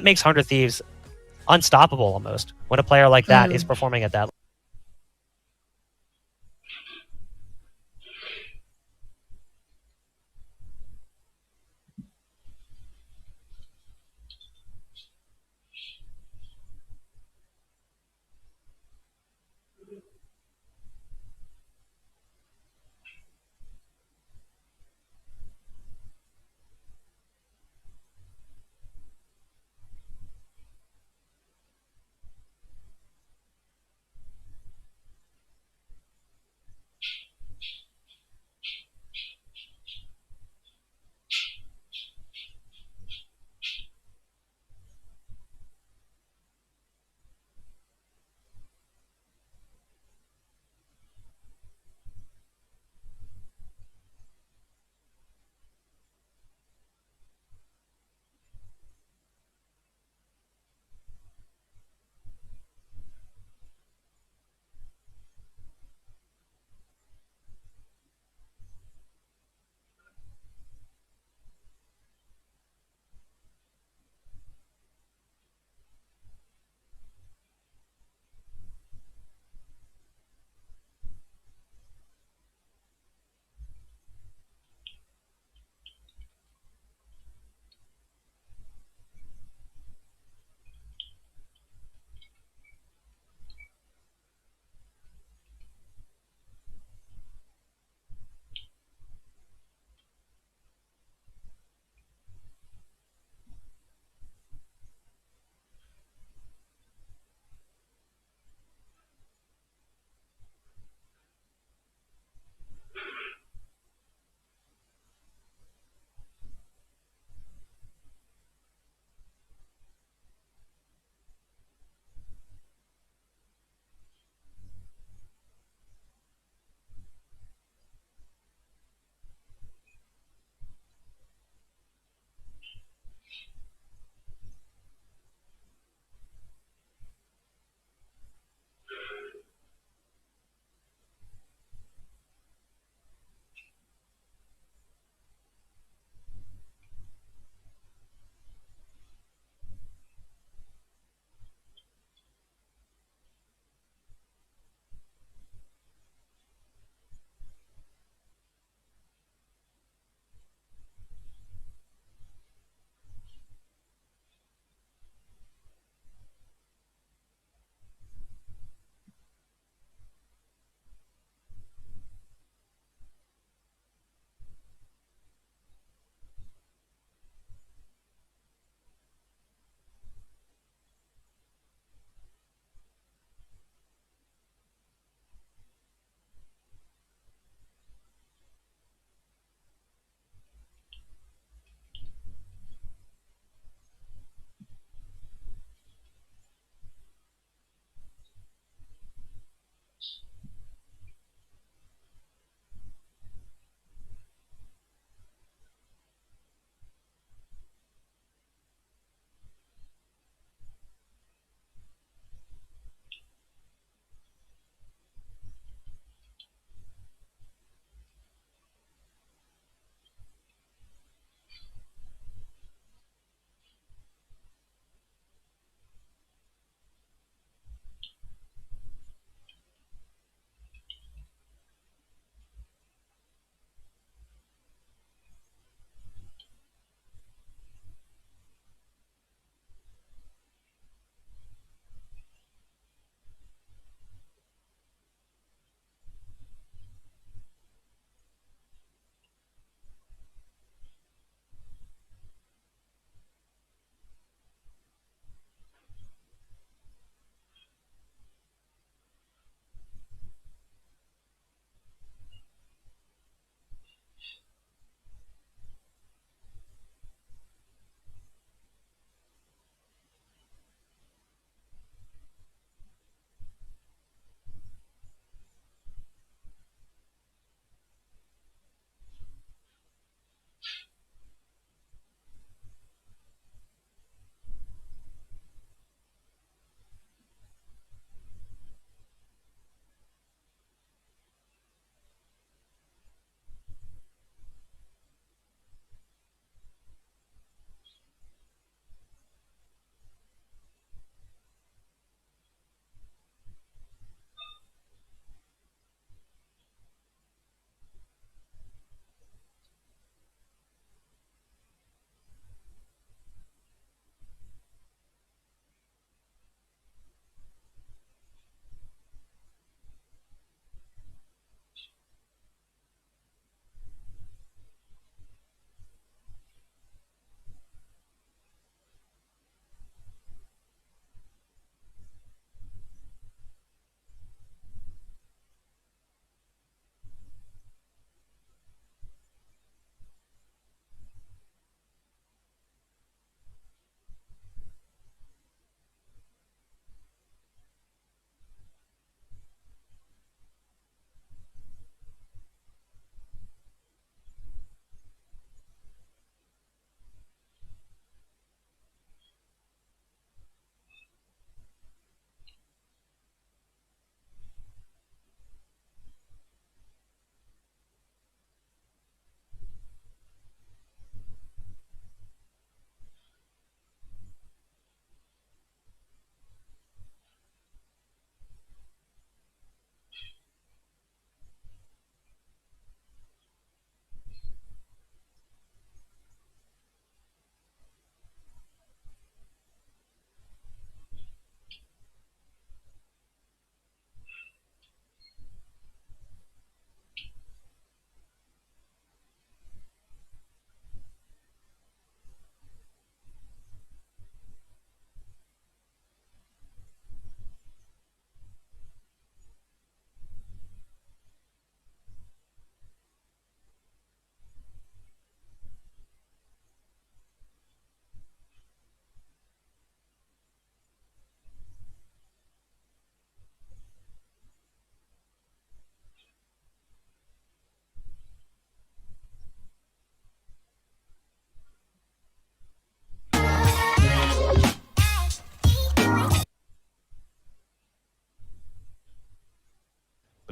that makes 100 Thieves unstoppable almost when a player like that is performing at that level.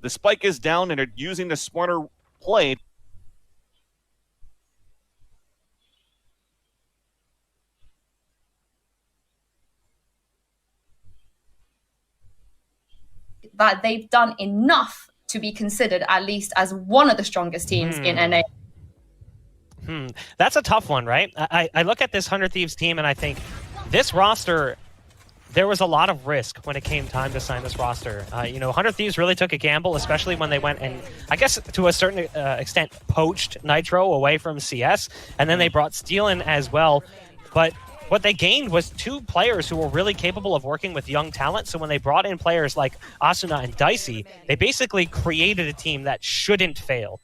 But the spike is down, and they're using the smarter play. That they've done enough to be considered at least as one of the strongest teams in NA. That's a tough one, right? I look at this 100 Thieves team and I think this roster, there was a lot of risk when it came time to sign this roster. 100 Thieves really took a gamble, especially when they went and, I guess to a certain extent, poached Nitro away from CS, and then they brought Steel in as well. But what they gained was 2 players who were really capable of working with young talent. So when they brought in players like Asuna and Dicey, they basically created a team that shouldn't fail.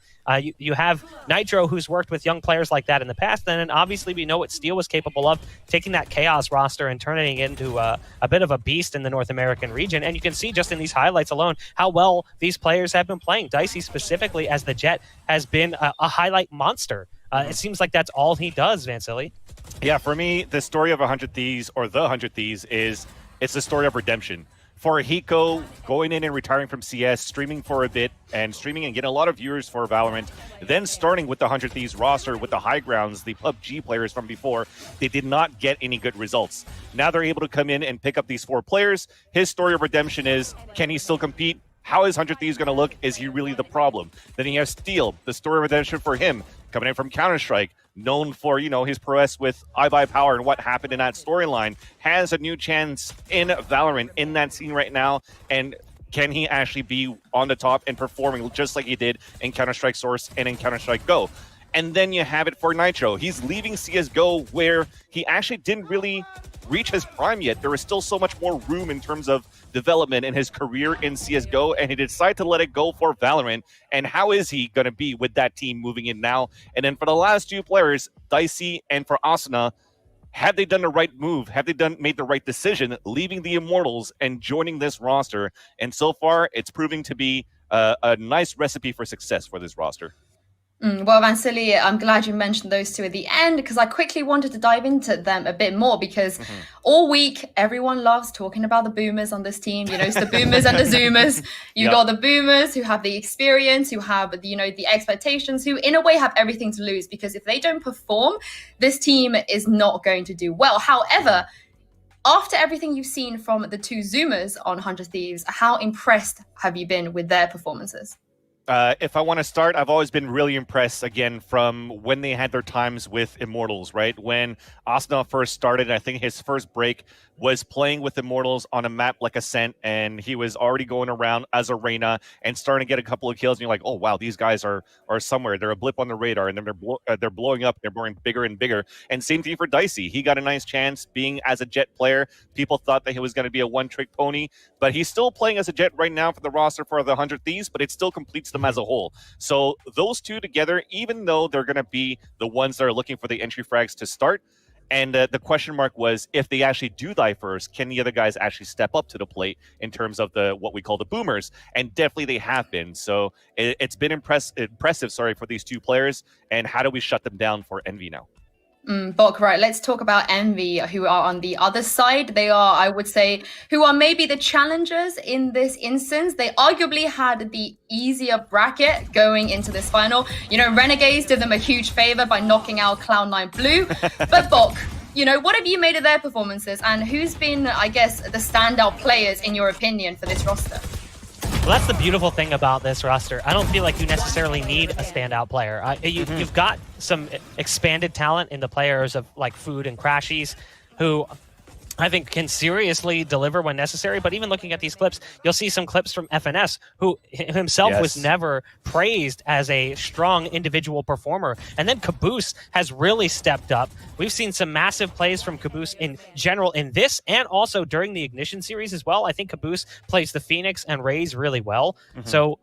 You have Nitro, who's worked with young players like that in the past, and then obviously we know what Steel was capable of, taking that Chaos roster and turning it into a bit of a beast in the North American region. And you can see just in these highlights alone how well these players have been playing. Dicey specifically as the Jet has been a highlight monster. It seems like that's all he does, Vansili. Yeah, for me, the story of 100 Thieves, or the 100 Thieves, it's the story of redemption. For Hiko going in and retiring from CS, streaming for a bit, and streaming and getting a lot of viewers for Valorant, then starting with the 100 Thieves roster with the high grounds, the PUBG players from before, they did not get any good results. Now they're able to come in and pick up these 4 players. His story of redemption is, can he still compete? How is 100 Thieves going to look? Is he really the problem? Then he has Steel, the story of redemption for him, coming in from Counter-Strike, known for, his prowess with iBuyPower and what happened in that storyline, has a new chance in Valorant, in that scene right now, and can he actually be on the top and performing just like he did in Counter-Strike Source and in Counter-Strike Go? And then you have it for Nitro. He's leaving CSGO where he actually didn't really reach his prime yet. There is still so much more room in terms of development in his career in CSGO, and he decided to let it go for Valorant. And how is he going to be with that team moving in now? And then for the last 2 players, Dicey and for Asuna, have they done the right move? Have they made the right decision, leaving the Immortals and joining this roster? And so far, it's proving to be a nice recipe for success for this roster. Well, Vansili, I'm glad you mentioned those 2 at the end, because I quickly wanted to dive into them a bit more, because all week everyone loves talking about the boomers on this team. It's the boomers and the zoomers. You got the boomers who have the experience, who have the expectations, who in a way have everything to lose, because if they don't perform, this team is not going to do well. However, after everything you've seen from the 2 zoomers on 100 Thieves, how impressed have you been with their performances? If I want to start, I've always been really impressed, again, from when they had their times with Immortals, right? When Asuna first started, I think his first break was playing with Immortals on a map like Ascent, and he was already going around as a Reyna and starting to get a couple of kills, and you're like, oh, wow, these guys are somewhere. They're a blip on the radar, and then they're blowing up. They're growing bigger and bigger. And same thing for Dicey. He got a nice chance being as a Jet player. People thought that he was going to be a one-trick pony, but he's still playing as a Jet right now for the roster for the 100 Thieves, but it still completes them as a whole. So those 2 together, even though they're going to be the ones that are looking for the entry frags to start, and the question mark was, if they actually do die first, can the other guys actually step up to the plate in terms of what we call the boomers? And definitely they have been. So it's been impressive, for these 2 players. And how do we shut them down for Envy now? Bok, right, let's talk about Envy, who are on the other side. They are, I would say, who are maybe the challengers in this instance. They arguably had the easier bracket going into this final. Renegades did them a huge favor by knocking out Cloud9 Blue. But Bok, what have you made of their performances, and who's been, I guess, the standout players in your opinion for this roster? Well, that's the beautiful thing about this roster. I don't feel like you necessarily need a standout player. You've got some expanded talent in the players of like Food and Crashies, who I think can seriously deliver when necessary. But even looking at these clips, you'll see some clips from FNS, who himself was never praised as a strong individual performer. And then Caboose has really stepped up. We've seen some massive plays from Caboose in general in this, and also during the Ignition series as well. I think Caboose plays the Phoenix and Raze really well. So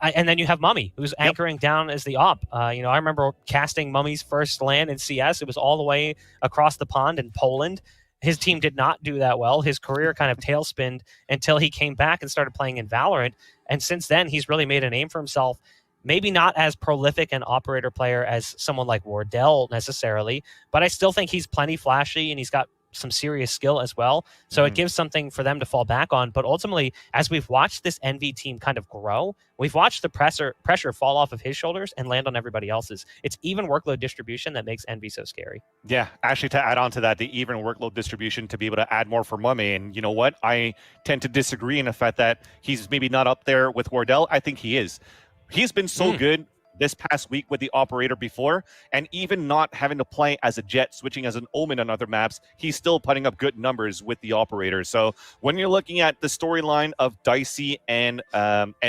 and then you have Mummy, who's anchoring down as the op. I remember casting Mummy's first LAN in CS. It was all the way across the pond in Poland. His team did not do that well. His career kind of tailspinned until he came back and started playing in Valorant. And since then, he's really made a name for himself. Maybe not as prolific an operator player as someone like Wardell necessarily, but I still think he's plenty flashy, and he's got some serious skill as well. So it gives something for them to fall back on. But ultimately, as we've watched this Envy team kind of grow, we've watched the pressure fall off of his shoulders and land on everybody else's. It's even workload distribution that makes Envy so scary. Yeah, actually, to add on to that, the even workload distribution to be able to add more for Mummy. And you know what? I tend to disagree in the fact that he's maybe not up there with Wardell. I think he is. He's been so good this past week with the operator before, and even not having to play as a Jet, switching as an Omen on other maps, he's still putting up good numbers with the operator. So when you're looking at the storyline of Dicey and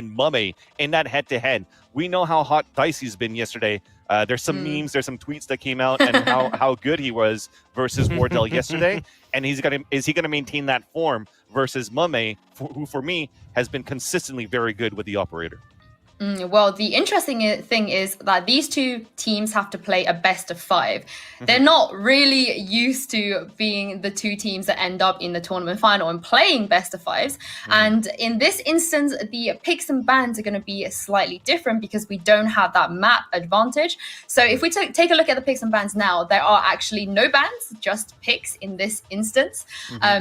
Mummy in that head-to-head, we know how hot Dicey's been yesterday. There's some memes, there's some tweets that came out, and how good he was versus Wardell yesterday. And is he gonna maintain that form versus Mummy, who for me has been consistently very good with the operator? Well, the interesting thing is that these two teams have to play a best of 5. They're not really used to being the two teams that end up in the tournament final and playing best of 5s. And in this instance, the picks and bans are going to be slightly different because we don't have that map advantage. So if we take a look at the picks and bans now, there are actually no bans, just picks in this instance,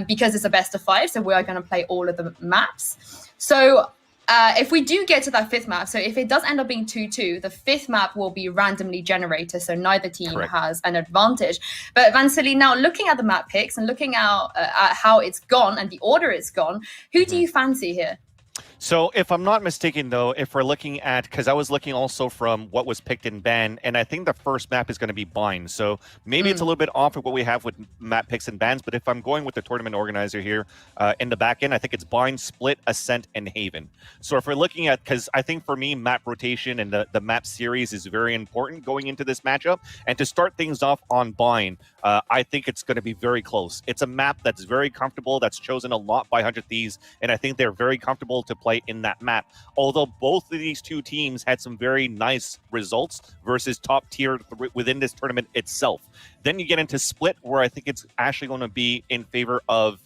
because it's a best of 5. So we are going to play all of the maps. So if we do get to that 5th map, so if it does end up being 2-2, the 5th map will be randomly generated, so neither team has an advantage. But Vansili, now looking at the map picks and looking at how it's gone and the order it's gone, who do you fancy here? So if I'm not mistaken, though, if we're looking at, because I was looking also from what was picked in ban, and I think the first map is going to be Bind. So maybe it's a little bit off of what we have with map picks and bans, but if I'm going with the tournament organizer here in the back end, I think it's Bind, Split, Ascent, and Haven. So if we're looking at, because I think for me, map rotation and the map series is very important going into this matchup. And to start things off on Bind, I think it's going to be very close. It's a map that's very comfortable, that's chosen a lot by 100 Thieves, and I think they're very comfortable to play in that map. Although both of these two teams had some very nice results versus top tier within this tournament itself. Then you get into Split, where I think it's actually going to be in favor of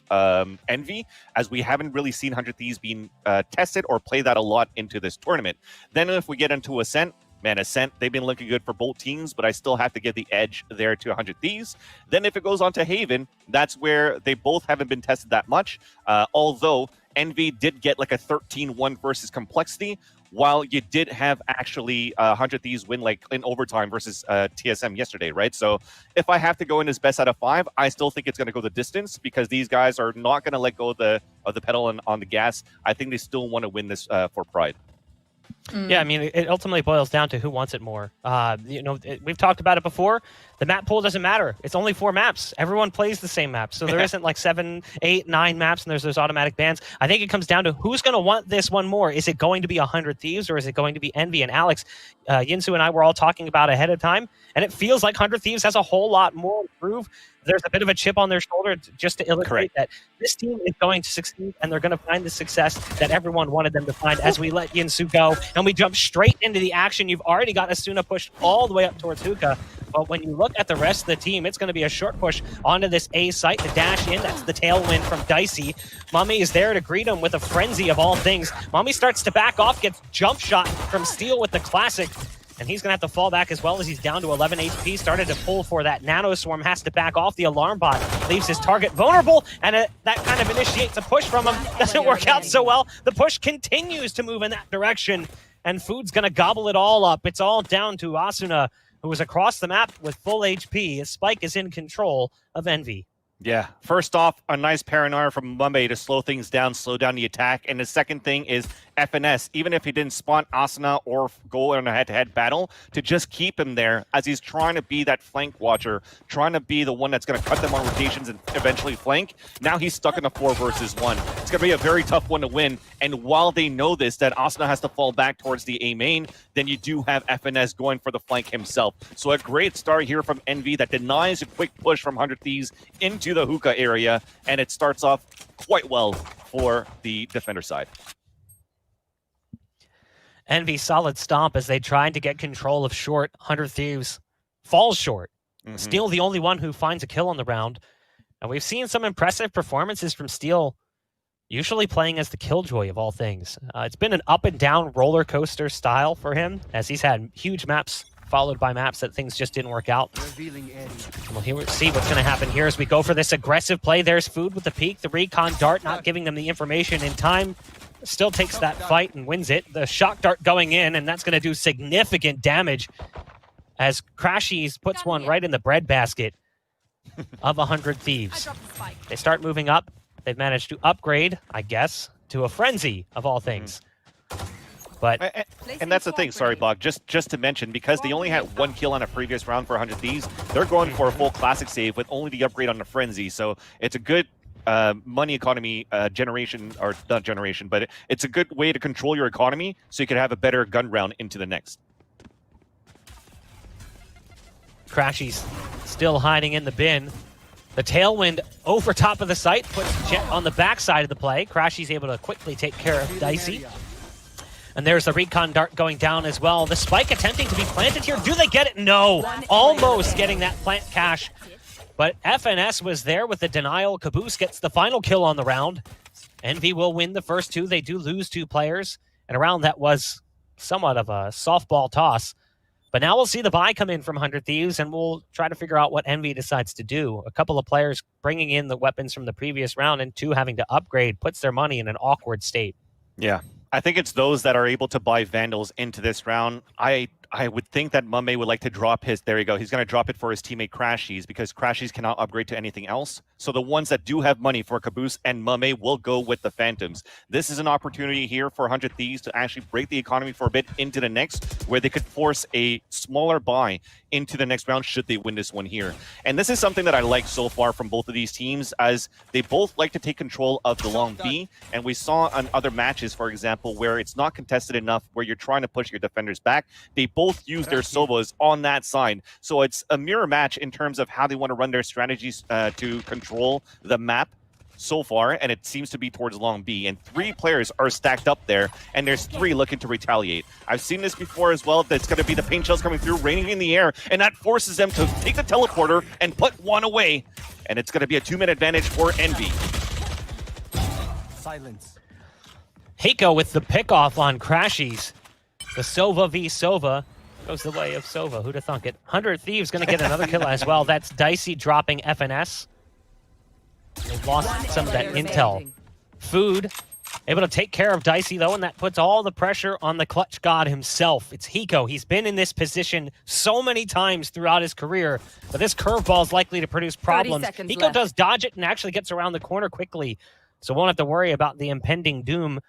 Envy, as we haven't really seen 100 Thieves being tested or play that a lot into this tournament. Then if we get into Ascent, man, Ascent, they've been looking good for both teams, but I still have to give the edge there to 100 Thieves. Then if it goes on to Haven, that's where they both haven't been tested that much, although Envy did get like a 13-1 versus Complexity, while you did have actually 100 Thieves win like in overtime versus TSM yesterday, right? So if I have to go in as best out of 5, I still think it's going to go the distance, because these guys are not going to let go of the pedal and on the gas. I think they still want to win this for pride. Yeah, I mean, it ultimately boils down to who wants it more. We've talked about it before. The map pool doesn't matter. It's only 4 maps. Everyone plays the same maps. So there isn't like 7, 8, 9 maps, and there's those automatic bans. I think it comes down to who's going to want this one more. Is it going to be 100 Thieves, or is it going to be Envy? And Alex, Yinsu and I were all talking about ahead of time, and it feels like 100 Thieves has a whole lot more to prove. There's a bit of a chip on their shoulder just to illustrate that this team is going to succeed, and they're going to find the success that everyone wanted them to find. As we let Yinsu go and we jump straight into the action, you've already got Asuna pushed all the way up towards Hookah. But when you look at the rest of the team, it's going to be a short push onto this A site to dash in. That's the tailwind from Dicey. Mummy is there to greet him with a frenzy of all things. Mummy starts to back off, gets jump shot from Steel with the classic. And he's going to have to fall back as well, as he's down to 11 HP. Started to pull for that Nano Swarm, has to back off. The alarm bot leaves his target vulnerable, and that kind of initiates a push from him. Doesn't work out so well. The push continues to move in that direction, and Food's going to gobble it all up. It's all down to Asuna, who is across the map with full HP. Spike is in control of Envy. Yeah, first off, a nice paranoia from Mumbai to slow things down, slow down the attack. And the second thing is FNS, even if he didn't spawn Asuna or go in a head-to-head battle, to just keep him there as he's trying to be that flank watcher, trying to be the one that's going to cut them on rotations and eventually flank. Now he's stuck in a 4 versus 1. It's going to be a very tough one to win. And while they know this, that Asuna has to fall back towards the A main, then you do have FNS going for the flank himself. So a great start here from Envy that denies a quick push from 100 Thieves into the hookah area, and it starts off quite well for the defender side. Envy solid stomp as they tried to get control of short. 100 Thieves falls short. Steel the only one who finds a kill on the round. And we've seen some impressive performances from Steel, usually playing as the killjoy of all things. It's been an up and down roller coaster style for him, as he's had huge maps followed by maps that things just didn't work out. We'll see what's going to happen here as we go for this aggressive play. There's Food with the peek. The recon dart not giving them the information in time. Still takes that fight and wins it. The shock dart going in, and that's going to do significant damage as Crashies puts one right in the breadbasket of 100 Thieves. They start moving up. They've managed to upgrade, I guess, to a frenzy of all things. But and that's the thing, sorry, Bog, just to mention, because they only had 1 kill on a previous round for 100 Thieves, they're going for a full classic save with only the upgrade on the frenzy. So it's a good money economy generation, or not generation, but it's a good way to control your economy so you can have a better gun round into the next. Crashies still hiding in the bin. The tailwind over top of the site puts Jet on the backside of the play. Crashies able to quickly take care of Dicey. And there's the recon dart going down as well. The spike attempting to be planted here. Do they get it? No. Almost getting that plant cache. But FNS was there with the denial. Caboose gets the final kill on the round. Envy will win the first two. They do lose 2 players. And a round that was somewhat of a softball toss. But now we'll see the buy come in from 100 Thieves, and we'll try to figure out what Envy decides to do. A couple of players bringing in the weapons from the previous round, and 2 having to upgrade puts their money in an awkward state. Yeah. I think it's those that are able to buy Vandals into this round. I would think that Mummy would like to drop his, there you go, he's going to drop it for his teammate Crashies, because Crashies cannot upgrade to anything else. So the ones that do have money for Caboose and Mummy will go with the Phantoms. This is an opportunity here for 100 Thieves to actually break the economy for a bit into the next, where they could force a smaller buy into the next round should they win this one here. And this is something that I like so far from both of these teams, as they both like to take control of the long B. And we saw on other matches, for example, where it's not contested enough, where you're trying to push your defenders back, they both use their Sovas on that side. So it's a mirror match in terms of how they want to run their strategies to control the map so far, and it seems to be towards long B. And 3 players are stacked up there, and there's 3 looking to retaliate. I've seen this before as well. That's going to be the paint shells coming through, raining in the air, and that forces them to take the teleporter and put one away. And it's going to be a 2-minute advantage for Envy. Silence. Heiko with the pickoff on Crashies. The Sova v Sova goes the way of Sova. Who'd have thunk it? 100 Thieves going to get another kill as well. That's Dicey dropping FNS. They've lost some of that intel. Food able to take care of Dicey, though, and that puts all the pressure on the clutch god himself. It's Heiko. He's been in this position so many times throughout his career, but this curveball is likely to produce problems. Heiko does dodge it and actually gets around the corner quickly, so won't have to worry about the impending doom.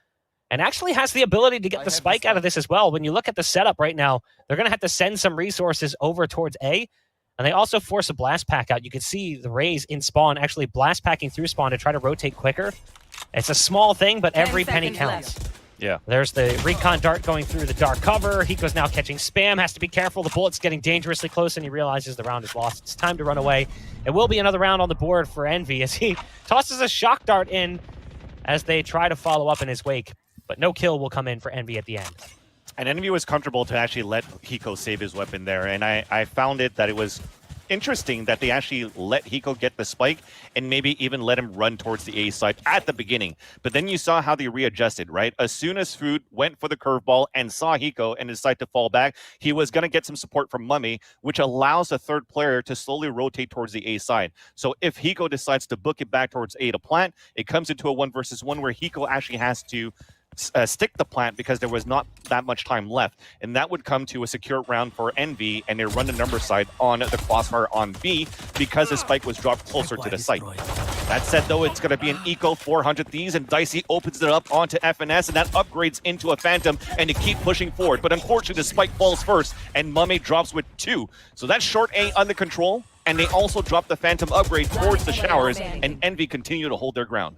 And actually has the ability to get the spike out of this as well. When you look at the setup right now, they're going to have to send some resources over towards A, and they also force a blast pack out. You can see the Rays in spawn actually blast packing through spawn to try to rotate quicker. It's a small thing, but every penny counts. Yeah. There's the recon dart going through the dark cover. Hiko's now catching spam, has to be careful. The bullet's getting dangerously close, and he realizes the round is lost. It's time to run away. It will be another round on the board for Envy as he tosses a shock dart in as they try to follow up in his wake. But no kill will come in for Envy at the end. And Envy was comfortable to actually let Hiko save his weapon there. And I found it that it was interesting that they actually let Hiko get the spike and maybe even let him run towards the A side at the beginning. But then you saw how they readjusted, right? As soon as Food went for the curveball and saw Hiko and decided to fall back, he was going to get some support from Mummy, which allows a third player to slowly rotate towards the A side. So if Hiko decides to book it back towards A to plant, it comes into a 1-versus-1 where Hiko actually has to stick the plant because there was not that much time left, and that would come to a secure round for Envy, and they run the number side on the Crossfire on B because the spike was dropped closer to the site. That said, though, it's going to be an eco 400 Thieves, and Dicey opens it up onto FNS, and that upgrades into a Phantom, and they keep pushing forward. But unfortunately, the spike falls first, and Mummy drops with 2. So that's short A under control, and they also drop the Phantom upgrade towards the showers, and Envy continue to hold their ground.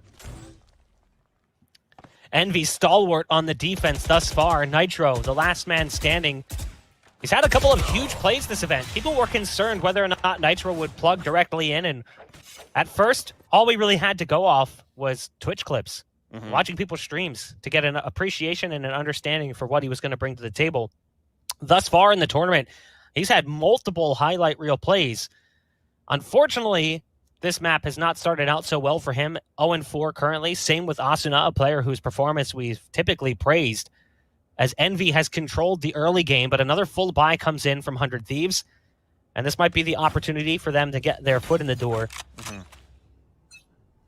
Envy stalwart on the defense thus far. Nitro, the last man standing. He's had a couple of huge plays this event. People were concerned whether or not Nitro would plug directly in, and at first, all we really had to go off was Twitch clips. Watching people's streams to get an appreciation and an understanding for what he was going to bring to the table. Thus far in the tournament, he's had multiple highlight reel plays. Unfortunately, this map has not started out so well for him. 0-4 currently. Same with Asuna, a player whose performance we've typically praised. as Envy has controlled the early game, but another full buy comes in from 100 Thieves, and this might be the opportunity for them to get their foot in the door.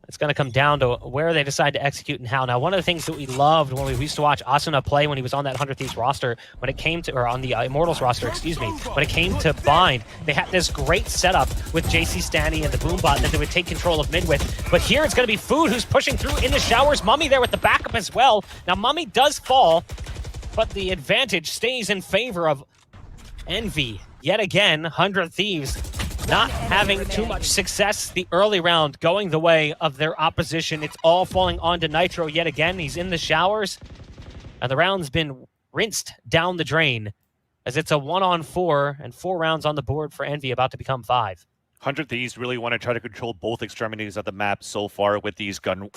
It's going to come down to where they decide to execute and how. Now, one of the things that we loved when we used to watch Asuna play when he was on that 100 Thieves roster, when it came to, or on the Immortals roster, excuse me, when it came to Bind, they had this great setup with JC Stanny and the Boombot that they would take control of mid with. But here it's going to be Food who's pushing through in the showers. Mummy there with the backup as well. Now, Mummy does fall, but the advantage stays in favor of Envy. Yet again, 100 Thieves not having too much success the early round, going the way of their opposition. It's all falling onto Nitro yet again. He's in the showers, and the round's been rinsed down the drain as it's a 1-on-4 and 4 rounds on the board for Envy, about to become 5. 100 Thieves really want to try to control both extremities of the map so far with these gun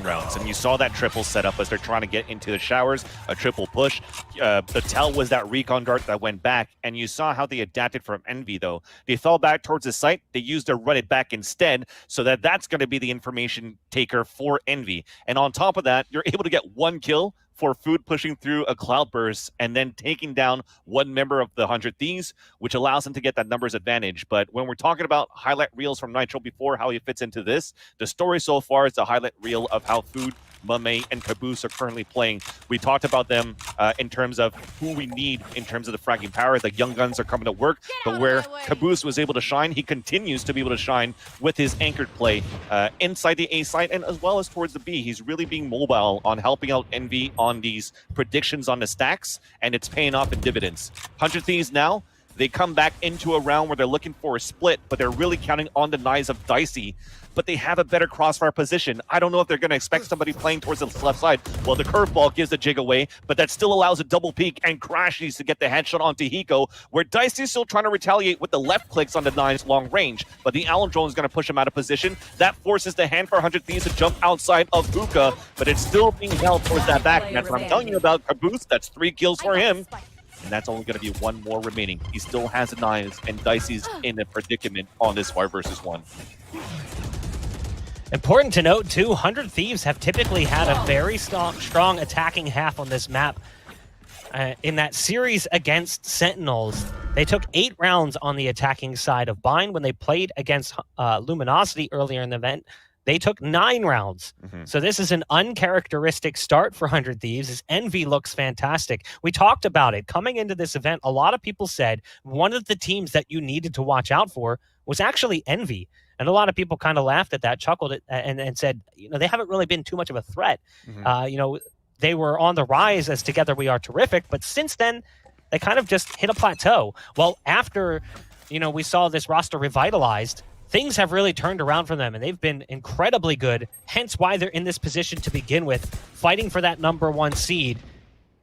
rounds. And you saw that triple setup as they're trying to get into the showers, a triple push. The tell was that recon dart that went back, and you saw how they adapted from Envy, though. They fell back towards the site. They used to run it back instead, so that's going to be the information taker for Envy. And on top of that, you're able to get 1 kill for Food pushing through a cloudburst and then taking down one member of the 100 Thieves, which allows him to get that numbers advantage. But when we're talking about highlight reels from Nitro before, how he fits into this, the story so far is a highlight reel of how Food, Mame, and Caboose are currently playing. We talked about them in terms of who we need in terms of the fragging power. The young guns are coming to work, but where Caboose was able to shine, he continues to be able to shine with his anchored play inside the A site and as well as towards the B. He's really being mobile on helping out Envy on these predictions on the stacks, and it's paying off in dividends. 100 Thieves now, they come back into a round where they're looking for a split, but they're really counting on the knives of Dicey. But they have a better crossfire position. I don't know if they're going to expect somebody playing towards the left side. Well, the curveball gives the jig away, but that still allows a double peek and crashes to get the headshot onto Hiko, where Dicey's still trying to retaliate with the left clicks on the Nine's long range. But the Allen drone is going to push him out of position. That forces the hand for 100 Thieves to jump outside of Hookah, but it's still being held towards that back. And that's what I'm telling you about Caboose. That's 3 kills for him. And that's only going to be 1 more remaining. He still has the knives, and Dicey's in a predicament on this 5 versus 1. Important to note, too, 100 Thieves have typically had a very strong attacking half on this map. In that series against Sentinels, they took 8 rounds on the attacking side of Bind. When they played against Luminosity earlier in the event, they took 9 rounds. So this is an uncharacteristic start for 100 Thieves. His Envy looks fantastic. We talked about it. Coming into this event, a lot of people said one of the teams that you needed to watch out for was actually Envy. And a lot of people kind of laughed at that, chuckled at, and said, they haven't really been too much of a threat. They were on the rise as Together We Are Terrific, but since then, they kind of just hit a plateau. Well, after, we saw this roster revitalized, things have really turned around for them, and they've been incredibly good, hence why they're in this position to begin with, fighting for that #1 seed.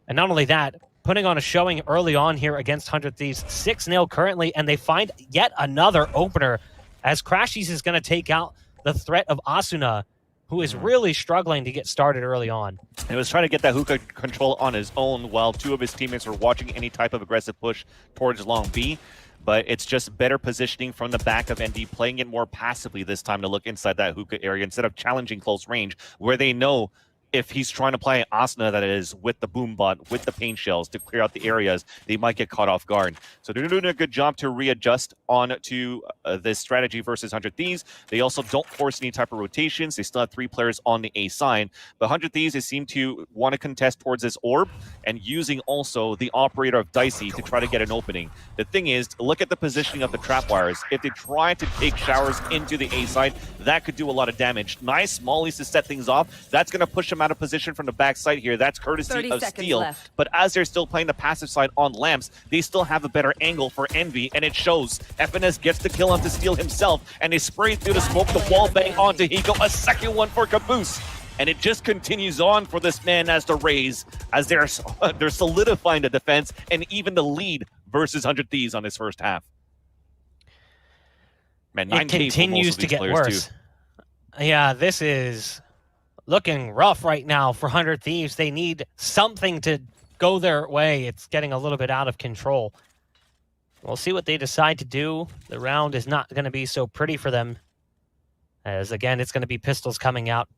And not only that, putting on a showing early on here against 100 Thieves, 6-0 currently, and they find yet another opener as Crashies is going to take out the threat of Asuna, who is really struggling to get started early on. He was trying to get that hookah control on his own while 2 of his teammates were watching any type of aggressive push towards long B. But it's just better positioning from the back of ND, playing it more passively this time to look inside that hookah area instead of challenging close range, where they know if he's trying to play Asuna, that is, with the Boombot, with the paint shells to clear out the areas, they might get caught off guard. So they're doing a good job to readjust on to this strategy versus 100 Thieves. They also don't force any type of rotations. They still have 3 players on the A side. But 100 Thieves, they seem to want to contest towards this orb and using also the operator of Dicey to try to get an opening. The thing is, look at the positioning of the trap wires. If they try to take showers into the A side, that could do a lot of damage. Nice mollies to set things off. That's going to push them out of position from the back side here. That's courtesy of Steel. Left. But as they're still playing the passive side on Lamps, they still have a better angle for Envy, and it shows. FNS gets the kill onto Steel himself, and they spray through the smoke, the wall bang onto Hiko, a second one for Caboose. And it just continues on for this man as the Rays, as they're solidifying the defense and even the lead versus 100 Thieves on this first half. Man, it continues to get worse. Yeah, this is looking rough right now for 100 Thieves. They need something to go their way. It's getting a little bit out of control. We'll see what they decide to do. The round is not going to be so pretty for them, as again, it's going to be pistols coming out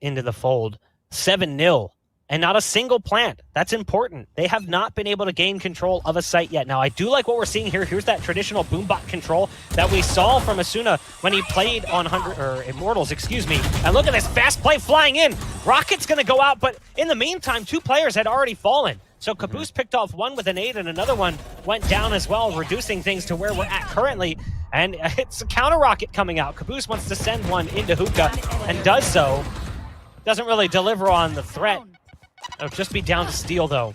into the fold. 7-0 and not a single plant. That's important. They have not been able to gain control of a site yet. Now, I do like what we're seeing here. Here's that traditional boombot control that we saw from Asuna when he played on Immortals, excuse me. And look at this fast play flying in. Rocket's going to go out, but in the meantime, 2 players had already fallen. So Caboose picked off one with a nade, and another one went down as well, reducing things to where we're at currently. And it's a counter rocket coming out. Caboose wants to send one into Hookah and does so. Doesn't really deliver on the threat. It'll just be down to Steel, though.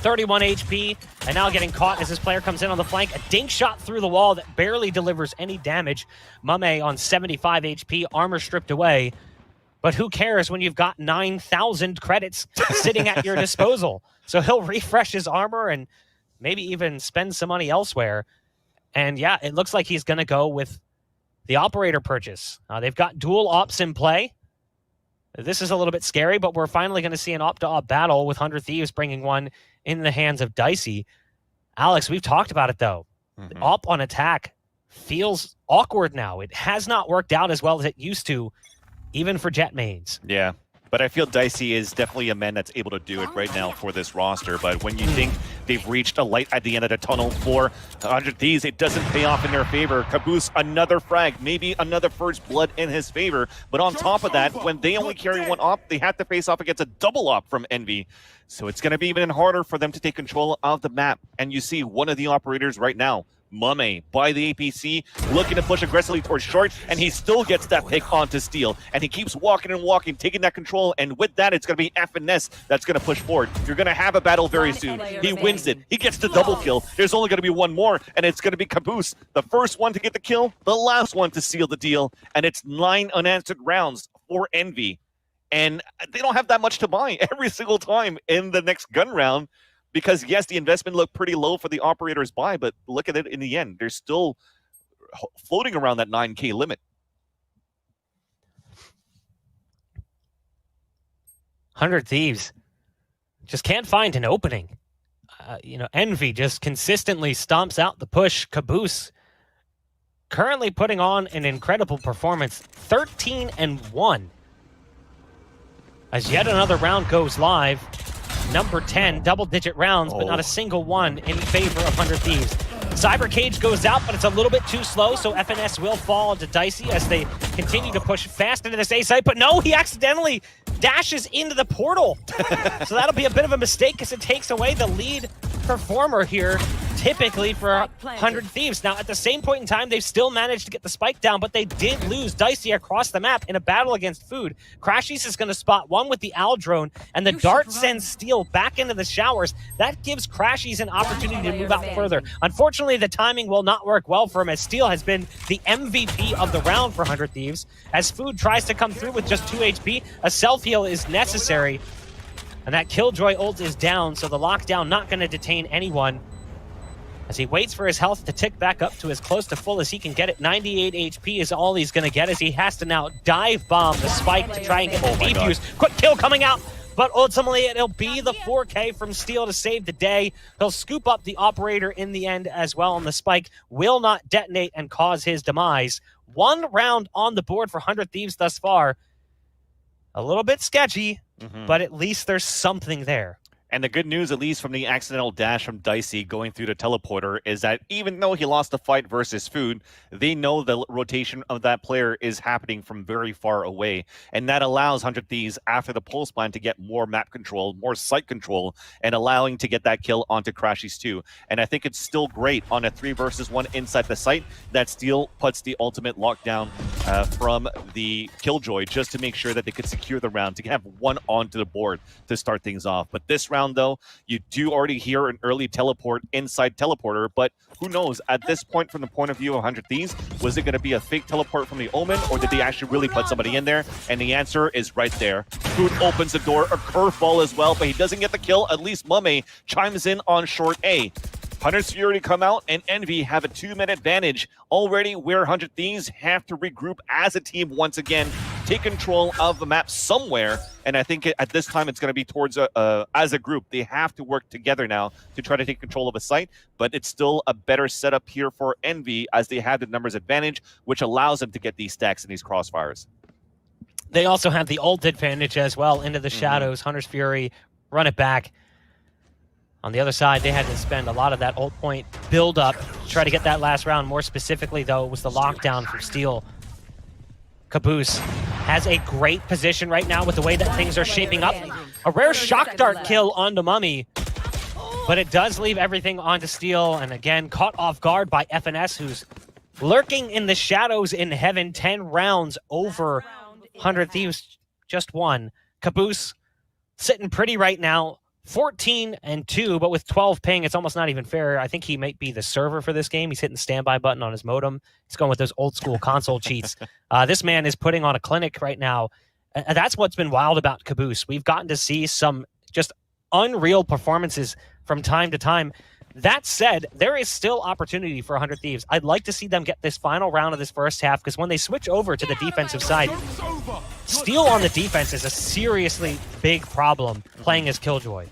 31 HP, and now getting caught as this player comes in on the flank. A dink shot through the wall that barely delivers any damage. Mame on 75 HP, armor stripped away. But who cares when you've got 9,000 credits sitting at your disposal? So he'll refresh his armor and maybe even spend some money elsewhere. And yeah, it looks like he's going to go with the operator purchase. They've got dual ops in play. This is a little bit scary, but we're finally going to see an op-to-op battle with 100 Thieves bringing one in the hands of Dicey. Alex, we've talked about it, though. The op on attack feels awkward now. It has not worked out as well as it used to, even for jet mains. Yeah, but I feel Dicey is definitely a man that's able to do it right now for this roster. But when you think they've reached a light at the end of the tunnel for 100 Thieves, it doesn't pay off in their favor. Caboose, another frag, maybe another first blood in his favor. But on top of that, when they only carry one op, they have to face off against a double op from Envy. So it's going to be even harder for them to take control of the map. And you see one of the operators right now, Mame by the APC, looking to push aggressively towards short, and he still gets that pick onto Steel. And he keeps walking and walking, taking that control, and with that, it's going to be FNS that's going to push forward. You're going to have a battle very soon. He wins it. He gets the double kill. There's only going to be one more, and it's going to be Caboose, the first one to get the kill, the last one to seal the deal, and it's 9 unanswered rounds for Envy. And they don't have that much to buy every single time in the next gun round. Because, yes, the investment looked pretty low for the operators buy, but look at it in the end. They're still floating around that 9K limit. 100 Thieves just can't find an opening. Envy just consistently stomps out the push. Caboose currently putting on an incredible performance, 13-1. As yet another round goes live. Number 10, double-digit rounds, but not a single one in favor of 100 Thieves. Cyber Cage goes out, but it's a little bit too slow, so FNS will fall to Dicey as they continue to push fast into this A site. But no, he accidentally dashes into the portal. So that'll be a bit of a mistake because it takes away the lead performer here, typically for 100 Thieves. Now, at the same point in time, they've still managed to get the spike down, but they did lose Dicey across the map in a battle against Food. Crashies is going to spot one with the Owl drone, and the dart sends Steel back into the showers. That gives Crashies an opportunity to move out further. Unfortunately, the timing will not work well for him, as Steel has been the MVP of the round for 100 Thieves. As Food tries to come through with just 2 HP, a self-heal is necessary. And that Killjoy ult is down, so the lockdown not going to detain anyone. As he waits for his health to tick back up to as close to full as he can get it. 98 HP is all he's going to get, as he has to now dive bomb the spike to try and get the defuse. Quick kill coming out, but ultimately it'll be the 4K from Steel to save the day. He'll scoop up the operator in the end as well, and the spike will not detonate and cause his demise. 1 round on the board for 100 Thieves thus far. A little bit sketchy, but at least there's something there. And the good news, at least from the accidental dash from Dicey going through the teleporter, is that even though he lost the fight versus Food, they know the rotation of that player is happening from very far away. And that allows 100 Thieves, after the pulse plan, to get more map control, more site control, and allowing to get that kill onto Crashies too. And I think it's still great on a 3 versus 1 inside the site that Steel puts the ultimate lockdown from the Killjoy, just to make sure that they could secure the round, to have one onto the board to start things off. But this round, though, you do already hear an early teleport inside teleporter, but who knows, at this point, from the point of view of 100 Thieves, was it going to be a fake teleport from the Omen, or did they actually really put somebody in there? And the answer is right there. Food opens the door, a curveball as well, but he doesn't get the kill. At least Mame chimes in on short A. 100's Fury come out, and Envy have a 2-minute advantage already, where 100 Thieves have to regroup as a team once again, take control of the map somewhere. And I think at this time it's going to be towards as a group. They have to work together now to try to take control of a site, but it's still a better setup here for Envy, as they have the numbers advantage, which allows them to get these stacks and these crossfires. They also have the ult advantage as well into the shadows. Hunter's Fury, run it back. On the other side, they had to spend a lot of that ult point build up to try to get that last round. More specifically, though, it was the lockdown from Steel. Caboose has a great position right now with the way that things are shaping up. A rare shock dart kill onto Mummy, but it does leave everything onto Steel. And again, caught off guard by FNS, who's lurking in the shadows in heaven. 10 rounds over 100 Thieves, just one. Caboose sitting pretty right now. 14-2, but with 12 ping, it's almost not even fair. I think he might be the server for this game. He's hitting the standby button on his modem. He's going with those old school console cheats. This man is putting on a clinic right now. And that's what's been wild about Caboose. We've gotten to see some just unreal performances from time to time. That said, there is still opportunity for 100 Thieves. I'd like to see them get this final round of this first half, because when they switch over to the defensive side, Steel on the defense is a seriously big problem playing as Killjoy.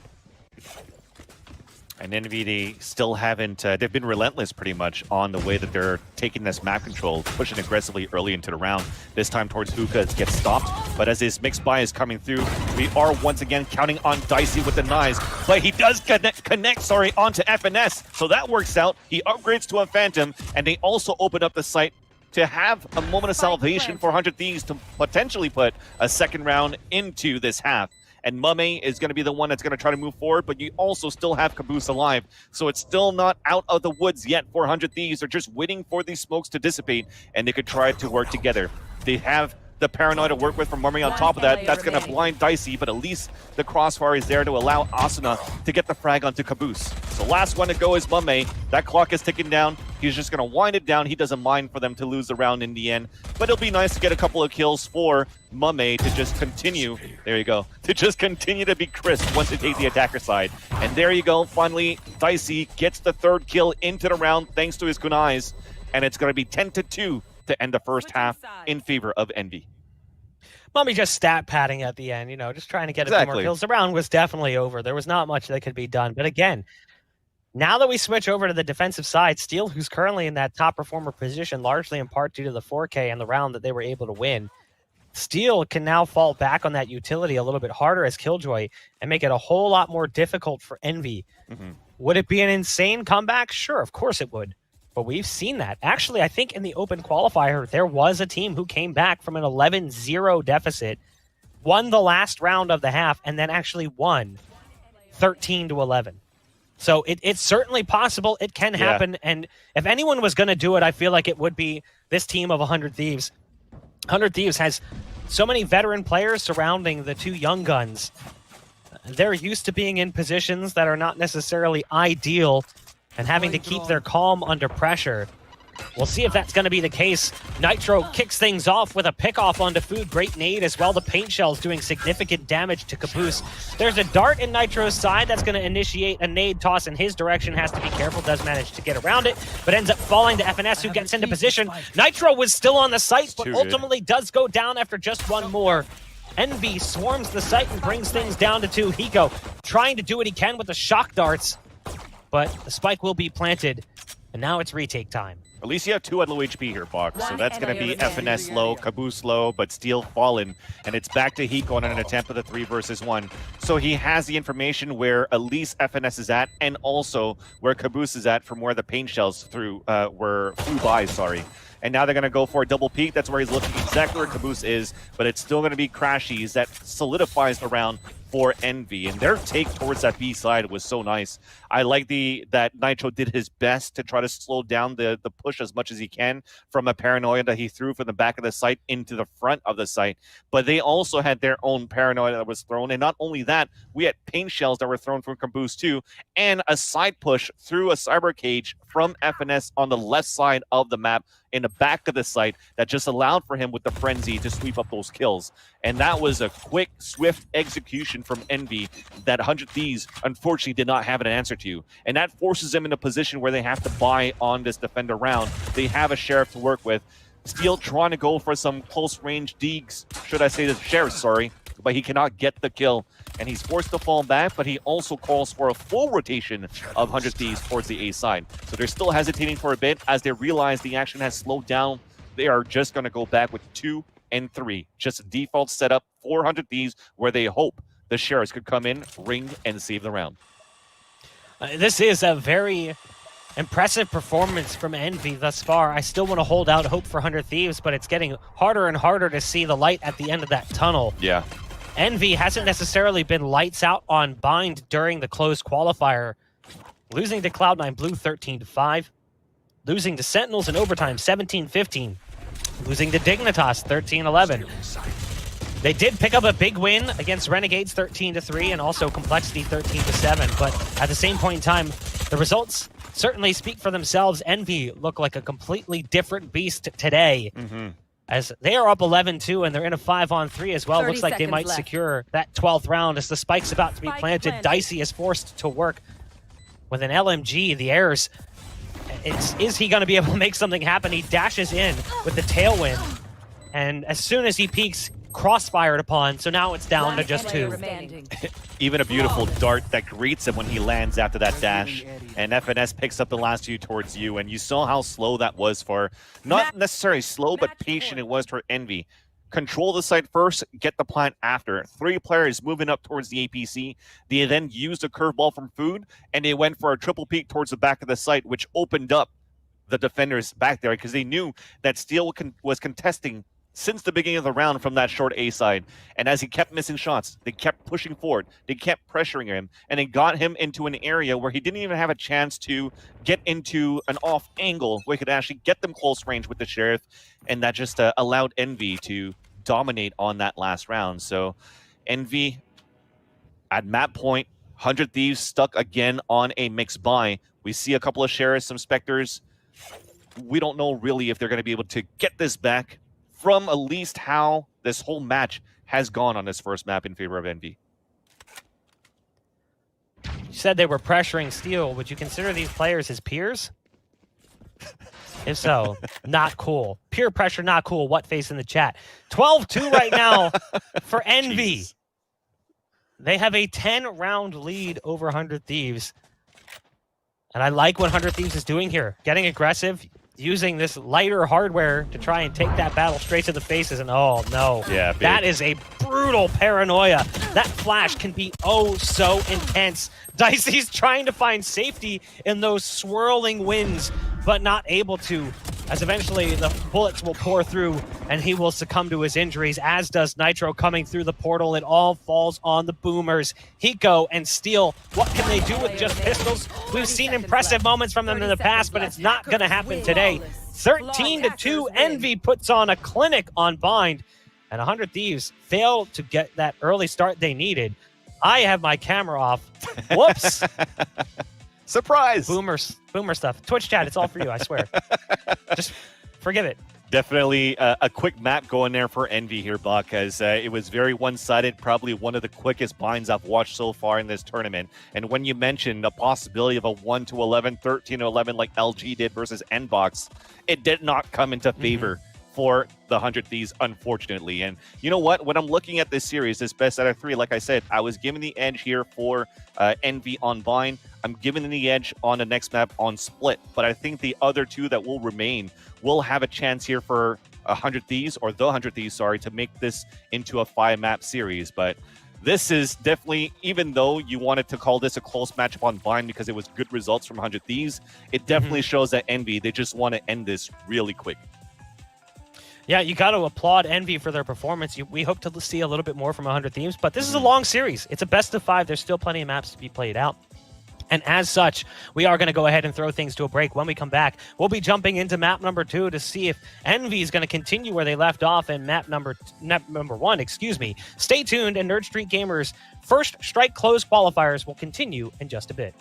And Envy, they still haven't, they've been relentless pretty much on the way that they're taking this map control, pushing aggressively early into the round. This time towards Hookah, it gets stopped. But as this mixed buy is coming through, we are once again counting on Dicey with the knives. But he does connect onto FNS. So that works out. He upgrades to a Phantom, and they also open up the site to have a moment of salvation for 100 Thieves to potentially put a second round into this half. And Mame is going to be the one that's going to try to move forward, but you also still have Caboose alive. So it's still not out of the woods yet for 100 Thieves. They're just waiting for these smokes to dissipate, and they could try to work together. They have the Paranoid to work with from Mame on top of that. That's going to blind Dicey, but at least the Crossfire is there to allow Asuna to get the frag onto Caboose. So last one to go is Mame. That clock is ticking down. He's just going to wind it down. He doesn't mind for them to lose the round in the end. But it'll be nice to get a couple of kills for Mame to just continue. There you go. To just continue to be crisp once they take the attacker side. And there you go. Finally, Dicey gets the third kill into the round thanks to his kunais. And it's going to be 10-2 to end the first half in favor of Envy. Mummy just stat padding at the end, just trying to get a few more kills. The round was definitely over. There was not much that could be done. But again, now that we switch over to the defensive side, Steel, who's currently in that top performer position, largely in part due to the 4K and the round that they were able to win, Steel can now fall back on that utility a little bit harder as Killjoy and make it a whole lot more difficult for Envy. Would it be an insane comeback? Sure, of course it would. But we've seen that. Actually, I think in the open qualifier, there was a team who came back from an 11-0 deficit, won the last round of the half, and then actually won 13-11. So it's certainly possible. It can happen. And if anyone was going to do it, I feel like it would be this team of 100 Thieves. 100 Thieves has so many veteran players surrounding the two young guns. They're used to being in positions that are not necessarily ideal and having to keep their calm under pressure. We'll see if that's going to be the case. Nitro kicks things off with a pickoff onto Food. Great nade as well. The paint shell's doing significant damage to Caboose. There's a dart in Nitro's side that's going to initiate a nade toss in his direction. Has to be careful. Does manage to get around it, but ends up falling to FNS, who gets into position. Nitro was still on the site, but ultimately does go down after just one more. Envy swarms the site and brings things down to 2. Hiko trying to do what he can with the shock darts, but the spike will be planted, and now it's retake time. At least you have 2 at low HP here, Fox. So that's going to be FNS low, Caboose low, but Steel fallen. And it's back to Hiko on an attempt at a 3 versus 1. So he has the information where at least FNS is at, and also where Caboose is at from where the paint shells flew by, sorry. And now they're going to go for a double peek. That's where he's looking exactly where Caboose is, but it's still going to be Crashies. That solidifies the round for Envy, and their take towards that B side was so nice. I like that Nitro did his best to try to slow down the push as much as he can from a paranoia that he threw from the back of the site into the front of the site. But they also had their own paranoia that was thrown, and not only that, we had paint shells that were thrown from Caboose too, and a side push through a cyber cage from FNS on the left side of the map in the back of the site that just allowed for him with the frenzy to sweep up those kills. And that was a quick, swift execution from Envy that 100 Thieves unfortunately did not have an answer to. And that forces them in a position where they have to buy on this defender round. They have a Sheriff to work with. Steel trying to go for some close range deeks, should I say the Sheriff, sorry, but he cannot get the kill. And he's forced to fall back, but he also calls for a full rotation of 100 Thieves towards the A side. So they're still hesitating for a bit as they realize the action has slowed down. They are just going to go back with 2 and 3. Just a default setup for 100 Thieves where they hope the Sheriffs could come in, ring, and save the round. This is a very impressive performance from Envy thus far. I still want to hold out hope for 100 Thieves, but it's getting harder and harder to see the light at the end of that tunnel. Yeah. Envy hasn't necessarily been lights out on Bind during the closed qualifier. Losing to Cloud9 Blue 13-5. Losing to Sentinels in overtime 17-15. Losing to Dignitas 13-11. They did pick up a big win against Renegades 13-3 and also Complexity 13-7, but at the same point in time, the results certainly speak for themselves. Envy look like a completely different beast today. As they are up 11-2 and they're in a 5-on-3 as well. Looks like they might secure that 12th round as the spike's about to be planted. Dicey is forced to work with an LMG. The airs, is he going to be able to make something happen? He dashes in with the tailwind, and as soon as he peeks, crossfired upon, so now it's down to just 2. Even a beautiful dart that greets him when he lands after that dash, and FNS picks up the last 2 towards you, and you saw how slow that was for, not necessarily slow, but patient it was for Envy. Control the site first, get the plant after. 3 players moving up towards the APC. They then used a curveball from Food, and they went for a triple peek towards the back of the site, which opened up the defenders back there because they knew that Steel was contesting since the beginning of the round from that short A side. And as he kept missing shots, they kept pushing forward. They kept pressuring him, and it got him into an area where he didn't even have a chance to get into an off angle where he could actually get them close range with the Sheriff, and that just allowed Envy to dominate on that last round. So Envy at map point, 100 Thieves stuck again on a mixed buy. We see a couple of Sheriffs, some Spectres. We don't know really if they're going to be able to get this back from at least how this whole match has gone on this first map in favor of Envy. You said they were pressuring Steel. Would you consider these players his peers? If so, not cool. Peer pressure, not cool. What face in the chat? 12-2 right now for Envy. Jeez. They have a 10-round lead over 100 Thieves. And I like what 100 Thieves is doing here. Getting aggressive, using this lighter hardware to try and take that battle straight to the faces, and oh no. Yeah, big. That is a brutal paranoia. That flash can be oh so intense. Dicey's trying to find safety in those swirling winds, but not able to, as eventually the bullets will pour through and he will succumb to his injuries, as does Nitro coming through the portal. It all falls on the Boomers. Hiko and Steel, what can they do with just pistols? We've seen impressive moments from them in the past, but it's not going to happen today. 13-2, Envy puts on a clinic on Bind, and 100 Thieves failed to get that early start they needed. I have my camera off. Whoops. Surprise! Boomer stuff. Twitch chat, it's all for you, I swear. Just forgive it. Definitely a quick map going there for Envy here, Buck, as it was very one-sided, probably one of the quickest binds I've watched so far in this tournament. And when you mentioned the possibility of a 1-11, 13-11 like LG did versus Nbox, it did not come into favor for the 100 Thieves, unfortunately. And you know what? When I'm looking at this series, this best out of 3, like I said, I was given the edge here for Envy on Bind. I'm giving the edge on the next map on Split. But I think the other 2 that will remain will have a chance here for 100 Thieves, or the 100 Thieves, sorry, to make this into a 5-map series. But this is definitely, even though you wanted to call this a close matchup on Bind because it was good results from 100 Thieves, it definitely shows that Envy, they just want to end this really quick. Yeah, you got to applaud Envy for their performance. We hope to see a little bit more from 100 Thieves, but this is a long series. It's a best of 5. There's still plenty of maps to be played out. And as such, we are going to go ahead and throw things to a break. When we come back, we'll be jumping into map number 2 to see if Envy is going to continue where they left off in map number 1. Stay tuned, and Nerd Street Gamers' first strike close qualifiers will continue in just a bit.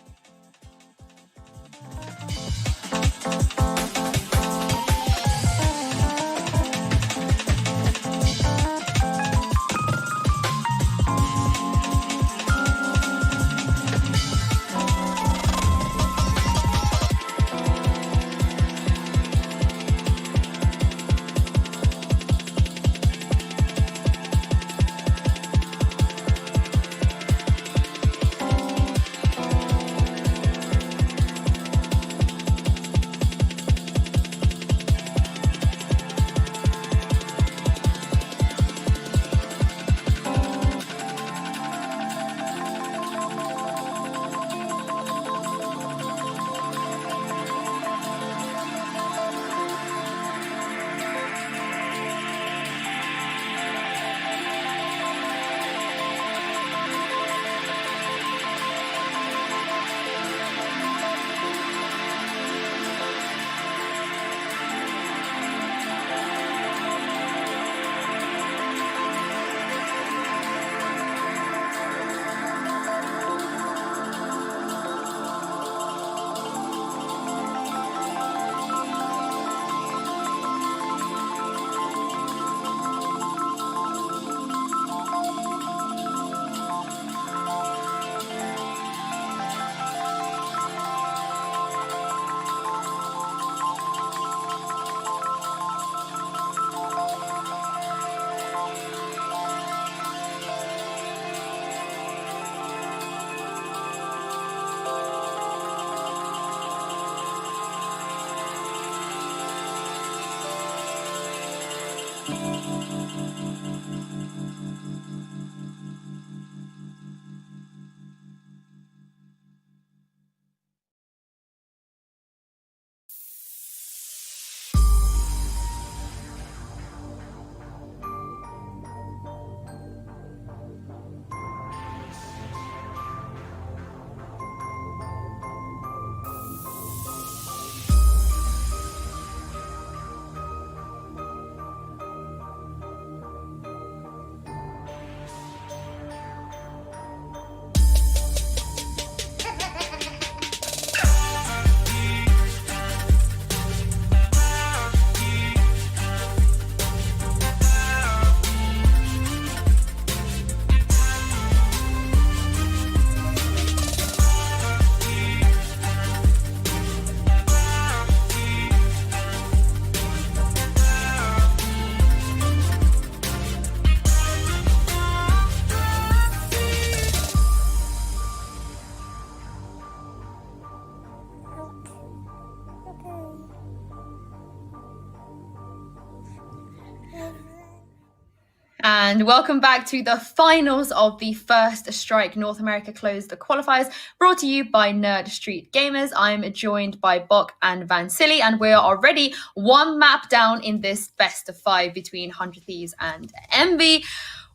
and welcome back to the finals of the First Strike North America Closed Qualifiers, brought to you by Nerd Street Gamers. I'm joined by Bok and Vansili, and we're already one map down in this best of 5 between 100 Thieves and Envy.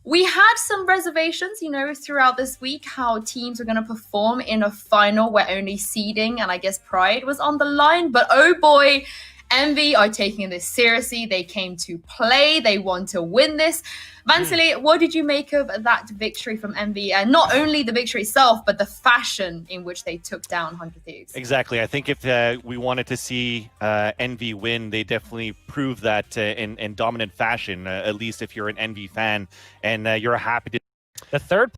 We had some reservations, throughout this week, how teams were going to perform in a final where only seeding and I guess pride was on the line. But oh boy, Envy are taking this seriously. They came to play. They want to win this. Vansili, what did you make of that victory from Envy? And not only the victory itself, but the fashion in which they took down 100 Thieves. Exactly. I think if we wanted to see Envy win, they definitely proved that in dominant fashion, at least if you're an Envy fan and you're happy to. The third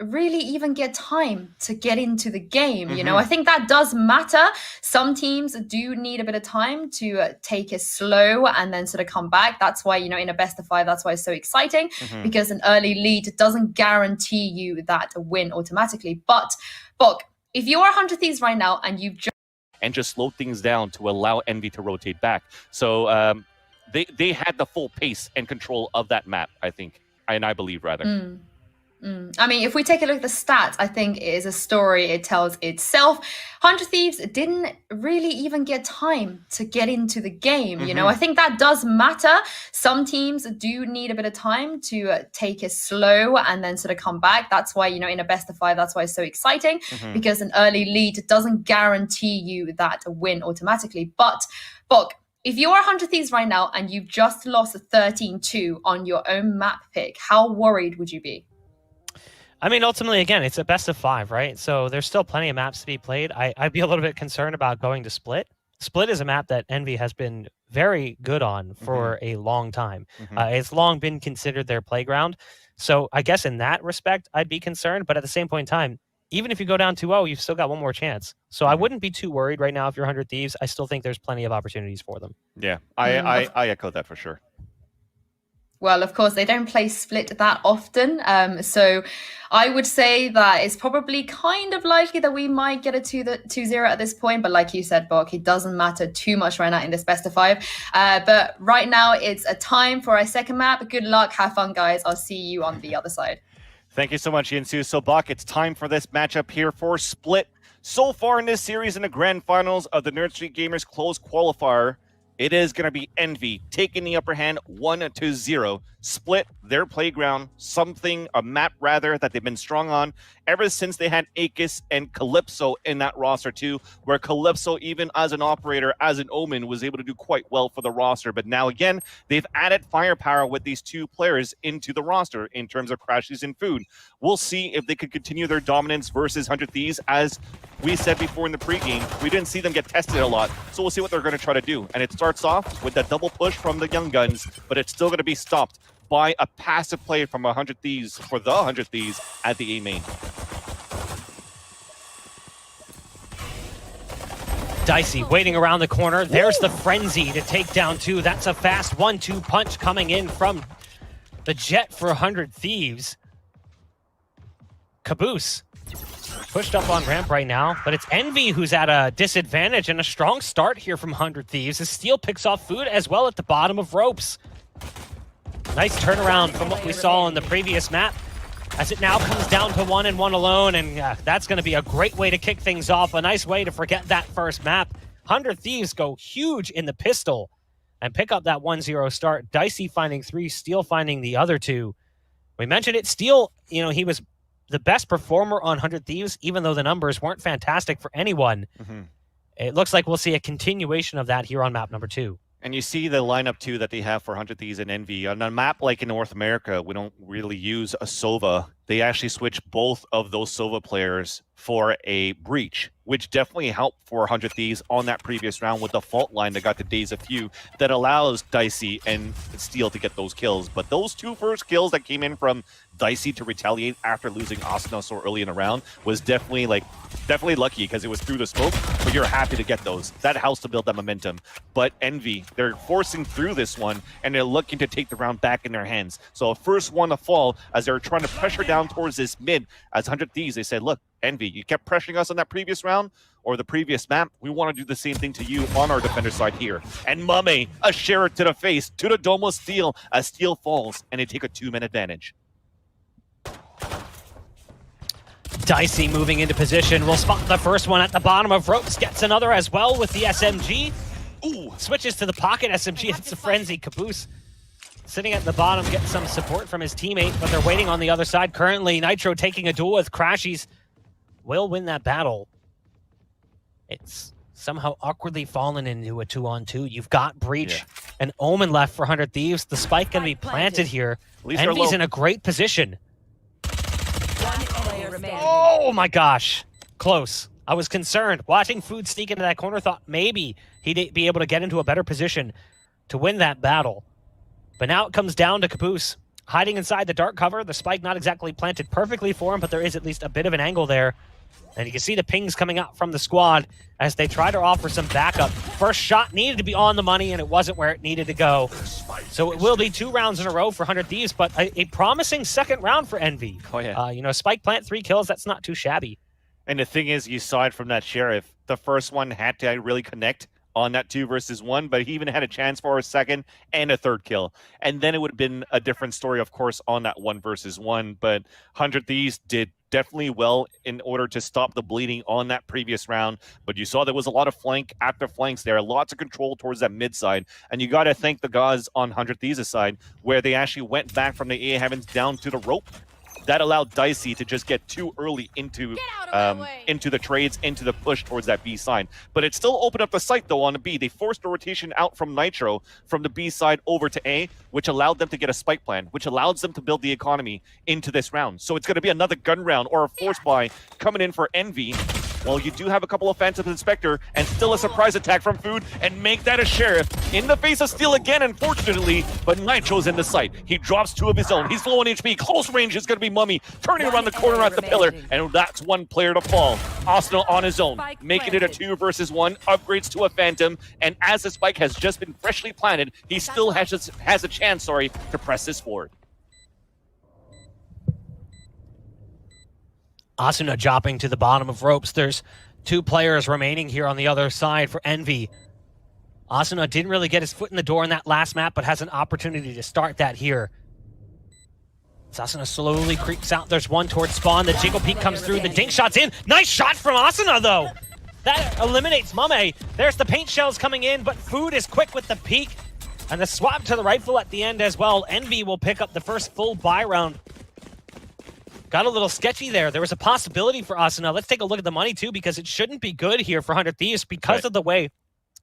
really even get time to get into the game. I think that does matter. Some teams do need a bit of time to take it slow and then sort of come back. That's why, in a best of 5, that's why it's so exciting, because an early lead doesn't guarantee you that win automatically. But Bok, if you are 100 Thieves right now and you've just slow things down to allow Envy to rotate back. So they had the full pace and control of that map, I think, and I believe rather. I mean, if we take a look at the stats, I think it is a story. It tells itself. 100 Thieves didn't really even get time to get into the game. I think that does matter. Some teams do need a bit of time to take it slow and then sort of come back. That's why, in a best of 5, that's why it's so exciting, because an early lead doesn't guarantee you that win automatically. But, Bok, if you are 100 Thieves right now and you've just lost 13-2 on your own map pick, how worried would you be? I mean, ultimately, again, it's a best of 5, right? So there's still plenty of maps to be played. I'd be a little bit concerned about going to Split. Split is a map that Envy has been very good on for a long time. It's long been considered their playground. So I guess in that respect, I'd be concerned. But at the same point in time, even if you go down 2-0, you've still got one more chance. So I wouldn't be too worried right now if you're 100 Thieves. I still think there's plenty of opportunities for them. Yeah, I echo that for sure. Well, of course, they don't play Split that often. So I would say that it's probably kind of likely that we might get a 2-0 at this point. But like you said, Bok, it doesn't matter too much right now in this best of 5. But right now, it's a time for our second map. Good luck. Have fun, guys. I'll see you on the other side. Thank you so much, Yinsu. So, Bok, it's time for this matchup here for Split. So far in this series in the grand finals of the Nerd Street Gamers Closed Qualifier, it is going to be Envy taking the upper hand 1-0. Split, their playground, a map rather, that they've been strong on ever since they had Aegis and Calypso in that roster too, where Calypso, even as an operator, as an Omen, was able to do quite well for the roster. But now again, they've added firepower with these two players into the roster in terms of crashes and food. We'll see if they could continue their dominance versus 100 Thieves. As we said before in the pregame, we didn't see them get tested a lot, so we'll see what they're going to try to do. And it starts off with that double push from the Young Guns, but it's still going to be stopped by a passive play from 100 Thieves for the 100 Thieves at the A main. Dicey waiting around the corner. There's the Frenzy to take down 2. That's a fast 1-2 punch coming in from the Jet for 100 Thieves. Caboose pushed up on ramp right now, but it's Envy who's at a disadvantage, and a strong start here from 100 Thieves. As Steel picks off food as well at the bottom of ropes. Nice turnaround from what we saw in the previous map, as it now comes down to 1-1 alone, and that's going to be a great way to kick things off. A nice way to forget that first map. 100 Thieves go huge in the pistol and pick up that 1-0 start. Dicey finding 3, Steel finding the other 2. We mentioned it, Steel, he was the best performer on 100 Thieves, even though the numbers weren't fantastic for anyone. It looks like we'll see a continuation of that here on map number 2. And you see the lineup, too, that they have for 100 Thieves and Envy. On a map like in North America, we don't really use a Sova. They actually switch both of those Sova players for a Breach, which definitely helped for 100 Thieves on that previous round with the fault line that got to Days of Few that allows Dicey and Steel to get those kills. But those 2 first kills that came in from Dicey to retaliate after losing Asuna so early in the round was definitely lucky because it was through the smoke, but you're happy to get those. That helps to build that momentum. But Envy, they're forcing through this one, and they're looking to take the round back in their hands. So first one to fall as they're trying to pressure down towards this mid. As 100 Thieves, they said, look, Envy, you kept pressuring us on that previous round or the previous map. We want to do the same thing to you on our defender side here. And Mame, a Sheriff to the face, to the dome of Steel as Steel falls, and they take a 2-man advantage. Dicey moving into position. Will spot the first one at the bottom of ropes. Gets another as well with the SMG. Ooh, switches to the pocket SMG. It's a frenzy. Caboose sitting at the bottom, gets some support from his teammate, but they're waiting on the other side. Currently, Nitro taking a duel with Crashies. Will win that battle. It's somehow awkwardly fallen into a 2-on-2. You've got Breach and Omen left for 100 Thieves. The spike going to be planted here. Envy's in a great position. Oh my gosh. Close. I was concerned. Watching Food sneak into that corner, thought maybe he'd be able to get into a better position to win that battle. But now it comes down to Caboose. Hiding inside the dark cover. The spike not exactly planted perfectly for him, but there is at least a bit of an angle there. And you can see the pings coming out from the squad as they try to offer some backup. First shot needed to be on the money, and it wasn't where it needed to go. So it will be 2 rounds in a row for 100 Thieves, but a promising second round for Envy. Oh, yeah. You know, spike plant, 3 kills, that's not too shabby. And the thing is, you saw it from that Sheriff. The first one had to really connect on that 2 versus 1, but he even had a chance for a second and a third kill. And then it would have been a different story, of course, on that 1 versus 1. But 100 Thieves did definitely well in order to stop the bleeding on that previous round. But you saw there was a lot of active flanks there, lots of control towards that mid side. And you got to thank the guys on 100 Thieves' side, where they actually went back from the A heavens down to the rope. That allowed Dicey to just get too early into the trades, into the push towards that B side. But it still opened up the site, though, on the B. They forced a rotation out from Nitro from the B side over to A, which allowed them to get a spike plan, which allows them to build the economy into this round. So it's going to be another gun round or a force buy coming in for Envy. Well, you do have a couple of Phantom Inspector and still a surprise attack from Food and make that a Sheriff in the face of Steel again, unfortunately, but Nitro's in the sight. He drops 2 of his own. He's low on HP. Close range is going to be Mummy turning around the corner at the pillar, and that's 1 player to fall. Asuna on his own, making it a 2 versus 1, upgrades to a Phantom, and as the spike has just been freshly planted, he still has a chance, to press this forward. Asuna dropping to the bottom of ropes. There's 2 players remaining here on the other side for Envy. Asuna didn't really get his foot in the door in that last map, but has an opportunity to start that here. Asuna slowly creeps out. There's 1 towards spawn. The Jiggle Peek comes through. The dink shot's in. Nice shot from Asuna, though. That eliminates Mame. There's the paint shells coming in, but Food is quick with the peek. And the swap to the rifle at the end as well. Envy will pick up the first full buy round. Got a little sketchy there. There was a possibility for Asuna. Let's take a look at the money, too, because it shouldn't be good here for 100 Thieves because of the way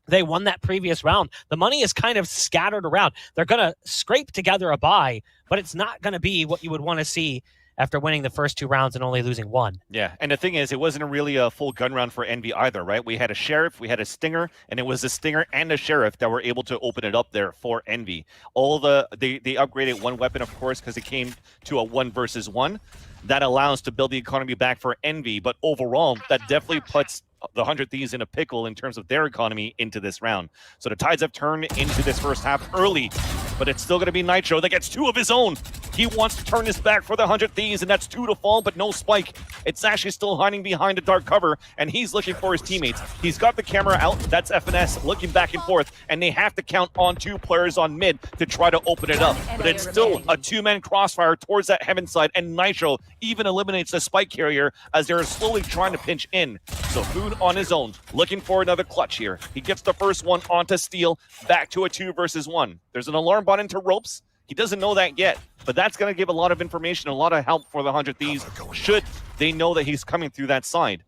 they won that previous round. The money is kind of scattered around. They're going to scrape together a buy, but it's not going to be what you would want to see after winning the first 2 rounds and only losing 1. Yeah, and the thing is, it wasn't really a full gun round for Envy either, right? We had a Sheriff, we had a Stinger, and it was the Stinger and the Sheriff that were able to open it up there for Envy. They upgraded 1 weapon, of course, because it came to a 1 versus 1. That allows to build the economy back for Envy, but overall, that definitely puts the 100 Thieves in a pickle in terms of their economy into this round. So the tides have turned into this first half early, but it's still going to be Nitro that gets 2 of his own. He wants to turn this back for the 100 Thieves, and that's 2 to fall, but no spike. It's actually still hiding behind a dark cover, and he's looking for his teammates. He's got the camera out. That's FNS looking back and forth, and they have to count on 2 players on mid to try to open it up. But it's still a 2-man crossfire towards that heaven side, and Nitro even eliminates the spike carrier as they're slowly trying to pinch in. So Food on his own, looking for another clutch here. He gets the first one onto Steel, back to a 2 versus 1. There's an alarm bot into ropes. He doesn't know that yet, but that's going to give a lot of information, a lot of help for the 100 Thieves, should they know that he's coming through that side.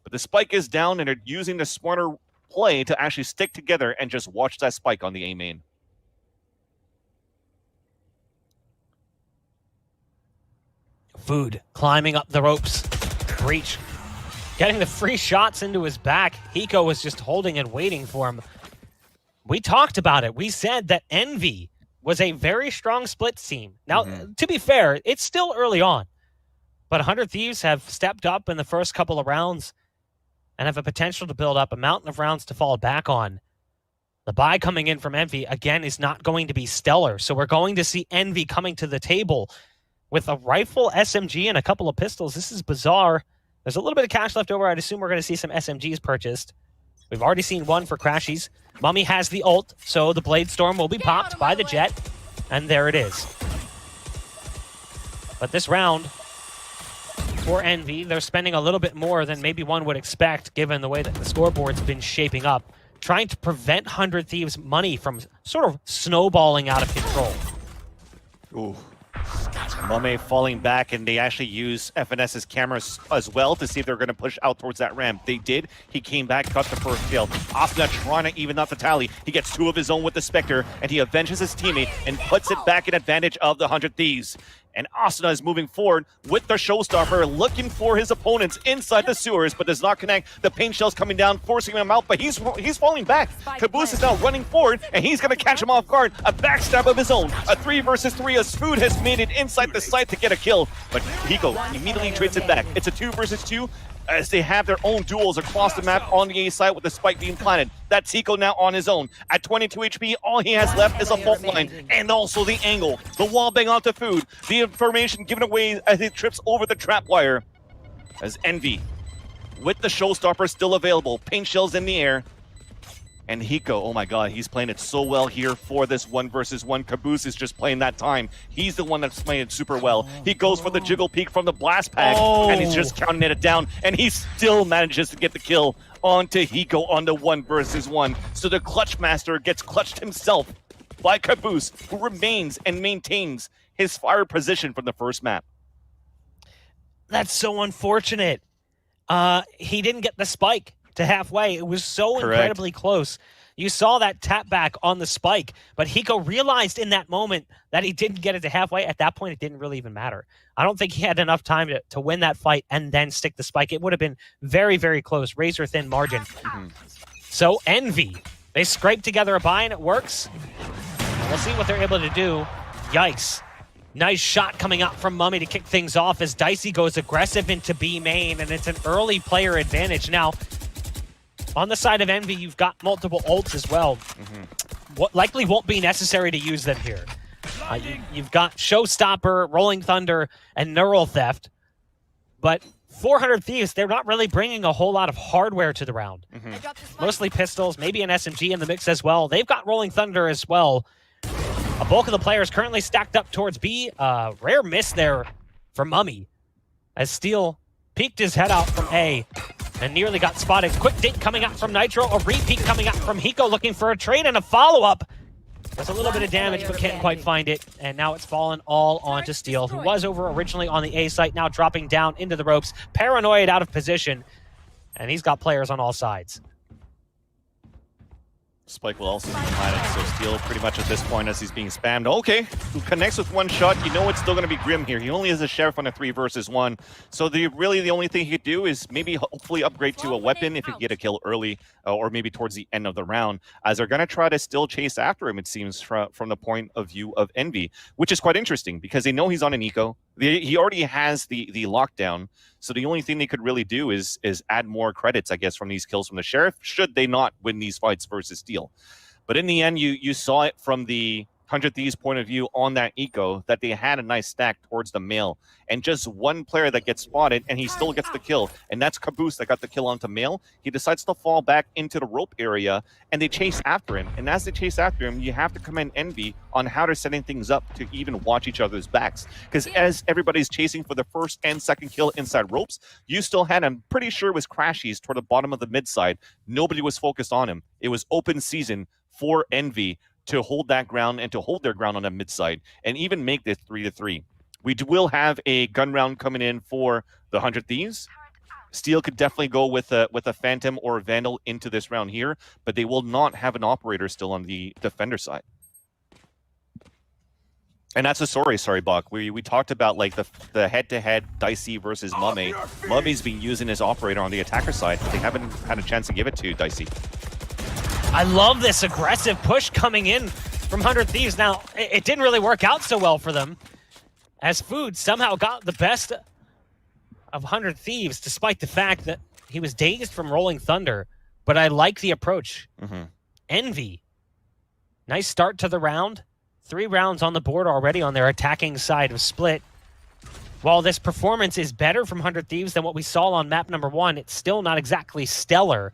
But the spike is down, and they're using the smarter play to actually stick together and just watch that spike on the A main. Food climbing up the ropes. Breach getting the free shots into his back. Hiko was just holding and waiting for him. We talked about it. We said that Envy was a very strong split team. Now, to be fair, it's still early on, but 100 Thieves have stepped up in the first couple of rounds and have a potential to build up a mountain of rounds to fall back on. The buy coming in from Envy, again, is not going to be stellar, so we're going to see Envy coming to the table with a rifle, SMG, and a couple of pistols. This is bizarre. There's a little bit of cash left over. I'd assume we're going to see some SMGs purchased. We've already seen one for Crashies. Mummy has the ult, so the Blade Storm will be popped by the Jet, and there it is. But this round, for Envy, they're spending a little bit more than maybe one would expect, given the way that the scoreboard's been shaping up, trying to prevent 100 Thieves' money from sort of snowballing out of control. Ooh. Mame falling back, and they actually use FNS's cameras as well to see if they're going to push out towards that ramp. They did. He came back, got the first kill. Asuna trying to even out the tally. He gets 2 of his own with the Spectre, and he avenges his teammate and puts it back in advantage of the 100 Thieves. And Asuna is moving forward with the Showstopper, looking for his opponents inside the sewers, but does not connect. The paint shell's coming down, forcing him out, but he's falling back. Caboose is now running forward, and he's going to catch him off guard. A backstab of his own. A 3 versus 3 as Food has made it inside the site to get a kill, but Hiko immediately trades it back. It's a 2 versus 2 as they have their own duels across the map on the A side with the spike being planted. That's Hiko now on his own. At 22 HP, all he has left is a fault line and also the angle. The wall bang onto Food. The information given away as he trips over the trap wire. As Envy, with the Showstopper still available, paint shells in the air. And Hiko, oh my god, he's playing it so well here for this 1 versus 1. Caboose is just playing that time. He's the one that's playing it super well. He goes for the jiggle peek from the blast pack, and he's just counting it down, and he still manages to get the kill onto Hiko on the 1 versus 1. So the Clutch Master gets clutched himself by Caboose, who remains and maintains his fire position from the first map. That's so unfortunate. He didn't get the spike to halfway. It was so incredibly close. You saw that tap back on the spike, but Hiko realized in that moment that he didn't get it to halfway. At that point, it didn't really even matter. I don't think he had enough time to win that fight and then stick the spike. It would have been very, very close, razor thin margin. So Envy, they scrape together a buy and it works. We'll see what they're able to do. Yikes. Nice shot coming out from Mummy to kick things off as Dicey goes aggressive into B main, and it's an early player advantage. Now, on the side of Envy, you've got multiple ults as well. What likely won't be necessary to use them here. You've got Showstopper, Rolling Thunder, and Neural Theft. But 400 Thieves, they're not really bringing a whole lot of hardware to the round. Mostly pistols, maybe an SMG in the mix as well. They've got Rolling Thunder as well. A bulk of the players currently stacked up towards B. Rare miss there for Mummy, as Steel peeked his head out from A and nearly got spotted. Quick dink coming out from Nitro, a repeat coming out from Hiko looking for a trade and a follow-up. There's a little bit of damage, but can't quite find it, and now it's fallen all onto Steel, who was over originally on the A site, now dropping down into the ropes, paranoid out of position, and he's got players on all sides. Spike will also be planted, so Steel pretty much at this point as he's being spammed. Okay, who connects with 1 shot, you know it's still going to be Grim here. He only has a Sheriff on a 3 versus 1, so really the only thing he could do is maybe hopefully upgrade to a weapon if he can get a kill early, or maybe towards the end of the round, as they're going to try to still chase after him, it seems, from the point of view of Envy, which is quite interesting because they know he's on an eco. He already has the lockdown, so the only thing they could really do is add more credits, I guess, from these kills from the Sheriff, should they not win these fights versus Steel. But in the end, you saw it from the 100 Thieves point of view on that eco, that they had a nice stack towards the male, and just one player that gets spotted and he still gets the kill, and that's Caboose that got the kill onto male. He decides to fall back into the rope area and they chase after him, and as they chase after him, you have to commend Envy on how they're setting things up to even watch each other's backs, because as everybody's chasing for the first and second kill inside ropes, you still had, I'm pretty sure it was Crashies toward the bottom of the mid side. Nobody was focused on him. It was open season for Envy to hold that ground and to hold their ground on the mid side and even make this 3-3. We will have a gun round coming in for the 100 Thieves. Steel could definitely go with a Phantom or a Vandal into this round here, but they will not have an operator still on the defender side. And that's a sorry, Buck. We talked about like the head-to-head Dicey versus Mummy. Mummy's been using his operator on the attacker side, but they haven't had a chance to give it to Dicey. I love this aggressive push coming in from 100 Thieves. Now, it didn't really work out so well for them, as Food somehow got the best of 100 Thieves, despite the fact that he was dazed from Rolling Thunder. But I like the approach. Envy. Nice start to the round. 3 rounds on the board already on their attacking side of Split. While this performance is better from 100 Thieves than what we saw on map number 1, it's still not exactly stellar.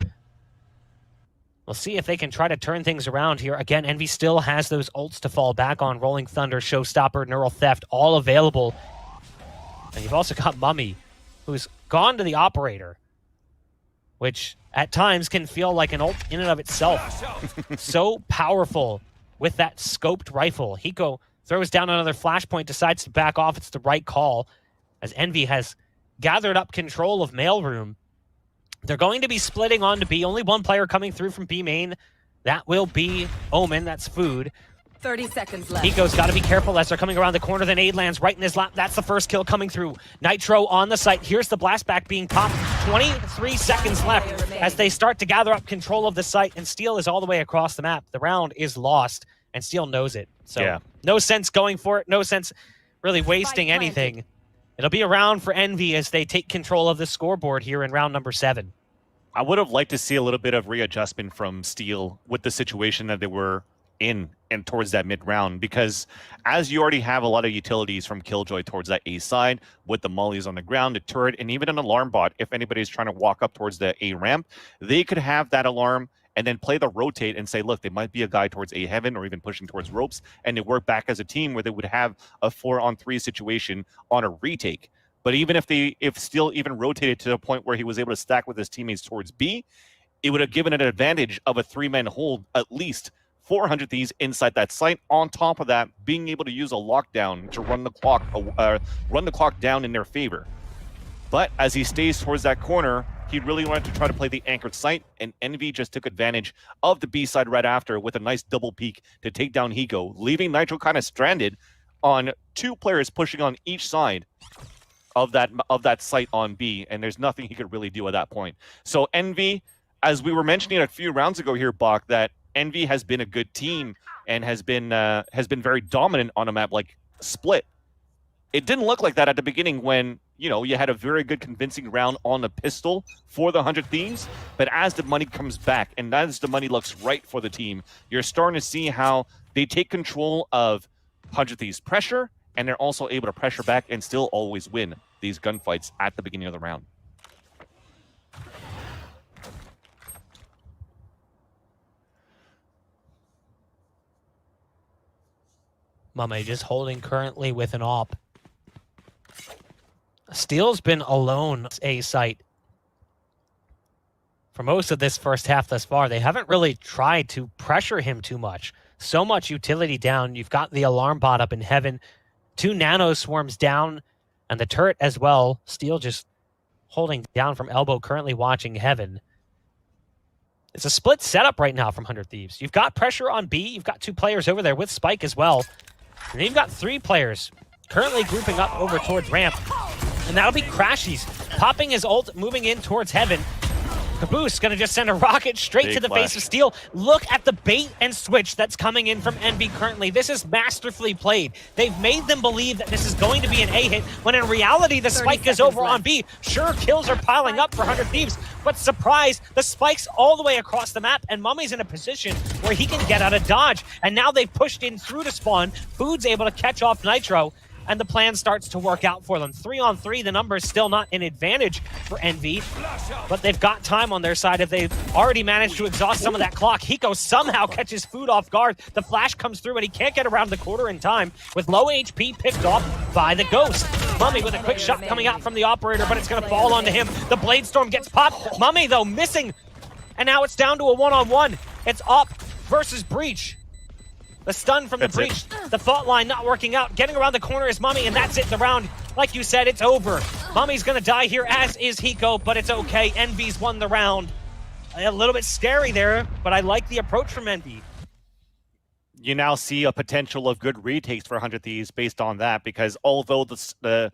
We'll see if they can try to turn things around here. Again, Envy still has those ults to fall back on. Rolling Thunder, Showstopper, Neural Theft, all available. And you've also got Mummy, who's gone to the Operator, which at times can feel like an ult in and of itself. So powerful with that scoped rifle. Hiko throws down another flashpoint, decides to back off. It's the right call, as Envy has gathered up control of Mailroom. They're going to be splitting on to B. Only one player coming through from B main. That will be Omen. That's Food. 30 seconds left. Hiko's got to be careful as they're coming around the corner. Then Aid lands right in his lap. That's the first kill coming through. Nitro on the site. Here's the blast back being popped. 23 seconds left as they start to gather up control of the site, and Steel is all the way across the map. The round is lost, and Steel knows it. So no sense going for it. No sense really wasting anything. It'll be a round for Envy as they take control of the scoreboard here in round number 7. I would have liked to see a little bit of readjustment from Steel with the situation that they were in and towards that mid-round, because as you already have a lot of utilities from Killjoy towards that A side with the mollies on the ground, the turret, and even an alarm bot, if anybody's trying to walk up towards the A ramp, they could have that alarm and then play the rotate and say, look, they might be a guy towards A heaven or even pushing towards ropes, and they work back as a team where they would have a 4-on-3 situation on a retake. But even if Steel even rotated to the point where he was able to stack with his teammates towards B, it would have given an advantage of a 3-man hold at least 400 Thieves inside that site. On top of that, being able to use a lockdown to run the clock down in their favor. But as he stays towards that corner, he really wanted to try to play the anchored site, and Envy just took advantage of the B side right after with a nice double peek to take down Hiko, leaving Nitro kind of stranded on 2 players pushing on each side of that site on B, and there's nothing he could really do at that point. So Envy, as we were mentioning a few rounds ago here, Bach, that Envy has been a good team and has been very dominant on a map like Split. It didn't look like that at the beginning when, you know, you had a very good convincing round on the pistol for the 100 Thieves, but as the money comes back and as the money looks right for the team, you're starting to see how they take control of 100 Thieves' pressure, and they're also able to pressure back and still always win these gunfights at the beginning of the round. Mame just holding currently with an op. Steel's been alone A site for most of this first half thus far. They haven't really tried to pressure him too much. So much utility down. You've got the alarm bot up in heaven. 2 nano swarms down, and the turret as well. Steel just holding down from elbow, currently watching heaven. It's a split setup right now from 100 Thieves. You've got pressure on B. You've got 2 players over there with Spike as well. And then you've got 3 players currently grouping up over towards ramp. And that'll be Crashies popping his ult, moving in towards heaven. Caboose gonna just send a rocket straight to the face of Steel. Look at the bait and switch that's coming in from Envy currently. This is masterfully played. They've made them believe that this is going to be an A hit, when in reality the spike is over on B. Sure, kills are piling up for 100 Thieves, but surprise, the spike's all the way across the map, and Mummy's in a position where he can get out of dodge. And now they've pushed in through to spawn. Food's able to catch off Nitro, and the plan starts to work out for them. 3-on-3, the number is still not an advantage for Envy, but they've got time on their side if they've already managed to exhaust some of that clock. Hiko somehow catches Food off guard. The flash comes through, and he can't get around the corner in time, with low HP picked off by the Ghost. Mummy with a quick shot coming out from the Operator, but it's going to fall onto him. The Blade Storm gets popped. Mummy, though, missing, and now it's down to a 1-on-1. It's Op versus Breach. The stun from the Breach, the fault line not working out. Getting around the corner is Mummy, and that's it. The round, like you said, it's over. Mummy's gonna die here, as is Hiko, but it's okay. Envy's won the round. A little bit scary there, but I like the approach from Envy. You now see a potential of good retakes for 100 Thieves based on that, because although the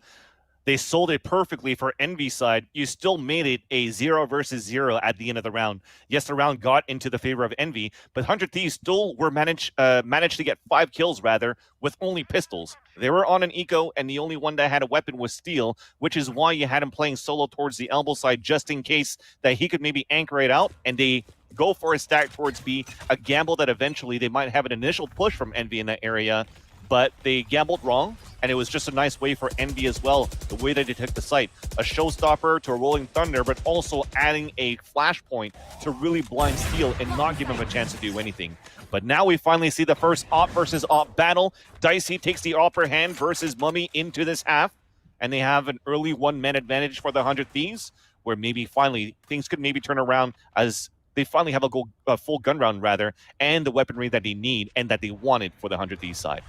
They sold it perfectly for Envy's side. You still made it a 0 versus 0 at the end of the round. Yes, the round got into the favor of Envy, but 100 Thieves still were managed to get 5 kills rather with only pistols. They were on an eco, and the only one that had a weapon was Steel, which is why you had him playing solo towards the elbow side just in case that he could maybe anchor it out, and they go for a stack towards B, a gamble that eventually they might have an initial push from Envy in that area, but they gambled wrong, and it was just a nice way for Envy as well, the way that they took the site. A showstopper to a rolling thunder, but also adding a flashpoint to really blind Steel and not give him a chance to do anything. But now we finally see the first op versus op battle. Dicey takes the upper hand versus Mummy into this half, and they have an early one-man advantage for the 100 Thieves, where maybe finally things could maybe turn around as they finally have a full gun round rather, and the weaponry that they need and that they wanted for the 100 Thieves side.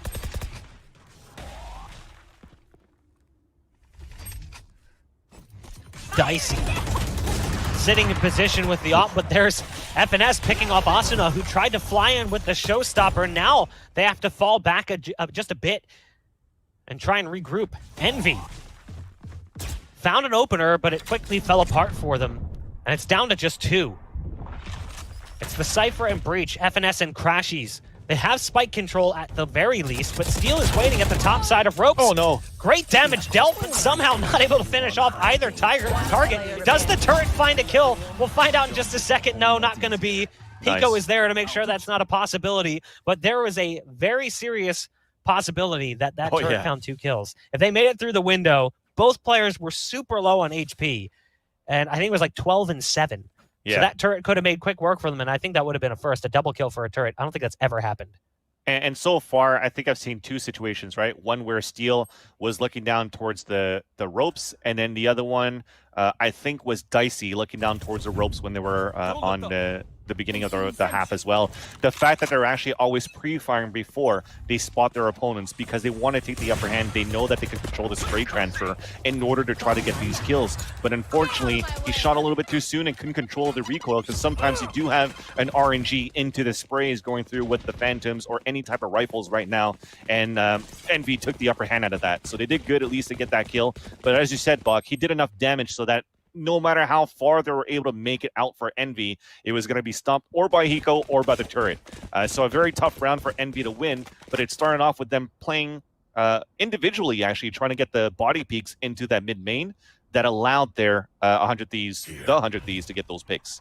Dicey sitting in position with the op, but there's FNS picking off Asuna, who tried to fly in with the showstopper. Now they have to fall back just a bit and try and regroup. Envy found an opener, but it quickly fell apart for them, and it's down to just 2. It's the Cypher and Breach, FNS and Crashies. They have spike control at the very least, but Steel is waiting at the top side of ropes. Oh no. Great damage dealt, but somehow not able to finish off either target. Does the turret find a kill? We'll find out in just a second. No, not going to be. Pico Nice. is there to make sure that's not a possibility, but there was a very serious possibility that turret found 2 kills. If they made it through the window, both players were super low on HP, and I think it was like 12 and 7. Yeah. So that turret could have made quick work for them, and I think that would have been a double kill for a turret. I don't think that's ever happened. And so far, I think I've seen 2 situations, right? One where Steel was looking down towards the ropes, and then the other one, I think, was Dicey looking down towards the ropes when they were on the beginning of the half as well. The fact that they're actually always pre-firing before they spot their opponents because they want to take the upper hand. They know that they can control the spray transfer in order to try to get these kills. But unfortunately, he shot a little bit too soon and couldn't control the recoil, because sometimes you do have an RNG into the sprays going through with the Phantoms or any type of rifles right now. And Envy took the upper hand out of that. So they did good at least to get that kill. But as you said, Buck, he did enough damage so that no matter how far they were able to make it out for Envy, it was going to be stopped or by Hiko or by the turret. So a very tough round for Envy to win, but it started off with them playing individually, actually trying to get the body peaks into that mid-main that allowed their 100 Thieves, the 100 Thieves, to get those picks.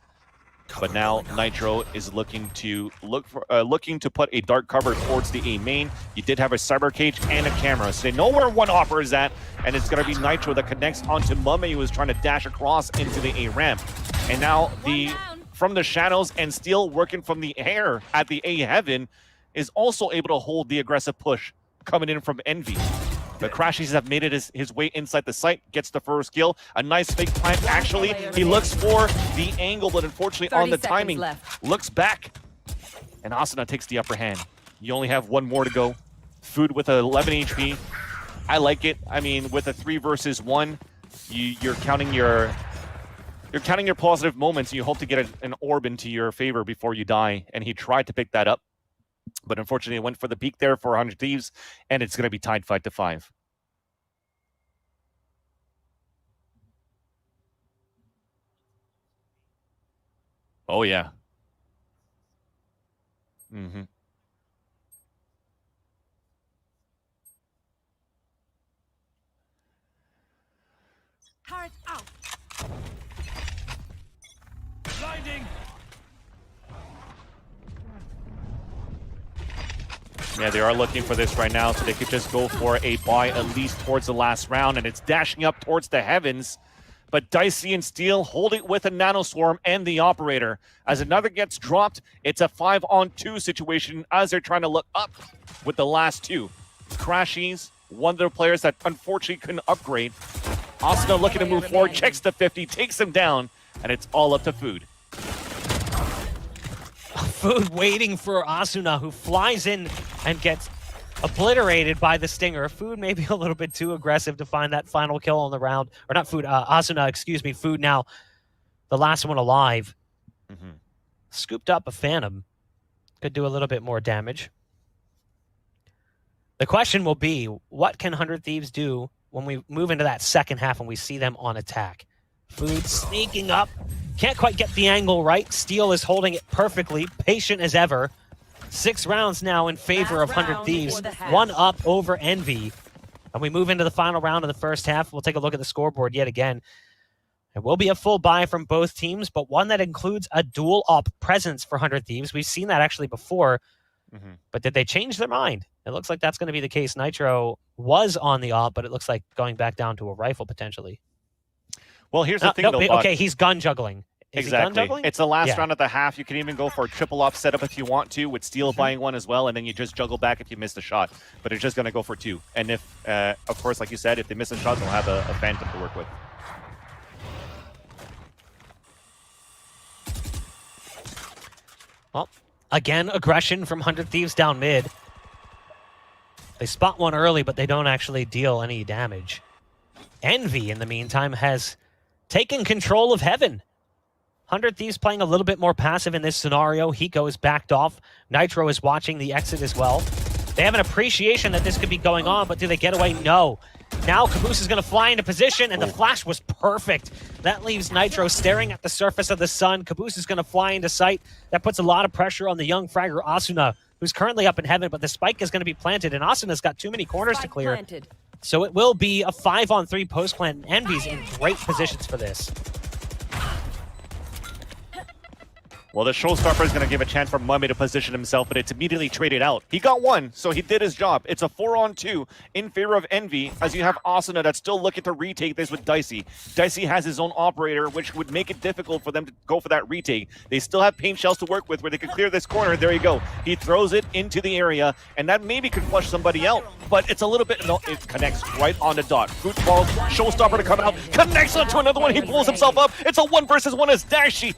But now Nitro is looking to put a dark cover towards the A main. You did have a cyber cage and a camera, so they know where one offer is at, and it's going to be Nitro that connects onto Mummy, who is trying to dash across into the A ramp. And now from the shadows and Steel working from the air at the A heaven is also able to hold the aggressive push coming in from Envy. The Crashies have made it his way inside the site, gets the first kill. A nice fake plant, actually. He looks for the angle, but unfortunately on the timing, looks back. And Asuna takes the upper hand. You only have 1 more to go. Food with 11 HP. I like it. I mean, with a 3 versus 1, you're counting your positive moments, and you hope to get an orb into your favor before you die. And he tried to pick that up, but unfortunately it went for the peak there for 100 Thieves, and it's going to be tied 5-5. Oh yeah. Mm-hmm. Turret out. Blinding. Yeah, they are looking for this right now, so they could just go for a buy at least towards the last round, and it's dashing up towards the heavens. But Dicey and Steel hold it with a nanoswarm and the operator. As another gets dropped, it's a 5-on-2 situation as they're trying to look up with the last 2. Crashies, one of the players that unfortunately couldn't upgrade. Asuna looking to move forward, checks the 50, takes him down, and it's all up to Food. Food waiting for Asuna, who flies in and gets obliterated by the Stinger. Food may be a little bit too aggressive to find that final kill on the round. Or not Food, Asuna, excuse me. Food now the last one alive. Mm-hmm. Scooped up a Phantom. Could do a little bit more damage. The question will be, what can 100 Thieves do when we move into that second half and we see them on attack. Food sneaking up. Can't quite get the angle right. Steel is holding it perfectly, patient as ever. 6 rounds now in favor of 100 Thieves. 1 up over Envy. And we move into the final round of the first half. We'll take a look at the scoreboard yet again. It will be a full buy from both teams, but one that includes a dual op presence for 100 Thieves. We've seen that actually before, but did they change their mind? It looks like that's going to be the case. Nitro was on the op, but it looks like going back down to a rifle potentially. Well, here's the thing, though, Buck. Okay, he's gun juggling. Is he gun juggling? It's the last round of the half. You can even go for a triple op setup if you want to, with Steel buying one as well, and then you just juggle back if you miss the shot. But it's just going to go for 2. And if, of course, like you said, if they miss a shot, they'll have a Phantom to work with. Well, again, aggression from 100 Thieves down mid. They spot one early, but they don't actually deal any damage. Envy, in the meantime, has taken control of Heaven. 100 Thieves playing a little bit more passive in this scenario. Hiko is backed off. Nitro is watching the exit as well. They have an appreciation that this could be going on, but do they get away? No. Now Caboose is going to fly into position, and the flash was perfect. That leaves Nitro staring at the surface of the sun. Caboose is going to fly into sight. That puts a lot of pressure on the young fragger Asuna, who's currently up in Heaven, but the spike is going to be planted, and Asuna's got too many corners to clear. So it will be a 5-on-3 post plant, and Envy's in great positions for this. Well, the showstopper is going to give a chance for Mummy to position himself, but it's immediately traded out. He got 1, so he did his job. It's a 4-on-2 in favor of Envy, as you have Asuna that's still looking to retake this with Dicey. Dicey has his own operator, which would make it difficult for them to go for that retake. They still have paint shells to work with where they can clear this corner. There you go. He throws it into the area, and that maybe could flush somebody out, but it's a little bit... No, it connects right on the dot. Football, showstopper to come out, connects onto another one. He pulls himself up. It's a 1 versus 1 as Dicey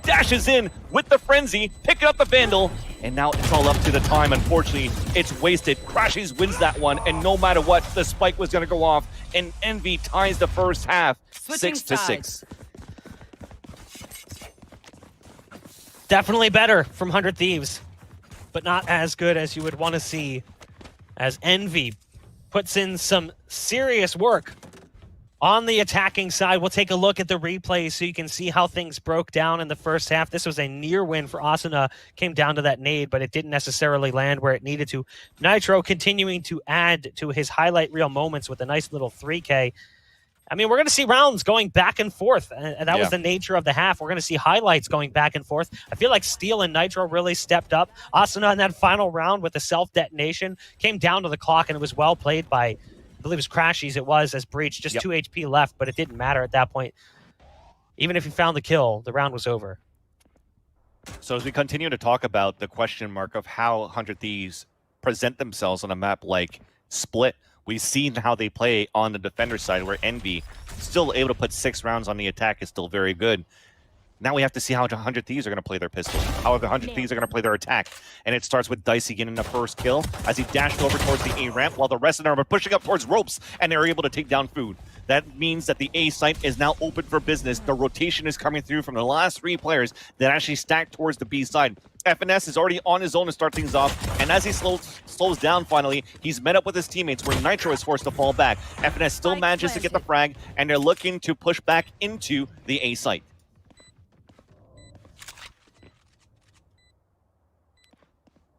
dashes in with the frenzy, picking up the Vandal, and now it's all up to the time. Unfortunately, it's wasted. Crashes wins that one, and no matter what, the spike was going to go off, and Envy ties the first half 6-6. Definitely better from 100 Thieves, but not as good as you would want to see, as Envy puts in some serious work on the attacking side. We'll take a look at the replay so you can see how things broke down in the first half. This was a near win for Asuna. Came down to that nade, but it didn't necessarily land where it needed to. Nitro continuing to add to his highlight reel moments with a nice little 3K. I mean, we're going to see rounds going back and forth, and that was the nature of the half. We're going to see highlights going back and forth. I feel like Steel and Nitro really stepped up. Asuna in that final round with the self-detonation came down to the clock, and it was well played by... I believe it was Crashies. It was as Breach, just 2 HP left, but it didn't matter at that point. Even if he found the kill, the round was over. So as we continue to talk about the question mark of how 100 Thieves present themselves on a map like Split, we've seen how they play on the defender side, where Envy, still able to put 6 rounds on the attack, is still very good. Now we have to see how 100 Thieves are going to play their pistol, how the 100 Thieves are going to play their attack. And it starts with Dicey getting the first kill as he dashed over towards the A ramp, while the rest of them are pushing up towards ropes, and they're able to take down Food. That means that the A site is now open for business. The rotation is coming through from the last 3 players that actually stacked towards the B side. FNS is already on his own to start things off, and as he slows down finally, he's met up with his teammates where Nitro is forced to fall back. FNS still manages to get the frag, and they're looking to push back into the A site.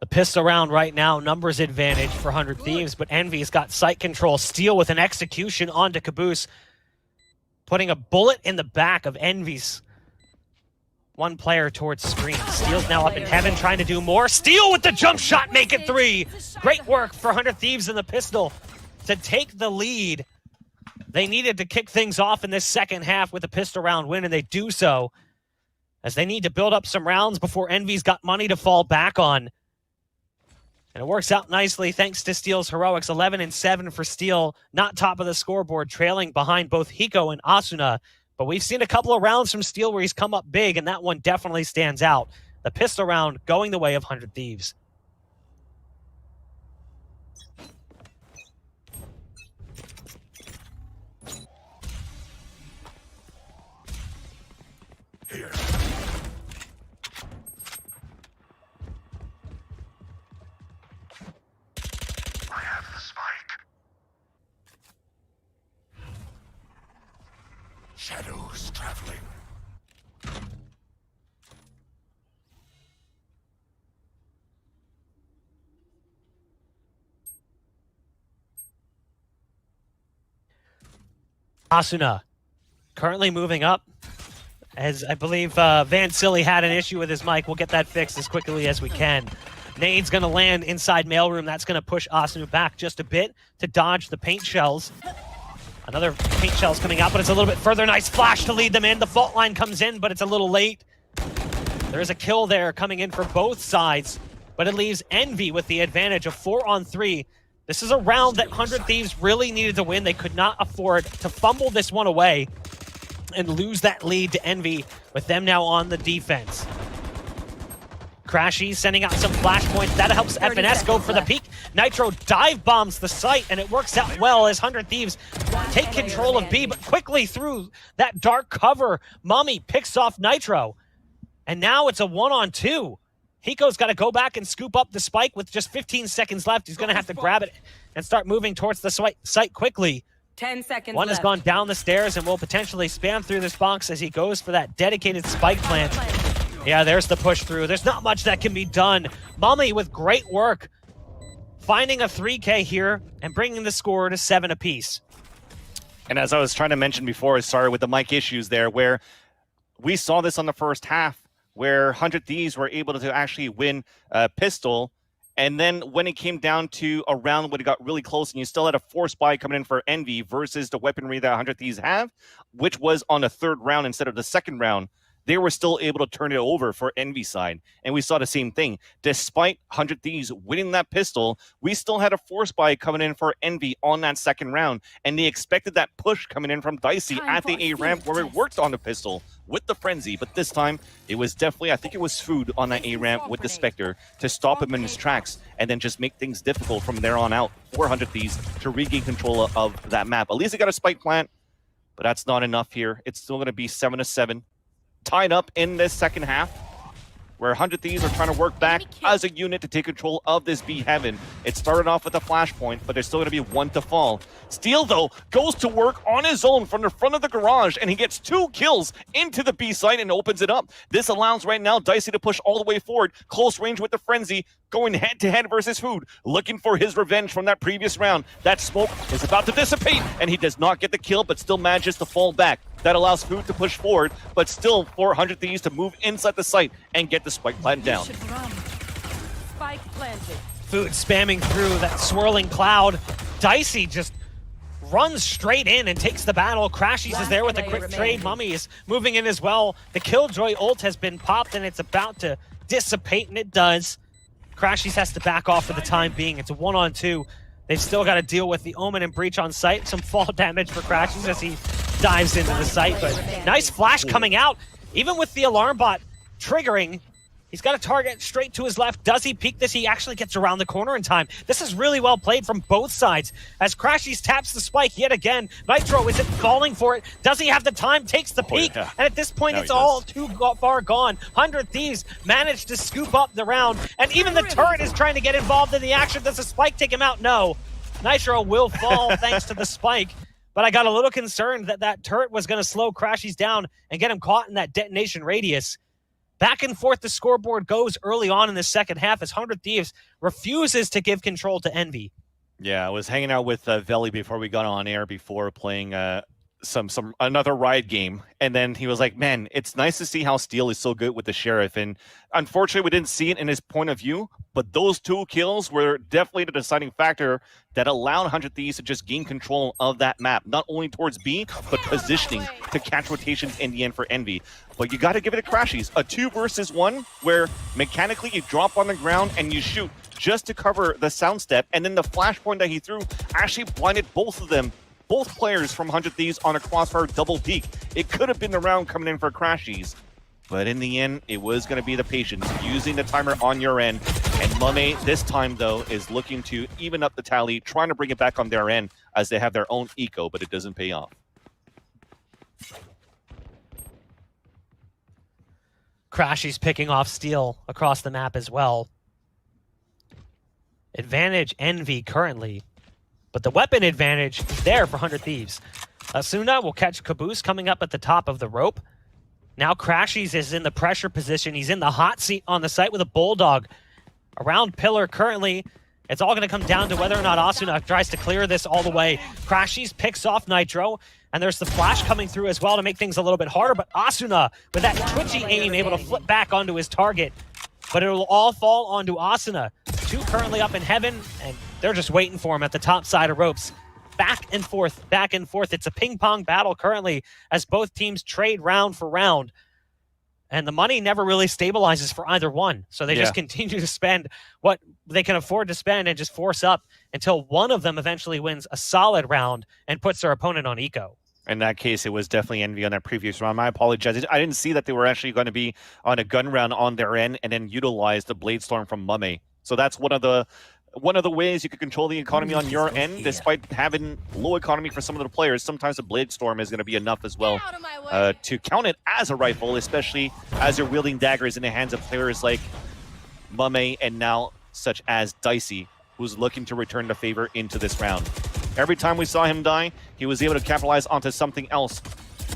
The pistol round right now, numbers advantage for 100 Thieves, but Envy's got sight control. Steel with an execution onto Caboose, putting a bullet in the back of Envy's one player towards screen. Steel's now up in Heaven trying to do more. Steel with the jump shot, make it 3. Great work for 100 Thieves in the pistol to take the lead. They needed to kick things off in this second half with a pistol round win, and they do so, as they need to build up some rounds before Envy's got money to fall back on. And it works out nicely thanks to Steel's heroics. 11-7 for Steel, not top of the scoreboard, trailing behind both Hiko and Asuna. But we've seen a couple of rounds from Steel where he's come up big, and that one definitely stands out. The pistol round going the way of 100 Thieves. Here. Shadows traveling. Asuna currently moving up. As I believe Van Silly had an issue with his mic. We'll get that fixed as quickly as we can. Nade's going to land inside mailroom. That's going to push Asuna back just a bit to dodge the paint shells. Another paint shell's coming out, but it's a little bit further. Nice flash to lead them in. The fault line comes in, but it's a little late. There is a kill there coming in for both sides, but it leaves Envy with the advantage of 4-on-3. This is a round that 100 Thieves really needed to win. They could not afford to fumble this one away and lose that lead to Envy with them now on the defense. Crashy sending out some flashpoints. That helps FNS go for the peak. Nitro dive bombs the site, and it works out well as 100 Thieves take control of B, but quickly through that dark cover, Mummy picks off Nitro. And now it's a 1-on-2. Hiko's got to go back and scoop up the spike with just 15 seconds left. He's going to have to grab it and start moving towards the site quickly. 10 seconds One has gone down the stairs and will potentially spam through this box as he goes for that dedicated spike plant. Yeah, there's the push through. There's not much that can be done. Mummy with great work, finding a 3K here and bringing the score to 7 apiece. And as I was trying to mention before, sorry, with the mic issues there, where we saw this on the first half, where 100 Thieves were able to actually win pistol. And then when it came down to a round when it got really close and you still had a force buy coming in for Envy versus the weaponry that 100 Thieves have, which was on the third round instead of the second round, they were still able to turn it over for Envy side. And we saw the same thing. Despite 100 Thieves winning that pistol, we still had a force buy coming in for Envy on that second round. And they expected that push coming in from Dicey at the A ramp where it worked on the pistol with the Frenzy. But this time, it was definitely, I think it was Food on that A ramp with the Spectre to stop him in his tracks and then just make things difficult from there on out for 100 Thieves to regain control of that map. At least they got a spike plant, but that's not enough here. It's still going to be 7-7. Tied up in this second half, where 100 Thieves are trying to work back as a unit to take control of this B heaven. It started off with a flashpoint, but there's still going to be one to fall. Steel, though, goes to work on his own from the front of the garage, and he gets 2 kills into the B site and opens it up. This allows right now Dicey to push all the way forward, close range with the Frenzy, going head-to-head versus Food, looking for his revenge from that previous round. That smoke is about to dissipate, and he does not get the kill, but still manages to fall back. That allows Food to push forward, but still 400 Thieves to move inside the site and get the spike plant down. Spike planted. Food spamming through that swirling cloud. Dicey just runs straight in and takes the battle. Crashies is there with a quick trade. Mummy is moving in as well. The Killjoy ult has been popped and it's about to dissipate, and it does. Crashies has to back off for the time being. It's a 1-on-2. They've still got to deal with the Omen and Breach on site. Some fall damage for Crashies as he dives into the site, but nice flash coming out. Even with the alarm bot triggering, he's got a target straight to his left. Does he peek this? He actually gets around the corner in time. This is really well played from both sides as Crashies taps the spike yet again. Nitro isn't falling for it. Does he have the time? Takes the peek. Yeah. And at this point, No, it's he all does. too far gone. 100 Thieves managed to scoop up the round, and even the turret is trying to get involved in the action. Does the spike take him out? No. Nitro will fall thanks to the spike. But I got a little concerned that that turret was going to slow Crashies down and get him caught in that detonation radius. Back and forth the scoreboard goes early on in the second half as 100 Thieves refuses to give control to Envy. Yeah, I was hanging out with Veli before we got on air before playing another Riot game, and then he was like, man, it's nice to see how Steel is so good with the Sheriff, and unfortunately we didn't see it in his point of view, but those 2 kills were definitely the deciding factor that allowed 100 Thieves to just gain control of that map, not only towards B, but positioning to catch rotations in the end for Envy. But you got to give it to Crashies. A 2 versus 1 where mechanically you drop on the ground and you shoot just to cover the sound step, and then the flashpoint that he threw actually blinded both of them. Both players from 100 Thieves on a crossfire double peak. It could have been the round coming in for Crashies, but in the end, it was going to be the patience, using the timer on your end. And Mummy, this time though, is looking to even up the tally, trying to bring it back on their end as they have their own eco, but it doesn't pay off. Crashies picking off Steel across the map as well. Advantage Envy currently, but the weapon advantage is there for 100 Thieves. Asuna will catch Caboose coming up at the top of the rope. Now Crashies is in the pressure position. He's in the hot seat on the site with a Bulldog. Around Pillar currently, it's all going to come down to whether or not Asuna tries to clear this all the way. Crashies picks off Nitro, and there's the flash coming through as well to make things a little bit harder, but Asuna, with that twitchy aim, able to flip back onto his target. But it'll all fall onto Asuna. Two currently up in heaven, and they're just waiting for him at the top side of ropes. Back and forth, back and forth. It's a ping-pong battle currently as both teams trade round for round. And the money never really stabilizes for either one. So they just continue to spend what they can afford to spend and just force up until one of them eventually wins a solid round and puts their opponent on eco. In that case, it was definitely Envy on that previous round. I apologize. I didn't see that they were actually going to be on a gun round on their end and then utilize the Blade Storm from Mame. So that's one of the ways you could control the economy on your end, despite having low economy for some of the players. Sometimes the Blade Storm is going to be enough as well to count it as a rifle, especially as you're wielding daggers in the hands of players like Mame and now such as Dicey, who's looking to return the favor into this round. Every time we saw him die, he was able to capitalize onto something else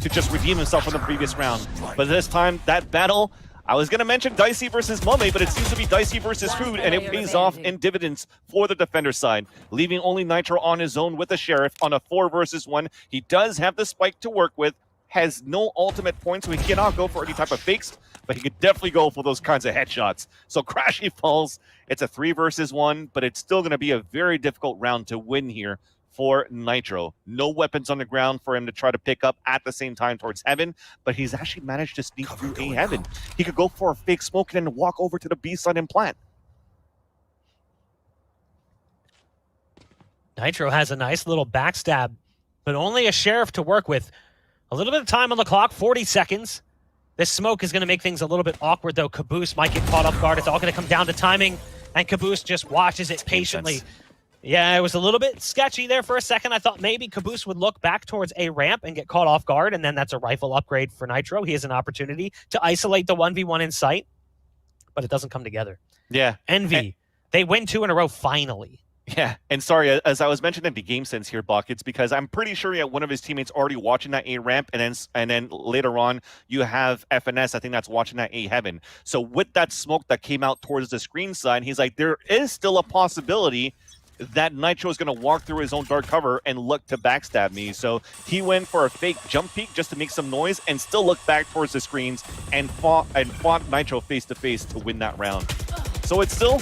to just redeem himself from the previous round. But this time, that battle, I was going to mention Dicey versus Mame, but it seems to be Dicey versus Food, and it pays off in dividends for the defender side, leaving only Nitro on his own with the Sheriff on a 4 versus 1. He does have the spike to work with, has no ultimate points, so he cannot go for any type of fakes, but he could definitely go for those kinds of headshots. So Crashy falls. It's a 3 versus 1, but it's still going to be a very difficult round to win here for Nitro. No weapons on the ground for him to try to pick up at the same time towards Heaven, but he's actually managed to sneak through A Heaven. He could go for a fake smoke and then walk over to the B side and plant. Nitro has a nice little backstab, but only a Sheriff to work with. A little bit of time on the clock, 40 seconds. This smoke is going to make things a little bit awkward, though. Caboose might get caught off guard. It's all going to come down to timing, and Caboose just watches it patiently. Yeah, it was a little bit sketchy there for a second. I thought maybe Caboose would look back towards a ramp and get caught off guard, and then that's a rifle upgrade for Nitro. He has an opportunity to isolate the 1v1 in sight, but it doesn't come together. Yeah. Envy, they win 2 in a row finally. Yeah, and sorry, as I was mentioning the game sense here, Buck, it's because I'm pretty sure you have one of his teammates already watching that A ramp, and then later on you have FNS, I think that's watching that A Heaven. So with that smoke that came out towards the screen side, he's like, there is still a possibility that Nitro is going to walk through his own dark cover and look to backstab me. So he went for a fake jump peek just to make some noise and still looked back towards the screens and fought Nitro face to face to win that round. So it's still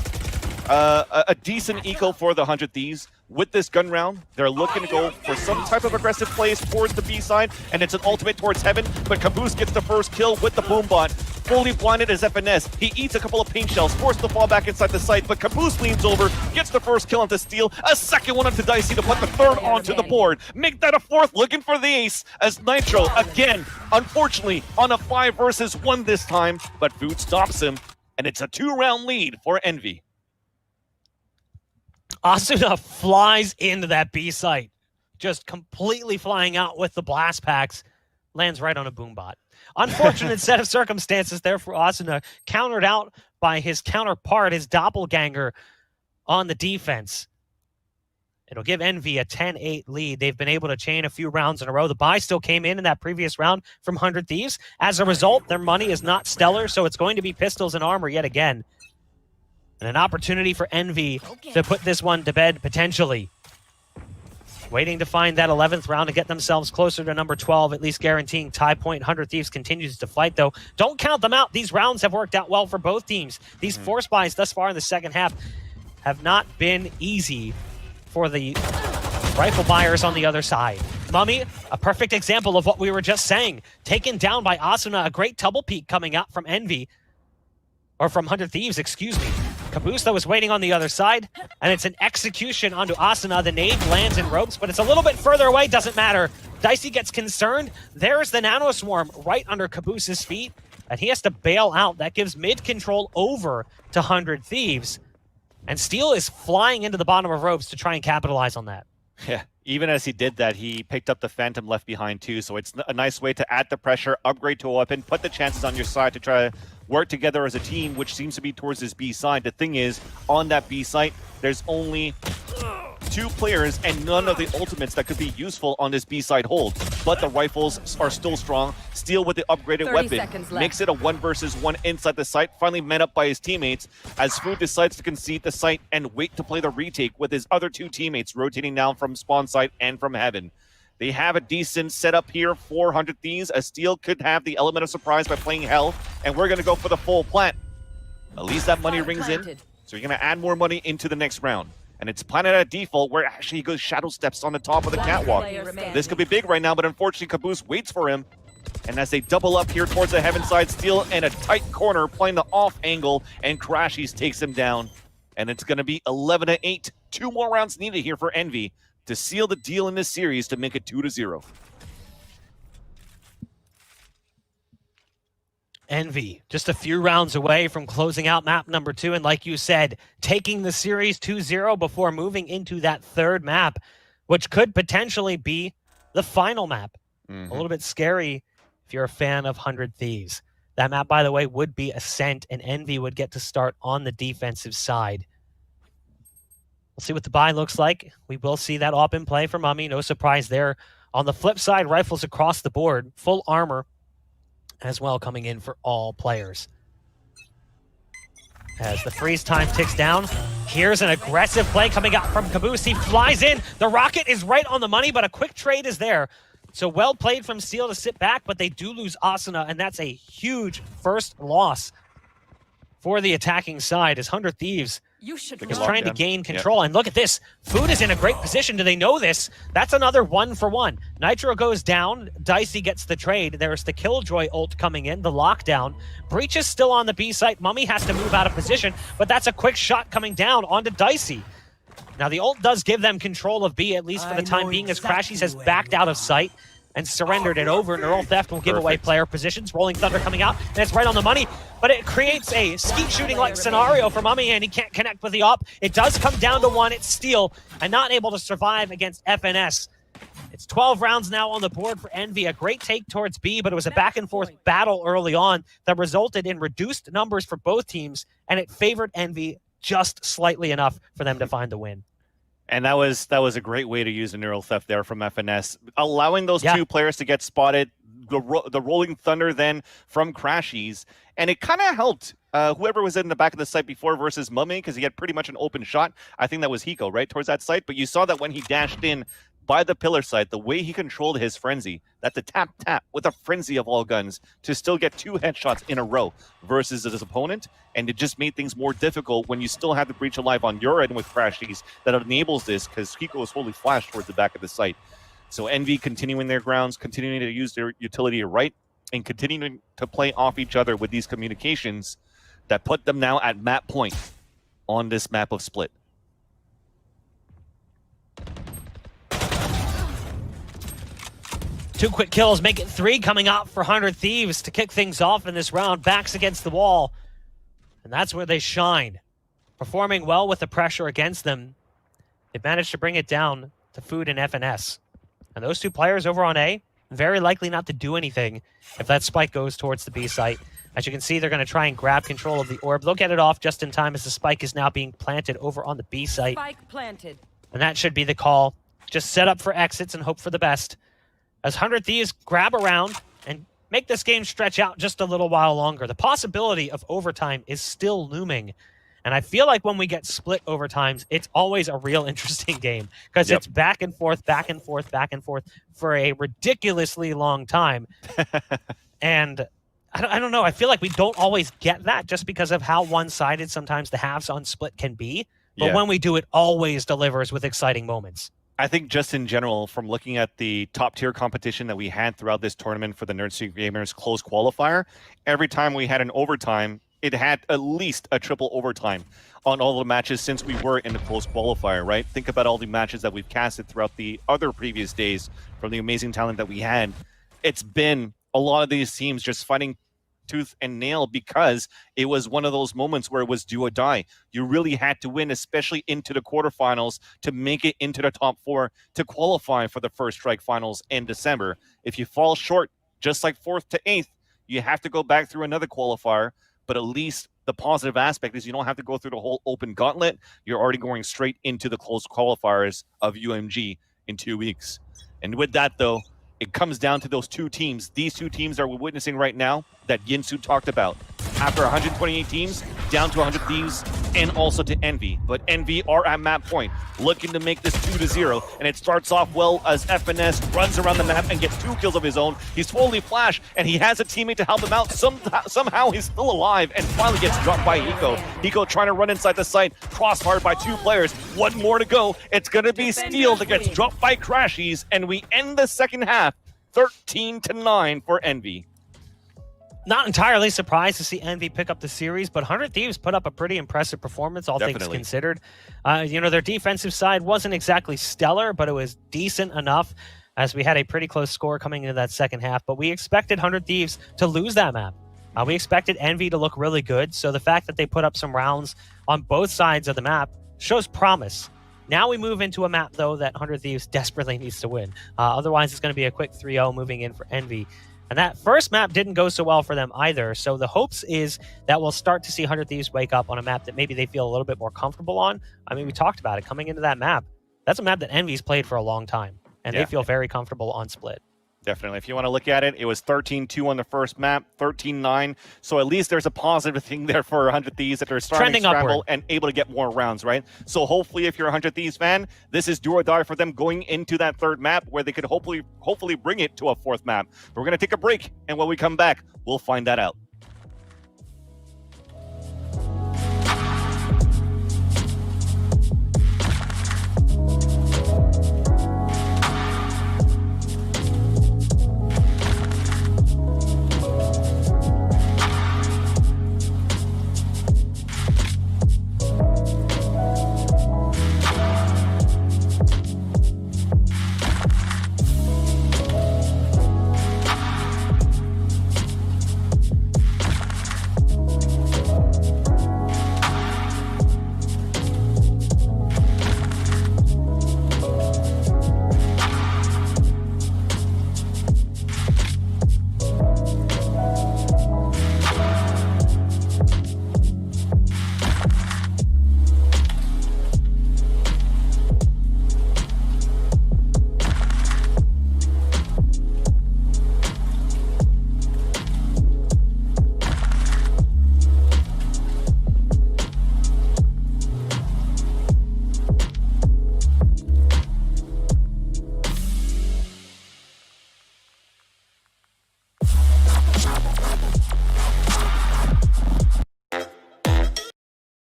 a decent eco for the 100 Thieves. With this gun round, they're looking to go for some type of aggressive plays towards the B side, and it's an ultimate towards Heaven, but Caboose gets the first kill with the Boombot. Fully blinded as FNS. He eats a couple of paint shells, forced to fall back inside the site, but Caboose leans over, gets the first kill onto Steel, a second one onto Dicey to put the third onto the board. Make that a 4th, looking for the ace, as Nitro, again, unfortunately, on a 5 versus 1 this time, but Food stops him, and it's a 2-round lead for Envy. Asuna flies into that B site, just completely flying out with the blast packs, lands right on a Boombot. Unfortunate set of circumstances there for Asuna, countered out by his counterpart, his doppelganger, on the defense. It'll give Envy a 10-8 lead. They've been able to chain a few rounds in a row. The buy still came in that previous round from 100 Thieves. As a result, their money is not stellar, so it's going to be pistols and armor yet again. And an opportunity for Envy to put this one to bed, potentially. Waiting to find that 11th round to get themselves closer to number 12, at least guaranteeing tie point. 100 Thieves continues to fight, though. Don't count them out. These rounds have worked out well for both teams. These force buys thus far in the second half have not been easy for the rifle buyers on the other side. Mummy, a perfect example of what we were just saying. Taken down by Asuna, a great double peek coming out from Envy. Or from 100 Thieves, excuse me. Caboose, though, is waiting on the other side, and it's an execution onto Asuna. The nade lands in ropes, but it's a little bit further away. Doesn't matter. Dicey gets concerned. There's the Nano Swarm right under Caboose's feet, and he has to bail out. That gives mid control over to 100 Thieves, and Steel is flying into the bottom of ropes to try and capitalize on that. Yeah, even as he did that, he picked up the Phantom left behind too, so it's a nice way to add the pressure, upgrade to a weapon, put the chances on your side to try to work together as a team, which seems to be towards this B side. The thing is, on that B site, there's only 2 players and none of the ultimates that could be useful on this B-side hold. But the rifles are still strong. Steel with the upgraded 30 weapon seconds left. makes it a 1 versus 1 inside the site. Finally met up by his teammates as Food decides to concede the site and wait to play the retake with his other 2 teammates rotating down from spawn site and from heaven. They have a decent setup here for 100 Thieves, as Steel could have the element of surprise by playing Hell, and we're going to go for the full plant. At least that money rings in, so you're going to add more money into the next round. And it's planted at default, where actually he goes Shadow Steps on the top of the catwalk. This could be big right now, but unfortunately Caboose waits for him. And as they double up here towards the heaven side, Steel in a tight corner, playing the off angle, and Crashies takes him down. And it's going to be 11-8. 2 more rounds needed here for Envy to seal the deal in this series to make it 2-0. Envy, just a few rounds away from closing out map number 2, and like you said, taking the series 2-0 before moving into that 3rd map, which could potentially be the final map. A little bit scary if you're a fan of 100 Thieves. That map, by the way, would be Ascent, and Envy would get to start on the defensive side. We'll see what the buy looks like. We will see that op in play for Mummy. No surprise there. On the flip side, rifles across the board, full armor as well coming in for all players. As the freeze time ticks down, here's an aggressive play coming out from Caboose. He flies in. The rocket is right on the money, but a quick trade is there. So well played from Steel to sit back, but they do lose Asuna, and that's a huge first loss for the attacking side as 100 Thieves is trying to gain control. Yeah. And look at this. Food is in a great position. Do they know this? That's another 1-for-1. Nitro goes down. Dicey gets the trade. There's the Killjoy ult coming in, the lockdown. Breach is still on the B site. Mummy has to move out of position, but that's a quick shot coming down onto Dicey. Now, the ult does give them control of B, at least for the time being, as Crashies has backed out of sight and surrendered it over. Neural Theft will give away player positions. Rolling Thunder coming out, and it's right on the money, but it creates a skeet shooting-like scenario for Mummy, and he can't connect with the op. It does come down to 1. It's Steel, and not able to survive against FNS. It's 12 rounds now on the board for Envy. A great take towards B, but it was a back-and-forth battle early on that resulted in reduced numbers for both teams, and it favored Envy just slightly enough for them to find the win. And that was a great way to use the Neural Theft there from FNS, allowing those 2 players to get spotted. The Rolling Thunder then from Crashies, and it kind of helped whoever was in the back of the site before versus Mummy, because he had pretty much an open shot. I think that was Hiko, right, towards that site. But you saw that when he dashed in by the pillar site, the way he controlled his frenzy, that's a tap with a frenzy of all guns to still get 2 headshots in a row versus his opponent. And it just made things more difficult when you still have the breach alive on your end with Crashies that enables this, because Hiko was fully flashed towards the back of the site. So Envy continuing their grounds, continuing to use their utility right, and continuing to play off each other with these communications that put them now at map point on this map of Split. Two quick kills make it 3 coming out for 100 Thieves to kick things off in this round. Backs against the wall. And that's where they shine. Performing well with the pressure against them. They've managed to bring it down to Food and FNS. And those 2 players over on A, very likely not to do anything if that spike goes towards the B site. As you can see, they're going to try and grab control of the orb. They'll get it off just in time as the spike is now being planted over on the B site. Spike planted. And that should be the call. Just set up for exits and hope for the best. As 100 Thieves grab around and make this game stretch out just a little while longer. The possibility of overtime is still looming. And I feel like when we get split overtimes, it's always a real interesting game because it's back and forth, back and forth, back and forth for a ridiculously long time. And I don't know. I feel like we don't always get that just because of how one-sided sometimes the halves on split can be. But when we do, it always delivers with exciting moments. I think just in general, from looking at the top-tier competition that we had throughout this tournament for the Nerd Street Gamers close qualifier, every time we had an overtime, it had at least a triple overtime on all the matches since we were in the close qualifier, right? Think about all the matches that we've casted throughout the other previous days from the amazing talent that we had. It's been a lot of these teams just fighting tooth and nail because it was one of those moments where it was do or die. You really had to win, especially into the quarterfinals, to make it into the top 4 to qualify for the First Strike finals in December. If you fall short, just like 4th to 8th, you have to go back through another qualifier, but at least the positive aspect is you don't have to go through the whole open gauntlet. You're already going straight into the closed qualifiers of UMG in 2 weeks. And with that, though, it comes down to those two teams. These two teams that we're witnessing right now that Yinsu talked about. After 128 teams, down to 100 Thieves, and also to Envy. But Envy are at map point, looking to make this 2-0. And it starts off well as FNS runs around the map and gets 2 kills of his own. He's fully flashed, and he has a teammate to help him out. Somehow he's still alive and finally gets dropped by Hiko. Hiko trying to run inside the site, crossfired by 2 players. 1 more to go. It's going to be Steel that gets dropped by Crashies, and we end the second half 13-9 for Envy. Not entirely surprised to see Envy pick up the series, but 100 Thieves put up a pretty impressive performance, all things considered. Their defensive side wasn't exactly stellar, but it was decent enough as we had a pretty close score coming into that second half. But we expected 100 Thieves to lose that map. We expected Envy to look really good, so the fact that they put up some rounds on both sides of the map shows promise. Now we move into a map, though, that 100 Thieves desperately needs to win. Otherwise, it's going to be a quick 3-0 moving in for Envy. And that first map didn't go so well for them either. So the hopes is that we'll start to see 100 Thieves wake up on a map that maybe they feel a little bit more comfortable on. I mean, we talked about it coming into that map. That's a map that Envy's played for a long time, and they feel very comfortable on Split. Definitely. If you want to look at it, it was 13-2 on the first map, 13-9. So at least there's a positive thing there for 100 Thieves that they're starting to scramble and able to get more rounds, right? So hopefully, if you're a 100 Thieves fan, this is do or die for them going into that third map where they could hopefully bring it to a fourth map. We're going to take a break, and when we come back, we'll find that out.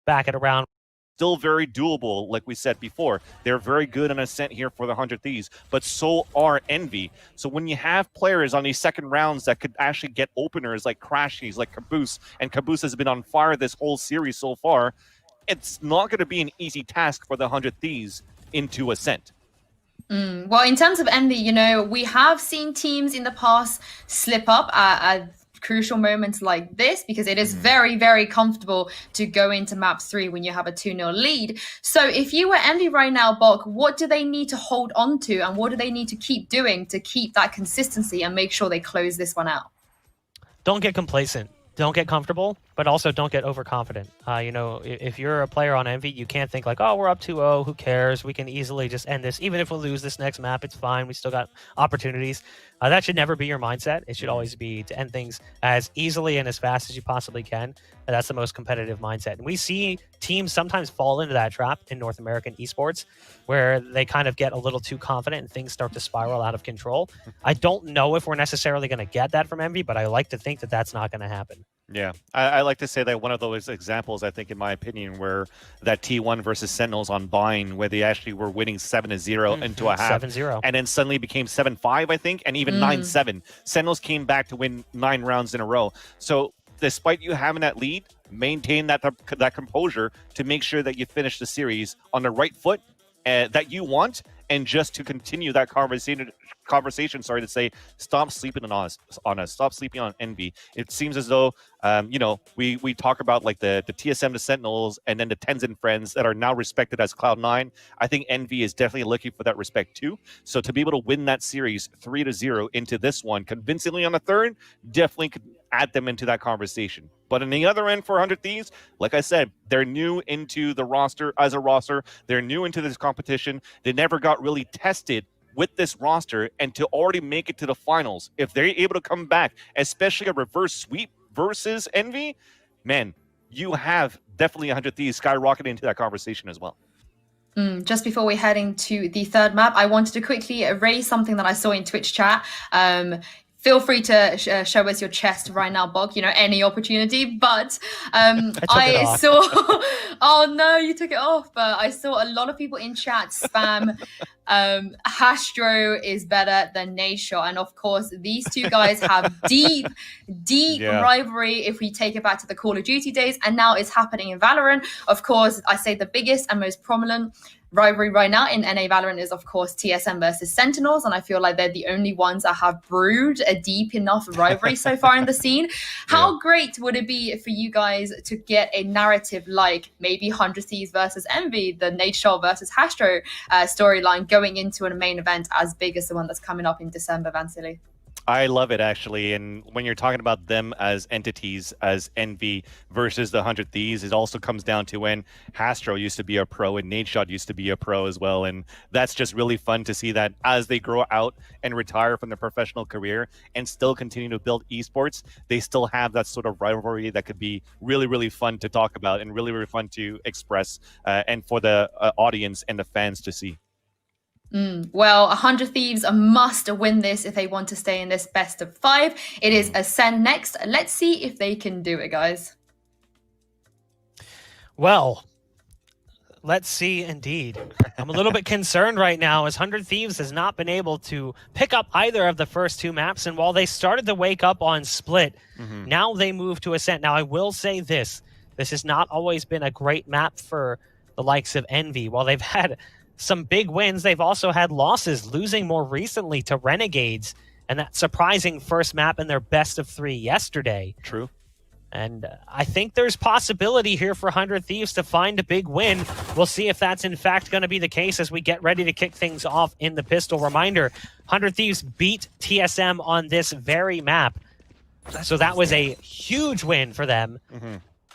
Back at around. Still very doable, like we said before. They're very good on Ascent here for the 100 Thieves, but so are Envy. So when you have players on these second rounds that could actually get openers like Crashies, like Caboose, and Caboose has been on fire this whole series so far, it's not going to be an easy task for the 100 Thieves into Ascent. Well, in terms of Envy, we have seen teams in the past slip up at crucial moments like this, because it is very, very comfortable to go into map 3 when you have a 2-0 lead. So if you were Envy right now, Bok, what do they need to hold on to, and what do they need to keep doing to keep that consistency and make sure they close this one out? Don't get complacent. Don't get comfortable, but also don't get overconfident. If you're a player on Envy, you can't think like, oh, we're up 2-0, who cares? We can easily just end this. Even if we lose this next map, it's fine. We still got opportunities. That should never be your mindset. It should always be to end things as easily and as fast as you possibly can. And that's the most competitive mindset. And we see teams sometimes fall into that trap in North American esports, where they kind of get a little too confident and things start to spiral out of control. I don't know if we're necessarily going to get that from Envy, but I like to think that that's not going to happen. Yeah, I like to say that one of those examples, I think, in my opinion, were that T1 versus Sentinels on Bind, where they actually were winning 7-0 into a half. 7-0. And then suddenly became 7-5, I think, and even 9-7. Sentinels came back to win 9 rounds in a row. So despite you having that lead, maintain that composure to make sure that you finish the series on the right foot that you want, and just to continue that conversation, sorry to say, stop sleeping on us, stop sleeping on Envy. It seems as though, we talk about like the TSM, the Sentinels, and then the Tenzin friends that are now respected as Cloud9. I think Envy is definitely looking for that respect too. So to be able to win that series 3-0 into this one convincingly on the third, definitely could add them into that conversation. But on the other end for 100 Thieves, like I said, they're new into the roster as a roster. They're new into this competition. They never got really tested with this roster, and to already make it to the finals, if they're able to come back, especially a reverse sweep versus Envy, man, you have definitely 100 Thieves skyrocketing into that conversation as well. Just before we're heading to the third map, I wanted to quickly raise something that I saw in Twitch chat. Feel free to show us your chest right now, Bog, you know, any opportunity. But I saw, oh no, you took it off. But I saw a lot of people in chat spam, Hastro is better than Nadeshot. And of course, these two guys have deep rivalry if we take it back to the Call of Duty days. And now it's happening in Valorant. Of course, I say the biggest and most prominent rivalry right now in NA Valorant is, of course, TSM versus Sentinels, and I feel like they're the only ones that have brewed a deep enough rivalry so far in the scene. How great would it be for you guys to get a narrative like maybe 100 Thieves versus Envy, the Nadeshot versus Hastro storyline going into a main event as big as the one that's coming up in December, Vansily? I love it, actually. And when you're talking about them as entities, as Envy versus the 100 Thieves, it also comes down to when Hastro used to be a pro and Nadeshot used to be a pro as well. And that's just really fun to see that as they grow out and retire from their professional career and still continue to build esports, they still have that sort of rivalry that could be really, really fun to talk about and really, really fun to express and for the audience and the fans to see. Well, 100 Thieves must win this if they want to stay in this best of 5. It is Ascend next. Let's see if they can do it, guys. Well, let's see indeed. I'm a little bit concerned right now as 100 Thieves has not been able to pick up either of the first 2 maps. And while they started to wake up on Split, now they move to Ascent. Now, I will say this. This has not always been a great map for the likes of Envy. While they've had some big wins, they've also had losses, losing more recently to Renegades and that surprising first map in their best of 3 yesterday. True. And I think there's possibility here for 100 Thieves to find a big win. We'll see if that's in fact going to be the case as we get ready to kick things off in the pistol. Reminder, 100 Thieves beat TSM on this very map. So that was a huge win for them.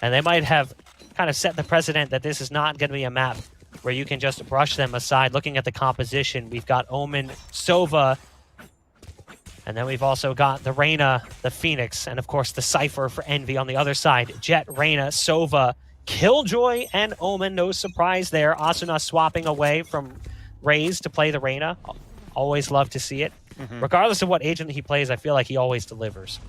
And they might have kind of set the precedent that this is not going to be a map where you can just brush them aside. Looking at the composition, we've got Omen, Sova, and then we've also got the Reyna, the Phoenix, and of course the Cypher for Envy on the other side. Jet, Reyna, Sova, Killjoy, and Omen. No surprise there. Asuna swapping away from Raze to play the Reyna. Always love to see it. Regardless of what agent he plays, I feel like he always delivers.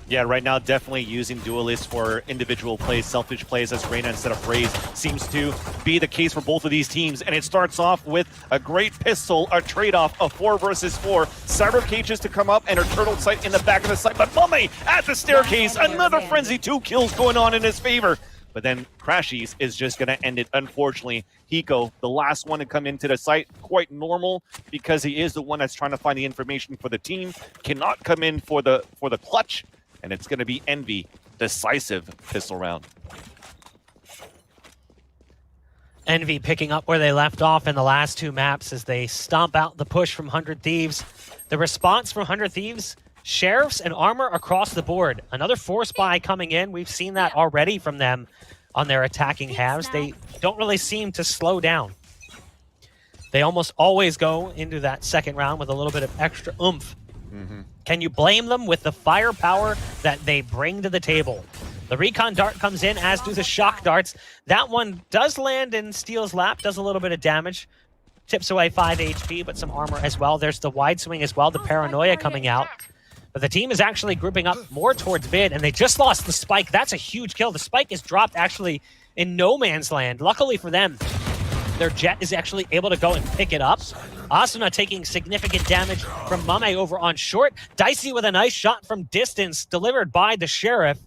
Yeah, right now, definitely using duelists for individual plays, selfish plays as Reyna instead of Raze seems to be the case for both of these teams. And it starts off with a great pistol, a trade-off of 4 versus 4. Cyber cages to come up and a turtle sight in the back of the site. But Mummy at the staircase, another frenzy, 2 kills going on in his favor. But then Crashies is just going to end it, unfortunately. Hiko, the last one to come into the site, quite normal because he is the one that's trying to find the information for the team. Cannot come in for the clutch, and it's going to be Envy, decisive pistol round. Envy picking up where they left off in the last 2 maps as they stomp out the push from 100 Thieves. The response from 100 Thieves, Sheriffs and armor across the board. Another force buy coming in. We've seen that already from them on their attacking halves. They don't really seem to slow down. They almost always go into that second round with a little bit of extra oomph. Can you blame them with the firepower that they bring to the table? The recon dart comes in, as do the shock darts. That one does land in Steel's lap, does a little bit of damage. Tips away 5 HP, but some armor as well. There's the wide swing as well, the paranoia coming out. But the team is actually grouping up more towards mid, and they just lost the spike. That's a huge kill. The spike is dropped actually in no man's land. Luckily for them, their Jet is actually able to go and pick it up. Asuna taking significant damage from Mame over on short. Dicey with a nice shot from distance delivered by the Sheriff.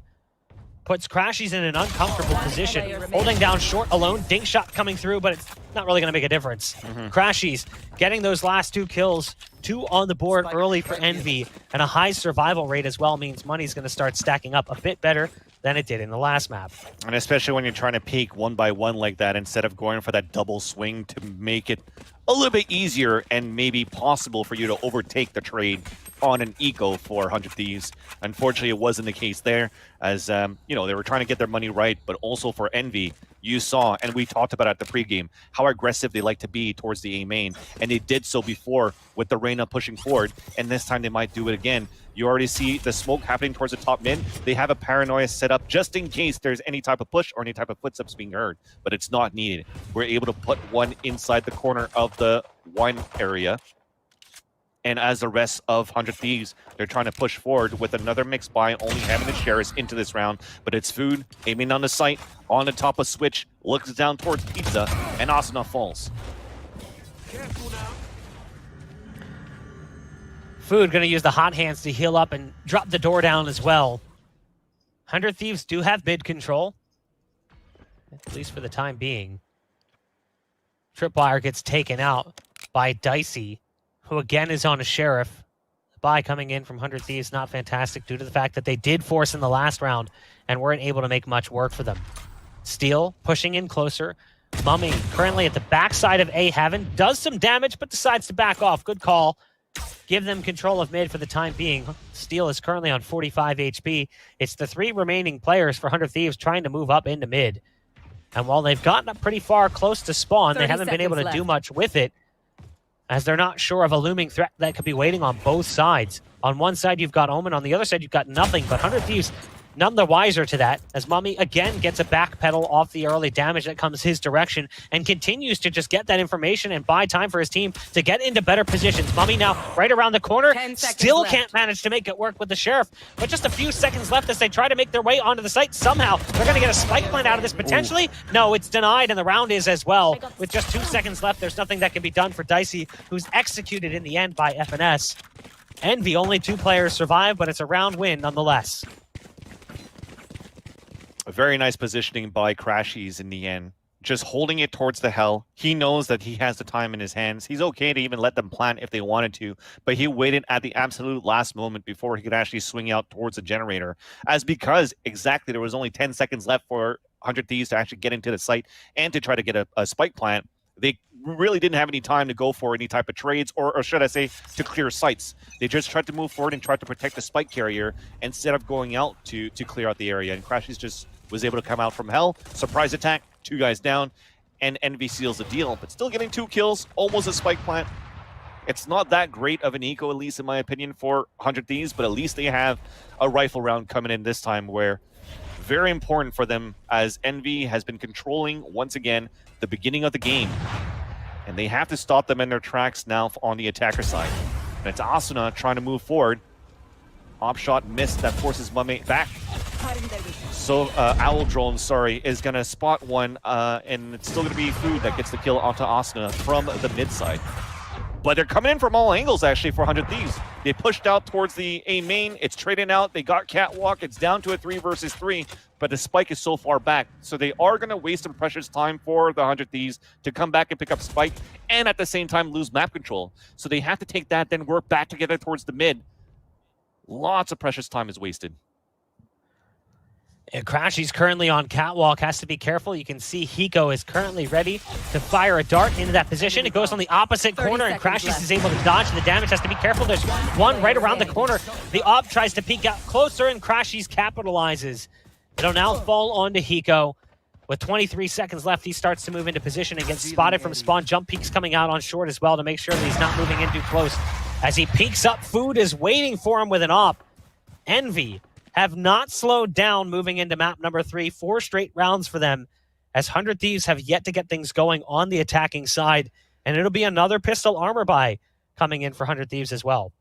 Puts Crashies in an uncomfortable position. Holding down short alone. Dink shot coming through, but it's not really going to make a difference. Crashies getting those last 2 kills. 2 on the board early for Envy. And a high survival rate as well means money's going to start stacking up a bit better than it did in the last map. And especially when you're trying to peek 1 by 1 like that instead of going for that double swing to make it a little bit easier and maybe possible for you to overtake the trade on an eco for 100 Thieves. Unfortunately, it wasn't the case there, as you know, they were trying to get their money right, but also for Envy, you saw, and we talked about at the pregame, how aggressive they like to be towards the A main, and they did so before with the Reyna pushing forward, and this time they might do it again. You already see the smoke happening towards the top mid. They have a paranoia set up just in case there's any type of push or any type of footsteps being heard, but it's not needed. We're able to put one inside the corner of the wine area. And as the rest of 100 Thieves, they're trying to push forward with another mixed buy, only having the Sheriffs into this round. But it's Food aiming on the site, on the top of Switch, looks down towards Pizza, and Asuna falls. Careful now. Food going to use the hot hands to heal up and drop the door down as well. 100 Thieves do have mid control, at least for the time being. Tripwire gets taken out by Dicey, who again is on a Sheriff. The buy coming in from 100 Thieves not fantastic due to the fact that they did force in the last round and weren't able to make much work for them. Steel pushing in closer. Mummy currently at the backside of A Heaven, does some damage but decides to back off. Good call. Give them control of mid for the time being. Steel is currently on 45 HP. It's the 3 remaining players for 100 Thieves trying to move up into mid. And while they've gotten up pretty far close to spawn, they haven't been able to do much with it, as they're not sure of a looming threat that could be waiting on both sides. On one side, you've got Omen. On the other side, you've got nothing. But 100 Thieves, none the wiser to that, as Mummy again gets a backpedal off the early damage that comes his direction and continues to just get that information and buy time for his team to get into better positions. Mummy now right around the corner, 10 seconds still left. can't manage to make it work with the Sheriff, but just a few seconds left as they try to make their way onto the site. Somehow, they're going to get a spike plant out of this potentially. Ooh. No, it's denied, and the round is as well. With just 2 seconds left, there's nothing that can be done for Dicey, who's executed in the end by FNS. Envy, only 2 players survive, but it's a round win nonetheless. A very nice positioning by Crashies in the end. Just holding it towards the hell. He knows that he has the time in his hands. He's okay to even let them plant if they wanted to, but he waited at the absolute last moment before he could actually swing out towards the generator. As because exactly there was only 10 seconds left for 100 Thieves to actually get into the site and to try to get a spike plant, they really didn't have any time to go for any type of trades, or should I say, to clear sites. They just tried to move forward and tried to protect the spike carrier instead of going out to clear out the area. And Crashies just was able to come out from hell, surprise attack, 2 guys down, and Envy seals the deal, but still getting 2 kills, almost a spike plant. It's not that great of an eco, at least in my opinion, for 100 Thieves, but at least they have a rifle round coming in this time, where very important for them, as Envy has been controlling, once again, the beginning of the game. And they have to stop them in their tracks now on the attacker side. And it's Asuna trying to move forward. Op shot missed, that forces Mummy back. So Owl Drone, sorry, is going to spot one, and it's still going to be Food that gets the kill onto Asuna from the mid side. But they're coming in from all angles, actually, for 100 Thieves. They pushed out towards the A main. It's trading out. They got Catwalk. It's down to a 3 versus 3, but the spike is so far back. So they are going to waste some precious time for the 100 Thieves to come back and pick up spike, and at the same time lose map control. So they have to take that, then work back together towards the mid. Lots of precious time is wasted. And Crashy's currently on Catwalk, has to be careful. You can see Hiko is currently ready to fire a dart into that position. It goes on the opposite corner, and Crashy's is able to dodge the damage. Has to be careful. There's one right around the corner. The op tries to peek out closer, and Crashy's capitalizes. It'll now fall onto Hiko. With 23 seconds left, he starts to move into position and gets spotted from spawn. Jump peeks coming out on short as well to make sure that he's not moving in too close. As he peeks up, Food is waiting for him with an op. Envy have not slowed down moving into map number 3. 4 straight rounds for them, as 100 Thieves have yet to get things going on the attacking side. And it'll be another pistol armor buy coming in for 100 Thieves as well.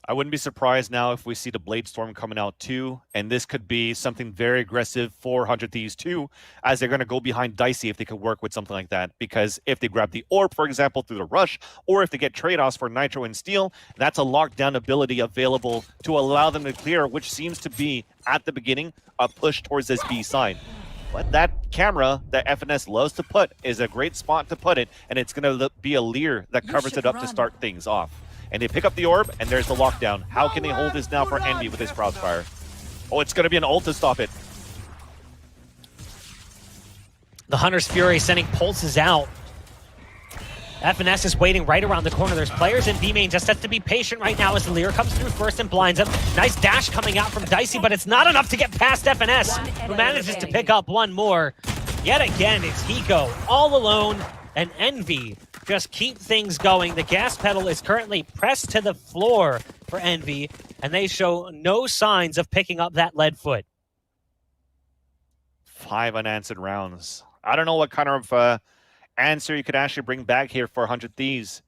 I wouldn't be surprised now if we see the Blade Storm coming out too, and this could be something very aggressive for 100 Thieves too, as they're going to go behind Dicey if they could work with something like that. Because if they grab the Orb, for example, through the rush, or if they get trade-offs for Nitro and Steel, that's a lockdown ability available to allow them to clear, which seems to be, at the beginning, a push towards this B side. But that camera that FNS loves to put is a great spot to put it, and it's going to be a Leer that covers it up to start things off. And they pick up the Orb, and there's the lockdown. How can they hold this now for Envy with this crossfire? Oh, it's going to be an ult to stop it. The Hunter's Fury sending pulses out. FNS is waiting right around the corner. There's players in B main. Just has to be patient right now as the Lear comes through first and blinds him. Nice dash coming out from Dicey, but it's not enough to get past FNS, who manages to pick up one more. Yet again, it's Hiko all alone, and Envy just keep things going. The gas pedal is currently pressed to the floor for Envy, and they show no signs of picking up that lead foot. 5 unanswered rounds. I don't know what kind of answer you could actually bring back here for 100 Thieves.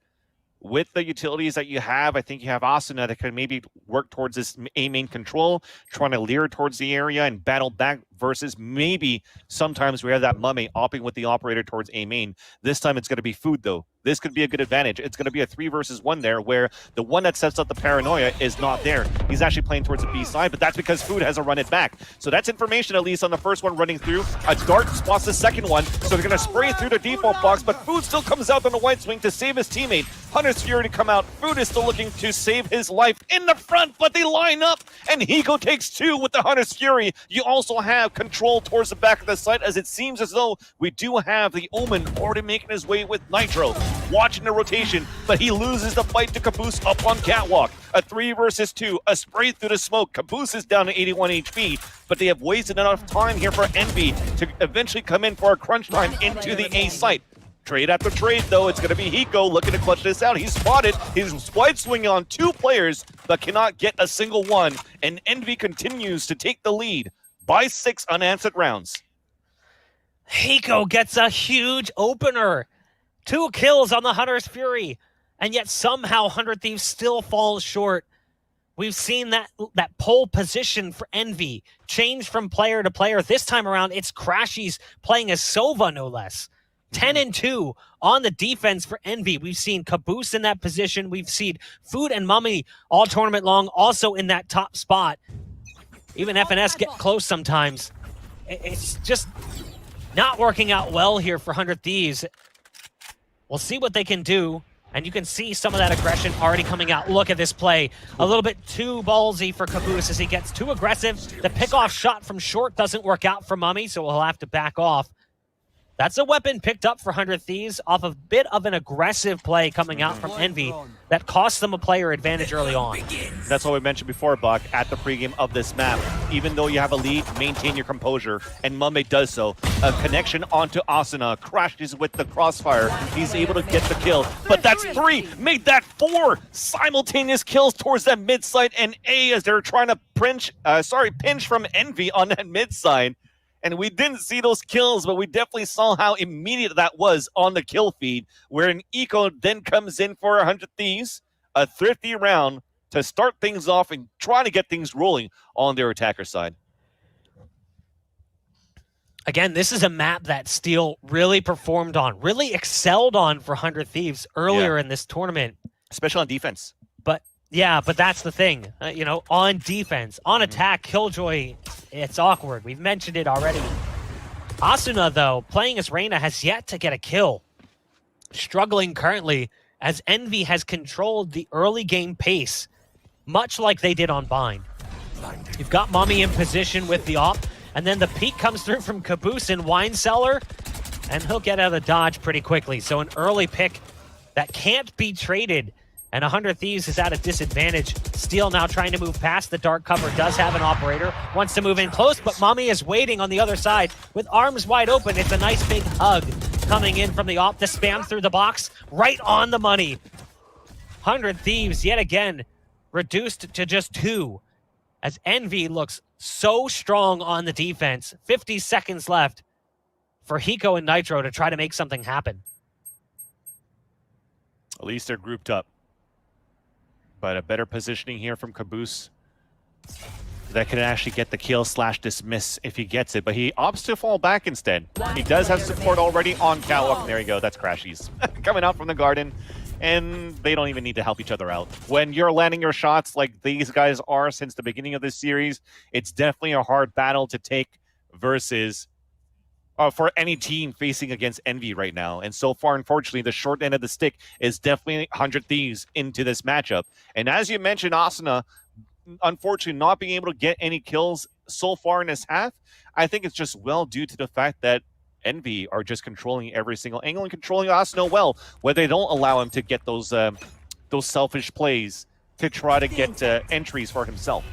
With the utilities that you have, I think you have Asuna that can maybe work towards this A main control, trying to leer towards the area and battle back versus maybe sometimes we have that Mummy opting with the operator towards A main. This time it's going to be Food though. This could be a good advantage. It's going to be a 3 versus 1 there where the one that sets up the paranoia is not there. He's actually playing towards the B side, but that's because Food has to run it back. So that's information at least on the first one running through. A dart spots the second one, so they're going to spray through the default box, but Food still comes out on the white swing to save his teammate. Hunter's Fury to come out. Food is still looking to save his life in the front, but they line up, and Hiko takes 2 with the Hunter's Fury. You also have control towards the back of the site, as it seems as though we do have the Omen already making his way with Nitro. Watching the rotation, but he loses the fight to Caboose up on Catwalk. A 3 versus 2, a spray through the smoke. Caboose is down to 81 HP, but they have wasted enough time here for Envy to eventually come in for a crunch time into the A site. Trade after trade, though, it's going to be Hiko looking to clutch this out. He's spotted. He's wide swinging on 2 players, but cannot get a single one, and Envy continues to take the lead by 6 unanswered rounds. Hiko gets a huge opener. 2 kills on the Hunter's Fury, and yet somehow 100 Thieves still falls short. We've seen that pole position for Envy change from player to player. This time around, it's Crashies playing as Sova, no less. 10-2 on the defense for Envy. We've seen Caboose in that position. We've seen Food and Mummy all tournament long also in that top spot. Even FNS get close sometimes. It's just not working out well here for 100 Thieves. We'll see what they can do, and you can see some of that aggression already coming out. Look at this play. A little bit too ballsy for Caboose as he gets too aggressive. The pickoff shot from short doesn't work out for Mummy, so he'll have to back off. That's a weapon picked up for 100 Thieves off a bit of an aggressive play coming out from Envy that cost them a player advantage early on. That's what we mentioned before, Buck, at the pregame of this map. Even though you have a lead, maintain your composure, and Mummy does so. A connection onto Asuna, crashes with the crossfire. He's able to get the kill, but that's 3, made that 4 simultaneous kills towards that mid side and A as they're trying to pinch from Envy on that mid side. And we didn't see those kills, but we definitely saw how immediate that was on the kill feed, where an Eco then comes in for 100 Thieves, a thrifty round to start things off and try to get things rolling on their attacker side. Again, this is a map that Steel really performed on, really excelled on for 100 Thieves earlier in this tournament. Especially on defense. But that's the thing. On defense, on attack, Killjoy, it's awkward. We've mentioned it already. Asuna, though, playing as Reyna, has yet to get a kill. Struggling currently as Envy has controlled the early game pace, much like they did on Bind. You've got Mummy in position with the op, and then the peek comes through from Caboose in Wine Cellar, and he'll get out of dodge pretty quickly. So an early pick that can't be traded. And 100 Thieves is at a disadvantage. Steel now trying to move past the dark cover. Does have an operator. Wants to move in close, but Mummy is waiting on the other side with arms wide open. It's a nice big hug coming in from the op to spam through the box. Right on the money. 100 Thieves yet again reduced to just 2. As Envy looks so strong on the defense. 50 seconds left for Hiko and Nitro to try to make something happen. At least they're grouped up. But a better positioning here from Caboose that can actually get the kill / dismiss if he gets it. But he opts to fall back instead. He does have support already on Catwalk. There you go. That's Crashies coming out from the garden. And they don't even need to help each other out. When you're landing your shots like these guys are since the beginning of this series, it's definitely a hard battle to take versus for any team facing against Envy right now. And so far, unfortunately, the short end of the stick is definitely 100 Thieves into this matchup. And as you mentioned, Asuna, unfortunately, not being able to get any kills so far in this half, I think it's just well due to the fact that Envy are just controlling every single angle and controlling Asuna well, where they don't allow him to get those selfish plays to try to get entries for himself.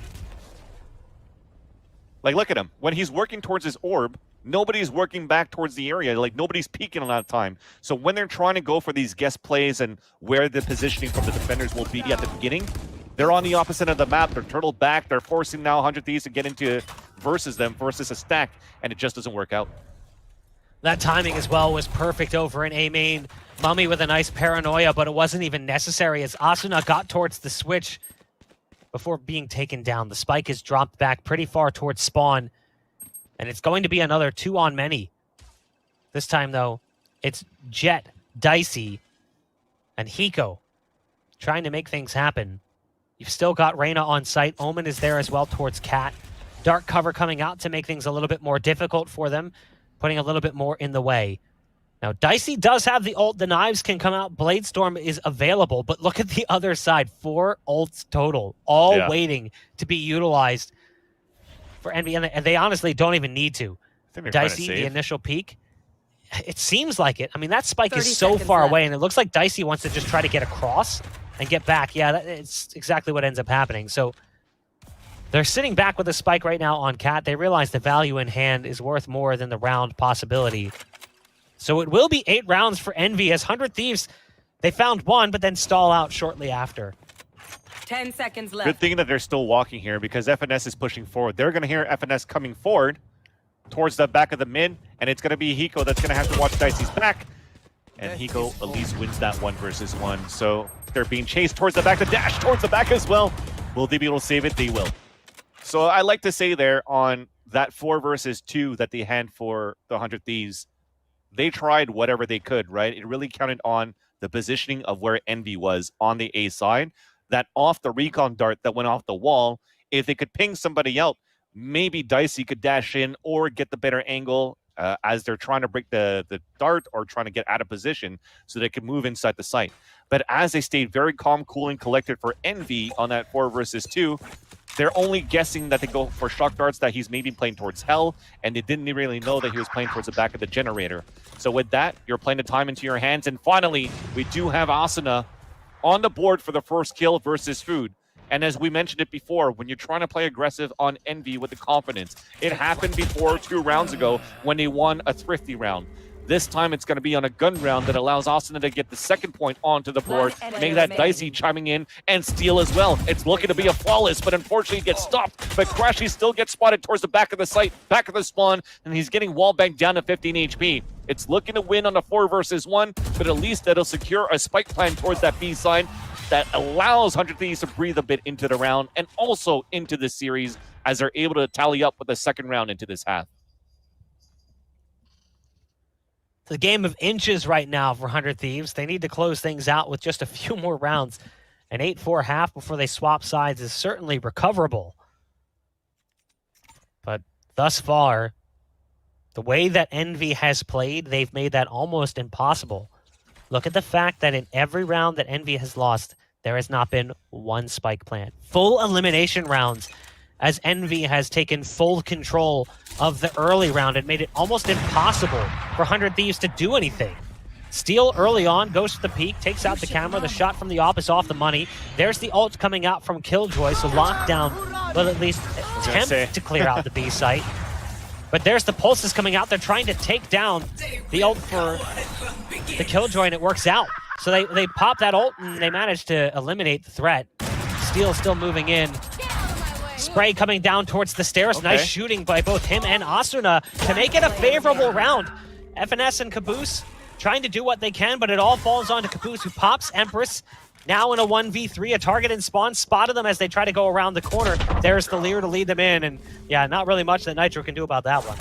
Like, look at him. When he's working towards his orb, nobody's working back towards the area. Like, nobody's peeking on that time. So when they're trying to go for these guess plays and where the positioning from the defenders will be at the beginning, they're on the opposite end of the map. They're turtled back. They're forcing now 100 Thieves to get into versus a stack, and it just doesn't work out. That timing as well was perfect over in A main. Mummy with a nice paranoia, but it wasn't even necessary as Asuna got towards the switch before being taken down. The spike is dropped back pretty far towards spawn, and it's going to be another 2 on many. This time, though, it's Jet, Dicey, and Hiko trying to make things happen. You've still got Reyna on site. Omen is there as well towards Cat. Dark cover coming out to make things a little bit more difficult for them, putting a little bit more in the way. Now, Dicey does have the ult. The knives can come out. Bladestorm is available, but look at the other side. 4 ults total, all waiting to be utilized for Envy, and they honestly don't even need to. Dicey, the initial peek, it seems like it. I mean, that spike is so far away, and it looks like Dicey wants to just try to get across and get back. Yeah, it's exactly what ends up happening. So they're sitting back with a spike right now on Cat. They realize the value in hand is worth more than the round possibility. So it will be 8 rounds for Envy as 100 Thieves, they found one, but then stall out shortly after. 10 seconds left. Good thing that they're still walking here because FNS is pushing forward. They're going to hear FNS coming forward towards the back of the mid, and it's going to be Hiko that's going to have to watch Dicey's back. And Hiko at least wins that 1 versus 1. So they're being chased towards the back. The dash towards the back as well. Will they be able to save it? They will. So I like to say there on that 4 versus 2 that they had for the 100 Thieves, they tried whatever they could, right? It really counted on the positioning of where Envy was on the A side. That off the recon dart that went off the wall, if they could ping somebody out, maybe Dicey could dash in or get the better angle as they're trying to break the dart or trying to get out of position so they can move inside the site. But as they stayed very calm, cool, and collected for Envy on that 4 versus 2, they're only guessing that they go for shock darts that he's maybe playing towards Hell, and they didn't really know that he was playing towards the back of the generator. So with that, you're playing the time into your hands. And finally, we do have Asuna on the board for the first kill versus Food. And as we mentioned it before, when you're trying to play aggressive on Envy with the confidence, it happened before 2 rounds ago when they won a thrifty round. This time it's going to be on a gun round that allows Asuna to get the 2nd point onto the board, make that Dicey chiming in and steal as well. It's looking to be a flawless, but unfortunately it gets stopped. But Crashy still gets spotted towards the back of the site, back of the spawn, and he's getting wallbanged down to 15 HP. It's looking to win on a 4 versus 1, but at least that'll secure a spike plan towards that B side that allows 100 Thieves to breathe a bit into the round and also into the series as they're able to tally up with the 2nd round into this half. The game of inches right now for 100 Thieves. They need to close things out with just a few more rounds. An 8-4 half before they swap sides is certainly recoverable. But thus far, the way that Envy has played, they've made that almost impossible. Look at the fact that in every round that Envy has lost, there has not been one spike plant. Full elimination rounds as Envy has taken full control of the early round and made it almost impossible for 100 Thieves to do anything. Steal early on, goes to the peak, takes out the camera, the shot from the op is off the money. There's the ult coming out from Killjoy, so Lockdown will at least attempt to clear out the B site. But there's the pulses coming out. They're trying to take down the ult for the Killjoy, and it works out. So they pop that ult, and they manage to eliminate the threat. Steel still moving in. Spray coming down towards the stairs. Okay. Nice shooting by both him and Asuna to make it a favorable round. FNS and Caboose trying to do what they can, but it all falls onto Caboose, who pops Empress. Now in a 1v3, a target in spawn spotted them as they try to go around the corner. There's the Lear to lead them in, and yeah, not really much that Nitro can do about that one.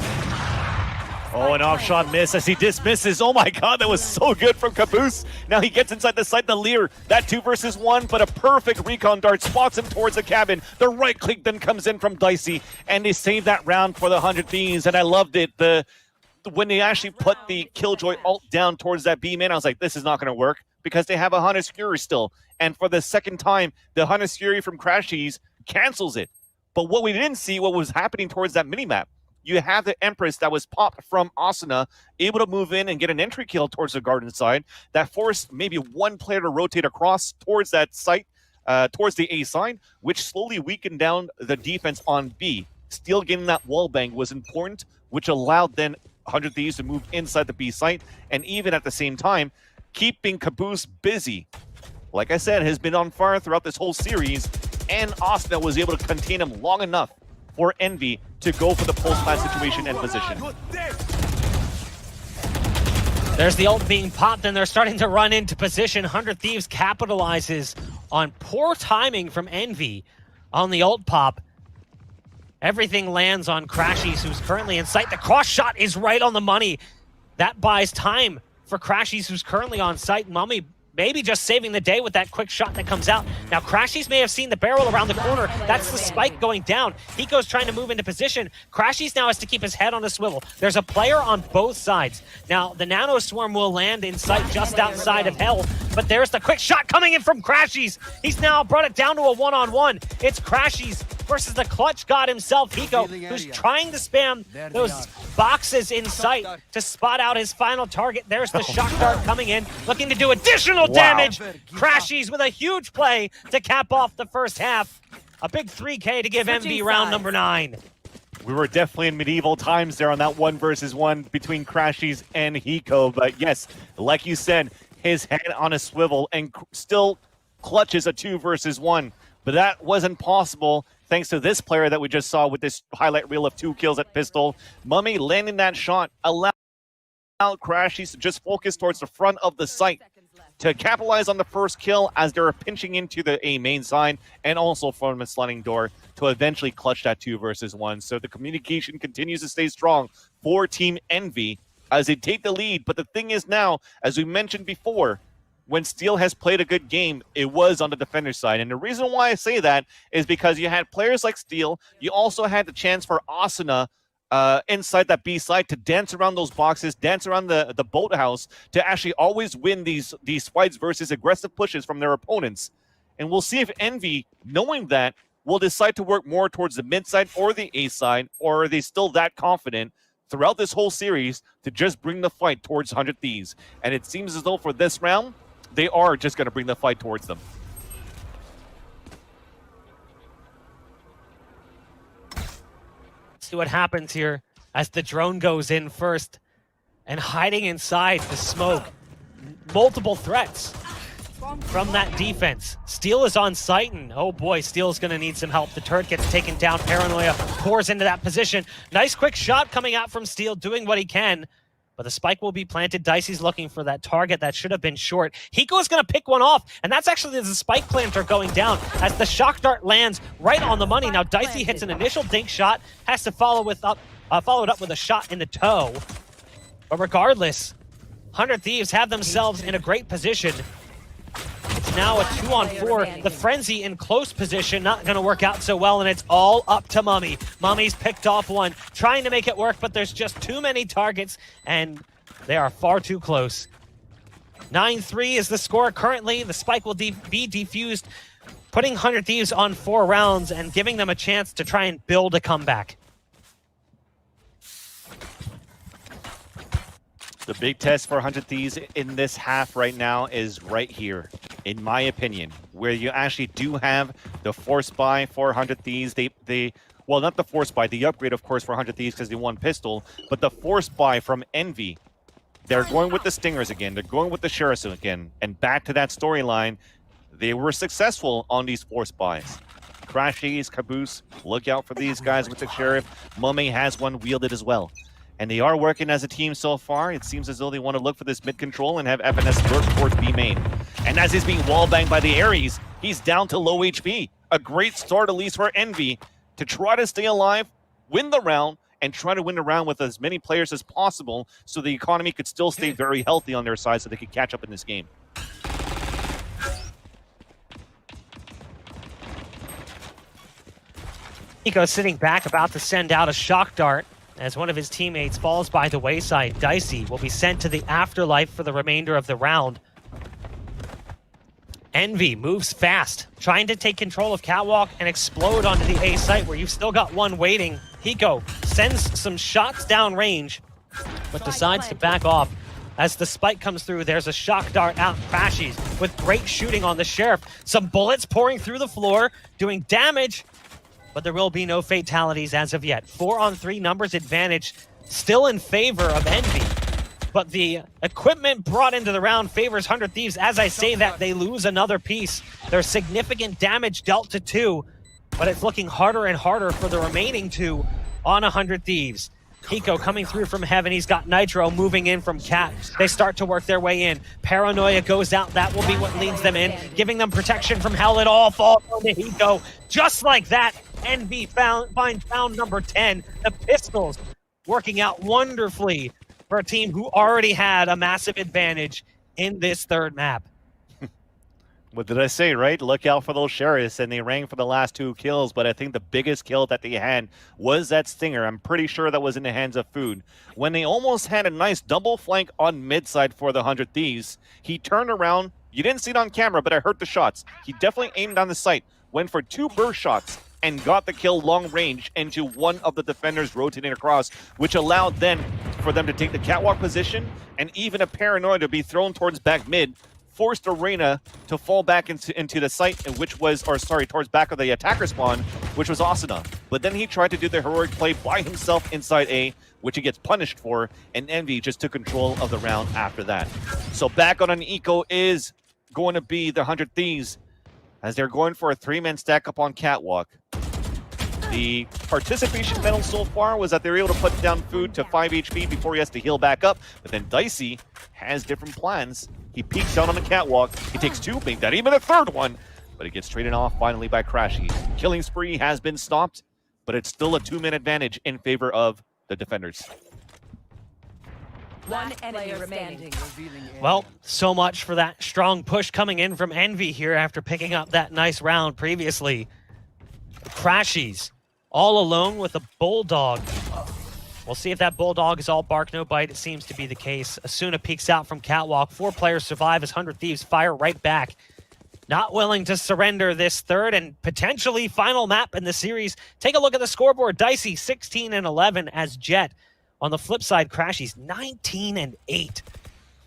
Oh, an off-shot miss as he dismisses. Oh my god, that was so good from Caboose. Now he gets inside the site, the Lear. That 2 versus 1, but a perfect recon dart spots him towards the cabin. The right click then comes in from Dicey, and they save that round for the 100 Thieves, and I loved it. When they actually put the Killjoy ult down towards that B man, I was like, this is not going to work because they have a Hunter's Fury still. And for the 2nd time, the Hunter's Fury from Crashies cancels it. But what we didn't see, what was happening towards that minimap, you have the Empress that was popped from Asuna, able to move in and get an entry kill towards the garden side that forced maybe one player to rotate across towards that site, towards the A side, which slowly weakened down the defense on B. Steel getting that wall bang was important, which allowed then 100 Thieves to move inside the B site, and even at the same time, keeping Caboose busy. Like I said, has been on fire throughout this whole series, and Asuna was able to contain him long enough for Envy to go for the pulse plant situation and position. There's the ult being popped, and they're starting to run into position. 100 Thieves capitalizes on poor timing from Envy on the ult pop. Everything lands on Crashies, who's currently in sight. The cross shot is right on the money. That buys time for Crashies, who's currently on site. Mummy maybe just saving the day with that quick shot that comes out. Now, Crashies may have seen the barrel around the corner. That's the spike going down. Hiko's trying to move into position. Crashies now has to keep his head on a swivel. There's a player on both sides. Now, the Nano Swarm will land in sight just outside of Hell, but there's the quick shot coming in from Crashies. He's now brought it down to a one-on-one. It's Crashies versus the clutch god himself, Hiko, who's trying to spam those boxes in sight to spot out his final target. There's the shock dart coming in, looking to do additional damage. Crashies with a huge play to cap off the first half. A big 3K to give MV round number 9. We were definitely in medieval times there on that 1 versus 1 between Crashies and Hiko, but yes, like you said, his head on a swivel and still clutches a 2 versus 1. But that wasn't possible thanks to this player that we just saw with this highlight reel of 2 kills at pistol. Mummy landing that shot allowed Crashies to just focus towards the front of the site to capitalize on the first kill as they were pinching into the A main side and also from a sliding door to eventually clutch that 2 versus 1. So the communication continues to stay strong for Team Envy as they take the lead. But the thing is now, as we mentioned before, when Steel has played a good game, it was on the defender side. And the reason why I say that is because you had players like Steel. You also had the chance for Asuna inside that B side to dance around those boxes, dance around the boathouse to actually always win these fights versus aggressive pushes from their opponents. And we'll see if Envy, knowing that, will decide to work more towards the mid side or the A side, or are they still that confident throughout this whole series to just bring the fight towards 100 Thieves? And it seems as though for this round, they are just going to bring the fight towards them. See what happens here as the drone goes in first and hiding inside the smoke. Multiple threats from that defense. Steel is on site, and oh boy, Steel's going to need some help. The turret gets taken down. Paranoia pours into that position. Nice quick shot coming out from Steel, doing what he can. But the spike will be planted. Dicey's looking for that target that should have been short. Hiko is going to pick one off, and that's actually the spike planter going down as the shock dart lands right on the money. Now Dicey hits an initial dink shot, has to follow it up with a shot in the toe. But regardless, 100 Thieves have themselves in a great position. It's now a 2-on-4. The Frenzy in close position, not going to work out so well, and it's all up to Mummy. Mummy's picked off one, trying to make it work, but there's just too many targets, and they are far too close. 9-3 is the score currently. The spike will be defused, putting 100 Thieves on 4 rounds and giving them a chance to try and build a comeback. The big test for 100 Thieves in this half right now is right here, in my opinion, where you actually do have the force buy for 100 Thieves. Well, not the force buy, the upgrade, of course, for 100 Thieves because they won pistol, but the force buy from Envy. They're going with the Stingers again. They're going with the Sheriffs again. And back to that storyline, they were successful on these force buys. Crashies, Caboose, look out for these guys with the Sheriff. Mummy has one wielded as well. And they are working as a team so far. It seems as though they want to look for this mid control and have FNS work towards B main. And as he's being wall-banged by the Ares, he's down to low HP. A great start, at least for Envy, to try to stay alive, win the round, and try to win the round with as many players as possible so the economy could still stay very healthy on their side so they could catch up in this game. Hiko sitting back, about to send out a shock dart as one of his teammates falls by the wayside. Dicey will be sent to the afterlife for the remainder of the round. Envy moves fast, trying to take control of Catwalk and explode onto the A site where you've still got one waiting. Hiko sends some shots down range, but decides to back off. As the spike comes through, there's a shock dart out. Crashies with great shooting on the Sheriff. Some bullets pouring through the floor, doing damage, but there will be no fatalities as of yet. 4-on-3 numbers advantage still in favor of Envy. But the equipment brought into the round favors 100 Thieves. As I say that, they lose another piece. There's significant damage dealt to 2, but it's looking harder and harder for the remaining 2 on 100 Thieves. Hiko coming through from heaven. He's got Nitro moving in from Cat. They start to work their way in. Paranoia goes out. That will be what leads them in, giving them protection from hell. It all falls on to Hiko. Just like that, Envy finds round number 10. The pistols working out wonderfully for a team who already had a massive advantage in this third map. What did I say, right? Look out for those sheriffs, and they rang for the last 2 kills, but I think the biggest kill that they had was that stinger. I'm pretty sure that was in the hands of Food. When they almost had a nice double flank on mid side for the 100 Thieves, he turned around. You didn't see it on camera, but I heard the shots. He definitely aimed on the sight, went for 2 burst shots, and got the kill long range into one of the defenders rotating across, which allowed then for them to take the catwalk position, and even a Paranoia to be thrown towards back mid, forced Arena to fall back into the site, towards back of the attacker spawn, which was Asuna. But then he tried to do the heroic play by himself inside A, which he gets punished for, and Envy just took control of the round after that. So back on an eco is going to be the 100 Thieves, as they're going for a 3-man stack up on catwalk. The participation medal so far was that they were able to put down Food to 5 HP before he has to heal back up, but then Dicey has different plans. He peeks down on the catwalk. He takes 2, make that even a 3rd one, but it gets traded off finally by Crashy. Killing spree has been stopped, but it's still a 2-man advantage in favor of the defenders. One enemy remaining. Well, so much for that strong push coming in from Envy here after picking up that nice round previously. Crashies all alone with a Bulldog. We'll see if that Bulldog is all bark, no bite. It seems to be the case. Asuna peeks out from catwalk. 4 players survive as 100 Thieves fire right back. Not willing to surrender this third and potentially final map in the series. Take a look at the scoreboard. Dicey 16 and 11 as Jet. On the flip side, Crashies 19 and 8.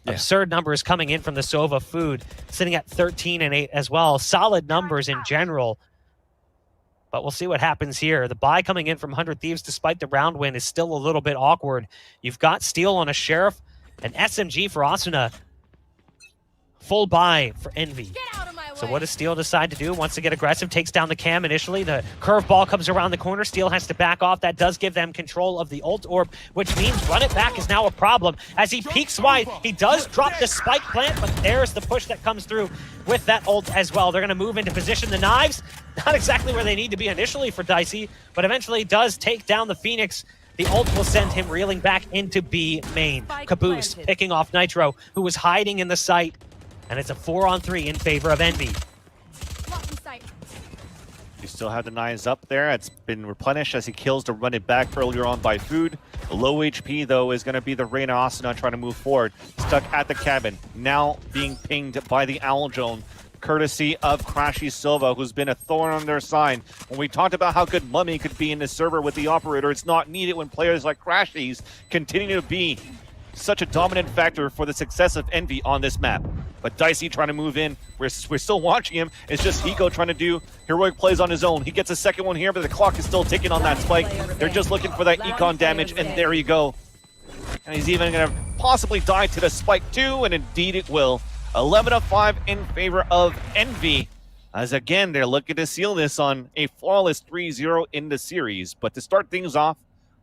Yeah. Absurd numbers coming in from the Sova. Food sitting at 13 and 8 as well. Solid numbers in general. But we'll see what happens here. The buy coming in from 100 Thieves, despite the round win, is still a little bit awkward. You've got Steel on a Sheriff, an SMG for Asuna. Full buy for Envy. So what does Steel decide to do? Wants to get aggressive, takes down the cam initially. The curveball comes around the corner. Steel has to back off. That does give them control of the ult orb, which means run it back is now a problem. As he peeks wide, he does drop the spike plant, but there's the push that comes through with that ult as well. They're going to move into position. The knives, not exactly where they need to be initially for Dicey, but eventually does take down the Phoenix. The ult will send him reeling back into B main. Caboose picking off Nitro, who was hiding in the site. And it's a 4-on-3 in favor of Envy. You still have the knives up there. It's been replenished as he kills to run it back earlier on by Food. Low HP, though, is going to be the Reyna Asuna trying to move forward. Stuck at the cabin. Now being pinged by the Owl Drone, courtesy of Crashy Silva, who's been a thorn on their side. When we talked about how good Mummy could be in the server with the operator, it's not needed when players like Crashies continue to be such a dominant factor for the success of Envy on this map. But Dicey trying to move in. We're still watching him. It's just Hiko trying to do heroic plays on his own. He gets a second one here, but the clock is still ticking on that spike. They're just looking for that econ damage, and there you go. And he's even going to possibly die to the spike too, and indeed it will. 11-5 in favor of Envy. As again, they're looking to seal this on a flawless 3-0 in the series. But to start things off,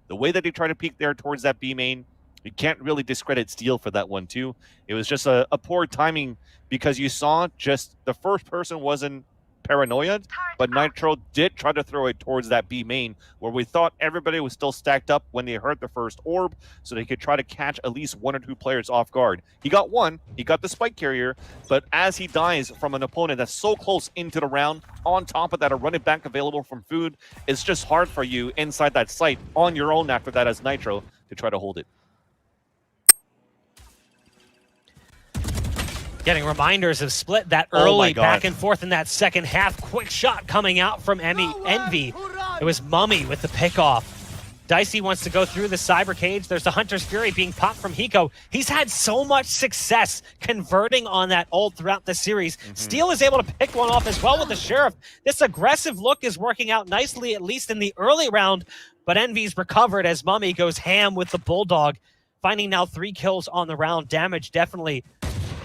the way that they try to peek there towards that B main, you can't really discredit Steel for that one, too. It was just a poor timing because you saw just the first person wasn't paranoid, but Nitro did try to throw it towards that B main where we thought everybody was still stacked up when they heard the first orb so they could try to catch at least 1 or 2 players off guard. He got one, he got the spike carrier, but as he dies from an opponent that's so close into the round, on top of that, a running back available from Food, it's just hard for you inside that site on your own after that as Nitro to try to hold it. Getting reminders of split that early back and forth in that second half. Quick shot coming out from Envy. It was Mummy with the pickoff. Dicey wants to go through the Cyber Cage. There's the Hunter's Fury being popped from Hiko. He's had so much success converting on that ult throughout the series. Steel is able to pick one off as well with the Sheriff. This aggressive look is working out nicely, at least in the early round, but Envy's recovered as Mummy goes ham with the Bulldog, finding now 3 kills on the round. Damage definitely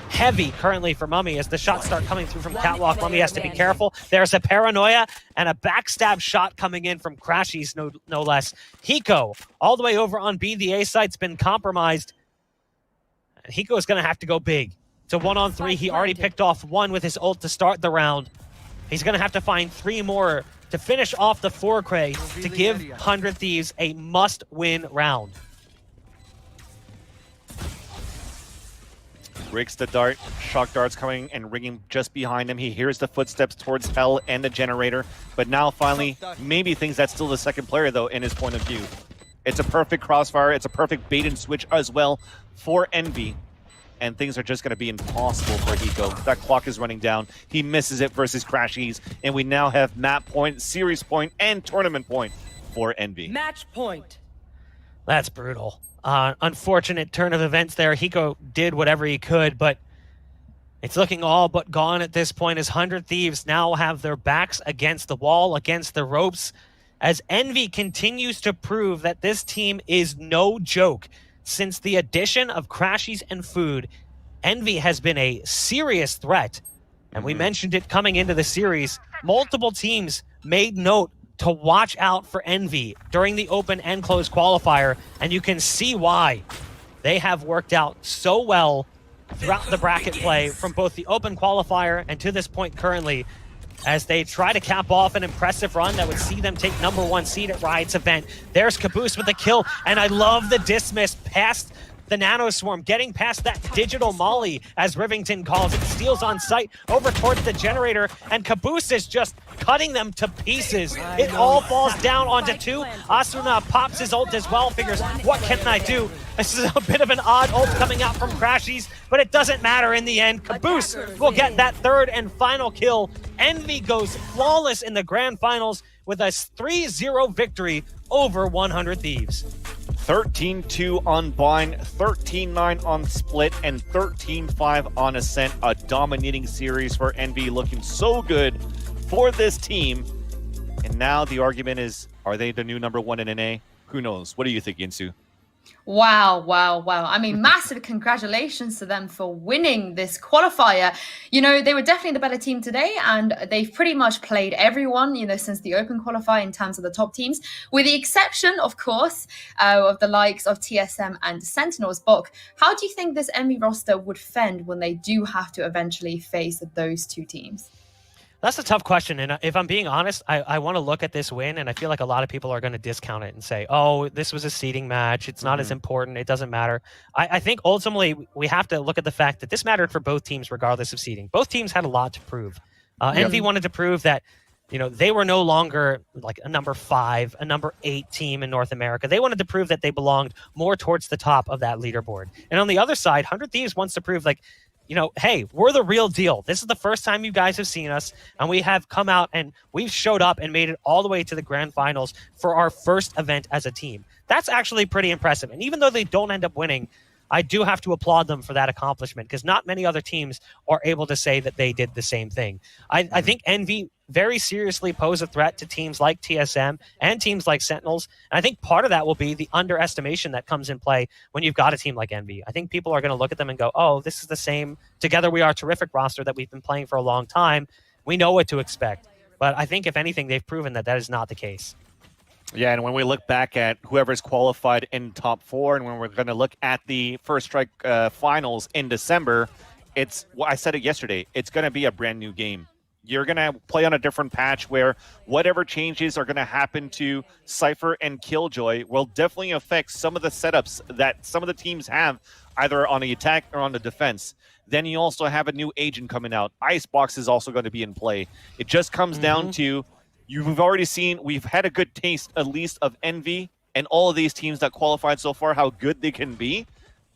heavy currently for Mummy as the shots start coming through from Catwalk. Mummy has to be careful. There's a Paranoia and a backstab shot coming in from Crashies, no less. Hiko all the way over on B. The A site's been compromised. And Hiko is going to have to go big. It's a 1-on-3. He already picked off 1 with his ult to start the round. He's going to have to find 3 more to finish off the 4-Cray to give 100 Thieves a must-win round. Breaks the dart. Shock darts coming and ringing just behind him. He hears the footsteps towards Hell and the generator. But now finally, maybe thinks that's still the second player though in his point of view. It's a perfect crossfire. It's a perfect bait and switch as well for Envy. And things are just going to be impossible for Hiko. That clock is running down. He misses it versus Crashies. And we now have map point, series point, and tournament point for Envy. Match point. That's brutal. Unfortunate turn of events there. Hiko did whatever he could, but it's looking all but gone at this point as 100 Thieves now have their backs against the wall, against the ropes, as Envy continues to prove that this team is no joke. Since the addition of Crashies and Food, Envy has been a serious threat. And we mentioned it coming into the series. Multiple teams made note to watch out for Envy during the open and closed qualifier, and you can see why. They have worked out so well throughout the bracket play from both the open qualifier and to this point currently, as they try to cap off an impressive run that would see them take #1 seed at Riot's event. There's Caboose with the kill, and I love the dismiss past the Nano Swarm, getting past that digital molly, as Rivington calls it. Steals on site over towards the generator, and Caboose is just cutting them to pieces. It all falls down onto 2. Asuna pops his ult as well, figures, what can I do? This is a bit of an odd ult coming out from Crashies, but it doesn't matter in the end. Caboose will get that 3rd and final kill. Envy goes flawless in the grand finals with a 3-0 victory over 100 Thieves. 13-2 on Bind, 13-9 on Split, and 13-5 on Ascent. A dominating series for Envy, looking so good for this team. And now the argument is, are they the new #1 in NA? Who knows? What do you think, Insu? Wow, wow, wow. I mean, massive congratulations to them for winning this qualifier. You know, they were definitely the better team today, and they've pretty much played everyone, you know, since the open qualifier in terms of the top teams, with the exception, of course, of the likes of TSM and Sentinels. Bok, how do you think this Envy roster would fend when they do have to eventually face those 2 teams? That's a tough question, and if I'm being honest, I want to look at this win, and I feel like a lot of people are going to discount it and say, oh, this was a seeding match, it's not as important, it doesn't matter. I think ultimately we have to look at the fact that this mattered for both teams regardless of seeding. Both teams had a lot to prove. Envy wanted to prove that, you know, they were no longer like a #5, a #8 team in North America. They wanted to prove that they belonged more towards the top of that leaderboard. And on the other side, 100 Thieves wants to prove, like, you know, hey, we're the real deal. This is the first time you guys have seen us, and we have come out and we've showed up and made it all the way to the grand finals for our first event as a team. That's actually pretty impressive. And even though they don't end up winning, I do have to applaud them for that accomplishment, because not many other teams are able to say that they did the same thing. I think Envy very seriously pose a threat to teams like TSM and teams like Sentinels. And I think part of that will be the underestimation that comes in play when you've got a team like Envy. I think people are going to look at them and go, oh, this is the same Together We Are Terrific roster that we've been playing for a long time. We know what to expect. But I think, if anything, they've proven that that is not the case. Yeah, and when we look back at whoever's qualified in top 4, and when we're going to look at the First Strike finals in December, it's, well, I said it yesterday, it's going to be a brand new game. You're going to play on a different patch where whatever changes are going to happen to Cypher and Killjoy will definitely affect some of the setups that some of the teams have, either on the attack or on the defense. Then you also have a new agent coming out. Icebox is also going to be in play. It just comes down to, you've already seen, we've had a good taste, at least, of Envy and all of these teams that qualified so far, how good they can be.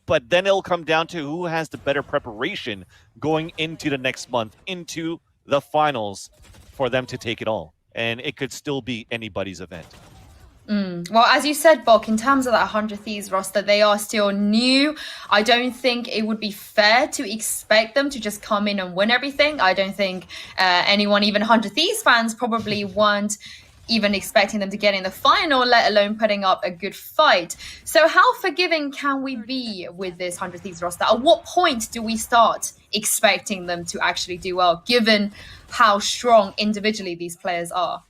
But then it'll come down to who has the better preparation going into the next month, into the finals, for them to take it all. And it could still be anybody's event. Well, as you said, Bok, in terms of that 100 Thieves roster, they are still new. I don't think it would be fair to expect them to just come in and win everything. I don't think anyone, even 100 Thieves fans, probably weren't even expecting them to get in the final, let alone putting up a good fight. So how forgiving can we be with this 100 Thieves roster? At what point do we start expecting them to actually do well, given how strong individually these players are?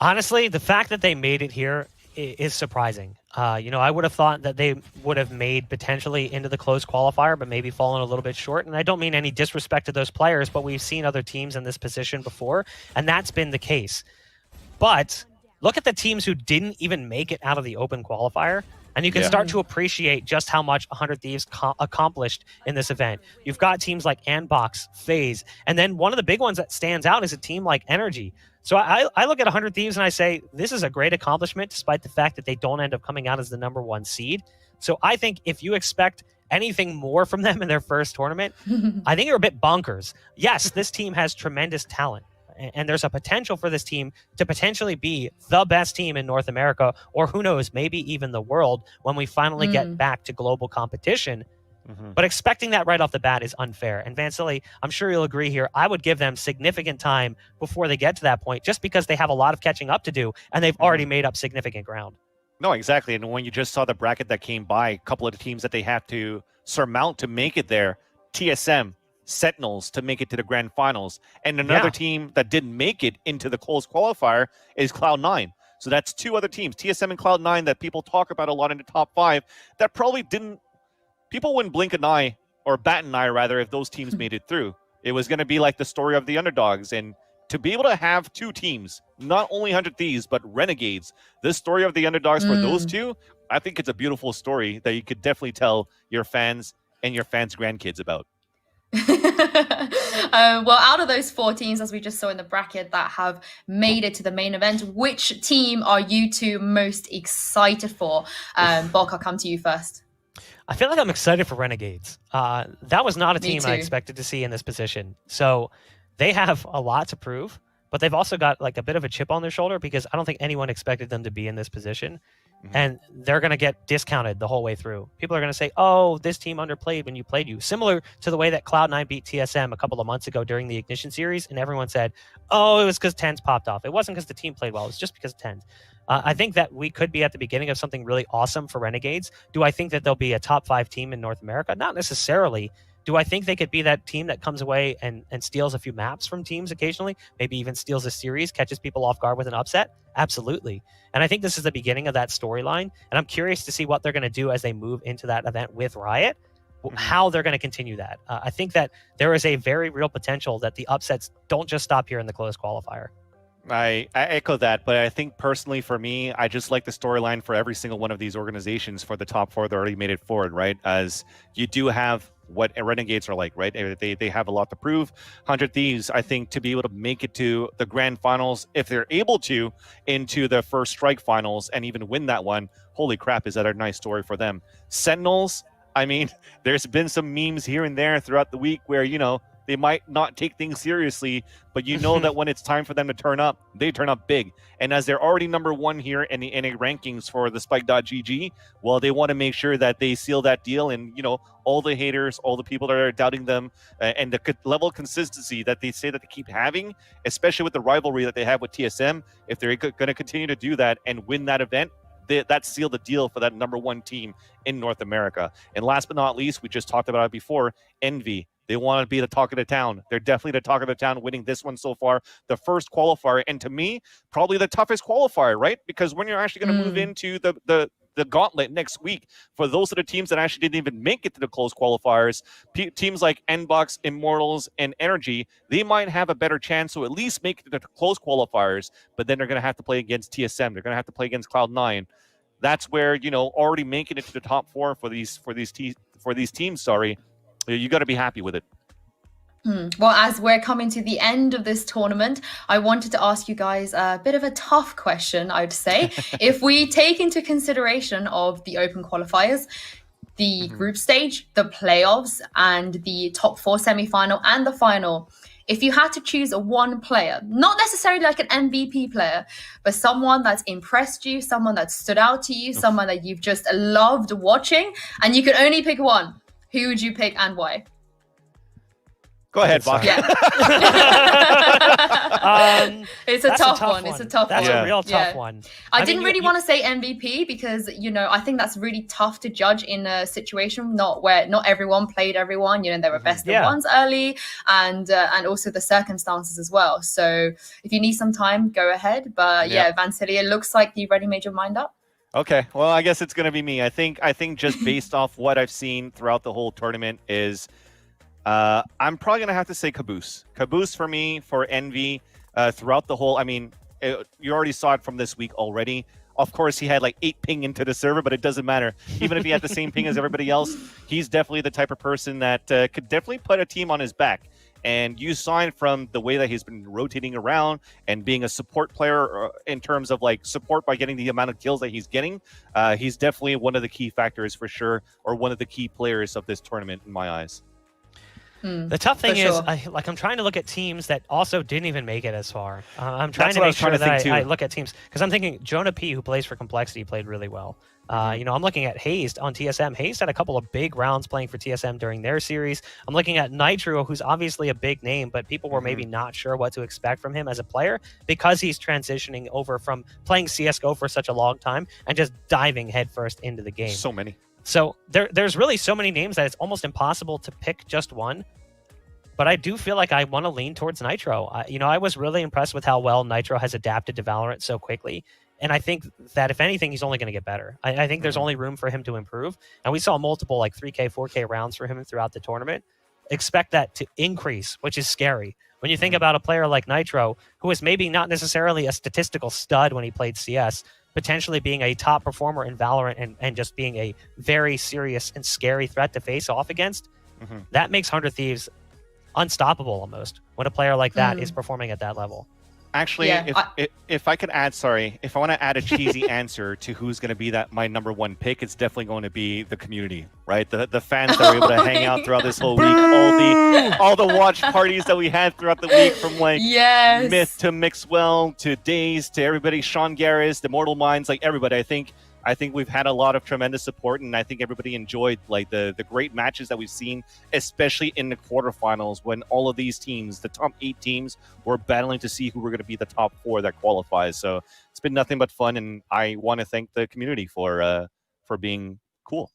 Honestly, the fact that they made it here is surprising. I would have thought that they would have made potentially into the close qualifier, but maybe fallen a little bit short. And I don't mean any disrespect to those players, but we've seen other teams in this position before, and that's been the case. But look at the teams who didn't even make it out of the open qualifier, and you can start to appreciate just how much 100 Thieves accomplished in this event. You've got teams like Anbox, FaZe, and then one of the big ones that stands out is a team like Energy. So I look at 100 Thieves and I say, this is a great accomplishment, despite the fact that they don't end up coming out as the #1 seed. So I think if you expect anything more from them in their first tournament, I think you're a bit bonkers. Yes, this team has tremendous talent, and there's a potential for this team to potentially be the best team in North America, or who knows, maybe even the world when we finally get back to global competition. But expecting that right off the bat is unfair. And Vansily, I'm sure you'll agree here, I would give them significant time before they get to that point, just because they have a lot of catching up to do, and they've already made up significant ground. No, exactly. And when you just saw the bracket that came by, a couple of the teams that they have to surmount to make it there, TSM, Sentinels to make it to the grand finals. And another team that didn't make it into the close qualifier is Cloud9. So that's two other teams, TSM and Cloud9, that people talk about a lot in the top 5 that probably didn't. People wouldn't blink an eye, or bat an eye rather, if those teams made it through. It was going to be like the story of the underdogs. And to be able to have two teams, not only 100 Thieves, but Renegades, this story of the underdogs for those two, I think it's a beautiful story that you could definitely tell your fans and your fans' grandkids about. Well, out of those 4 teams, as we just saw in the bracket, that have made it to the main event, which team are you two most excited for? Bok, I'll come to you first. I feel like I'm excited for Renegades. That was not a team I expected to see in this position. So they have a lot to prove, but they've also got like a bit of a chip on their shoulder, because I don't think anyone expected them to be in this position. And they're going to get discounted the whole way through. People are going to say, oh, this team underplayed when you played you. Similar to the way that Cloud9 beat TSM a couple of months ago during the Ignition series, and everyone said, oh, it was because TENS popped off. It wasn't because the team played well. It was just because of TENS. I think that we could be at the beginning of something really awesome for Renegades. Do I think that they'll be a top 5 team in North America? Not necessarily. Do I think they could be that team that comes away and steals a few maps from teams occasionally, maybe even steals a series, catches people off guard with an upset? Absolutely. And I think this is the beginning of that storyline. And I'm curious to see what they're going to do as they move into that event with Riot, how they're going to continue that. I think that there is a very real potential that the upsets don't just stop here in the closed qualifier. I echo that, but I think personally for me, I just like the storyline for every single one of these organizations for the top 4 that already made it forward, right? As you do have what Renegades are like, right? They have a lot to prove. 100 Thieves, I think, to be able to make it to the grand finals, if they're able to, into the first strike finals and even win that one, holy crap, is that a nice story for them. Sentinels, I mean, there's been some memes here and there throughout the week where, they might not take things seriously, but that when it's time for them to turn up, they turn up big. And as they're already #1 here in the NA rankings for the Spike.gg, well, they want to make sure that they seal that deal. And, all the haters, all the people that are doubting them, and the level of consistency that they say that they keep having, especially with the rivalry that they have with TSM, if they're going to continue to do that and win that event, that sealed the deal for that #1 team in North America. And last but not least, we just talked about it before, Envy. They want to be the talk of the town. They're definitely the talk of the town, winning this one so far, the first qualifier, and to me, probably the toughest qualifier, right? Because when you're actually going to move into the gauntlet next week, for those of the teams that actually didn't even make it to the close qualifiers, teams like Nbox, Immortals, and Energy, they might have a better chance to at least make it to the close qualifiers, but then they're going to have to play against TSM. They're going to have to play against Cloud9. That's where, already making it to the top 4 for these teams, you got to be happy with it. Well, as we're coming to the end of this tournament, I wanted to ask you guys a bit of a tough question, I'd say. If we take into consideration of the open qualifiers, the group stage, the playoffs, and the top 4 semifinal and the final, if you had to choose a one player, not necessarily like an MVP player, but someone that's impressed you, someone that stood out to you, someone that you've just loved watching, and you could only pick one, who would you pick and why? Go ahead, Bach. Yeah. It's a That's tough one. It's a tough That's one. a real tough Yeah. one. I didn't really want to say MVP because, you know, I think that's really tough to judge in a situation where not everyone played everyone. You know, there were best of ones early and also the circumstances as well. So if you need some time, go ahead. But yeah, Vansily, it looks like you've already made your mind up. Okay, well, I guess it's going to be me. I think just based off what I've seen throughout the whole tournament is I'm probably going to have to say Caboose. Caboose for me, for Envy, throughout the whole, I mean, you already saw it from this week already. Of course, he had like 8 ping into the server, but it doesn't matter. Even if he had the same ping as everybody else, he's definitely the type of person that could definitely put a team on his back. And you saw it from the way that he's been rotating around and being a support player in terms of like support by getting the amount of kills that he's getting. He's definitely one of the key factors for sure, or one of the key players of this tournament in my eyes. The tough thing is, I'm trying to look at teams that also didn't even make it as far. I'm trying to make sure that I look at teams because I'm thinking Jonah P, who plays for Complexity, played really well. You know, I'm looking at Hazed on TSM. Hazed had a couple of big rounds playing for TSM during their series. I'm looking at Nitro, who's obviously a big name, but people were maybe not sure what to expect from him as a player because he's transitioning over from playing CSGO for such a long time and just diving headfirst into the game. So many. So there's really so many names that it's almost impossible to pick just one. But I do feel like I want to lean towards Nitro. You know, I was really impressed with how well Nitro has adapted to Valorant so quickly. And I think that if anything, he's only going to get better. I think there's only room for him to improve. And we saw multiple like 3K, 4K rounds for him throughout the tournament. Expect that to increase, which is scary. When you think about a player like Nitro, who is maybe not necessarily a statistical stud when he played CS, potentially being a top performer in Valorant and just being a very serious and scary threat to face off against, that makes 100 Thieves unstoppable almost when a player like that is performing at that level. Actually, if I could add, if I want to add a cheesy answer to who's going to be my number one pick, it's definitely going to be the community, right? The fans that were able to hang out throughout this whole week, all the watch parties that we had throughout the week, from like Myth to Mixwell to Days to everybody, Sean Garris, the Mortal Minds, like everybody. I think we've had a lot of tremendous support, and I think everybody enjoyed like the great matches that we've seen, especially in the quarterfinals when all of these teams, the top 8 teams, were battling to see who were going to be the top 4 that qualifies. So it's been nothing but fun, and I want to thank the community for being cool.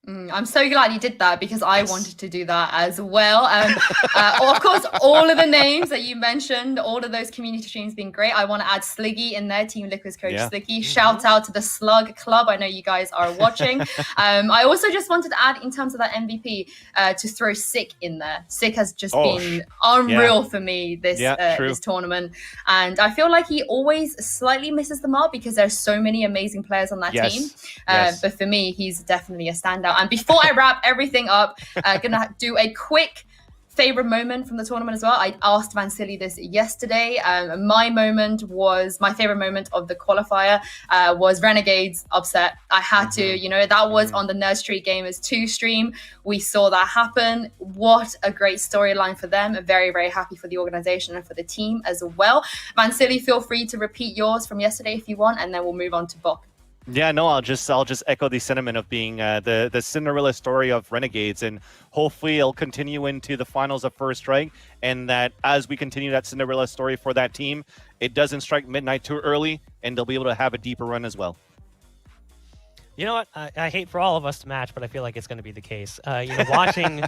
I'm so glad you did that because I wanted to do that as well. Of course, all of the names that you mentioned, all of those community streams being great. I want to add Sliggy in there, Team Liquid's coach Sliggy. Shout out to the Slug Club. I know you guys are watching. I also just wanted to add, in terms of that MVP, to throw Sick in there. Sick has just been unreal for me this tournament. And I feel like he always slightly misses the mark because there's so many amazing players on that team. But for me, he's definitely a standout. And before I wrap everything up, gonna do a quick favorite moment from the tournament as well. I asked Vansily this yesterday. My favorite moment of the qualifier was Renegade's upset. I had to, you know, that was on the Nerd Street Gamers 2 stream. We saw that happen. What a great storyline for them. Very, very happy for the organization and for the team as well. Vansily, feel free to repeat yours from yesterday if you want, and then we'll move on to Bok. Yeah, no, I'll just echo the sentiment of being the Cinderella story of Renegades, and hopefully it'll continue into the finals of First Strike, and that as we continue that Cinderella story for that team, it doesn't strike midnight too early, and they'll be able to have a deeper run as well. You know what? I hate for all of us to match, but I feel like it's going to be the case. You know, watching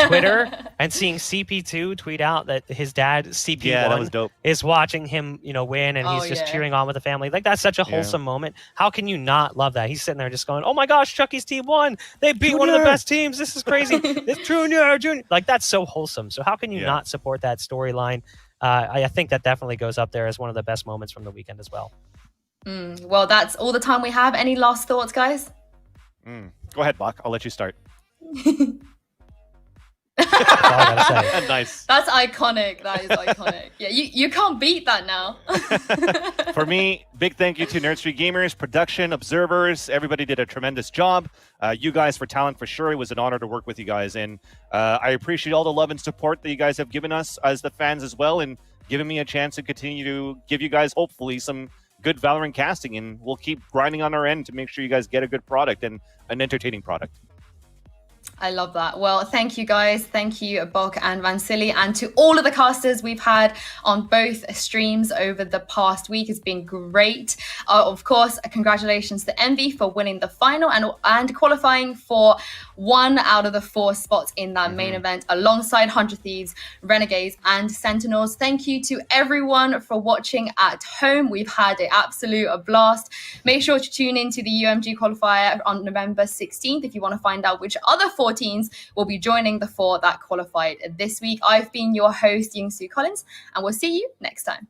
Twitter and seeing CP2 tweet out that his dad, CP1, is watching him, you know, win, and he's just cheering on with the family. Like, that's such a wholesome moment. How can you not love that? He's sitting there just going, "Oh my gosh, Chucky's team won! They beat one of the best teams. This is crazy. It's Junior. Like, that's so wholesome. So how can you not support that storyline? I think that definitely goes up there as one of the best moments from the weekend as well. Well, that's all the time we have. Any last thoughts, guys? Go ahead, Bach. I'll let you start. That's all I gotta say. Nice. That's iconic. That is iconic. Yeah, you can't beat that now. For me, big thank you to Nerd Street Gamers, production, observers. Everybody did a tremendous job. You guys for talent, for sure. It was an honor to work with you guys. And I appreciate all the love and support that you guys have given us as the fans as well, and giving me a chance to continue to give you guys, hopefully, some good Valorant casting. And we'll keep grinding on our end to make sure you guys get a good product and an entertaining product. I love that. Well, thank you guys. Thank you, Bog and Vansili, and to all of the casters we've had on both streams over the past week. It's been great. Of course, congratulations to Envy for winning the final and qualifying for 1 out of the 4 spots in that main event alongside 100 Thieves, Renegades, and Sentinels. Thank you to everyone for watching at home. We've had an absolute blast. Make sure to tune into the UMG qualifier on November 16th if you want to find out which other 4 teams will be joining the 4 that qualified this week. I've been your host, Yingsu Collins, and we'll see you next time.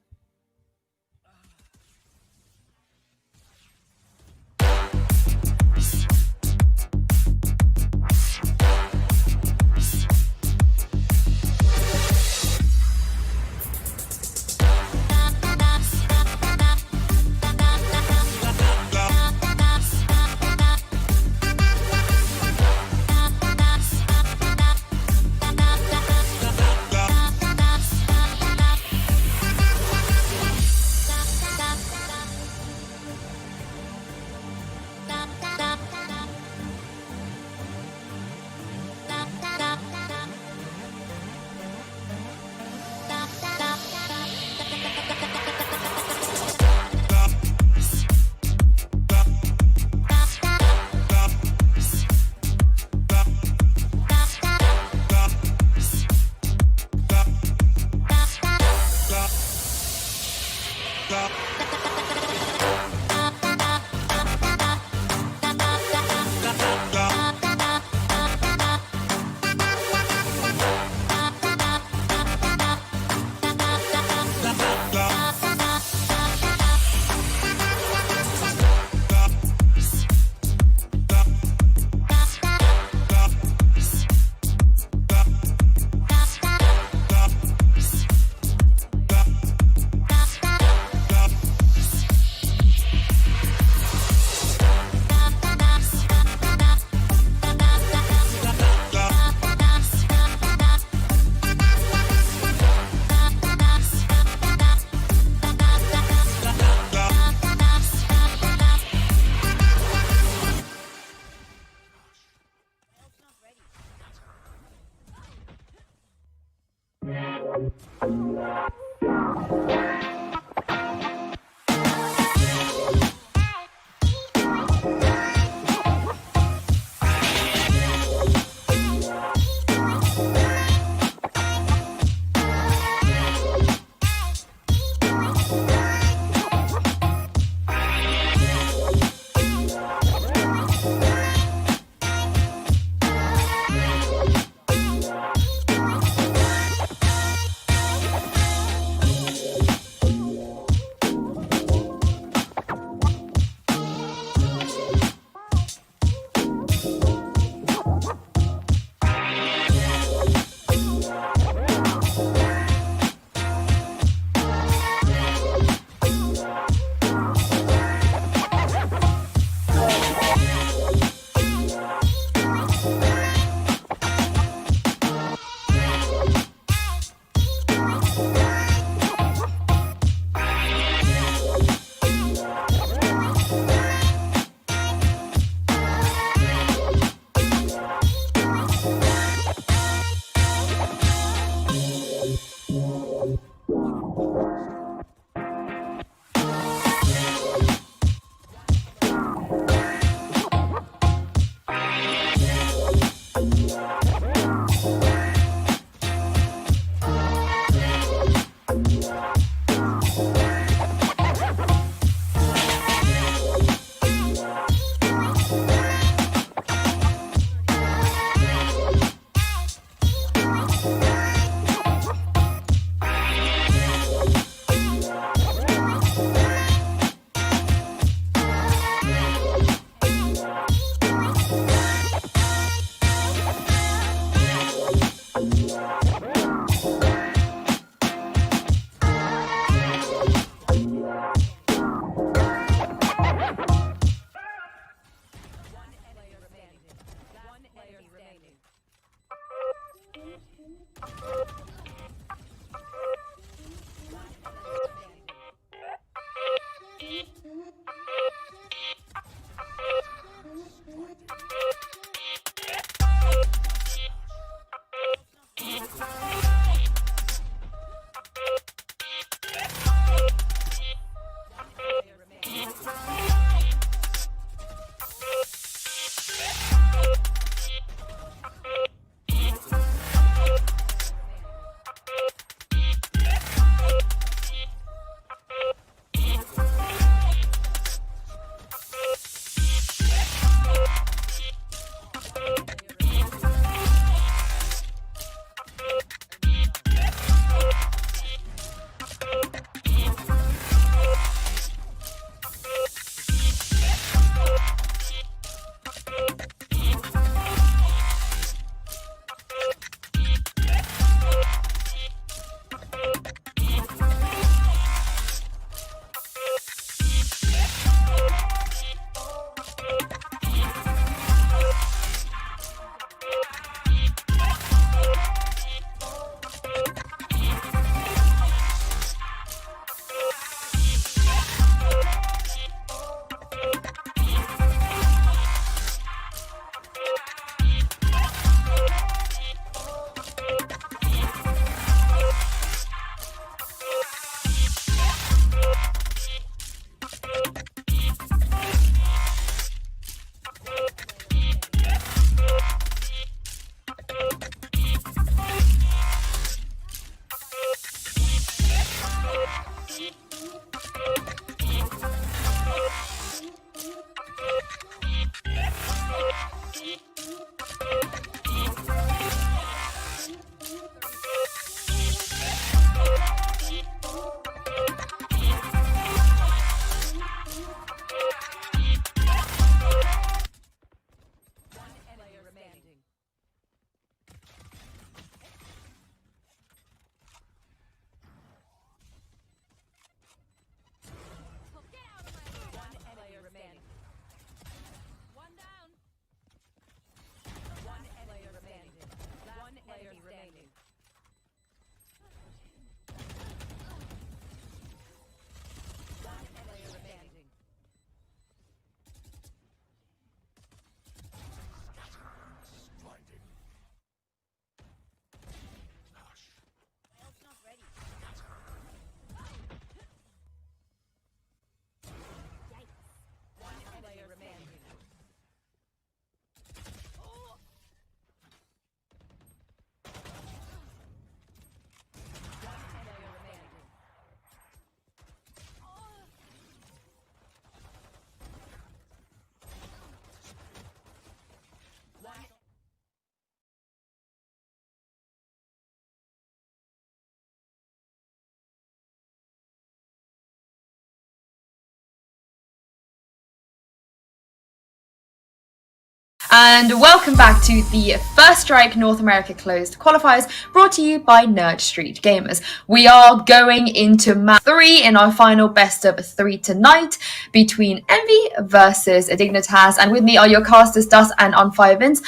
And welcome back to the First Strike North America Closed Qualifiers, brought to you by Nerd Street Gamers. We are going into map 3 in our final best of 3 tonight between Envy versus Dignitas. And with me are your casters, Dust and On5 Vince.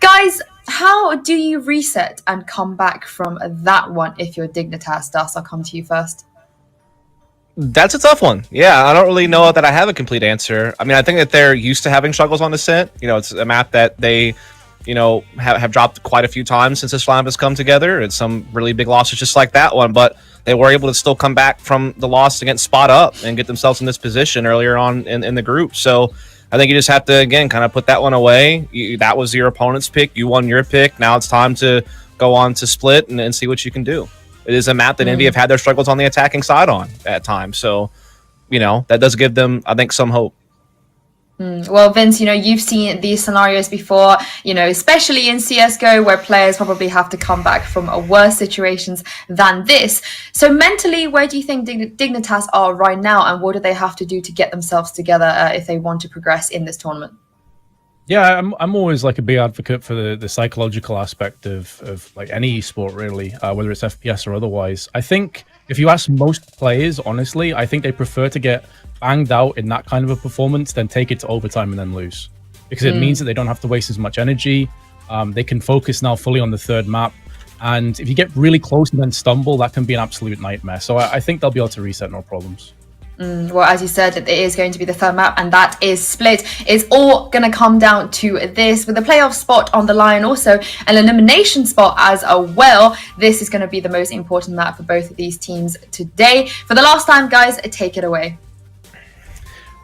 Guys, how do you reset and come back from that one if you're Dignitas? Dust, I'll come to you first. That's a tough one. Yeah, I don't really know that I have a complete answer. I mean, I think that they're used to having struggles on Descent. You know, it's a map that they, you know, have dropped quite a few times since this lineup has come together. It's some really big losses just like that one, but they were able to still come back from the loss against Spot Up and get themselves in this position earlier on in the group. So I think you just have to, again, kind of put that one away. That was your opponent's pick. You won your pick. Now it's time to go on to Split and see what you can do. It is a map that Envy have had their struggles on the attacking side on at times. So, you know, that does give them, I think, some hope. Well, Vince, you know, you've seen these scenarios before, you know, especially in CSGO where players probably have to come back from worse situations than this. So mentally, where do you think Dignitas are right now, and what do they have to do to get themselves together if they want to progress in this tournament? Yeah, I'm always like a big advocate for the psychological aspect of like any sport, really, whether it's FPS or otherwise. I think if you ask most players, honestly, I think they prefer to get banged out in that kind of a performance than take it to overtime and then lose. Because it means that they don't have to waste as much energy. They can focus now fully on the third map. And if you get really close and then stumble, that can be an absolute nightmare. So I think they'll be able to reset no problems. Well, as you said, it is going to be the third map, and that is Split. It's all going to come down to this, with a playoff spot on the line, also an elimination spot as well. This is going to be the most important map for both of these teams today. For the last time, guys, take it away.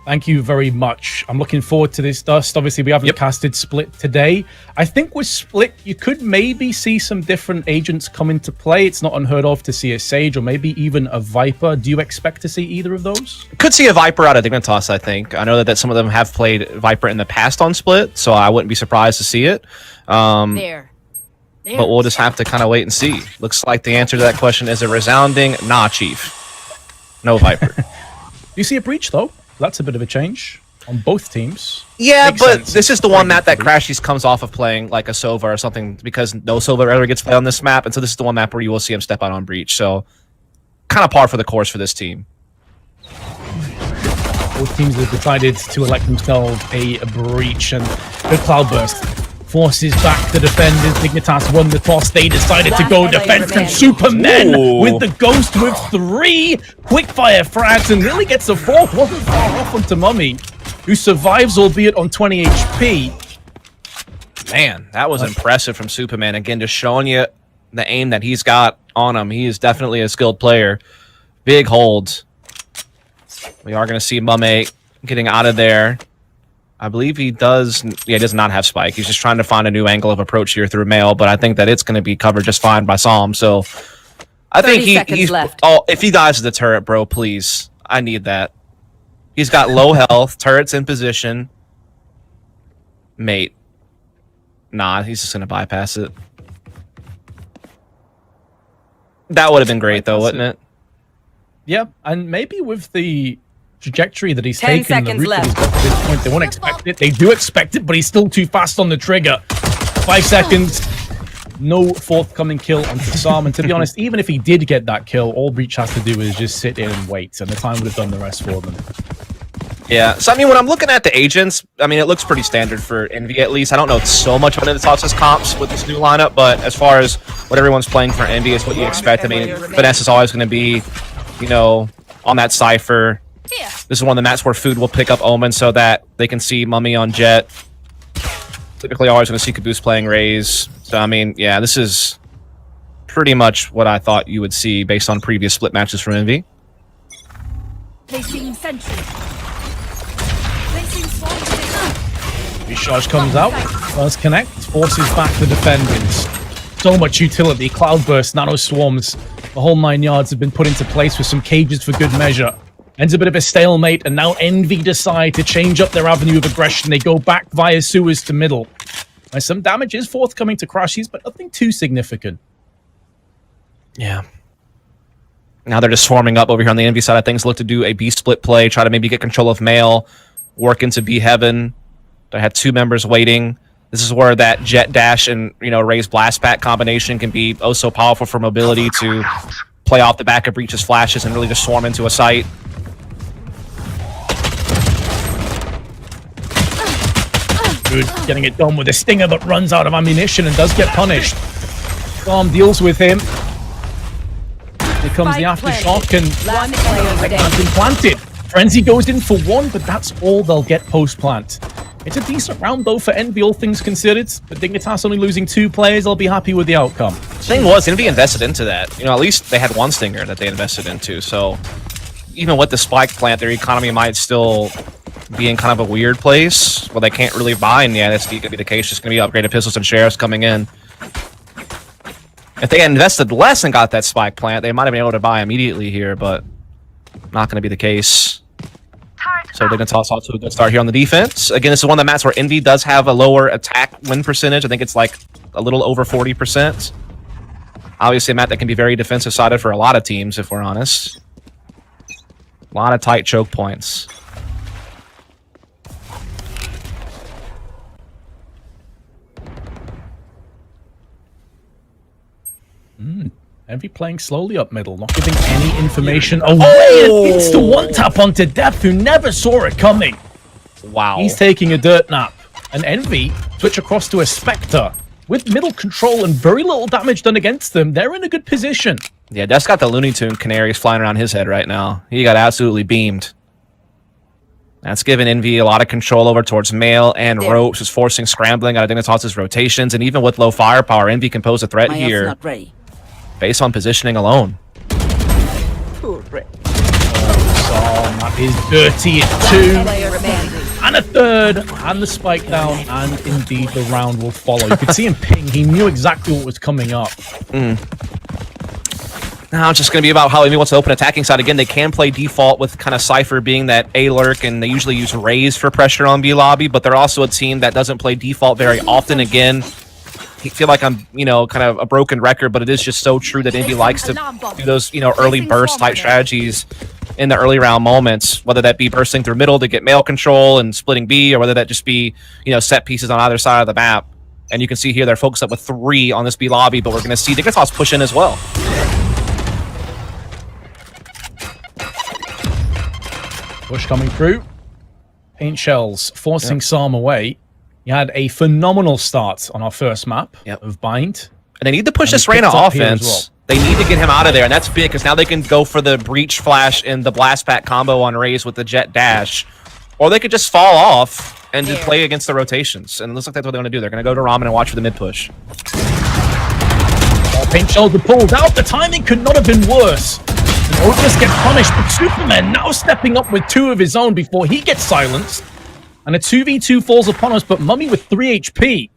Thank you very much. I'm looking forward to this, Dust. Obviously, we haven't casted Split today. I think with Split, you could maybe see some different agents come into play. It's not unheard of to see a Sage or maybe even a Viper. Do you expect to see either of those? Could see a Viper out of Dignitas, I think. I know that some of them have played Viper in the past on Split, so I wouldn't be surprised to see it. But we'll just have to kind of wait and see. Looks like the answer to that question is a resounding nah, Chief. No Viper. Do you see a Breach, though? That's a bit of a change on both teams. Yeah, Makes but sense. this is the one map that Crashies comes off of playing like a Sova or something, because no Sova ever gets played on this map, and so this is the one map where you will see him step out on Breach. So kind of par for the course for this team. Both teams have decided to elect themselves a Breach, and the Cloudburst forces back the defenders. Dignitas won the toss. They decided to go defense, and Supermen with the Ghost with 3 quickfire frags and really gets a 4. Wasn't far off onto Mummy, who survives, albeit on 20 HP. Man, that was impressive from Superman. Again, just showing you the aim that he's got on him. He is definitely a skilled player. Big hold. We are going to see Mummy getting out of there. I believe he does. Yeah, he does not have Spike. He's just trying to find a new angle of approach here through Mail, but I think that it's going to be covered just fine by Psalm. So I think he's left. Oh, if he dies to the turret, bro, please. I need that. He's got low health. Turret's in position. Mate. Nah, he's just going to bypass it. That would have been great, though, wouldn't it? Yeah, and maybe with the trajectory that he's taken, 10 seconds the route that he's left. got to this point, they won't expect it. They do expect it, but he's still too fast on the trigger. 5 seconds. No forthcoming kill onto Psalm. And to be honest, even if he did get that kill, all Breach has to do is just sit in and wait, and the time would have done the rest for them. Yeah, so I mean, when I'm looking at the agents, I mean, it looks pretty standard for Envy at least. I don't know so much about Dignitas' comps with this new lineup, but as far as what everyone's playing for Envy is what you expect. I mean, Finesse is always going to be, you know, on that Cypher. This is one of the maps where Food will pick up Omen so that they can see Mummy on Jet. Typically always going to see Caboose playing Raze. So, I mean, yeah, this is pretty much what I thought you would see based on previous Split matches from Envy. Placing sentry. Recharge comes out, first connect, forces back the defenders. So much utility, Cloudburst, Nano Swarms, the whole 9 yards have been put into place with some cages for good measure. Ends a bit of a stalemate, and now Envy decide to change up their avenue of aggression. They go back via sewers to middle. Some damage is forthcoming to Crashies, but nothing too significant. Yeah. Now they're just swarming up over here on the Envy side of things. Look to do a B split play, try to maybe get control of Mail, work into B Heaven. They had 2 members waiting. This is where that jet dash and, you know, Ray's blast back combination can be oh so powerful for mobility to play off the back of Breach's flashes and really just swarm into a site. Good, getting it done with a stinger, but runs out of ammunition and does get punished. Storm deals with him. Here comes the aftershock, and One player has dead. been planted. Frenzy goes in for one, but that's all they'll get post-plant. It's a decent round, though, for Envy, all things considered. But Dignitas only losing 2 players, I'll be happy with the outcome. The thing was, Envy invested into that. You know, at least they had one stinger that they invested into. So even with the spike plant, their economy might still be in kind of a weird place. Well, they can't really buy, and yeah, that's going to be the case. Just going to be upgraded pistols and sheriffs coming in. If they had invested less and got that spike plant, they might have been able to buy immediately here, but not going to be the case. So Dignitas off to a good start here on the defense. Again, this is one of the maps where Envy does have a lower attack win percentage. I think it's like a little over 40%. Obviously a map that can be very defensive sided for a lot of teams, if we're honest. A lot of tight choke points. Envy playing slowly up middle, not giving any information away. It's the one tap onto Depth, who never saw it coming. Wow. He's taking a dirt nap. And Envy switch across to a Spectre. With middle control and very little damage done against them, they're in a good position. Yeah, Death's got the Looney Tune canaries flying around his head right now. He got absolutely beamed. That's giving Envy a lot of control over towards Mail and Ropes, is forcing scrambling out of Dignitas' rotations, and even with low firepower, Envy can pose a threat here Not ready. based on positioning alone. That is dirty at 2. Player remaining. And a third, and the spike down, and indeed the round will follow. You could see him ping, he knew exactly what was coming up. Now it's just going to be about how Envy wants to open attacking side. Again, they can play default with kind of Cypher being that A-lurk, and they usually use Raze for pressure on B-Lobby, but they're also a team that doesn't play default very often. Again, I feel like I'm, you know, kind of a broken record, but it is just so true that Envy likes to do those, you know, early burst type strategies in the early round moments, whether that be bursting through middle to get Mail control and splitting B, or whether that just be, you know, set pieces on either side of the map. And you can see here they're focused up with 3 on this B-Lobby, but we're going to see Dignitas push in as well. Push coming through. Paint shells forcing Psalm away. You had a phenomenal start on our first map of Bind. And they need to push And this he Reyna picked up here as offense. They need to get him out of there, and that's big, because now they can go for the Breach Flash and the Blast Pack combo on Raze with the Jet Dash. Or they could just fall off and just play against the rotations. And it looks like that's what they're going to do. They're going to go to Ramen and watch for the mid push. Paint shells are pulled out. The timing could not have been worse. And Otis gets punished, but Superman now stepping up with 2 of his own before he gets silenced. And a 2v2 falls upon us, but Mummy with 3 HP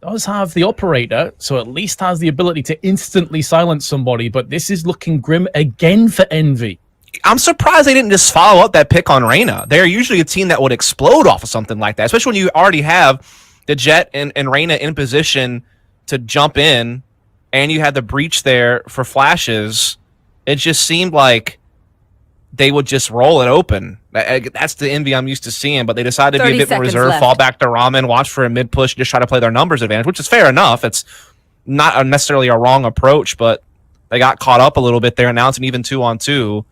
does have the operator, so at least has the ability to instantly silence somebody, but this is looking grim again for Envy. I'm surprised they didn't just follow up that pick on Reyna. They're usually a team that would explode off of something like that, especially when you already have the Jet and Reyna in position to jump in, and you had the Breach there for flashes. It just seemed like they would just roll it open. That's the Envy I'm used to seeing, but they decided to be a 30 bit more seconds reserved, left. fall back to Ramen, watch for a mid push, just try to play their numbers advantage, which is fair enough. It's not necessarily a wrong approach, but they got caught up a little bit there. Now it's an even 2-on-2.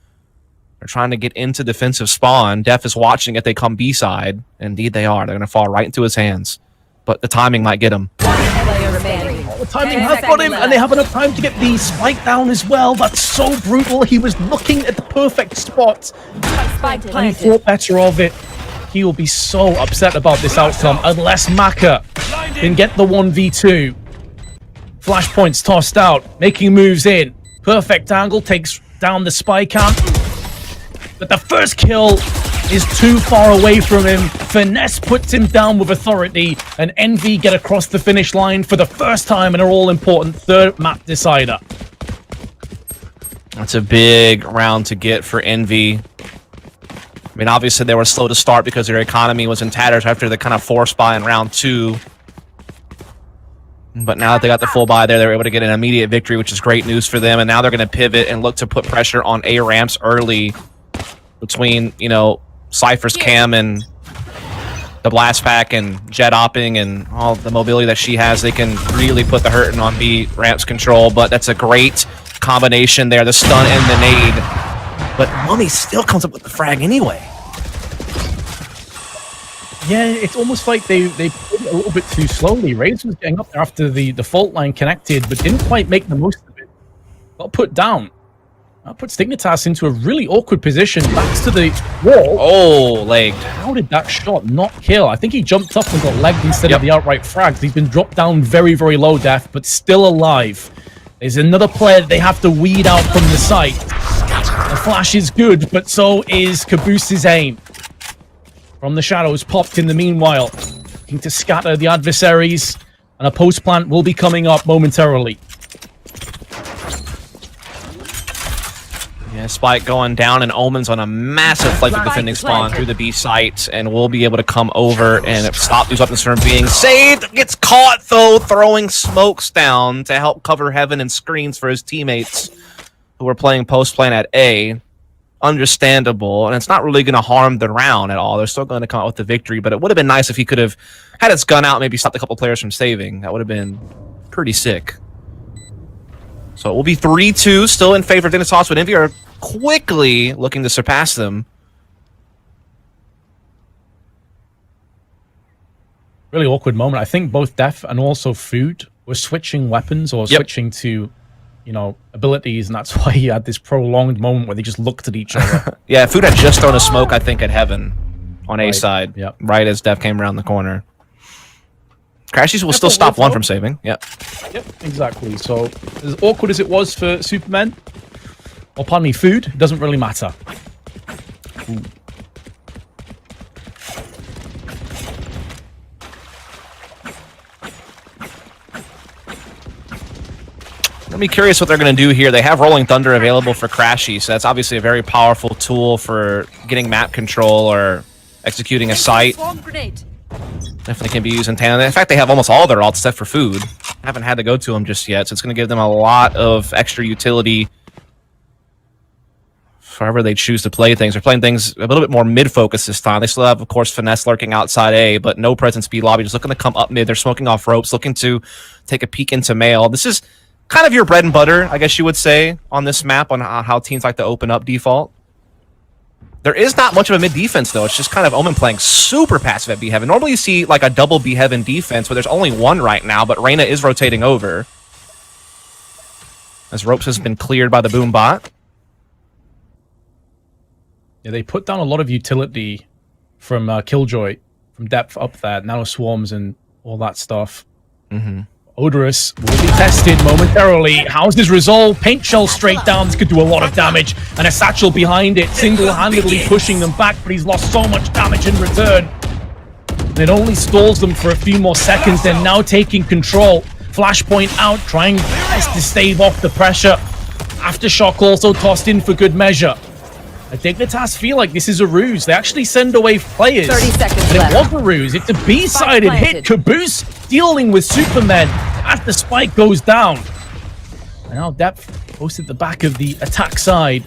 They're trying to get into defensive spawn. Def is watching if they come B side. Indeed they are. They're going to fall right into his hands, but the timing might get him. Player remaining. The timing 10 has got seconds him, left. and they have enough time to get the spike down as well. That's so brutal. He was looking at the perfect spot, Spike and he planted. thought better of it. He will be so upset about this outcome unless Maka can get the 1v2. Flashpoints tossed out, making moves in. Perfect angle, takes down the spy camp. But the first kill is too far away from him. Finesse puts him down with authority, and Envy get across the finish line for the first time in an all-important 3rd map decider. That's a big round to get for Envy. I mean, obviously they were slow to start because their economy was in tatters after the kind of forced buy in round 2. But now that they got the full buy there, they're able to get an immediate victory, which is great news for them. And now they're going to pivot and look to put pressure on A ramps early between, you know, Cypher's cam and the blast pack and jet opping and all the mobility that she has, they can really put the hurting on B Ramp's control. But that's a great combination there, the stun and the nade. But Mummy still comes up with the frag anyway. Yeah, it's almost like they put it a little bit too slowly. Raids was getting up there after the fault line connected, but didn't quite make the most of it. Got put down. That puts Dignitas into a really awkward position. Backs to the wall. Oh, legged. How did that shot not kill? I think he jumped up and got legged instead of the outright frags. He's been dropped down very, very low, Def, but still alive. There's another player that they have to weed out from the site. The flash is good, but so is Caboose's aim. From the shadows, popped in the meanwhile. Looking to scatter the adversaries, and a post plant will be coming up momentarily. Yeah, Spike going down, and Omen's on a massive flight to defending spawn through the B site, and will be able to come over and stop these weapons from being saved. Gets caught, though, throwing smokes down to help cover heaven and screens for his teammates who are playing post plant at A. Understandable, and it's not really going to harm the round at all. They're still going to come out with the victory, but it would have been nice if he could have had his gun out, maybe stopped a couple players from saving. That would have been pretty sick. So it will be 3-2, still in favor of Dignitas, but Envy are quickly looking to surpass them. Really awkward moment. I think both Def and also Food were switching weapons or switching to, you know, abilities, and that's why he had this prolonged moment where they just looked at each other. Yeah, Food had just thrown a smoke, I think, at Heaven on A side, Yep. right as Def came around the corner. Crashies will still stop one from saving. Yep. Yep, exactly. So, as awkward as it was for Superman, or pardon me, Food, it doesn't really matter. Ooh. I'm be curious what they're going to do here. They have Rolling Thunder available for Crashy, so that's obviously a very powerful tool for getting map control or executing a site. Definitely can be used in tandem. In fact, they have almost all their ults set for Food. Haven't had to go to them just yet, so it's going to give them a lot of extra utility however they choose to play things. They're playing things a little bit more mid-focus this time. They still have, of course, Finesse lurking outside A, but no presence B lobby. Just looking to come up mid. They're smoking off ropes, looking to take a peek into Mail. This is kind of your bread and butter, I guess you would say, on this map, on how teams like to open up default. There is not much of a mid defense, though. It's just kind of Omen playing super passive at B Heaven. Normally you see like a double B Heaven defense, but there's only one right now, but Reyna is rotating over, as ropes has been cleared by the boom bot. Yeah, they put down a lot of utility from Killjoy, from depth up there, nano swarms and all that stuff. Odorous will be tested momentarily. How's his resolve? Paint shell straight down. This could do a lot of damage. And a satchel behind it, single-handedly pushing them back, but he's lost so much damage in return. And it only stalls them for a few more seconds. They're now taking control. Flashpoint out, trying best to stave off the pressure. Aftershock also tossed in for good measure. Dignitas feel like this is a ruse. They actually send away players. 30 seconds but left. it was a ruse. It's a B-sided hit. Caboose dealing with Supermen as the spike goes down. And now Depth, posted at the back of the attack side,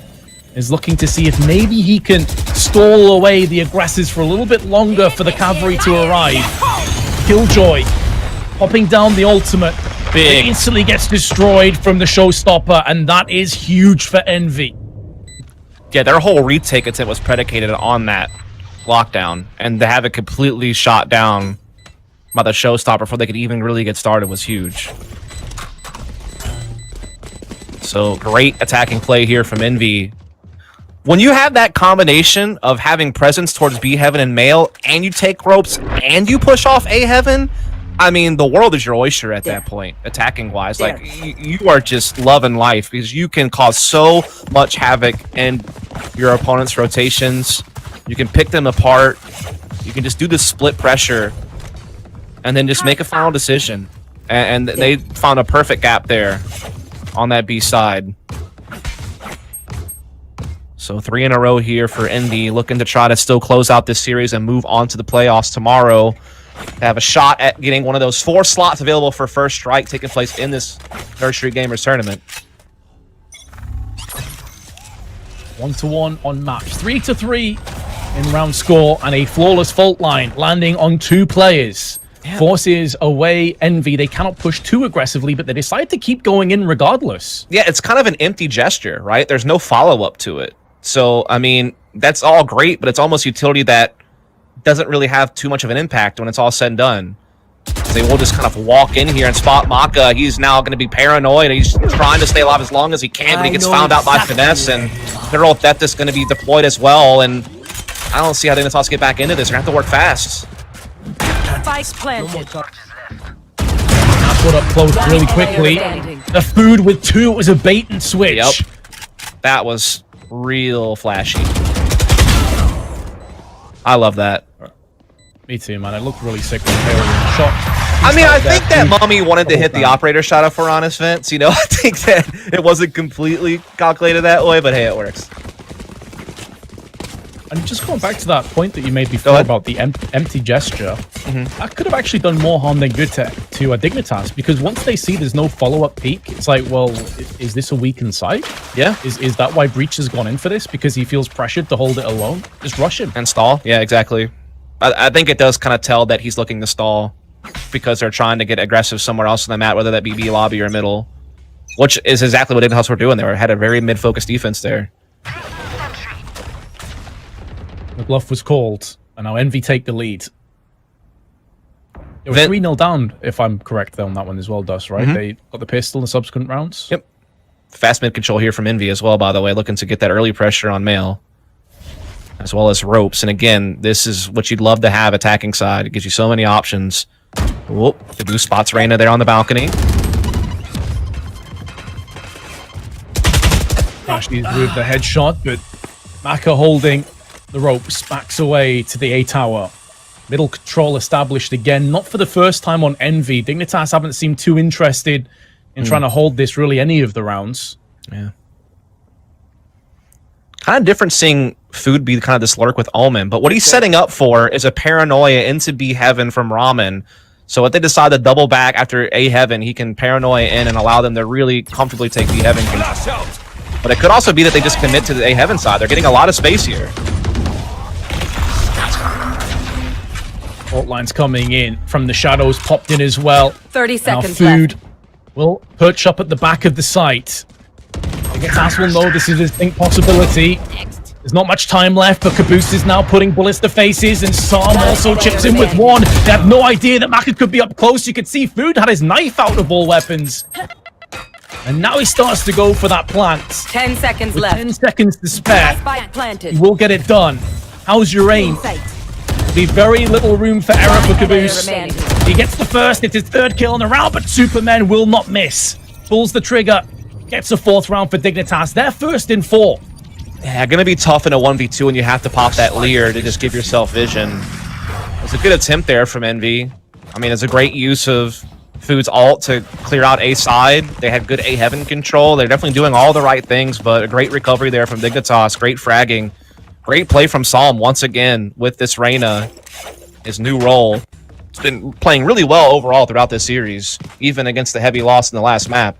is looking to see if maybe he can stall away the aggressors for a little bit longer for the cavalry to arrive. Killjoy popping down the ultimate. Big. It instantly gets destroyed from the showstopper, and that is huge for Envy. Yeah, their whole retake attempt was predicated on that lockdown, and to have it completely shot down by the showstopper before they could even really get started was huge. So great attacking play here from Envy. When you have that combination of having presence towards B Heaven and Mail, and you take ropes and you push off A Heaven, I mean, the world is your oyster at that point, attacking-wise. Like, you are just loving life because you can cause so much havoc in your opponent's rotations. You can pick them apart. You can just do the split pressure and then just make a final decision. And they found a perfect gap there on that B side. So 3 in a row here for Envy, looking to try to still close out this series and move on to the playoffs tomorrow. They have a shot at getting one of those 4 slots available for First Strike taking place in this Nursery Gamers tournament. 1-1 on match. 3-3 in-round score and a flawless fault line landing on 2 players. Forces away Envy. They cannot push too aggressively, but they decide to keep going in regardless. Yeah, it's kind of an empty gesture, right? There's no follow-up to it. So, I mean, that's all great, but it's almost utility that doesn't really have too much of an impact when it's all said and done. They will just kind of walk in here and spot Maka. He's now going to be paranoid. He's trying to stay alive as long as he can, but he gets found out by Finesse, and Literal Theft is going to be deployed as well, and I don't see how Dignitas get back into this. They're going to have to work fast. Spike planted. Put up close really quickly. The food with 2, it was a bait and switch. Yep. That was real flashy. I love that. Me too, man. It looked really sick when they were shot. I mean, I think that Mommy wanted to hit the operator shot up for honest Vince. You know, I think that it wasn't completely calculated that way, but hey, it works. And just going back to that point that you made before about the empty gesture, that could have actually done more harm than good to Dignitas, because once they see there's no follow-up peek, it's like, well, is this a weakened site? Yeah. Is that why Breach has gone in for this? Because he feels pressured to hold it alone? Just rush him. And stall. Yeah, exactly. I think it does kind of tell that he's looking to stall because they're trying to get aggressive somewhere else in the map, whether that be B lobby or middle, which is exactly what Dignitas were doing. They had a very mid-focused defense there. The bluff was called, and now Envy take the lead. It was 3-0 down, if I'm correct, though, on that one as well, Dust, right? They got the pistol in the subsequent rounds. Yep. Fast mid control here from Envy as well, by the way, looking to get that early pressure on Mail, as well as ropes. And again, this is what you'd love to have attacking side. It gives you so many options. Whoop, the boost spots Reyna there on the balcony. Actually with the headshot, but Maka holding the ropes, backs away to the A tower. Middle control established again, not for the first time on Envy. Dignitas haven't seemed too interested in trying to hold this really any of the rounds. Yeah. Kind of different seeing Food be kind of this lurk with Omen, but what he's setting up for is a paranoia into B Heaven from Ramen. So if they decide to double back after A Heaven, he can paranoia in and allow them to really comfortably take B Heaven. But it could also be that they just commit to the A Heaven side. They're getting a lot of space here. Fault lines coming in from the shadows, popped in as well. 30 seconds now Food left. will perch up at the back of the site. Dignitas will know this is a distinct possibility. There's not much time left, but Caboose is now putting bullets to faces, and Psalm also chips in with 1. They have no idea that Maka could be up close. You could see Food had his knife out of all weapons. And now he starts to go for that plant. 10 seconds With left. 10 seconds to spare. Spike planted. He will get it done. How's your aim? Be very little room for error for Caboose. He gets the first, it's his 3rd kill in the round, but Superman will not miss. Pulls the trigger, gets a 4th round for Dignitas. They're first in 4. Yeah, gonna be tough in a 1v2 when you have to pop that Leer to just give yourself vision. It's a good attempt there from Envy. I mean, it's a great use of Food's ult to clear out A side. They had good A Heaven control. They're definitely doing all the right things, but a great recovery there from Dignitas. Great fragging. Great play from Psalm once again with this Reyna, his new role. It's been playing really well overall throughout this series, even against the heavy loss in the last map.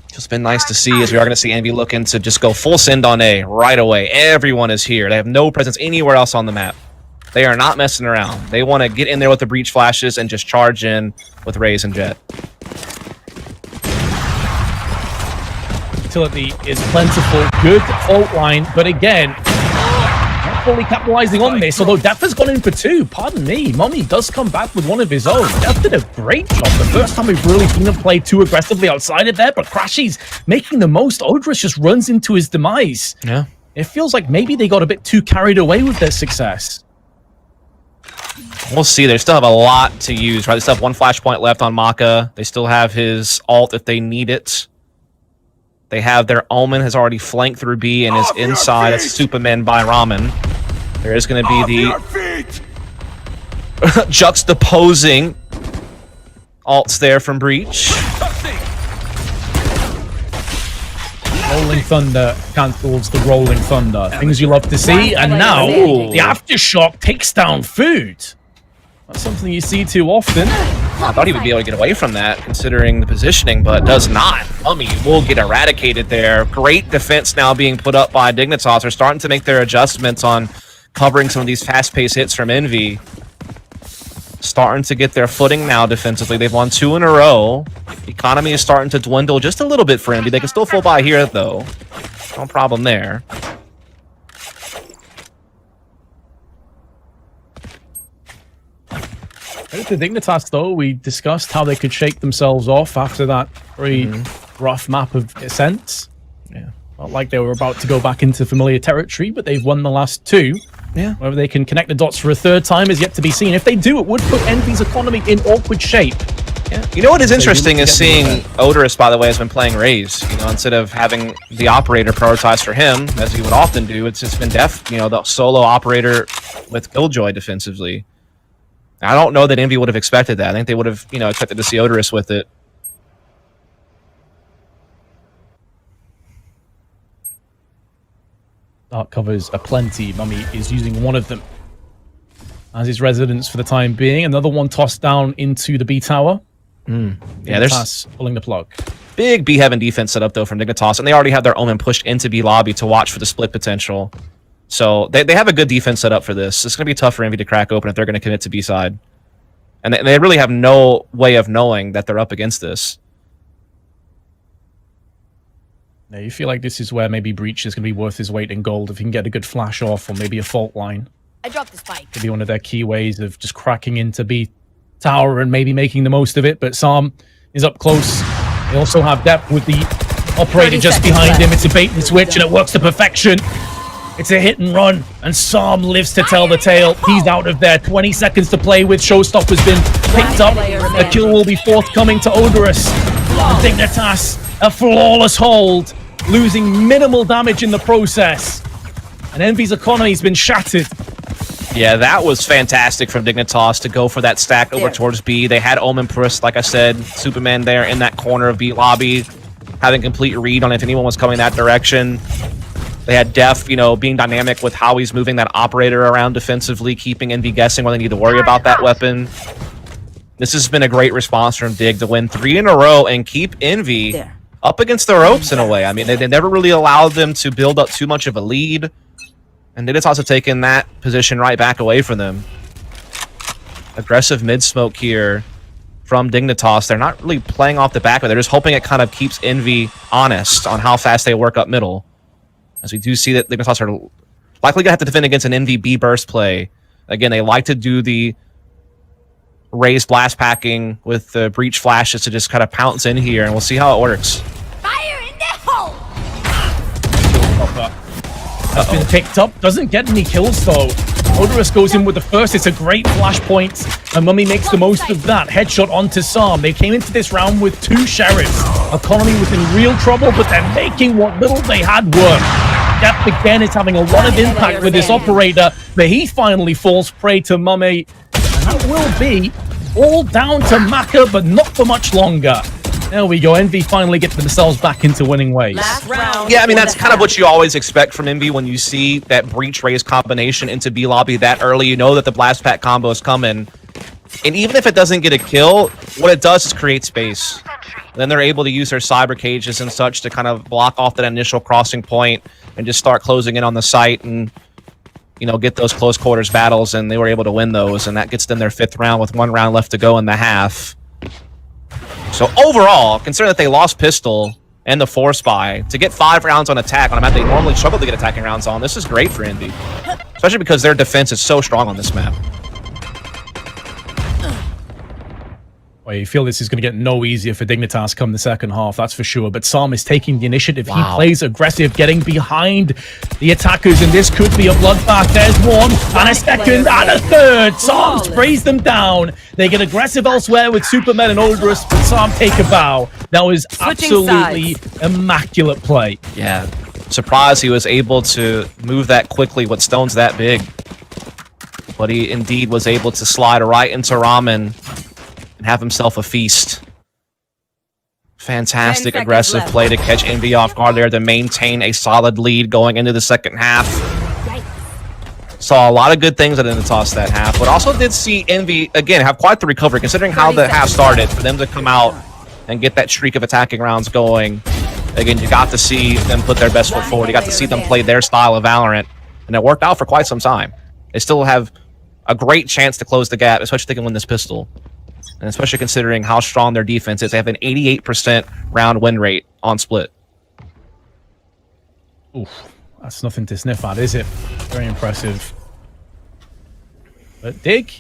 Just been nice to see, as we are going to see Envy looking to just go full send on A right away. Everyone is here. They have no presence anywhere else on the map. They are not messing around. They want to get in there with the breach flashes and just charge in with Raze and Jet. Utility is plentiful. Good fault line, but again, not fully capitalizing on this, although Def has gone in for 2. Pardon me. Mommy does come back with 1 of his own. Def did a great job. The first time we've really seen him play too aggressively outside of there, but Crashy's making the most. Odrus just runs into his demise. Yeah. It feels like maybe they got a bit too carried away with their success. We'll see. They still have a lot to use, right? They still have 1 flashpoint left on Maka. They still have his ult if they need it. They have their Omen has already flanked through B and is inside. That's Superman by Ramen. There is going to be the juxtaposing alts there from Breach. Rolling Thunder cancels the Rolling Thunder. Things you love to see. And now the Aftershock takes down Food. Not something you see too often. I thought he would be able to get away from that, considering the positioning, but does not. Mummy will get eradicated there. Great defense now being put up by Dignitas. They're starting to make their adjustments on covering some of these fast-paced hits from Envy. Starting to get their footing now defensively. They've won 2 in a row. Economy is starting to dwindle just a little bit for Envy. They can still full buy here, though. No problem there. Credit to Dignitas, though. We discussed how they could shake themselves off after that very rough map of Ascents. Yeah. Not like they were about to go back into familiar territory, but they've won the last 2. Yeah. Whether they can connect the dots for a 3rd time is yet to be seen. If they do, it would put Envy's economy in awkward shape. Yeah. You know what is interesting is seeing Odorous, by the way, has been playing Raze. You know, instead of having the operator prioritized for him, as he would often do, it's just been the solo operator with Killjoy defensively. I don't know that Envy would have expected that. I think they would have, expected to see Odorous with it. Dark covers are plenty. Mummy is using one of them as his residence for the time being. Another one tossed down into the B tower. Yeah, there's Dignitas pulling the plug. big B Heaven defense set up though from Dignitas, and they already have their Omen pushed into B lobby to watch for the split potential. So they have a good defense set up for this. It's going to be tough for Envy to crack open if they're going to commit to B side. And they really have no way of knowing that they're up against this. Now, you feel like this is where maybe Breach is going to be worth his weight in gold if he can get a good flash off or maybe a fault line. I dropped the spike. Could be one of their key ways of just cracking into B tower and maybe making the most of it. But Psalm is up close. They also have depth with the operator just behind him. It's a bait and switch and it works to perfection. It's a hit and run, and Psalm lives to tell the tale. He's out of there. 20 seconds to play with. Showstopper's been picked up. A kill will be forthcoming to Odorous. Dignitas, a flawless hold, losing minimal damage in the process. And Envy's economy's been shattered. Yeah, that was fantastic from Dignitas to go for that stack over towards B. They had Omen Prist, like I said, Superman there in that corner of B lobby, having complete read on if anyone was coming that direction. They had Def, being dynamic with how he's moving that operator around defensively, keeping Envy guessing when they need to worry about that weapon. This has been a great response from Dig to win 3 in a row and keep Envy up against the ropes in a way. I mean, they never really allowed them to build up too much of a lead. And Dignitas also taken that position right back away from them. Aggressive mid-smoke here from Dignitas. They're not really playing off the back, but they're just hoping it kind of keeps Envy honest on how fast they work up middle. As we do see that Dignitas are likely going to have to defend against an MVB burst play. Again, they like to do the raised blast packing with the breach flashes to just kind of pounce in here, and we'll see how it works. Fire in the hole! That's been picked up. Doesn't get any kills, though. Odorous goes in with the first. It's a great flashpoint, and Mummy makes the most of that. Headshot onto Psalm. They came into this round with 2 sheriffs. Economy was in real trouble, but they're making what little they had work. Depth again is having a lot of impact with this operator, but he finally falls prey to Mummy. And that will be all down to Maka, but not for much longer. There we go. Envy finally get themselves back into winning ways. Yeah, I mean, that's kind of what you always expect from Envy when you see that breach raise combination into B lobby that early. You know that the blast pack combo is coming. And even if it doesn't get a kill, what it does is create space. Then they're able to use their cyber cages and such to kind of block off that initial crossing point and just start closing in on the site and, get those close quarters battles, and they were able to win those, and that gets them their 5th round with 1 round left to go in the half. So overall, considering that they lost Pistol and the Force Buy, to get 5 rounds on attack on a map they normally struggle to get attacking rounds on, this is great for Envy. Especially because their defense is so strong on this map. Well, you feel this is going to get no easier for Dignitas come the second half, that's for sure. But Psalm is taking the initiative. Wow. He plays aggressive, getting behind the attackers, and this could be a bloodbath. There's 1, and a second, and a third. Psalm sprays them down. They get aggressive elsewhere with Superman and Odorous, but Psalm take a bow. That was absolutely immaculate play. Yeah, surprised he was able to move that quickly with stones that big. But he indeed was able to slide right into Ramen and have himself a feast. Fantastic aggressive play to catch Envy off guard there to maintain a solid lead going into the second half. Saw a lot of good things in the toss that half, but also did see Envy, again, have quite the recovery, considering how the half started, for them to come out and get that streak of attacking rounds going. Again, you got to see them put their best foot forward. You got to see them play their style of Valorant, and it worked out for quite some time. They still have a great chance to close the gap, especially if they can win this pistol. And especially considering how strong their defense is. They have an 88% round win rate on split. Oof, that's nothing to sniff at, is it? Very impressive. But Dig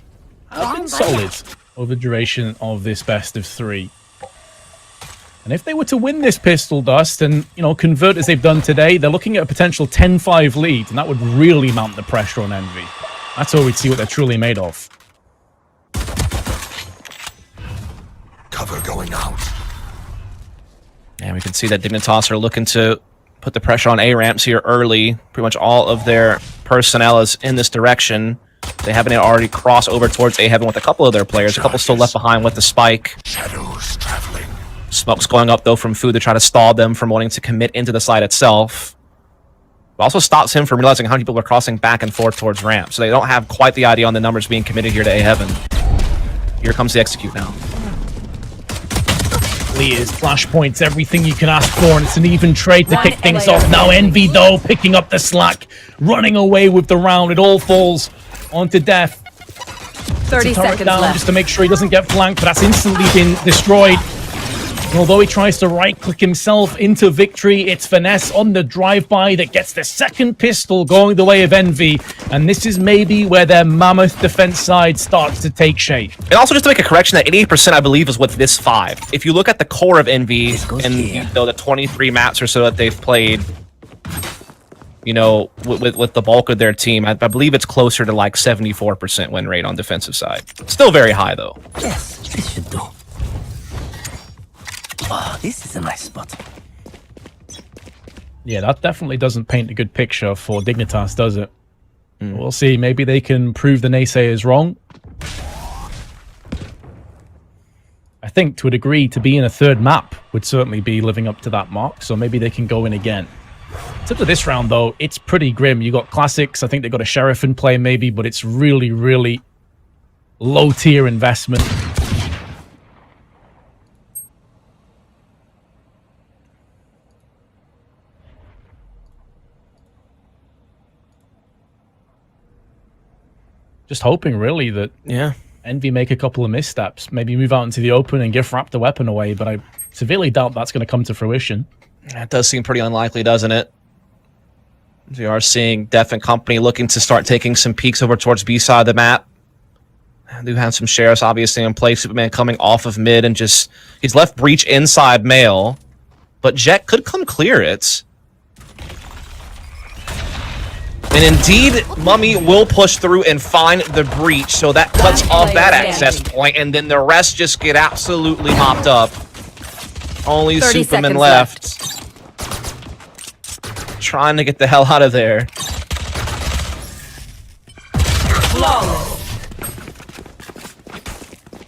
has been solid over the duration of this best of 3. And if they were to win this pistol, Dust, and, you know, convert as they've done today, they're looking at a potential 10-5 lead, and that would really mount the pressure on Envy. That's where we'd see what they're truly made of. Cover going out. And we can see that Dignitas are looking to put the pressure on A ramps here early. Pretty much all of their personnel is in this direction. They haven't already crossed over towards A heaven with a couple of their players. A couple still left behind with the spike. Shadows traveling. Smoke's going up though from Food to try to stall them from wanting to commit into the side itself. It also stops him from realizing how many people are crossing back and forth towards ramp. So they don't have quite the idea on the numbers being committed here to A heaven. Here comes the execute now. Leah's flashpoints, everything you can ask for, and it's an even trade to kick things off. Now Envy, though, picking up the slack, running away with the round. It all falls onto Death. 30 seconds down left. just to make sure he doesn't get flanked, but that's instantly been destroyed. And although he tries to right-click himself into victory, it's Finesse on the drive-by that gets the second pistol going the way of Envy. And this is maybe where their mammoth defense side starts to take shape. And also just to make a correction, that 88% I believe is with this 5. If you look at the core of Envy and the 23 maps or so that they've played, you know, with the bulk of their team, I believe it's closer to like 74% win rate on defensive side. Still very high though. Yes, this should do. Oh, this is a nice spot. Yeah, that definitely doesn't paint a good picture for Dignitas, does it? We'll see. Maybe they can prove the naysayers wrong. I think, to a degree, to be in a third map would certainly be living up to that mark, so maybe they can go in again. In terms of this round, though, it's pretty grim. You got Classics. I think they got a Sheriff in play, maybe, but it's really, really low-tier investment. Just hoping, really, that Envy make a couple of missteps. Maybe move out into the open and gift wrap the weapon away, but I severely doubt that's going to come to fruition. That does seem pretty unlikely, doesn't it? We are seeing Def and company looking to start taking some peeks over towards B side of the map. They do have some sheriffs obviously in place. Superman coming off of mid and just... He's left Breach inside Mail, but Jet could come clear it. And indeed, Mummy will push through and find the Breach, so that cuts off that access point, and then the rest just get absolutely mopped up. Only Superman left. Trying to get the hell out of there. Flawless.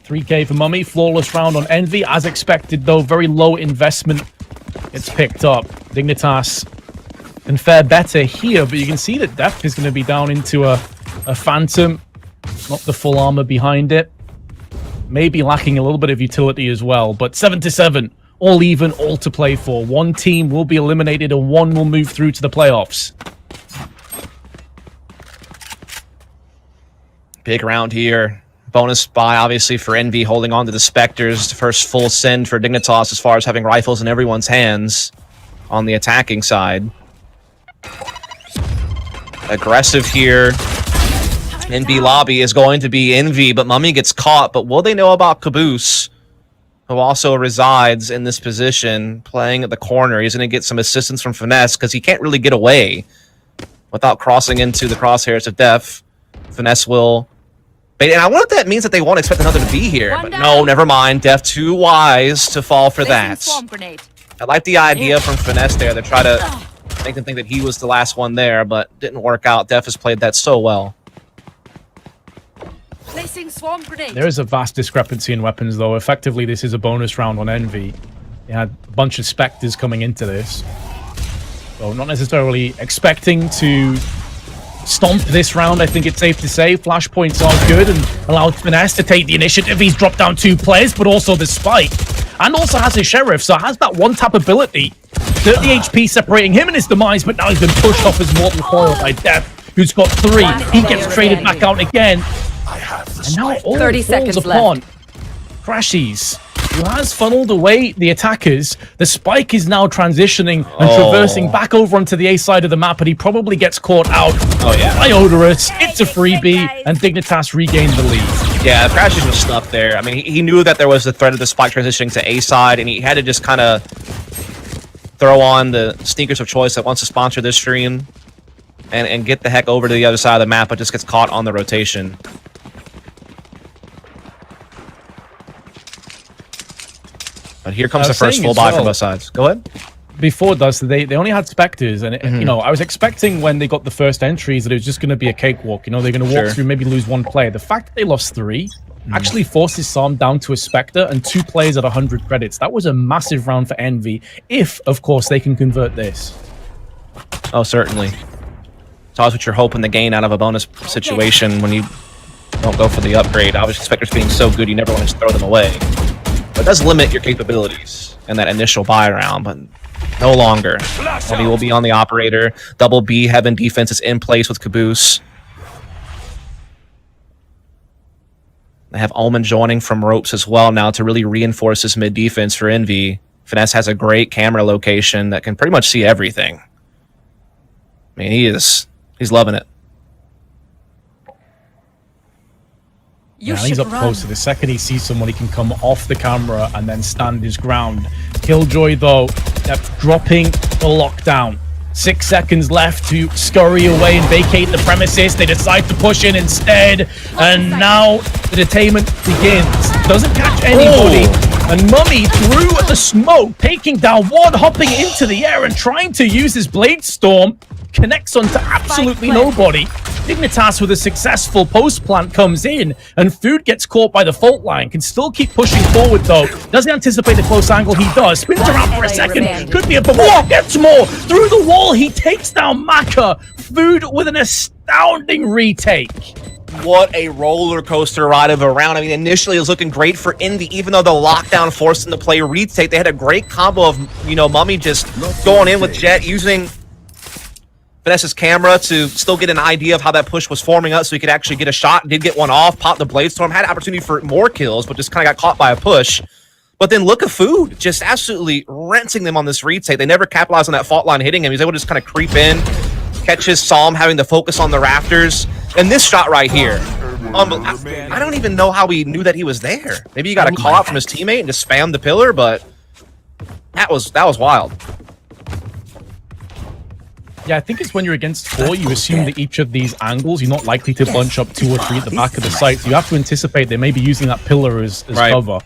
3K for Mummy, flawless round on Envy. As expected, though, very low investment. It's picked up. Dignitas can fare better here, but you can see that Def is going to be down into a Phantom. Not the full armor behind it. Maybe lacking a little bit of utility as well, but 7-7. All even, all to play for. One team will be eliminated and one will move through to the playoffs. Big round here. Bonus buy, obviously, for Envy, holding on to the Spectres. First full send for Dignitas as far as having rifles in everyone's hands on the attacking side. Aggressive here. NB lobby is going to be Envy, but Mummy gets caught. But will they know about Caboose, who also resides in this position, playing at the corner? He's going to get some assistance from Finesse because he can't really get away without crossing into the crosshairs of Def. Finesse will... And I wonder if that means that they won't expect another to be here. But no, never mind. Def too wise to fall for that. I like the idea from Finesse there to try to make them think that he was the last one there, but didn't work out. Def has played that so well. There is a vast discrepancy in weapons, though. Effectively, this is a bonus round on Envy. You had a bunch of Spectres coming into this. So not necessarily expecting to stomp this round, I think it's safe to say. Flashpoints are good and allowed Finesse to take the initiative. He's dropped down 2 players, but also the spike. And also has his Sheriff, so has that one-tap ability. 30 HP separating him and his demise, but now he's been pushed off his mortal coil by Death, who's got 3. He gets traded back out again. I have the And now spike. all 30 falls seconds upon Crashies, who has funneled away the attackers. The spike is now transitioning and traversing back over onto the A side of the map, and he probably gets caught out by Odorous. It's a freebie, and Dignitas regained the lead. Yeah, Crashes was stuck there. I mean, he knew that there was the threat of the spike transitioning to A side, and he had to just kind of throw on the sneakers of choice that wants to sponsor this stream and get the heck over to the other side of the map, but just gets caught on the rotation. But here comes the first full buy from both sides. Go ahead. Before this, they only had Spectres, and you know, I was expecting when they got the first entries that it was just going to be a cakewalk. You know, they're going to walk through, maybe lose 1 player. The fact that they lost 3 actually forces Psalm down to a Spectre and 2 players at 100 credits. That was a massive round for Envy, if, of course, they can convert this. Oh, certainly. It's always what you're hoping to gain out of a bonus situation when you don't go for the upgrade. Obviously, Spectres being so good, you never want to throw them away. But it does limit your capabilities in that initial buy round, but no longer. Heavy will be on the operator. Double B, Heaven defense is in place with Caboose. They have Omen joining from ropes as well now to really reinforce this mid defense for Envy. Finesse has a great camera location that can pretty much see everything. I mean, he's loving it. Yeah, he's up close to the second he sees someone, he can come off the camera and then stand his ground. Killjoy, though, dropping the lockdown. 6 seconds left to scurry away and vacate the premises. They decide to push in instead, and now the detainment begins. Doesn't catch anybody, and Mummy through the smoke, taking down one, hopping into the air and trying to use his Blade Storm. Connects onto absolutely nobody. Dignitas with a successful post plant comes in, and Food gets caught by the fault line. Can still keep pushing forward though. Doesn't anticipate the close angle. He does. Spins around for a second. Could be a wall. Gets more through the wall. He takes down Maka. Food with an astounding retake. What a roller coaster ride of a round. I mean, initially it was looking great for Envy, even though the lockdown forced them to play retake. They had a great combo of, you know, Mummy just going in with Jet, using Finesse's camera to still get an idea of how that push was forming up so he could actually get a shot. Did get one off, popped the Blade Storm, had opportunity for more kills, but just kind of got caught by a push. But then look at Food, just absolutely rinsing them on this retake. They never capitalized on that fault line hitting him. He's able to just kind of creep in, catch his Psalm, having to focus on the rafters. And this shot right here, I don't even know how he knew that he was there. Maybe he got a call out from his teammate and just spammed the pillar, but that was wild. Yeah, I think it's when you're against 4, you assume that each of these angles, you're not likely to bunch up 2 or 3 at the back of the site. So you have to anticipate they may be using that pillar as cover.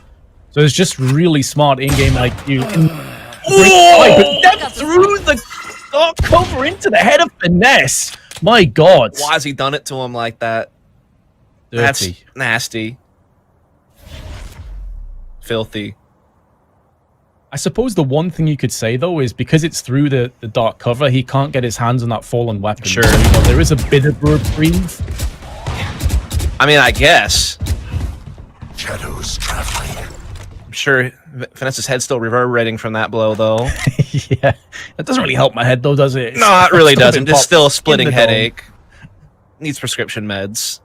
So it's just really smart in-game like you. But then through the dark cover into the head of Finesse. My God. Why has he done it to him like that? Dirty. That's nasty. Filthy. I suppose the one thing you could say, though, is because it's through the dark cover, he can't get his hands on that fallen weapon. Sure. So, you know, there is a bit of a reprieve. I mean, I guess. Shadows traveling. I'm sure Finesse's head's still reverberating from that blow, though. Yeah. That doesn't really help my head, though, does it? No, it really doesn't. Just still a in splitting the headache. Needs prescription meds.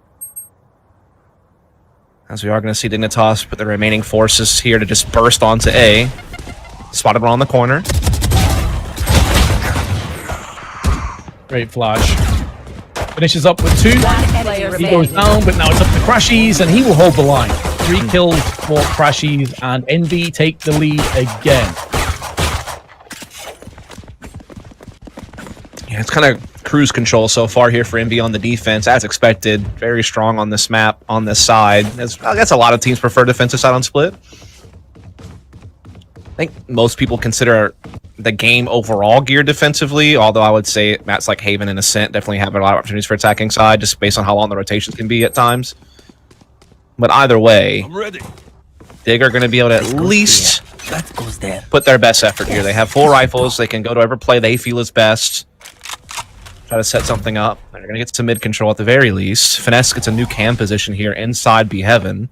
As we are going to see Dignitas put the remaining forces here to just burst onto A. Spotted one on the corner. Great flash. Finishes up with 2. He goes down, but now it's up to Crashies, and he will hold the line. 3 kills for Crashies, and Envy take the lead again. Yeah, it's kind of cruise control so far here for Envy on the defense, as expected. Very strong on this map, on this side. I guess a lot of teams prefer defensive side on split. I think most people consider the game overall geared defensively, although I would say maps like Haven and Ascent definitely have a lot of opportunities for attacking side, just based on how long the rotations can be at times. But either way, Dig are going to be able to at least put their best effort here. They have 4 rifles. They can go to whatever play they feel is best. Try to set something up. They're going to get some mid control at the very least. Finesse gets a new cam position here inside B Heaven.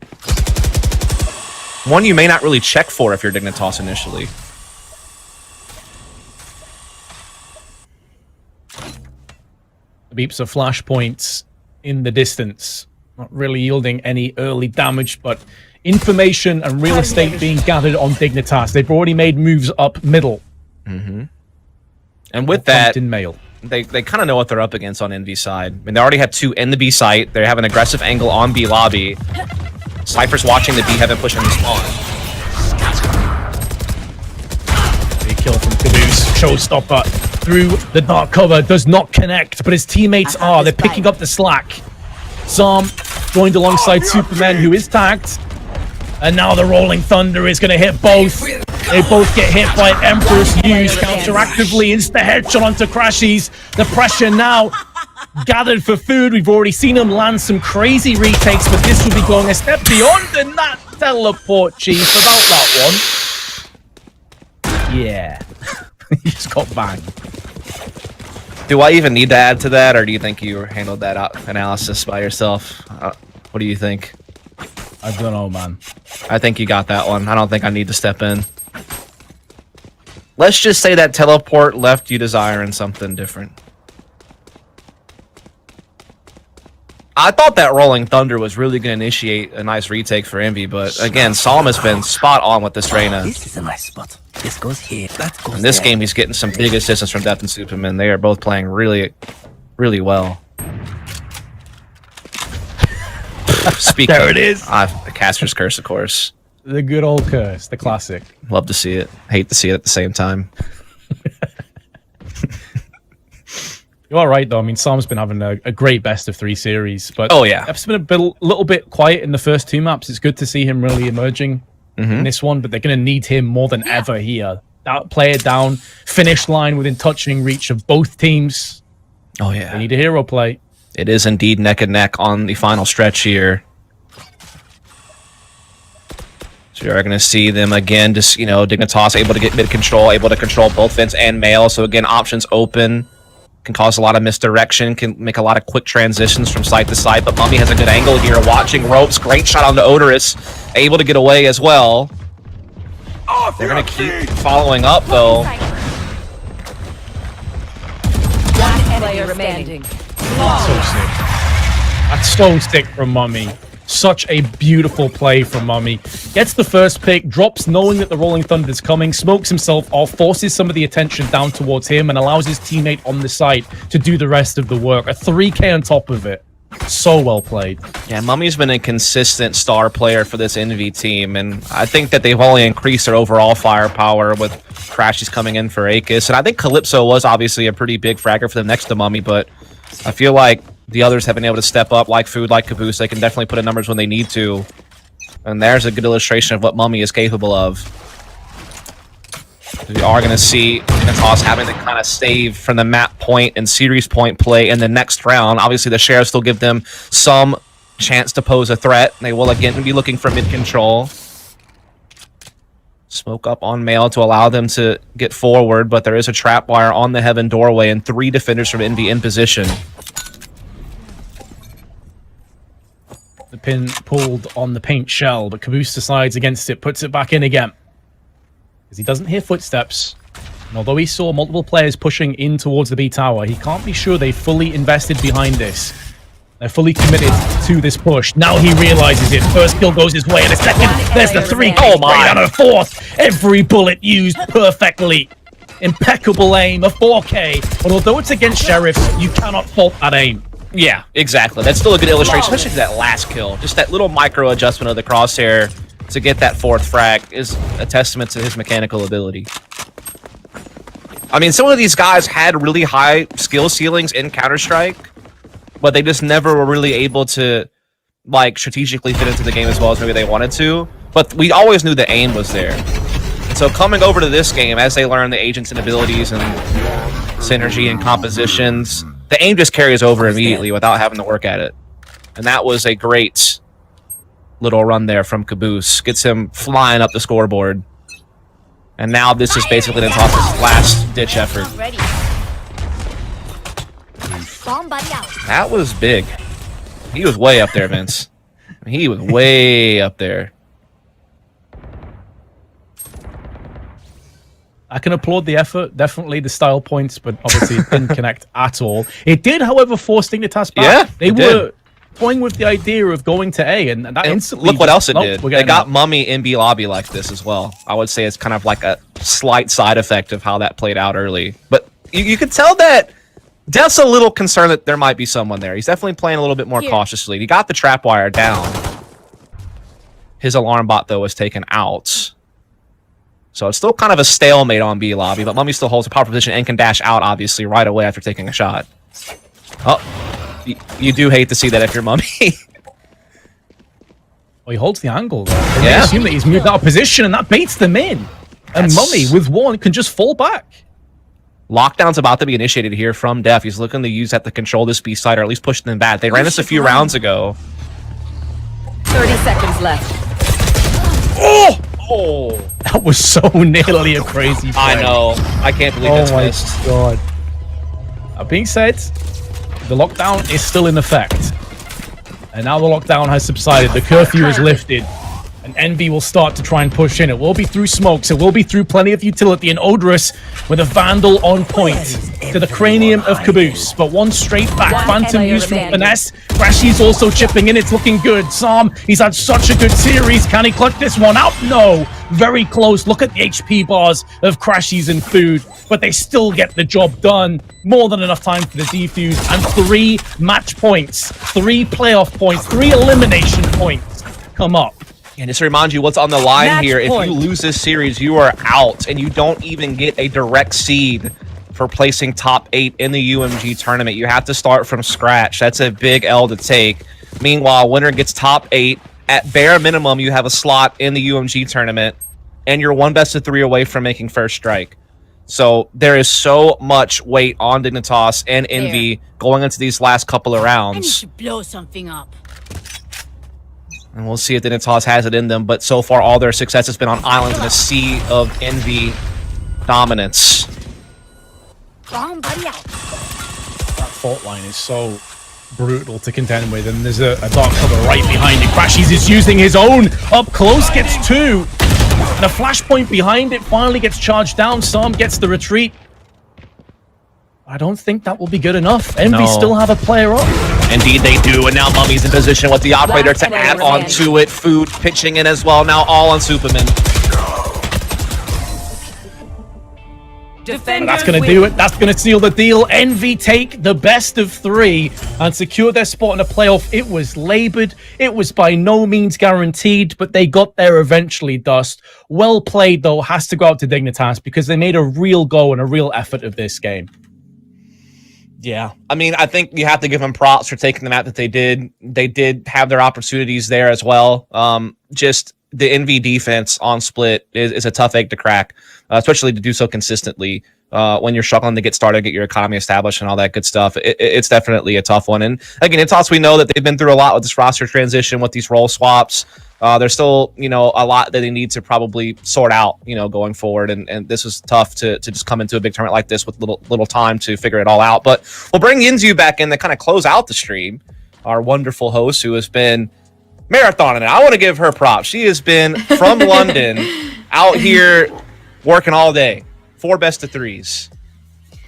One you may not really check for if you're Dignitas initially. Beeps of flashpoints in the distance, not really yielding any early damage, but information and real estate being gathered on Dignitas. They've already made moves up middle. And with that, in mail. they kind of know what they're up against on Envy's side. I mean, they already have 2 in the B site. They have an aggressive angle on B lobby. Cypher's watching the B Heaven push in the spawn. Big kill from Caboose. Showstopper through the dark cover. Does not connect, but his teammates are. They're picking up the slack. Zom joined alongside Superman, who is tagged. And now the Rolling Thunder is going to hit both. They both get hit by Empress used counteractively. Insta headshot onto Crashies. The pressure now gathered for food. We've already seen him land some crazy retakes, but this will be going a step beyond. And that teleport, Chief, about that one. Yeah. He just got banged. Do I even need to add to that, or do you think you handled that analysis by yourself? What do you think? I don't know, man. I think you got that one. I don't think I need to step in. Let's just say that teleport left you desiring something different. I thought that Rolling Thunder was really going to initiate a nice retake for Envy, but again, Psalm has been spot on with this Reyna. This is a nice spot. This goes here. That goes In this there. game, he's getting some big assistance from Death and Superman. They are both playing really, really well. Speaking, There it is. The Caster's Curse, of course. The good old curse, the classic. Love to see it. Hate to see it at the same time. You're all right, though. I mean, Psalm's been having a great best of 3 series, but Oh, yeah. it's been little bit quiet in the first 2 maps. It's good to see him really emerging in this one, but they're going to need him more than ever here. Play it down, finish line within touching reach of both teams. Oh, They yeah. need a hero play. It is indeed neck and neck on the final stretch here. So you're going to see them again, just, Dignitas able to get mid control, able to control both Vince and Male. So again, options open. Can cause a lot of misdirection, can make a lot of quick transitions from site to site, but Mummy has a good angle here, watching ropes, great shot on the Odorous, able to get away as well. They're going to keep following up, though. One player remaining. So sick. That's so sick from Mummy. Such a beautiful play from Mummy. Gets the first pick, drops knowing that the Rolling Thunder is coming, smokes himself off, forces some of the attention down towards him, and allows his teammate on the site to do the rest of the work. A 3K on top of it. So well played. Yeah, Mummy's been a consistent star player for this Envy team, and I think that they've only increased their overall firepower with Crashies coming in for Aegis. And I think Calypso was obviously a pretty big fragger for them next to Mummy, but I feel like the others have been able to step up, like Food, like Caboose. They can definitely put in numbers when they need to. And there's a good illustration of what Mummy is capable of. We are going to see Dignitas having to kind of save from the map point and series point play in the next round. Obviously, the Sheriffs still give them some chance to pose a threat. They will again be looking for mid-control. Smoke up on Male to allow them to get forward, but there is a trap wire on the Heaven doorway and 3 defenders from Envy in position. The pin pulled on the paint shell, but Caboose decides against it, puts it back in again. Because he doesn't hear footsteps. And although he saw multiple players pushing in towards the B tower, he can't be sure they fully invested behind this. They're fully committed to this push. Now he realizes it. First kill goes his way, and a second, there's the 3 Oh my. out of 4th. Every bullet used perfectly. Impeccable aim, a 4K. But although it's against Sheriffs, you cannot fault that aim. Yeah, exactly. That's still a good illustration, especially for that last kill. Just that little micro adjustment of the crosshair to get that 4th frag is a testament to his mechanical ability. I mean, some of these guys had really high skill ceilings in Counter-Strike, but they just never were really able to, like, strategically fit into the game as well as maybe they wanted to. But we always knew the aim was there. And so coming over to this game, as they learn the agents and abilities and synergy and compositions, the aim just carries over immediately without having to work at it. And that was a great little run there from Caboose. Gets him flying up the scoreboard. And now this is basically Dignitas' last-ditch effort. Bomb buddy out. That was big. He was way up there, Vince. He was way up there. I can applaud the effort, definitely the style points, but obviously it didn't connect at all. It did, however, force Dignitas back. Yeah, they it were did. toying with the idea of going to A, and that And instantly... look what else it Nope, did. we're They getting got out. Mummy in B lobby like this as well. I would say it's kind of like a slight side effect of how that played out early. But you could tell that Death's a little concerned that there might be someone there. He's definitely playing a little bit more cautiously. He got the trap wire down. His alarm bot, though, was taken out. So it's still kind of a stalemate on B lobby, but Mummy still holds a power position and can dash out, obviously, right away after taking a shot. Oh, you do hate to see that if you're Mummy. Well, he holds the angle there. They Yeah. assume that he's moved out of position, and that baits them in. And That's- Mummy, with one, can just fall back. Lockdown's about to be initiated here from Def. He's looking to use that to control this B side, or at least push them back. They ran this a few rounds ago. 30 seconds left. Oh! That was so nearly a crazy play. I know. I can't believe it's Oh my missed. god. That being said, the lockdown is still in effect. And now the lockdown has subsided. The curfew is lifted. And Envy will start to try and push in. It will be through smokes. It will be through plenty of utility. And Odorous with a Vandal on point to the cranium of Caboose. But one straight back. One Phantom player used from remaining. Finesse. Crashy's also chipping in. It's looking good. Psalm, he's had such a good series. Can he clutch this one out? No. Very close. Look at the HP bars of Crashies and Food. But they still get the job done. More than enough time for the defuse. And 3 match points. 3 playoff points. 3 elimination points come up. And just to remind you what's on the line Match here, point. if you lose this series, you are out, and you don't even get a direct seed for placing top 8 in the UMG tournament. You have to start from scratch. That's a big L to take. Meanwhile, winner gets top 8. At bare minimum, you have a slot in the UMG tournament, and you're 1 best of 3 away from making first strike. So there is so much weight on Dignitas and Envy going into these last couple of rounds. blow something up. And we'll see if Dignitas has it in them, but so far all their success has been on islands in a sea of Envy dominance. Bomb buddy out. That fault line is so brutal to contend with, and there's a dark cover right behind it. Crashies is using his own. Up close, gets 2. And a flashpoint behind it finally gets charged down. Sam gets the retreat. I don't think that will be good enough. Envy No. still have a player up. Indeed they do, and now Mummy's in position with the operator Last to player add remaining. onto it. Food pitching in as well, now all on Superman. Defenders That's going to do it. That's going to seal the deal. Envy take the best of 3 and secure their spot in the playoff. It was labored. It was by no means guaranteed, but they got there eventually, Dust. Well played, though, has to go out to Dignitas because they made a real go and a real effort of this game. Yeah, I mean, I think you have to give them props for taking the map that they did. They did have their opportunities there as well. Just the Envy defense on split is a tough egg to crack, especially to do so consistently when you're struggling to get started, get your economy established and all that good stuff. It's definitely a tough one. And again, it's also, we know that they've been through a lot with this roster transition, with these role swaps. There's still, a lot that they need to probably sort out, going forward. And this is tough to just come into a big tournament like this with little time to figure it all out. But we'll bring Yinzu back in to kind of close out the stream. Our wonderful host who has been marathoning it. I want to give her props. She has been from London out here working all day. 4 best of 3s.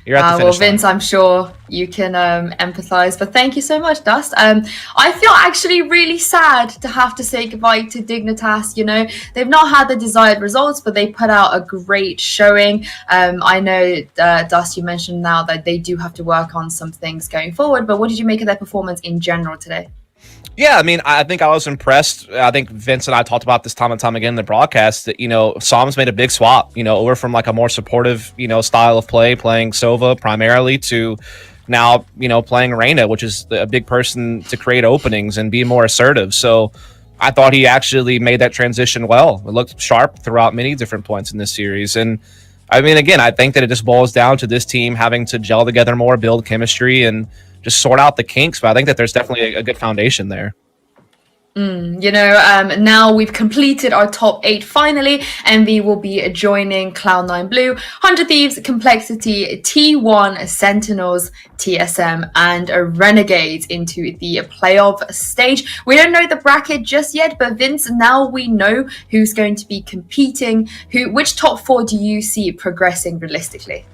You're at the Well, finish line. Vince, I'm sure you can empathize, but thank you so much, Dust. I feel actually really sad to have to say goodbye to Dignitas. They've not had the desired results, but they put out a great showing. I know, Dust, you mentioned now that they do have to work on some things going forward, but what did you make of their performance in general today? Yeah, I mean, I think I was impressed. I think Vince and I talked about this time and time again in the broadcast that, Psalm's made a big swap, over from like a more supportive, style of play, playing Sova primarily, to now, playing Reyna, which is a big person to create openings and be more assertive. So I thought he actually made that transition well. It looked sharp throughout many different points in this series. And I mean, again, I think that it just boils down to this team having to gel together more, build chemistry, and just sort out the kinks. But I think that there's definitely a good foundation there. Now we've completed our top 8 finally. Envy will be joining Cloud9 Blue, 100 Thieves, Complexity, T1, Sentinels, TSM, and Renegades into the playoff stage. We don't know the bracket just yet, but Vince, now we know who's going to be competing. Which top 4 do you see progressing realistically?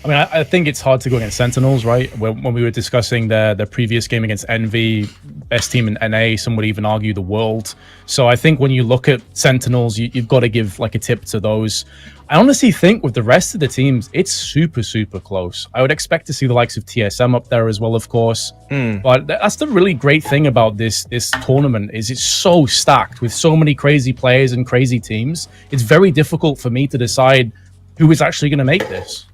I mean, I think it's hard to go against Sentinels, right? When we were discussing their previous game against Envy, best team in NA, some would even argue the world. So I think when you look at Sentinels, you've got to give like a tip to those. I honestly think with the rest of the teams, it's super, super close. I would expect to see the likes of TSM up there as well, of course. But that's the really great thing about this tournament is it's so stacked with so many crazy players and crazy teams. It's very difficult for me to decide who is actually going to make this.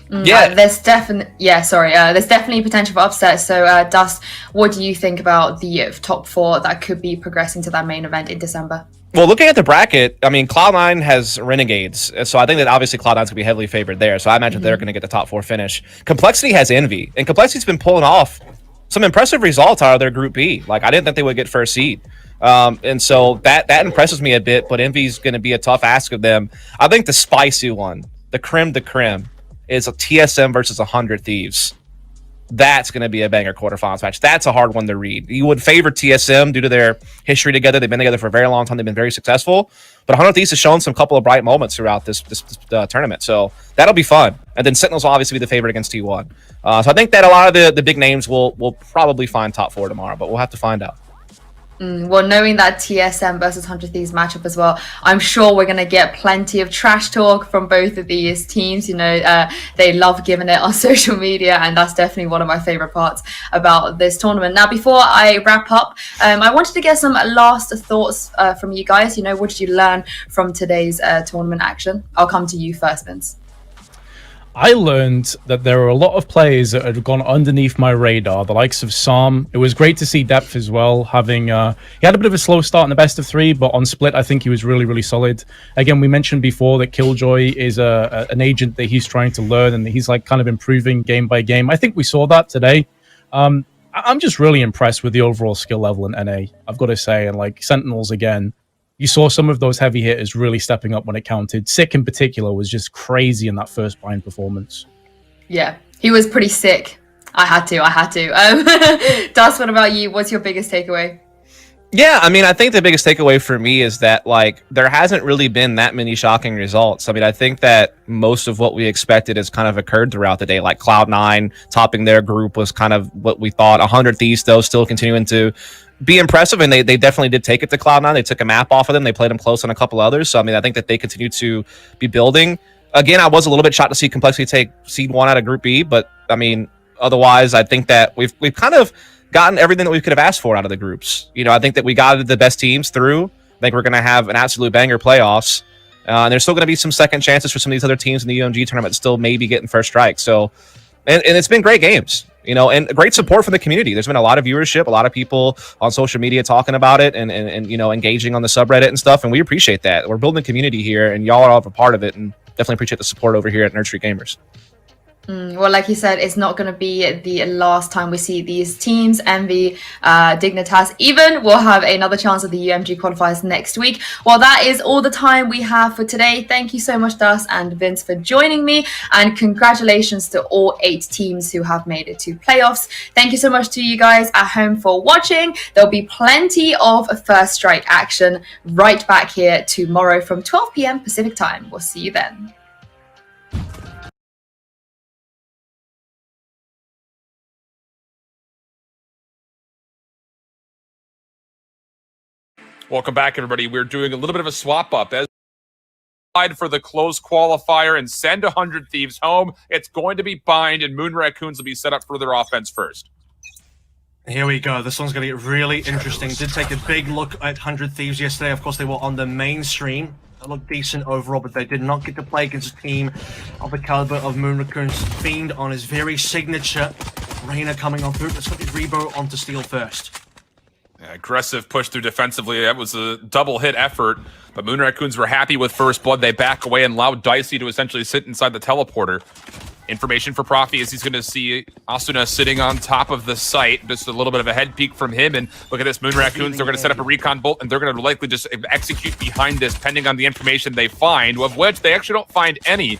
There's definitely potential for upset. So Dust, what do you think about the top 4 that could be progressing to that main event in December? Well, looking at the bracket, I mean, Cloud9 has Renegades, so I think that obviously Cloud9's going to be heavily favored there, so I imagine they're going to get the top 4 finish. Complexity has Envy, and Complexity's been pulling off some impressive results out of their Group B. Like, I didn't think they would get first seed. And so that impresses me a bit, but Envy's going to be a tough ask of them. I think the spicy one, the creme de creme, is a TSM versus 100 Thieves. That's going to be a banger quarterfinals match. That's a hard one to read. You would favor TSM due to their history together. They've been together for a very long time. They've been very successful. But 100 Thieves has shown some couple of bright moments throughout this tournament. So that'll be fun. And then Sentinels will obviously be the favorite against T1. So I think that a lot of the big names will probably find top 4 tomorrow, but we'll have to find out. Well, knowing that TSM versus 100 Thieves matchup as well, I'm sure we're going to get plenty of trash talk from both of these teams. They love giving it on social media, and that's definitely one of my favorite parts about this tournament. Now, before I wrap up, I wanted to get some last thoughts from you guys. What did you learn from today's tournament action? I'll come to you first, Vince. I learned that there are a lot of players that had gone underneath my radar, the likes of Sam. It was great to see Depth as well, having he had a bit of a slow start in the best of 3, but on Split I think he was really, really solid. Again, we mentioned before that Killjoy is an agent that he's trying to learn, and he's like kind of improving game by game. I think we saw that today. I'm just really impressed with the overall skill level in NA, I've got to say, and like Sentinels again. You saw some of those heavy hitters really stepping up when it counted. Sick in particular was just crazy in that first bind performance. Yeah, he was pretty sick. I had to. Das, what about you? What's your biggest takeaway? Yeah, I mean, I think the biggest takeaway for me is that, like, there hasn't really been that many shocking results. I mean, I think that most of what we expected has kind of occurred throughout the day. Like, Cloud9 topping their group was kind of what we thought. 100 Thieves, though, still continuing to be impressive, and they definitely did take it to Cloud9. They took a map off of them. They played them close on a couple others. So, I mean, I think that they continue to be building. Again, I was a little bit shocked to see Complexity take seed 1 out of Group B, but, I mean, otherwise, I think that we've kind of gotten everything that we could have asked for out of the groups. I think that we got the best teams through. I think we're going to have an absolute banger playoffs. And there's still going to be some second chances for some of these other teams in the UMG tournament still maybe getting first strike. So, and it's been great games, and great support from the community. There's been a lot of viewership, a lot of people on social media talking about it and engaging on the subreddit and stuff. And we appreciate that. We're building a community here, and y'all are all a part of it. And definitely appreciate the support over here at Nerd Street Gamers. Well, like you said, it's not going to be the last time we see these teams. Envy, Dignitas, even will have another chance at the UMG qualifiers next week. Well, that is all the time we have for today. Thank you so much, Das and Vince, for joining me. And congratulations to all 8 teams who have made it to playoffs. Thank you so much to you guys at home for watching. There'll be plenty of first strike action right back here tomorrow from 12 p.m. Pacific time. We'll see you then. Welcome back, everybody. We're doing a little bit of a swap up as for the close qualifier and send 100 Thieves home. It's going to be bind, and Moon Raccoons will be set up for their offense first. Here we go. This one's going to get really interesting. Did take a big look at 100 Thieves yesterday. Of course, they were on the mainstream. They looked decent overall, but they did not get to play against a team of the caliber of Moon Raccoons. Fiend on his very signature. Reyna coming on through. Let's put his Rebo onto Steel first. Aggressive push through defensively. That was a double hit effort, but Moon Raccoons were happy with first blood. They back away and allowed Dicey to essentially sit inside the teleporter. Information for Profi is he's going to see Asuna sitting on top of the site. Just a little bit of a head peek from him. And look at this, Moon Raccoons, they're going to set up a recon bolt, and they're going to likely just execute behind this, pending on the information they find, of which they actually don't find any.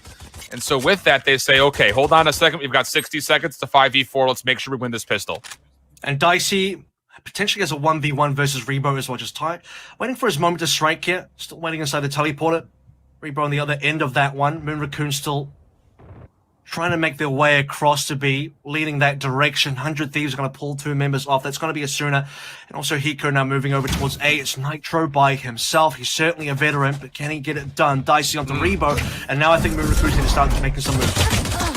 And so with that, they say, okay, hold on a second. We've got 60 seconds to 5v4. Let's make sure we win this pistol. And Dicey potentially has a 1v1 versus Rebo as well, just tight. Waiting for his moment to strike here. Still waiting inside the teleporter. Rebo on the other end of that one. Moon Raccoon still trying to make their way across to B, leading that direction. 100 Thieves are going to pull 2 members off. That's going to be Asuna. And also Hiko now moving over towards A. It's Nitro by himself. He's certainly a veteran, but can he get it done? Dicey onto Rebo. And now I think Moon Raccoon's going to start making some moves.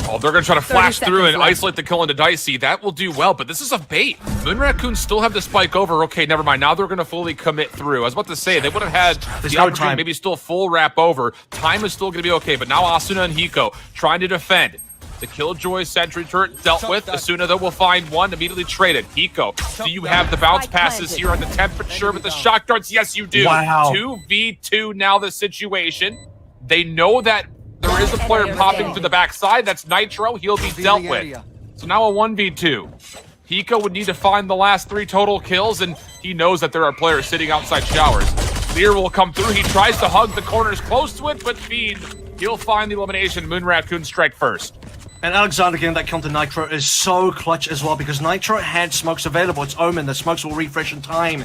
Oh, they're going to try to flash through and isolate the kill into Dicey. That will do well, but this is a bait. Moon Raccoons still have the spike over. Okay, never mind. Now they're going to fully commit through. I was about to say, they would have had the opportunity, maybe still full wrap over. Time is still going to be okay, but now Asuna and Hiko trying to defend. The Killjoy sentry turret dealt with. Asuna, though, will find one, immediately traded. Hiko, do you have the bounce passes here on the temperature with the shock darts? Yes, you do. Wow. 2v2 now the situation. They know that there is a player popping to the backside. That's Nitro. He'll be dealt with. So now a 1v2. Hiko would need to find the last 3 total kills, and he knows that there are players sitting outside showers. Clear will come through. He tries to hug the corners close to it, but Feed, he'll find the elimination. Moon Raccoon strike first. And Alexander getting that kill to Nitro is so clutch as well, because Nitro had smokes available. It's Omen. The smokes will refresh in time.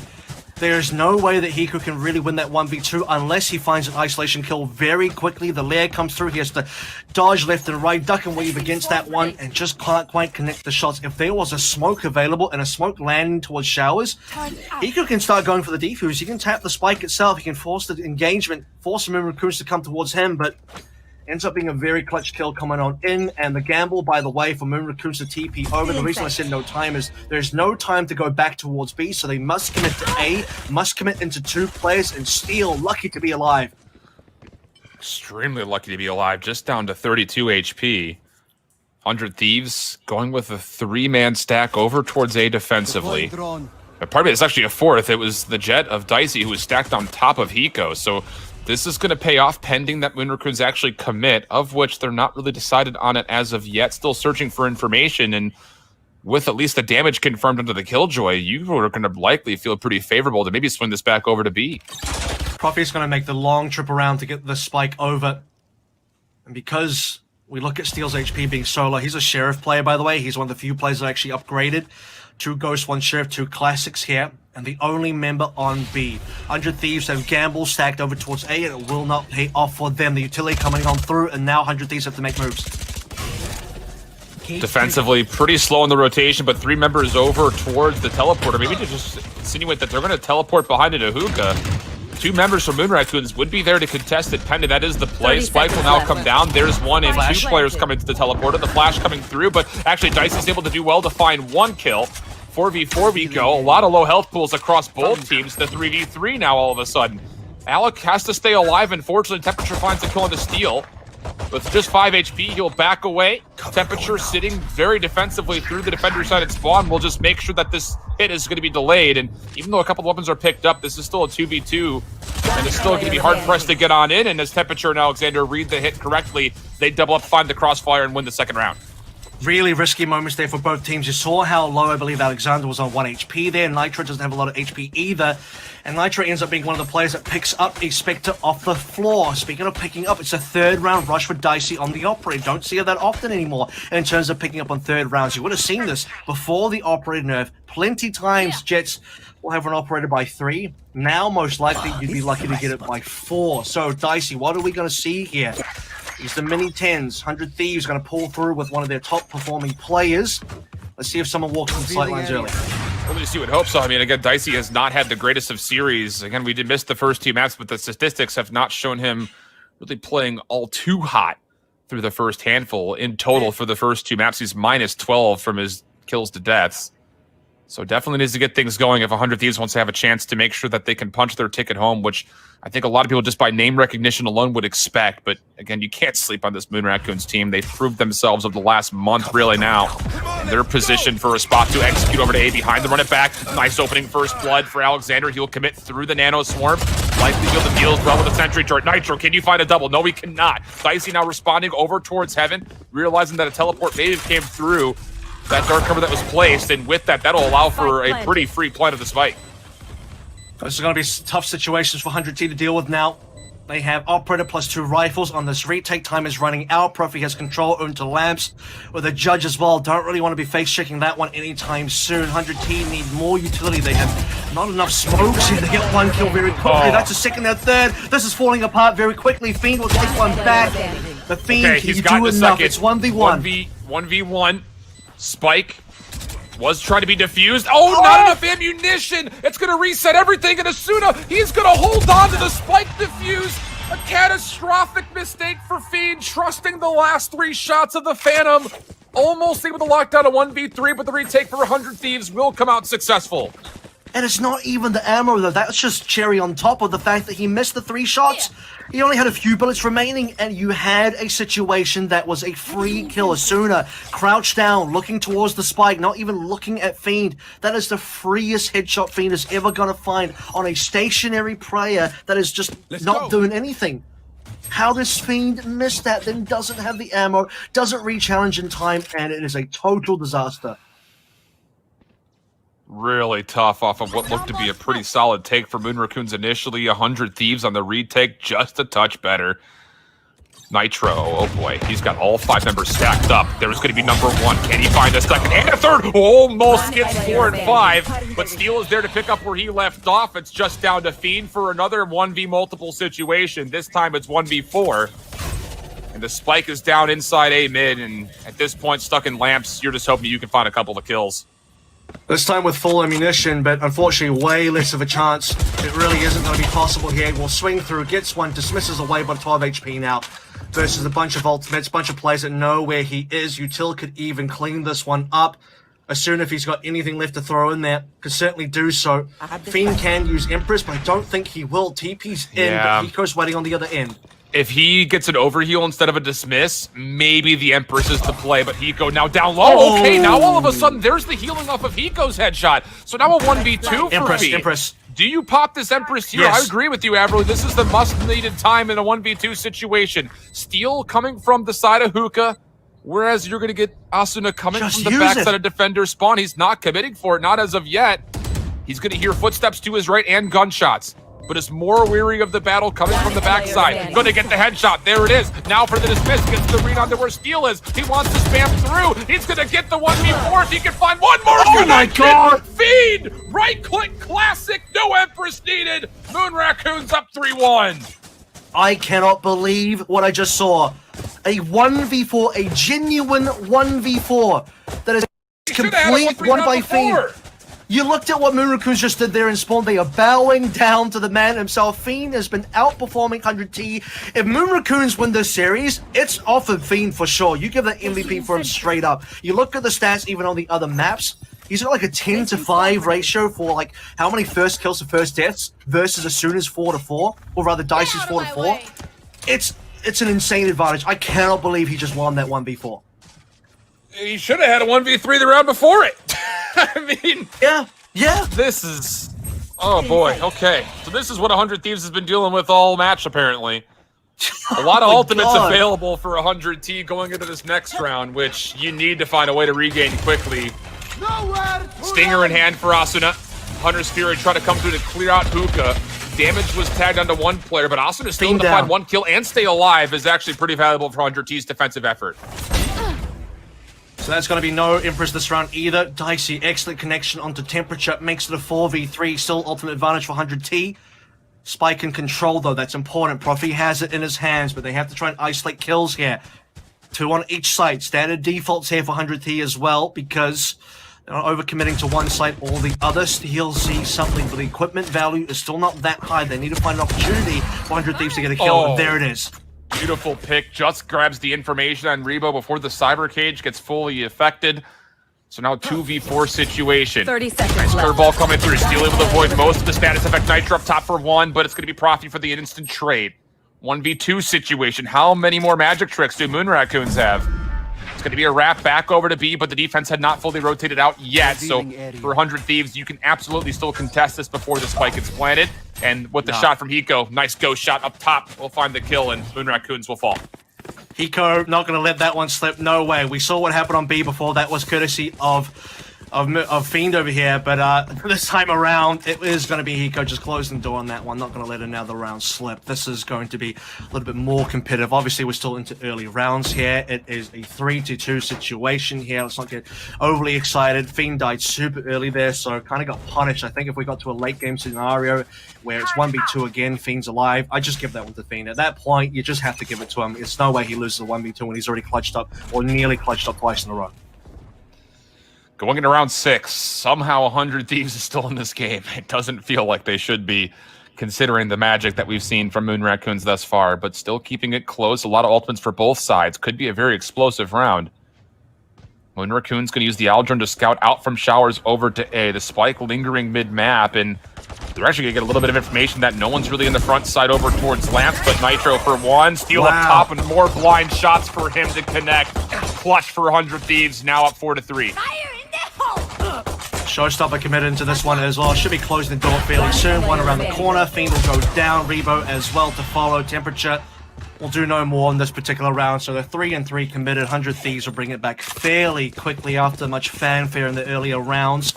There's no way that Hiko can really win that 1v2 unless he finds an isolation kill very quickly. The lair comes through. He has to dodge left and right, duck and weave against that one, and just can't quite connect the shots. If there was a smoke available and a smoke landing towards showers, Hiko can start going for the defuse. He can tap the spike itself. He can force the engagement, force the Moon Raccoons to come towards him, but ends up being a very clutch kill coming on in. And the gamble, by the way, for Moon Raccoons to TP over. The reason I said no time is there's no time to go back towards B, so they must commit to A, must commit into 2 players, and Steel, lucky to be alive. Extremely lucky to be alive, just down to 32 HP. 100 Thieves going with a 3-man stack over towards A defensively. But part of it is actually a 4th. It was the Jet of Dicey who was stacked on top of Hiko, so this is going to pay off pending that Moon Raccoons actually commit, of which they're not really decided on it as of yet. Still searching for information, and with at least the damage confirmed under the Killjoy, you are going to likely feel pretty favorable to maybe swing this back over to B. Profi's going to make the long trip around to get the spike over. And because we look at Steel's HP being so low, he's a Sheriff player, by the way. He's one of the few players that actually upgraded. 2 Ghost, 1 Sheriff, 2 Classics here. And the only member on B. 100 Thieves have Gamble stacked over towards A, and it will not pay off for them. The utility coming on through, and now 100 Thieves have to make moves. Defensively, pretty slow in the rotation, but 3 members over towards the teleporter. Maybe to just insinuate that they're going to teleport behind it to Hookah. 2 members from Moon Raccoons would be there to contest it. Pending, that is the play. Spike will now come down. There's 1 and 2 players coming to the teleporter. The flash coming through, but actually Dicey's able to do well to find 1 kill. 4v4 we go. A lot of low health pools across both teams. The 3v3 now all of a sudden. Alec has to stay alive. Unfortunately, Temperature finds the kill into Steel. With just 5 HP, he'll back away. Temperature sitting very defensively through the defender side at spawn. We'll just make sure that this hit is going to be delayed. And even though a couple of weapons are picked up, this is still a 2v2. And it's still going to be hard for us to get on in. And as Temperature and Alexander read the hit correctly, they double up, find the crossfire, and win the second round. Really risky moments there for both teams. You saw how low I believe Alexander was on 1 HP there. Nitro doesn't have a lot of HP either. And Nitro ends up being one of the players that picks up a Spectre off the floor. Speaking of picking up, it's a 3rd round rush for Dicey on the Operator. Don't see it that often anymore in terms of picking up on 3rd rounds. You would have seen this before the Operator nerf. Plenty times Jets will have an Operator by 3. Now, most likely, you'd be lucky to get it by 4. So, Dicey, what are we going to see here? He's the mini 10s. 100 Thieves going to pull through with one of their top performing players. Let's see if someone walks on the sidelines early. Well, you would hope so. I mean, again, Dicey has not had the greatest of series. Again, we did miss the first 2 maps, but the statistics have not shown him really playing all too hot through the first handful. In total, for the first 2 maps, he's -12 from his kills to deaths. So definitely needs to get things going if 100 Thieves wants to have a chance to make sure that they can punch their ticket home, which I think a lot of people just by name recognition alone would expect. But again, you can't sleep on this Moon Raccoons team. They've proved themselves over the last month really now. And they're positioned for a spot to execute over to A behind the run it back. Nice opening first blood for Alexander. He'll commit through the Nano Swarm. Likely deal the deals well with the Sentry Turret. Nitro, can you find a double? No, he cannot. Dicey now responding over towards Heaven, realizing that a teleport maybe came through that dark cover that was placed, and with that, that'll allow for a pretty free plant of the spike. This is going to be tough situations for 100T to deal with now. They have Operator plus 2 rifles on this retake. Time is running out. Profi has control into lamps. With a Judge as well. Don't really want to be face-checking that one anytime soon. 100T need more utility. They have not enough smokes here to get one kill very quickly. That's a second and third. This is falling apart very quickly. Fiend will take one back. The Fiend, Okay, can he's you got do a enough? second. It's 1v1. 1v1. Spike was trying to be defused. Oh, not enough ammunition! It's going to reset everything, and Asuna, he's going to hold on to the Spike defuse. A catastrophic mistake for Fiend, trusting the last 3 shots of the Phantom. Almost able to lock down a 1v3, but the retake for 100 Thieves will come out successful. And it's not even the ammo, though. That's just cherry on top of the fact that he missed the 3 shots. He only had a few bullets remaining, and you had a situation that was a free kill. Asuna crouched down, looking towards the spike, not even looking at Fiend. That is the freest headshot Fiend is ever going to find on a stationary player that is just not doing anything. How does Fiend miss that, then doesn't have the ammo, doesn't re-challenge in time, and it is a total disaster. Really tough off of what looked to be a pretty solid take for Moon Raccoons initially. 100 Thieves on the retake, just a touch better. Nitro, oh boy, he's got all 5 members stacked up. There's going to be number 1. Can he find a second and a third? Almost gets 4 and 5, but Steel is there to pick up where he left off. It's just down to Fiend for another 1v multiple situation. This time it's 1v4. And the spike is down inside A mid, and at this point, stuck in lamps, you're just hoping you can find a couple of kills. This time with full ammunition, but unfortunately way less of a chance. It really isn't going to be possible here. Will swing through, gets one, dismisses away by 12 HP now. Versus a bunch of ultimates, bunch of players that know where he is. Util could even clean this one up. As soon as he's got anything left to throw in there, could certainly do so. Fiend can use Empress, but I don't think he will. TP's in, but Hiko's waiting on the other end. If he gets an overheal instead of a dismiss, maybe the Empress is the play, but Hiko now down low. Okay, now all of a sudden, there's the healing off of Hiko's headshot. So now a 1v2 for Fiend. Empress. Do you pop this Empress here? Yes. I agree with you, Avril. This is the must-needed time in a 1v2 situation. Steel coming from the side of Hookah, whereas you're going to get Asuna coming Just from the use backside it. of Defender spawn. He's not committing for it, not as of yet. He's going to hear footsteps to his right and gunshots, but is more weary of the battle coming from the backside. Going to get the headshot. There it is. Now for the dismiss. Gets the read onto where Steel is. He wants to spam through. He's going to get the 1v4 if he can find one more. Oh my God! Fiend! Right-click classic. No Empress needed. Moon Raccoons up 3-1. I cannot believe what I just saw. A 1v4, a genuine 1v4 that is complete one by Fiend. You looked at what Moon Raccoons just did there in Spawn. They are bowing down to the man himself. Fiend has been outperforming 100T. If Moon Raccoons win this series, it's off of Fiend for sure. You give the MVP for him straight up. You look at the stats even on the other maps. He's got like a 10-to-5 ratio for like how many first kills to first deaths versus Asuna's 4-to-4, or rather Dicey's 4-to-4. It's an insane advantage. I cannot believe he just won that 1v4. He should have had a 1v3 the round before it. I mean, yeah. This is, oh boy. Okay, so this is what 100 Thieves has been dealing with all match apparently. A lot of ultimates available for 100T going into this next round, which you need to find a way to regain quickly. Stinger in hand for Asuna. Hunter's Fury trying to come through to clear out Hookah. Damage was tagged onto one player, but Asuna still able to find one kill and stay alive is actually pretty valuable for 100T's defensive effort. So that's going to be no Empress this round either. Dicey, excellent connection onto Temperature. Makes it a 4v3. Still ultimate advantage for 100T. Spike and control, though. That's important. Profi has it in his hands, but they have to try and isolate kills here. 2 on each side. Standard defaults here for 100T as well, because they're not overcommitting to one side or the other. He'll see something, but the equipment value is still not that high. They need to find an opportunity for 100 Thieves to get a kill, and there it is. Beautiful pick. Just grabs the information on Rebo before the cyber cage gets fully affected. So now 2v4 situation. 30 seconds Nice left. curveball coming through. Steel able to avoid most of the status effect. Nitro up top for 1, but it's going to be Profi for the instant trade. 1v2 situation. How many more magic tricks do Moon Raccoons have? It's going to be a wrap back over to B, but the defense had not fully rotated out yet. So for 100 Thieves, you can absolutely still contest this before the spike gets planted. And with the shot from Hiko, nice ghost shot up top, will find the kill, and Moon Raccoons will fall. Hiko not going to let that one slip. No way. We saw what happened on B before. That was courtesy of Fiend over here, but this time around, it is going to be Hiko just closing the door on that one. Not going to let another round slip. This is going to be a little bit more competitive. Obviously, we're still into early rounds here. It is a 3-2 situation here. Let's not get overly excited. Fiend died super early there, so kind of got punished. I think if we got to a late game scenario where it's 1v2 again, Fiend's alive, I just give that one to Fiend. At that point, you just have to give it to him. It's no way he loses a 1v2 when he's already clutched up, or nearly clutched up twice in a row. Going into round 6, somehow 100 Thieves is still in this game. It doesn't feel like they should be, considering the magic that we've seen from Moon Raccoons thus far, but still keeping it close. A lot of ultimates for both sides. Could be a very explosive round. Moon Raccoons going to use the Aldrin to scout out from Showers over to A. The spike lingering mid-map, and they're actually going to get a little bit of information that no one's really in the front side over towards Lamps, but Nitro for 1. Steel up top, and more blind shots for him to connect. Clutch for 100 Thieves, now up 4-3. Showstopper committed into this one as well. Should be closing the door fairly soon. One around the corner. Fiend will go down. Rebo as well to follow. Temperature will do no more in this particular round. So they're 3-3 committed. 100 Thieves will bring it back fairly quickly after much fanfare in the earlier rounds.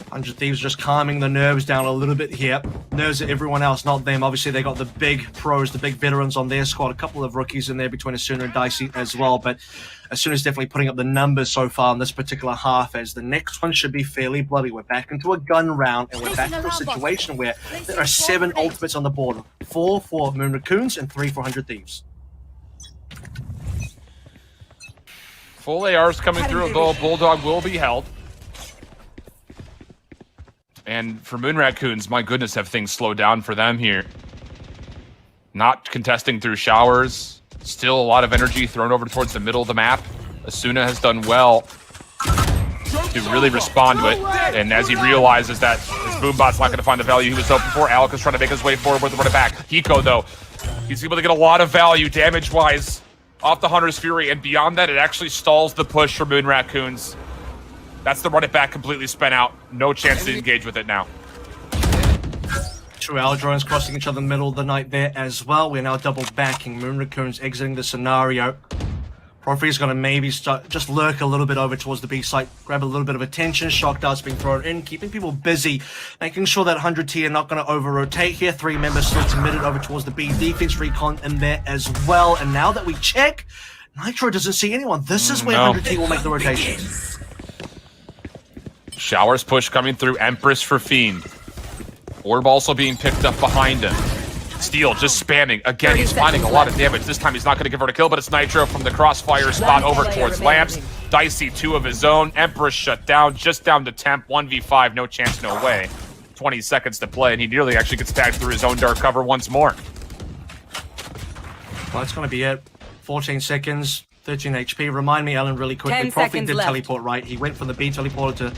100 Thieves just calming the nerves down a little bit here. Nerves of everyone else, not them. Obviously, they got the big pros, the big veterans on their squad. A couple of rookies in there between Asuna and Dicey as well. But Asuna's definitely putting up the numbers so far in this particular half, as the next one should be fairly bloody. We're back into a gun round, and we're back to a situation where there are 7 ultimates on the board. 4 for Moon Raccoons and 3 for 100 Thieves. Full ARs coming through, though. Bulldog will be held. And for Moon Raccoons, my goodness, have things slowed down for them here. Not contesting through Showers. Still a lot of energy thrown over towards the middle of the map. Asuna has done well to really respond to it. And as he realizes that his Boombot's not going to find the value he was hoping for, Alec is trying to make his way forward with the run it back. Hiko, though, he's able to get a lot of value damage-wise off the Hunter's Fury. And beyond that, it actually stalls the push for Moon Raccoons. That's the run it back completely spent out. No chance to engage with it now. 2 Aldrons crossing each other in the middle of the night there as well. We're now double backing. Moon Raccoons exiting the scenario. Profi's going to maybe start, just lurk a little bit over towards the B site, grab a little bit of attention. Shock darts being thrown in, keeping people busy, making sure that 100T are not going to over-rotate here. 3 members still committed over towards the B. Defense recon in there as well. And now that we check, Nitro doesn't see anyone. This is where 100T will make the rotation. Showers push coming through. Empress for Fiend. Orb also being picked up behind him. Steel just spamming. Again, he's finding a lot of damage. This time he's not going to give her a kill, but it's Nitro from the crossfire spot over towards Lamps. Dicey, 2 of his own. Empress shut down, just down to temp. 1v5, no chance, no way. 20 seconds to play, and he nearly actually gets tagged through his own dark cover once more. Well, that's going to be it. 14 seconds, 13 HP. Remind me, Alan, really quickly. Profi did teleport, right? He went from the B teleporter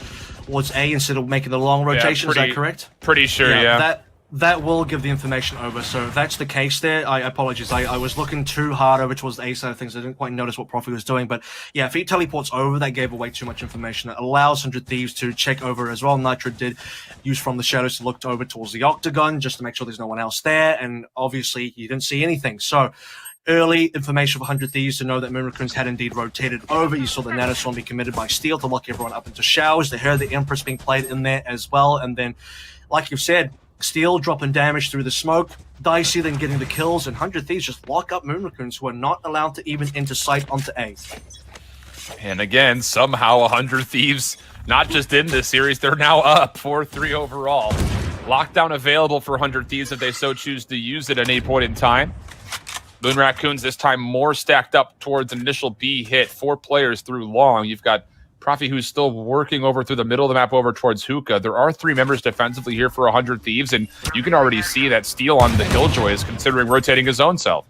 towards A instead of making the long rotation. Is that correct? Pretty sure, yeah. That will give the information over. So if that's the case there, I apologize. I was looking too hard over towards the A side of things. I didn't quite notice what Profi was doing. But yeah, if he teleports over, that gave away too much information. It allows 100 Thieves to check over as well. Nitro did use From the Shadows to look over towards the Octagon just to make sure there's no one else there. And obviously, you didn't see anything. So early information for 100 Thieves to know that Moon Raccoons had indeed rotated over. You saw the Nanoswarm be committed by Steel to lock everyone up into Showers. They heard the Empress being played in there as well. And then, like you've said, Steel dropping damage through the smoke. Dicey then getting the kills. And 100 Thieves just lock up Moon Raccoons, who are not allowed to even enter sight onto A. And again, somehow 100 Thieves, not just in this series, they're now up 4-3 overall. Lockdown available for 100 Thieves if they so choose to use it at any point in time. Moon Raccoons this time more stacked up towards an initial B hit. 4 players through long. You've got Profi, who's still working over through the middle of the map over towards Hookah. There are 3 members defensively here for 100 Thieves, and you can already see that Steel on the Killjoy is considering rotating his own self.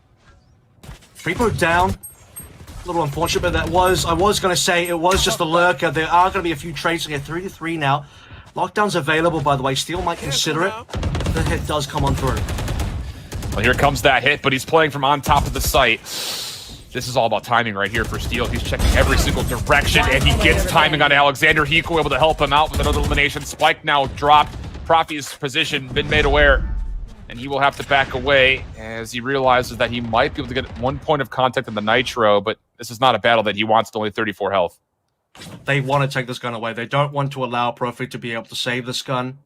Repo down. little unfortunate, but I was going to say it was just a lurker. There are going to be a few trades. We get 3-3 now. Lockdown's available, by the way. Steel might consider it. The hit does come on through. Well, here comes that hit, but he's playing from on top of the site. This is all about timing right here for Steel. He's checking every single direction, and he gets timing on Alexander. Hiko able to help him out with another elimination. Spike now dropped. Profi's position been made aware, and he will have to back away as he realizes that he might be able to get 1 point of contact in the Nitro, but this is not a battle that he wants to only 34 health. They want to take this gun away. They don't want to allow Profi to be able to save this gun.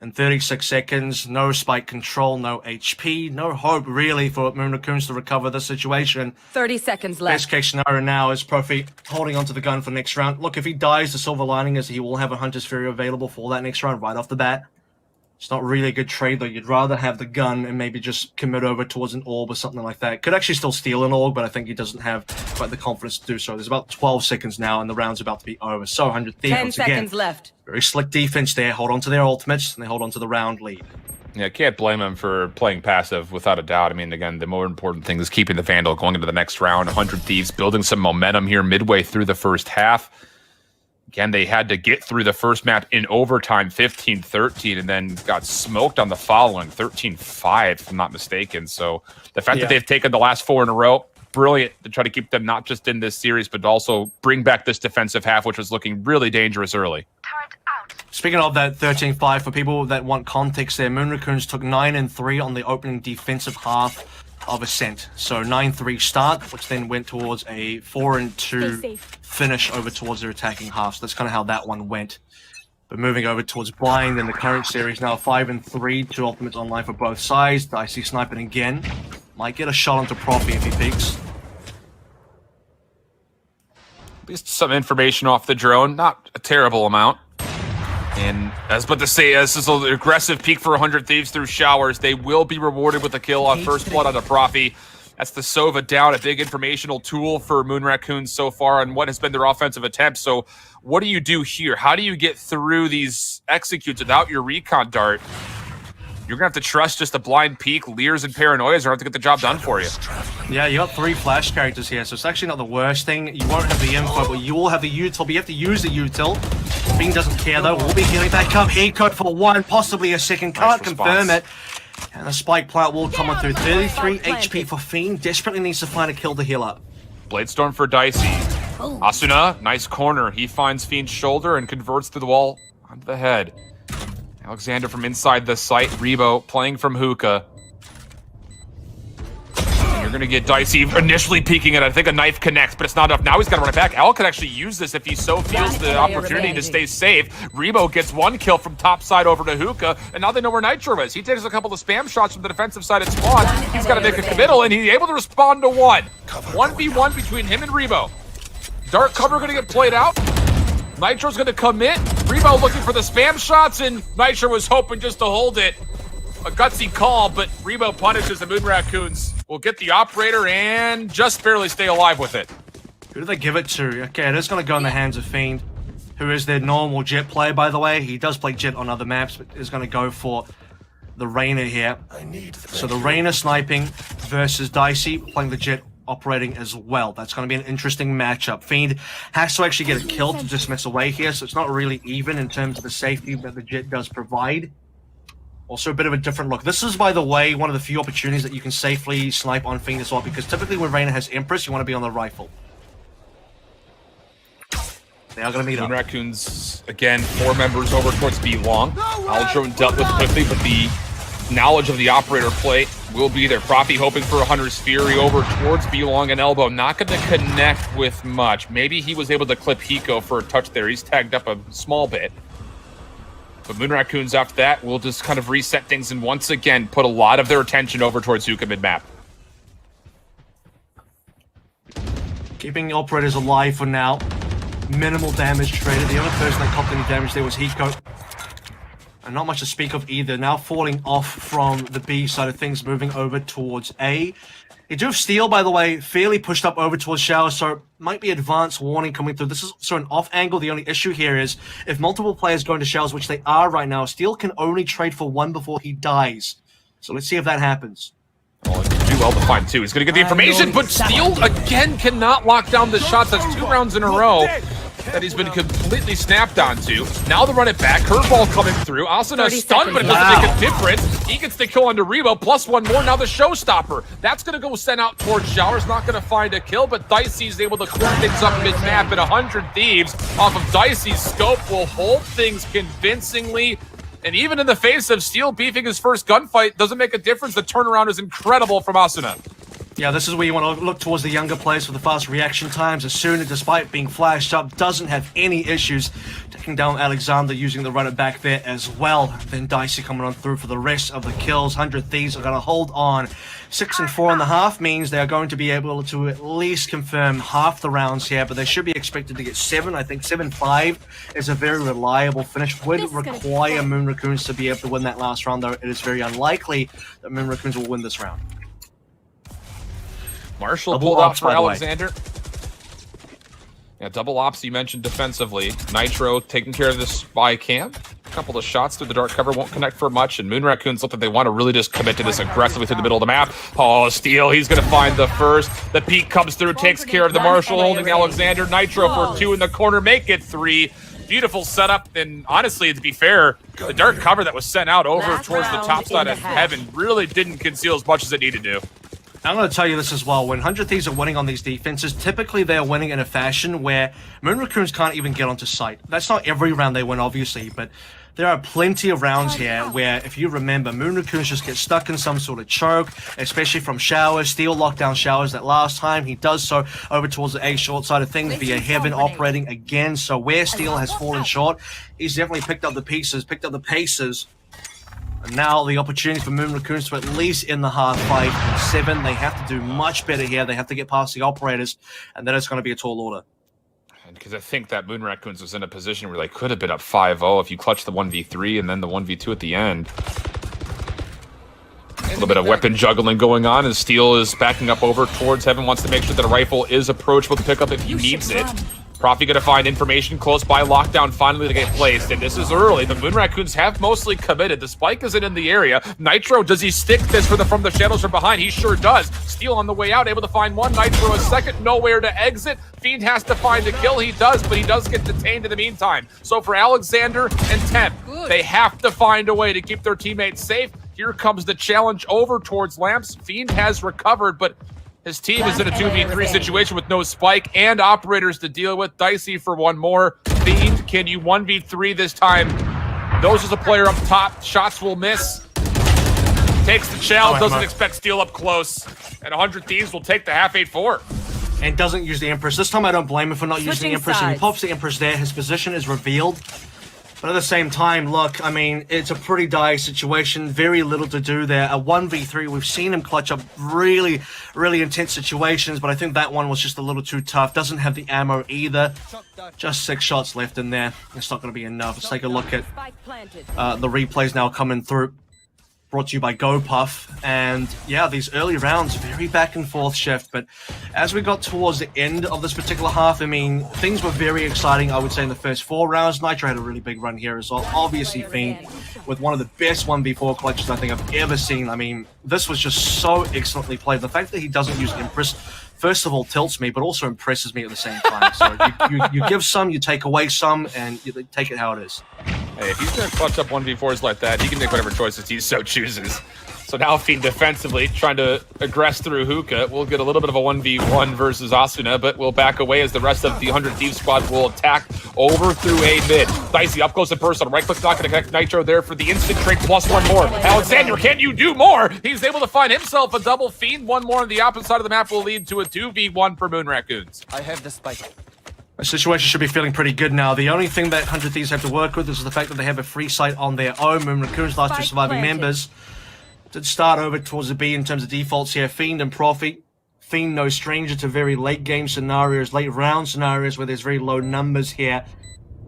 In 36 seconds, no spike control, no HP, no hope really for Moon Raccoons to recover the situation. 30 seconds left. Best case scenario now is Profi holding onto the gun for next round. Look, if he dies, the silver lining is he will have a Hunter's Fury available for that next round right off the bat. It's not really a good trade, though. You'd rather have the gun and maybe just commit over towards an orb or something like that. Could actually still steal an orb, but I think he doesn't have quite the confidence to do so. There's about 12 seconds now, and the round's about to be over. So 100 Thieves, 10 seconds left. Very slick defense there. Hold on to their ultimates, and they hold on to the round lead. Yeah, can't blame him for playing passive, without a doubt. I mean, again, the more important thing is keeping the Vandal going into the next round. 100 Thieves building some momentum here midway through the first half. Again, they had to get through the first map in overtime, 15-13, and then got smoked on the following, 13-5, if I'm not mistaken. So the fact that they've taken the last 4 in a row, brilliant to try to keep them not just in this series, but also bring back this defensive half, which was looking really dangerous early. Speaking of that 13-5, for people that want context there, Moon Raccoons took 9-3 on the opening defensive half of Ascent. So 9-3 start, which then went towards a 4-2 finish over towards their attacking half. So that's kind of how that one went. But moving over towards Blind in the current series now 5-3, 2 ultimates online for both sides. Dicey sniping again. Might get a shot onto Profi if he peeks. At least some information off the drone, not a terrible amount. And I was about to say, this is an aggressive peek for 100 Thieves through showers. They will be rewarded with a kill on first blood on the Profi. That's the Sova down, a big informational tool for Moon Raccoons so far and what has been their offensive attempt. So what do you do here? How do you get through these executes without your recon dart? You're going to have to trust just a blind peek, Leers and Paranoias are going to get the job done for you. Yeah, you got 3 flash characters here, so it's actually not the worst thing. You won't have the info, but you will have the util, but you have to use the util. Fiend doesn't care though, we'll be healing back up. Eco for 1, possibly a second, can't confirm it. And the spike plant will come on through. 33 HP for Fiend, desperately needs to find a kill to heal up. Bladestorm for Dicey. Asuna, nice corner. He finds Fiend's shoulder and converts through the wall onto the head. Alexander from inside the site. Rebo playing from hookah. And you're going to get Dicey initially peeking at, I think a knife connects, but it's not enough. Now he's got to run it back. Al could actually use this if he so feels the opportunity to stay safe. Rebo gets 1 kill from top side over to hookah, and now they know where Nitro is. He takes a couple of spam shots from the defensive side at spawn. He's got to make a committal, and he's able to respond to 1. 1v1 between him and Rebo. Dark cover going to get played out. Nitro's going to commit. Rebo looking for the spam shots, and Nitro was hoping just to hold it. A gutsy call, but Rebo punishes the Moon Raccoons. Will get the operator and just barely stay alive with it. Who do they give it to? Okay, it is going to go in the hands of Fiend, who is their normal Jet player, by the way. He does play Jet on other maps, but is going to go for the Reyna here. So the Reyna sniping versus Dicey playing the Jet operating as well. That's going to be an interesting matchup. Fiend has to actually get a kill to dismiss away here, so it's not really even in terms of the safety that the Jet does provide. Also a bit of a different look. This is, by the way, one of the few opportunities that you can safely snipe on Fiend as well, because typically when Reyna has Empress, you want to be on the rifle. They are going to meet up. Moon Raccoons, again, 4 members over towards B long. Aldrone dealt with quickly, but the knowledge of the operator play will be there. Profi hoping for a Hunter's Fury over towards B long and elbow. Not going to connect with much. Maybe he was able to clip Hiko for a touch there. He's tagged up a small bit. But Moon Raccoons after that will just kind of reset things and once again put a lot of their attention over towards Hookah mid-map. Keeping the operators alive for now. Minimal damage traded. The only person that copped any damage there was Hiko. And not much to speak of either. Now falling off from the B side of things, moving over towards A. They do have Steel, by the way, fairly pushed up over towards Shower, so it might be advanced warning coming through. This is also an off angle. The only issue here is if multiple players go into Showers, which they are right now, Steel can only trade for 1 before he dies. So let's see if that happens. Well, if you do well to find 2. He's going to get the information, but Steel again cannot lock down the shots. That's 2 rounds in a row that he's been completely snapped onto. Now they run it back. Curveball coming through. Asuna stunned, but it doesn't make a difference. He gets the kill onto Rebo, plus 1 more. Now the showstopper. That's going to go sent out towards Showers. Not going to find a kill, but Dicey's able to clear things up mid-map. And 100 Thieves off of Dicey's scope will hold things convincingly. And even in the face of Steel beefing his first gunfight, doesn't make a difference. The turnaround is incredible from Asuna. Yeah, this is where you want to look towards the younger players for the fast reaction times. Asuna, despite being flashed up, doesn't have any issues taking down Alexander using the runner back there as well. Then Dicey coming on through for the rest of the kills. 100 Thieves are going to hold on. 6 and 4.5 means they are going to be able to at least confirm half the rounds here, but they should be expected to get 7. I think 7-5 is a very reliable finish. Would require Moon Raccoons to be able to win that last round, though it is very unlikely that Moon Raccoons will win this round. Marshall pulled off for Alexander. Yeah, double ops you mentioned defensively. Nitro taking care of this by cam. A couple of shots through the dark cover won't connect for much, and Moon Raccoons look like they want to really just commit to this aggressively through the middle of the map. Oh, Steel, he's going to find the first. The peek comes through, takes care of the Marshall, holding Alexander. Nitro for 2 in the corner, make it 3. Beautiful setup, and honestly, to be fair, the dark cover that was sent out over towards the top side of heaven really didn't conceal as much as it needed to. I'm going to tell you this as well. When 100 Thieves are winning on these defenses, typically they're winning in a fashion where Moon Raccoons can't even get onto site. That's not every round they win, obviously, but there are plenty of rounds here where, if you remember, Moon Raccoons just get stuck in some sort of choke, especially from Showers. Steel locked down Showers that last time. He does so over towards the A short side of things via Heaven operating again. So where Steel has fallen short, he's definitely picked up the pieces, picked up the paces. And now the opportunity for Moon Raccoons to at least in the hard fight. 7, they have to do much better here. They have to get past the operators, and then it's going to be a tall order. Because I think that Moon Raccoons was in a position where they could have been up 5-0 if you clutch the 1v3 and then the 1v2 at the end. A little bit of weapon juggling going on as Steel is backing up over towards Heaven, wants to make sure that a rifle is approachable to pick up if he needs it. Profi going to find information close by. Lockdown finally to get placed, and this is early. The Moon Raccoons have mostly committed. The spike isn't in the area. Nitro, does he stick this from the shadows from behind? He sure does. Steel on the way out, able to find 1. Nitro a second, nowhere to exit. Fiend has to find a kill. He does, but he does get detained in the meantime. So for Alexander and Temp, they have to find a way to keep their teammates safe. Here comes the challenge over towards Lamps. Fiend has recovered, but his team is in a 2v3 situation with no spike and operators to deal with. Dicey for 1 more. Fiend, can you 1v3 this time? Those is a player up top. Shots will miss. Takes the challenge, doesn't expect Steel up close. And 100 Thieves will take the half 8-4. And doesn't use the Empress. This time I don't blame him for not using the Empress. If he pops the Empress there, his position is revealed. But at the same time, look, I mean, it's a pretty dire situation. Very little to do there. A 1v3, we've seen him clutch up really, really intense situations, but I think that one was just a little too tough. Doesn't have the ammo either. Just 6 shots left in there. It's not going to be enough. Let's take a look at the replays now coming through. Brought to you by GoPuff. And yeah, these early rounds, very back and forth shift. But as we got towards the end of this particular half, I mean, things were very exciting, I would say, in the first 4 rounds. Nitro had a really big run here as well. Obviously, Fiend with one of the best 1v4 clutches I think I've ever seen. I mean, this was just so excellently played. The fact that he doesn't use Empress, first of all, tilts me, but also impresses me at the same time. So you give some, you take away some, and you take it how it is. Hey, if he's going to clutch up 1v4s like that, he can make whatever choices he so chooses. So now Fiend defensively trying to aggress through Hookah. We'll get a little bit of a 1v1 versus Asuna, but we'll back away as the rest of the 100 Thieves squad will attack over through A mid. Dicey up close and personal. Right click's not going to connect Nitro there for the instant trade plus 1 more. Alexander, can you do more? He's able to find himself a double. Fiend. 1 more on the opposite side of the map will lead to a 2v1 for Moon Raccoons. I have the spike. The situation should be feeling pretty good now. The only thing that 100 Thieves have to work with is the fact that they have a free site on their own. Moon Raccoons, last 2 surviving members, did start over towards the B in terms of defaults here. Fiend and Profi. Fiend no stranger to very late game scenarios, late round scenarios where there's very low numbers here.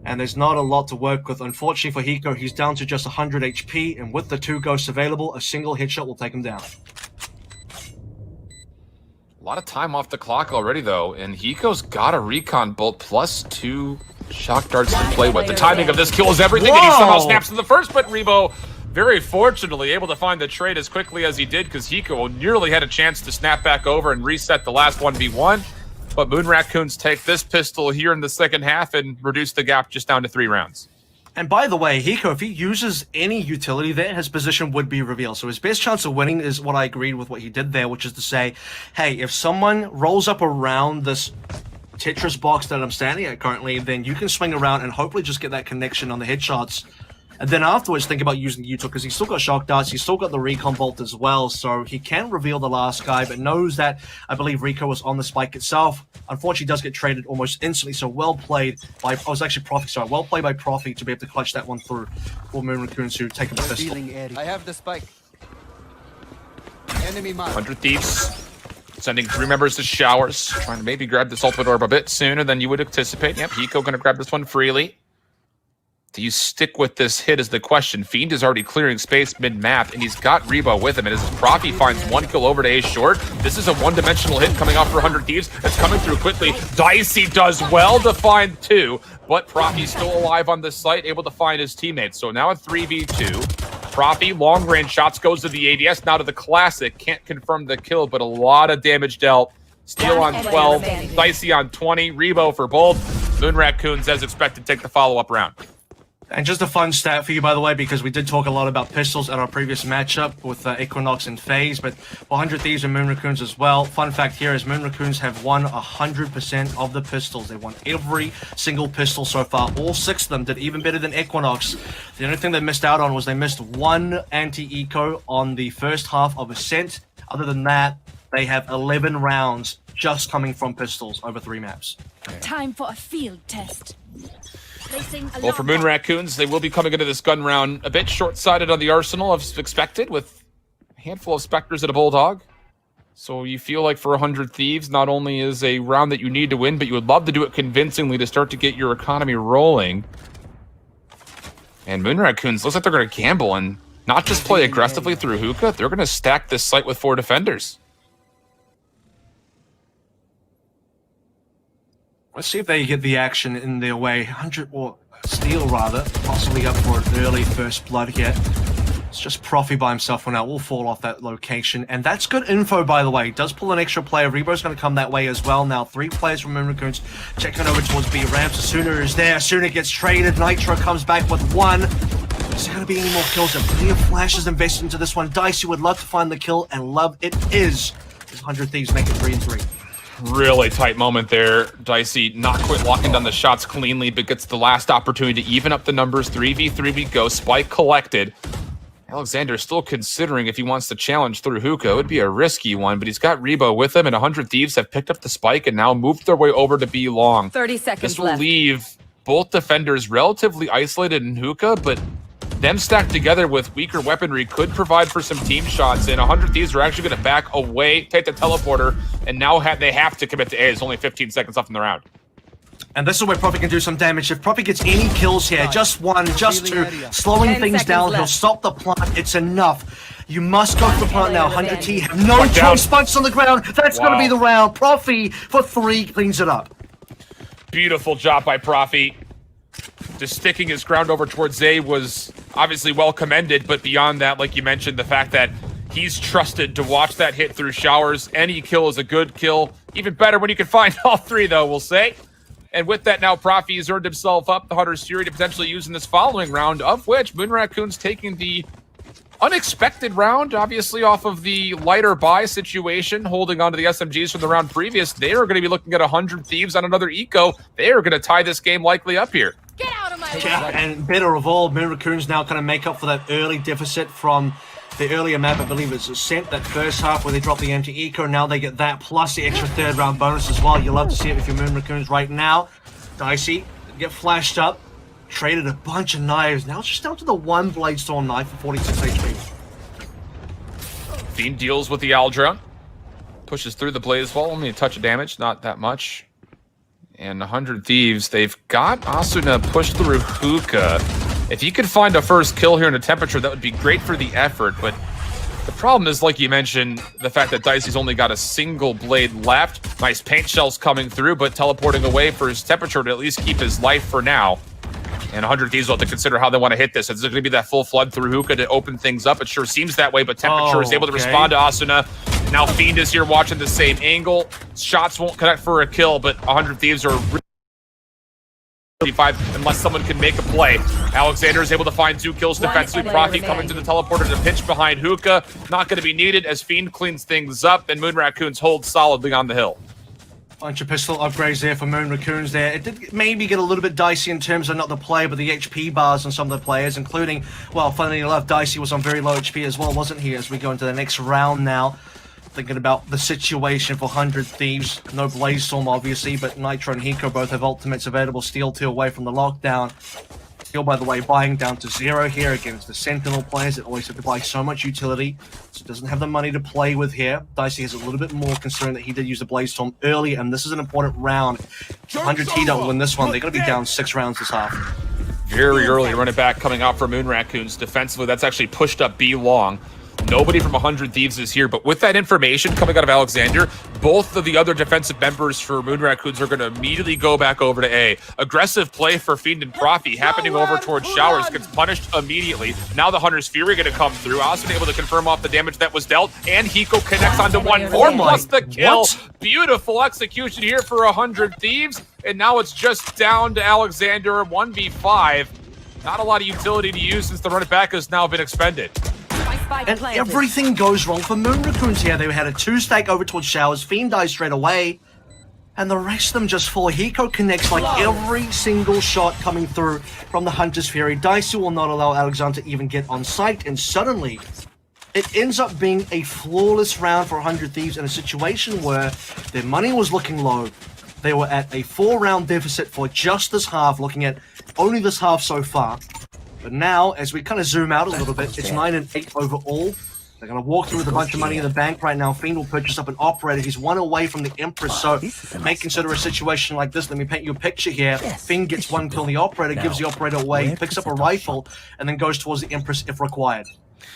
And there's not a lot to work with. Unfortunately for Hiko, he's down to just 100 HP. And with the 2 ghosts available, a single headshot will take him down. A lot of time off the clock already, though, and Hiko's got a recon bolt plus 2 shock darts to play with. The timing of this kill is everything, and he somehow snaps to the first, but Rebo very fortunately able to find the trade as quickly as he did, because Hiko nearly had a chance to snap back over and reset the last 1v1. But Moon Raccoons take this pistol here in the second half and reduce the gap just down to 3 rounds. And by the way, Hiko, if he uses any utility there, his position would be revealed. So his best chance of winning is what I agreed with what he did there, which is to say, hey, if someone rolls up around this Tetris box that I'm standing at currently, then you can swing around and hopefully just get that connection on the headshots. And then afterwards, think about using the util, because he's still got shock darts, he's still got the recon bolt as well, so he can reveal the last guy, but knows that, I believe, Rico was on the spike itself. Unfortunately, does get traded almost instantly, so well played by, oh, it was actually Profi, sorry, well played by Profi to be able to clutch that one through for Moon Raccoons, who take the pistol. I have the spike. Enemy mark. 100 Thieves sending 3 members to showers, trying to maybe grab this ultimate orb a bit sooner than you would anticipate. Yep, Hiko going to grab this one freely. Do you stick with this hit is the question. Fiend is already clearing space mid-map, and he's got Rebo with him. And as Profi finds 1 kill over to A short, this is a one-dimensional hit coming off for 100 Thieves. That's coming through quickly. Dicey does well to find 2, but Profi's still alive on this site, able to find his teammates. So now a 3v2. Profi, long-range shots, goes to the ADS, now to the Classic. Can't confirm the kill, but a lot of damage dealt. Steel on 12, Dicey on 20, Rebo for both. Moon Raccoons, as expected, take the follow-up round. And just a fun stat for you, by the way, because we did talk a lot about pistols at our previous matchup with Equinox and FaZe, but 100 Thieves and Moon Raccoons as well. Fun fact here is Moon Raccoons have won 100% of the pistols. They won every single pistol so far. All 6 of them did even better than Equinox. The only thing they missed out on was they missed 1 anti-eco on the first half of Ascent. Other than that, they have 11 rounds just coming from pistols over 3 maps. Time for a field test. Well, for Moon Raccoons, they will be coming into this gun round a bit short-sighted on the arsenal as expected, with a handful of Spectres and a Bulldog. So you feel like for 100 Thieves, not only is a round that you need to win, but you would love to do it convincingly to start to get your economy rolling. And Moon Raccoons looks like they're going to gamble and not just play aggressively through hookah, they're going to stack this site with 4 defenders. Let's see if they get the action in their way. 100, or Steel rather, possibly up for an early first blood here. It's just Profi by himself for now. We'll fall off that location. And that's good info, by the way. Does pull an extra player. Rebo's going to come that way as well. Now 3 players from Moon Raccoons checking over towards B ramps. Sooner is there. Sooner gets traded. Nitro comes back with 1. Is there going to be any more kills? There plenty of flashes invested into this one. Dicey would love to find the kill, and love it is. 100 Thieves make it 3 and 3. Really tight moment there. Dicey not quite locking down the shots cleanly, but gets the last opportunity to even up the numbers. 3v3 we go. Spike collected. Alexander still considering if he wants to challenge through hookah. It would be a risky one, but he's got Rebo with him, and 100 Thieves have picked up the spike and now moved their way over to B long. 30 seconds This will left. leave both defenders relatively isolated in hookah, but them stacked together with weaker weaponry could provide for some team shots, and 100 Thieves are actually going to back away, take the teleporter, and now they have to commit to A. There's only 15 seconds left in the round. And this is where Profi can do some damage. If Profi gets any kills here, just 1, just 2, slowing 10 things seconds down, left. he'll stop the plant. It's enough. You must go for the plant now. 100 T have no One down. choice. Spikes on the ground. That's going to be the round. Profi for 3 cleans it up. Beautiful job by Profi. Just sticking his ground over towards A was obviously well commended, but beyond that, like you mentioned, the fact that he's trusted to watch that hit through showers. Any kill is a good kill. Even better when you can find all 3, though, we'll say. And with that, now Profi has earned himself up the Hunter's Fury to potentially use in this following round, of which Moon Raccoon's taking the unexpected round, obviously off of the lighter buy situation, holding on to the SMGs from the round previous. They are going to be looking at 100 Thieves on another eco. They are going to tie this game likely up here. Get out of my way. Yeah, and better of all, Moon Raccoons now kind of make up for that early deficit from the earlier map. I believe it's Ascent, that first half where they dropped the anti-eco. Now they get that, plus the extra 3rd round bonus as well. You love to see it with your Moon Raccoons right now. Dicey get flashed up, traded a bunch of knives. Now it's just down to the 1 Bladestorm knife for 46 HP. Fiend deals with the Aldra. Pushes through the Blaze Wall. Only a touch of damage, not that much. And 100 Thieves, they've got Asuna pushed through hookah. If he could find a first kill here in a temperature, that would be great for the effort, but the problem is, like you mentioned, the fact that Dicey's only got a single blade left. Nice paint shells coming through, but teleporting away for his temperature to at least keep his life for now. And 100 Thieves will have to consider how they want to hit this. Is it going to be that full flood through Hookah to open things up? It sure seems that way, but Temperature is able to respond to Asuna. Now Fiend is here watching the same angle. Shots won't connect for a kill, but 100 Thieves are unless someone can make a play. Alexander is able to find 2 kills defensively. Profi coming to the teleporter to pinch behind Hookah. Not going to be needed as Fiend cleans things up, and Moon Raccoons hold solidly on the hill. Bunch of pistol upgrades there for Moon Raccoons there. It did maybe get a little bit dicey in terms of not the play, but the HP bars on some of the players, including, well, funnily enough, Dicey was on very low HP as well, wasn't he, as we go into the next round now. Thinking about the situation for 100 Thieves. No Blaze Storm, obviously, but Nitro and Hiko both have ultimates available. Steel 2 away from the lockdown. Steel, by the way, buying down to 0 here against the Sentinel players that always have to buy so much utility, so doesn't have the money to play with here. Dicey has a little bit more concern that he did use the Blaze Storm early, and this is an important round. 100 T don't win this one. They're going to be down 6 rounds this half. Very early running back coming out for Moon Raccoons. Defensively, that's actually pushed up B long. Nobody from 100 Thieves is here, but with that information coming out of Alexander, both of the other defensive members for Moon Raccoons are going to immediately go back over to A. Aggressive play for Fiend and Profi happening over towards Showers, gets punished immediately. Now the Hunter's Fury going to come through. Austin able to confirm off the damage that was dealt, and Hiko connects onto 1-4 plus the kill. What? Beautiful execution here for 100 Thieves, and now it's just down to Alexander 1v5. Not a lot of utility to use since the run it back has now been expended. And everything goes wrong for Moon Raccoons here. They had a 2-stack over towards Showers. Fiend dies straight away. And the rest of them just fall. Hiko connects like every single shot coming through from the Hunter's Fury. Dicey will not allow Alexander to even get on site. And suddenly, it ends up being a flawless round for 100 Thieves in a situation where their money was looking low. They were at a 4-round deficit for just this half, looking at only this half so far. But now, as we kind of zoom out a little bit, it's 9-8 overall. They're going to walk through with a bunch of money in the bank right now. Fiend will purchase up an operator. He's 1 away from the Empress, so may consider a situation like this. Let me paint you a picture here. Fiend gets 1 kill on the operator, gives the operator away, picks up a rifle, and then goes towards the Empress if required.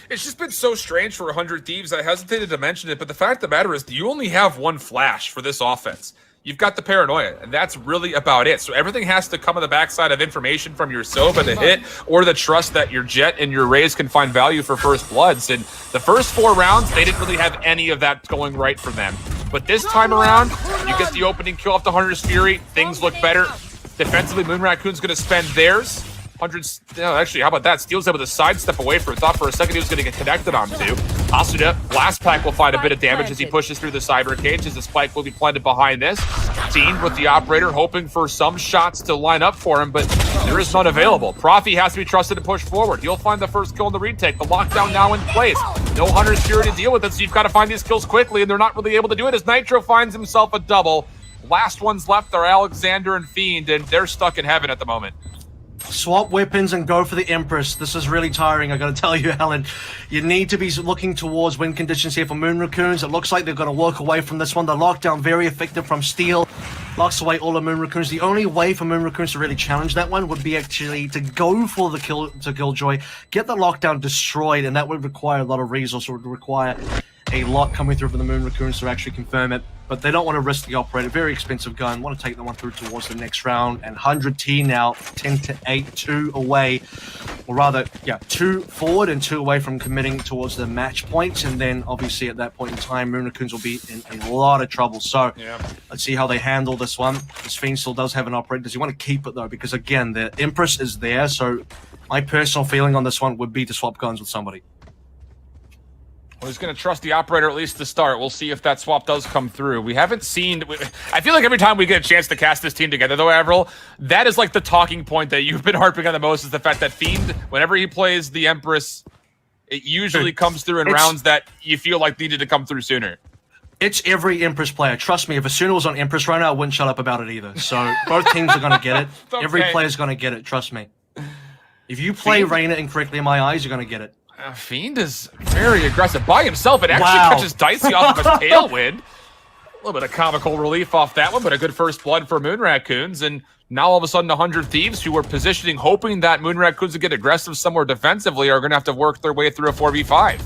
It's just been so strange for 100 Thieves. I hesitated to mention it, but the fact of the matter is you only have 1 flash for this offense. You've got the paranoia, and that's really about it. So everything has to come on the backside of information from your Sova to hit, or the trust that your Jet and your Rays can find value for first bloods. And the first 4 rounds, they didn't really have any of that going right for them. But this time around, you get the opening kill off the Hunter's Fury. Things look better. Defensively, Moon Raccoon's going to spend theirs. Hundreds, no, actually, how about that? Steel's able to sidestep away for it. Thought for a second he was going to get connected onto. Asuda, last pack will find a bit of damage as he pushes through the cyber cage, as the spike will be planted behind this. Fiend with the operator, hoping for some shots to line up for him, but there is none available. Profi has to be trusted to push forward. He'll find the first kill in the retake. The lockdown now in place. No Hunter's Fury to deal with it, so you've got to find these kills quickly, and they're not really able to do it as Nitro finds himself a double. Last ones left are Alexander and Fiend, and they're stuck in heaven at the moment. Swap weapons and go for the Empress. This is really tiring, I gotta tell you, Alan. You need to be looking towards win conditions here for Moon Raccoons. It looks like they're gonna walk away from this one. The lockdown, very effective from Steel. Locks away all the Moon Raccoons. The only way for Moon Raccoons to really challenge that one would be actually to go for the kill to Killjoy, get the lockdown destroyed, and that would require a lot of resources. It would require a lot coming through for the Moon Raccoons to actually confirm it. But they don't want to risk the operator. Very expensive gun. Want to take the one through towards the next round. And 100T now, 10-8, 2 away. Or rather, yeah, 2 forward and 2 away from committing towards the match points. And then, obviously, at that point in time, Moon Raccoons will be in a lot of trouble. So, let's see how they handle this one. This Fiend still does have an operator. Does he want to keep it, though? Because, again, the Empress is there. So, my personal feeling on this one would be to swap guns with somebody. Well, he's going to trust the operator at least to start. We'll see if that swap does come through. We haven't seen... I feel like every time we get a chance to cast this team together, though, Avril, that is like the talking point that you've been harping on the most, is the fact that Fiend, whenever he plays the Empress, it usually comes through in rounds that you feel like needed to come through sooner. It's every Empress player. Trust me, if Asuna was on Empress right now, I wouldn't shut up about it either. So both teams are going to get it. Okay. Every player's going to get it, trust me. If you play Reyna incorrectly in my eyes, you're going to get it. Fiend is very aggressive by himself. It actually catches Dicey off of a tailwind. A little bit of comical relief off that one, but a good first blood for Moon Raccoons. And now all of a sudden 100 Thieves, who were positioning, hoping that Moon Raccoons would get aggressive somewhere defensively, are going to have to work their way through a 4v5.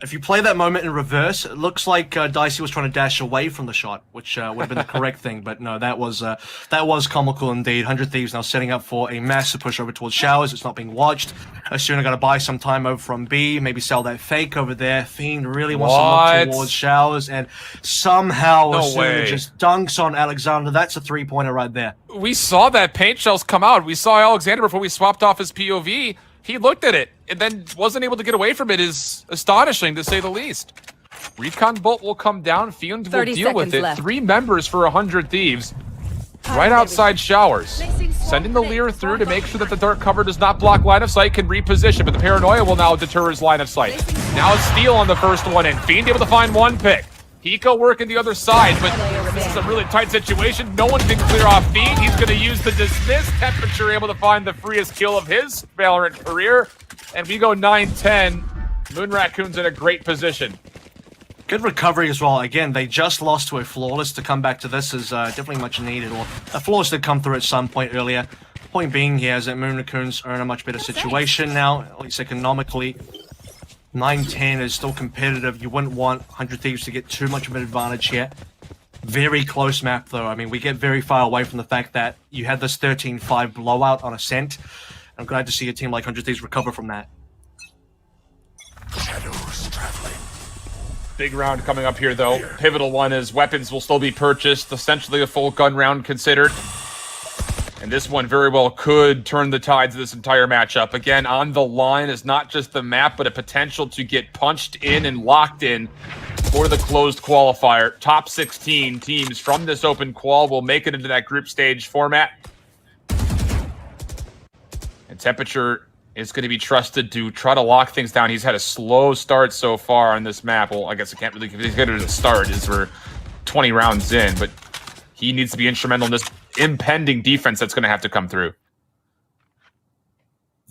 If you play that moment in reverse, it looks like Dicey was trying to dash away from the shot, which would have been the correct thing. But no, that was comical indeed. 100 Thieves now setting up for a massive push over towards Showers. It's not being watched. Soon I got to buy some time over from B. Maybe sell that fake over there. Fiend really wants to look towards Showers, and somehow Asuna just dunks on Alexander. That's a three-pointer right there. We saw that paint shells come out. We saw Alexander before we swapped off his POV. He looked at it and then wasn't able to get away from it. Is astonishing, to say the least. Recon Bolt will come down. Fiend will deal with it. Left. 3 members for 100 Thieves. Right outside Showers. Sending the Leer through to make sure that the dark cover does not block line of sight, can reposition, but the Paranoia will now deter his line of sight. Now Steel on the first one in. Fiend able to find one pick. Hiko working the other side, but this is a really tight situation. No one can clear off Fiend. He's going to use the dismiss. Temperature able to find the freest kill of his Valorant career. And we go 9-10. Moon Raccoon's in a great position. Good recovery as well. Again, they just lost to a Flawless. To come back to this is definitely much needed. Or a Flawless did come through at some point earlier. Point being here is that Moon Raccoons are in a much better situation now, at least economically. 9-10 is still competitive. You wouldn't want 100 Thieves to get too much of an advantage here. Very close map, though. I mean, we get very far away from the fact that you had this 13-5 blowout on Ascent. I'm glad to see a team like 100 Thieves recover from that. Shadows traveling. Big round coming up here, though. Pivotal one is weapons will still be purchased. Essentially a full gun round considered. And this one very well could turn the tides of this entire matchup. Again, on the line is not just the map, but a potential to get punched in and locked in for the closed qualifier. Top 16 teams from this open qual will make it into that group stage format. And Temperature is going to be trusted to try to lock things down. He's had a slow start so far on this map. Well, I guess I can't really consider it a start, as we're 20 rounds in, but he needs to be instrumental in this impending defense that's going to have to come through.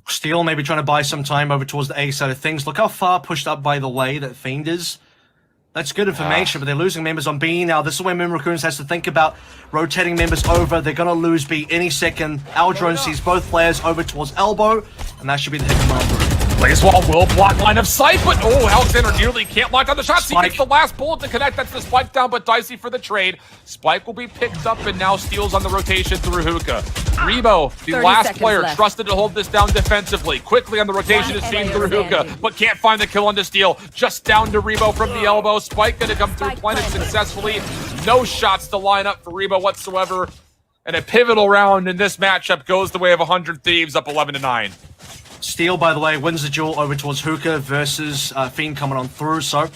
Steel maybe trying to buy some time over towards the A side of things. Look how far pushed up, by the way, that Fiend is. That's good information, but they're losing members on B now. This is where Moon Raccoons has to think about rotating members over. They're going to lose B any second. Aldrone sees both players over towards Elbow, and that should be the hit command. Blaze Wall will block line of sight, but Alexander nearly can't lock on the shots. He gets the last bullet to connect. That's the Spike down, but Dicey for the trade. Spike will be picked up, and now Steel's on the rotation through Hookah. Rebo, the last player trusted to hold this down defensively. Quickly on the rotation is seen through Hookah, but can't find the kill on the Steel. Just down to Rebo from the elbow. Spike gonna come through, planted successfully. No shots to line up for Rebo whatsoever. And a pivotal round in this matchup goes the way of 100 Thieves, up 11-9. Steel, by the way, wins the duel over towards Hookah versus Fiend coming on through. So,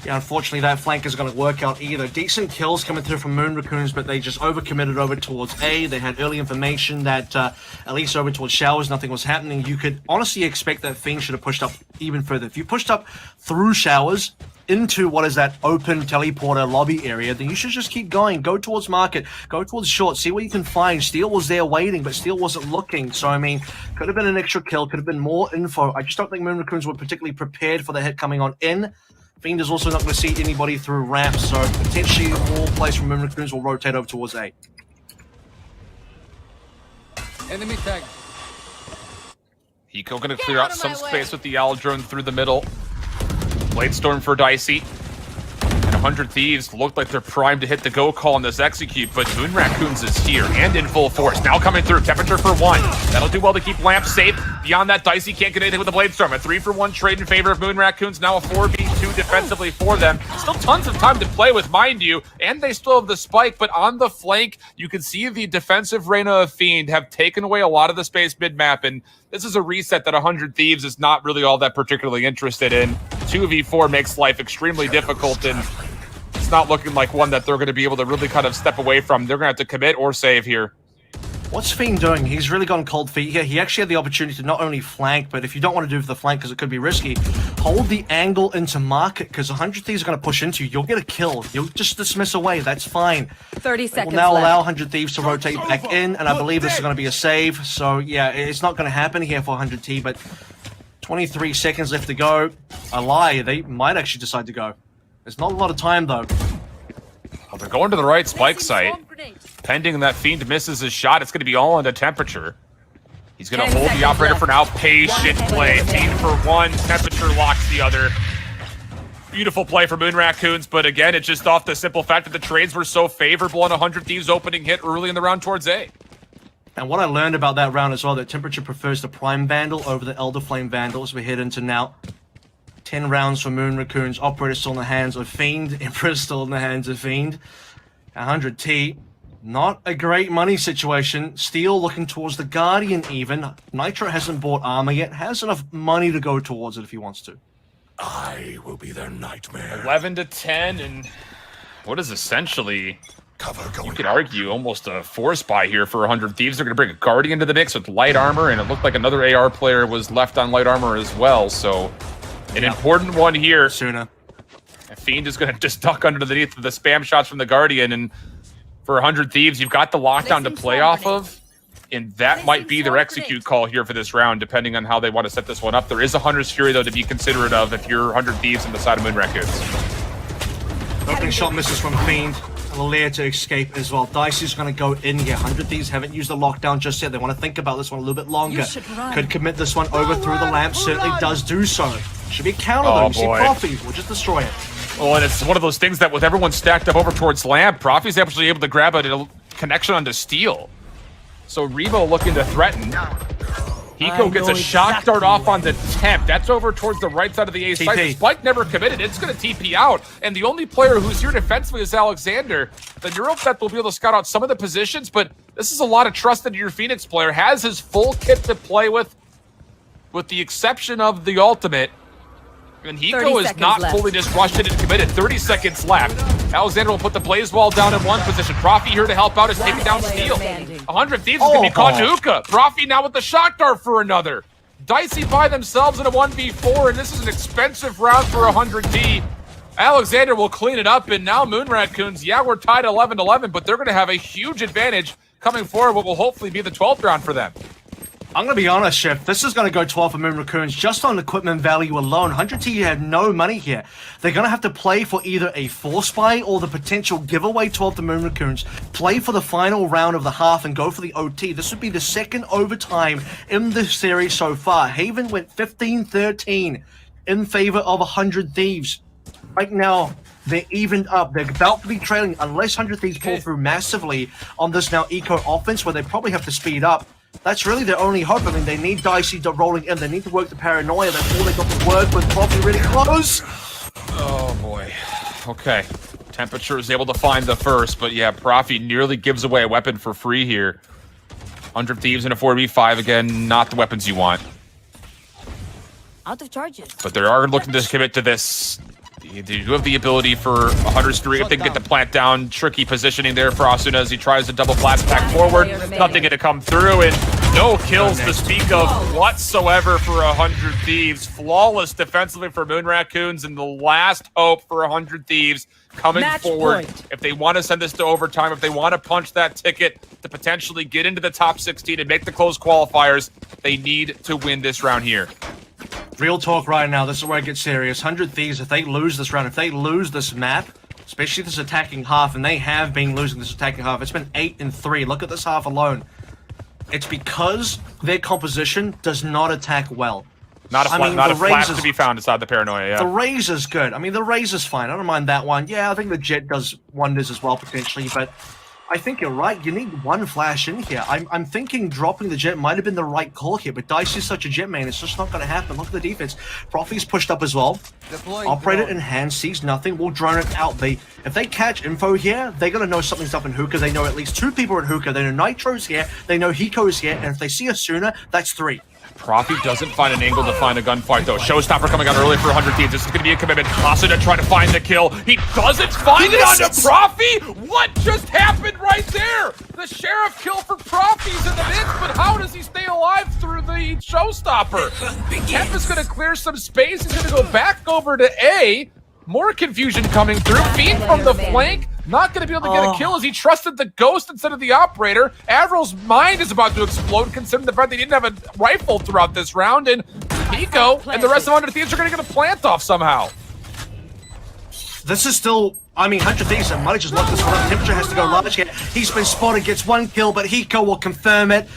yeah, unfortunately, that flank isn't going to work out either. Decent kills coming through from Moon Raccoons, but they just overcommitted over towards A. They had early information that at least over towards Showers, nothing was happening. You could honestly expect that Fiend should have pushed up even further. If you pushed up through Showers into what is that open teleporter lobby area, then you should just keep going. Go towards market, go towards short, see what you can find. Steel was there waiting, but Steel wasn't looking. So, I mean, could have been an extra kill, could have been more info. I just don't think Moon Raccoons were particularly prepared for the hit coming on in. Fiend is also not going to see anybody through ramp, so potentially more plays from Moon Raccoons will rotate over towards A. Enemy tag. Hiko gonna clear out some space with the Aldrone through the middle. Blade Storm for Dicey. And 100 Thieves look like they're primed to hit the go call on this execute, but Moon Raccoons is here and in full force. Now coming through, Temperature for 1. That'll do well to keep Lamp safe. Beyond that, Dicey can't get anything with the Blade Storm. A 3-for-1 trade in favor of Moon Raccoons. Now a 4v2 defensively for them. Still tons of time to play with, mind you, and they still have the spike, but on the flank, you can see the defensive Reyna of Fiend have taken away a lot of the space mid-map, and this is a reset that 100 Thieves is not really all that particularly interested in. 2v4 makes life extremely difficult, and it's not looking like one that they're going to be able to really kind of step away from. They're going to have to commit or save here. What's Fiend doing? He's really gone cold feet here. He actually had the opportunity to not only flank, but if you don't want to do the flank because it could be risky, hold the angle into market because 100 Thieves are going to push into you. You'll get a kill. You'll just dismiss away. That's fine. 30 seconds will now left. allow 100 Thieves to rotate back in, and I believe this is going to be a save. So, yeah, it's not going to happen here for 100T, but 23 seconds left to go. I lie. They might actually decide to go. There's not a lot of time, though. Well, they're going to the right spike site. Pending that Fiend misses his shot, it's going to be all into Temperature. He's going to hold the operator for now. Patient play. Fiend for 1, Temperature locks the other. Beautiful play for Moon Raccoons, but again, it's just off the simple fact that the trades were so favorable on 100 Thieves opening hit early in the round towards A. And what I learned about that round as well, that Temperature prefers the Prime Vandal over the Elder Flame Vandal as we head into now. 10 rounds for Moon Raccoons. Operator still in the hands of Fiend. Emperor still in the hands of Fiend. 100T. Not a great money situation. Steel looking towards the Guardian even. Nitro hasn't bought armor yet. Has enough money to go towards it if he wants to. I will be their nightmare. 11 to 10, and what is essentially, Cover going you could argue, almost a force buy here for 100 Thieves. They're going to bring a Guardian to the mix with light armor, and it looked like another AR player was left on light armor as well. So, an important one here. Sooner. Fiend is going to just duck underneath the spam shots from the Guardian, and for 100 Thieves, you've got the lockdown to play off of. And that might be their execute call here for this round, depending on how they want to set this one up. There is a Hunter's Fury, though, to be considerate of if you're 100 Thieves on the side of Moon Raccoons. Opening shot misses from Fiend. Lair to escape as well. Dicey's going to go in here. 100 Thieves haven't used the lockdown just yet. They want to think about this one a little bit longer. Could commit this one over through the lamp. Certainly does do so. Should be a counter, though. You see Profi will just destroy it. Well, and it's one of those things that with everyone stacked up over towards lamp, Profi's actually able to grab a connection onto Steel. So Revo looking to threaten. Hiko gets a shock dart off on the temp. That's over towards the right side of the A site. The spike never committed. It's going to TP out. And the only player who's here defensively is Alexander. The Neurotheft will be able to scout out some of the positions, but this is a lot of trust that your Phoenix player has his full kit to play with the exception of the ultimate. And Hiko is not fully just rushed it and committed. 30 seconds left. Alexander will put the blaze wall down in one position. Profi here to help out is taking down Steel. 100 Thieves is going to be caught to Hookah. Profi now with the shock dart for another. Dicey by themselves in a 1v4, and this is an expensive round for 100D. Alexander will clean it up, and now Moon Raccoons, yeah, we're tied 11-11, but they're going to have a huge advantage coming forward, what will hopefully be the 12th round for them. I'm going to be honest, Chef. This is going to go 12 for Moon Raccoons just on equipment value alone. 100T have no money here. They're going to have to play for either a force buy or the potential giveaway 12 to Moon Raccoons, play for the final round of the half and go for the OT. This would be the second overtime in this series so far. Haven went 15-13 in favor of 100 Thieves. Right now, they're evened up. They're about to be trailing unless 100 Thieves pull through massively on this now eco offense where they probably have to speed up. That's really their only hope. I mean, they need Dicey rolling in. They need to work the paranoia. That's all they got to work with. Probably really close. Oh, boy. Okay. Temperature is able to find the first, but yeah, Profi nearly gives away a weapon for free here. 100 Thieves in a 4v5 again, not the weapons you want. Out of charges. But they are looking to commit to this. They do have the ability for 100's Fury if they can get the plant down. Tricky positioning there for Asuna as he tries to double blast back forward. Nothing to come through, and no kills to speak of whatsoever for 100 Thieves. Flawless defensively for Moon Raccoons, and the last hope for 100 Thieves coming forward. If they want to send this to overtime, if they want to punch that ticket to potentially get into the top 16 and make the close qualifiers, they need to win this round here. Real talk right now, this is where it gets serious. 100 Thieves, if they lose this round, if they lose this map, especially this attacking half, and they have been losing this attacking half, it's been 8-3. Look at this half alone. It's because their composition does not attack well. Not a flat to be found inside the paranoia, yeah. The Razor's good. I mean, the Razor's fine. I don't mind that one. Yeah, I think the Jet does wonders as well, potentially, but I think you're right. You need one flash in here. I'm thinking dropping the Jet might have been the right call here, but Dice is such a Jet main. It's just not going to happen. Look at the defense. Profi's pushed up as well. Operator in hand, sees nothing. We'll drone it out. If they catch info here, they're going to know something's up in Hookah. They know at least 2 people in Hookah. They know Nitro's here. They know Hiko's here. And if they see Asuna, that's 3. Profi doesn't find an angle to find a gunfight, though. Showstopper coming out early for 100 Thieves. This is going to be a commitment. Asuna trying to find the kill. He doesn't find it onto Profi? What just happened right there? The Sheriff kill for Profi's in the mix, but how does he stay alive through the Showstopper? Temp is going to clear some space. He's going to go back over to A. More confusion coming through. Fiend from the flank. Not going to be able to get a kill as he trusted the Ghost instead of the Operator. Avril's mind is about to explode considering the fact they didn't have a rifle throughout this round. And Hiko and the rest of 100 Thieves are going to get a plant off somehow. This is still... I mean, 100 Thieves might just lock this one up. Temperature has to go large here. He's been spotted, gets 1 kill, but Hiko will confirm it.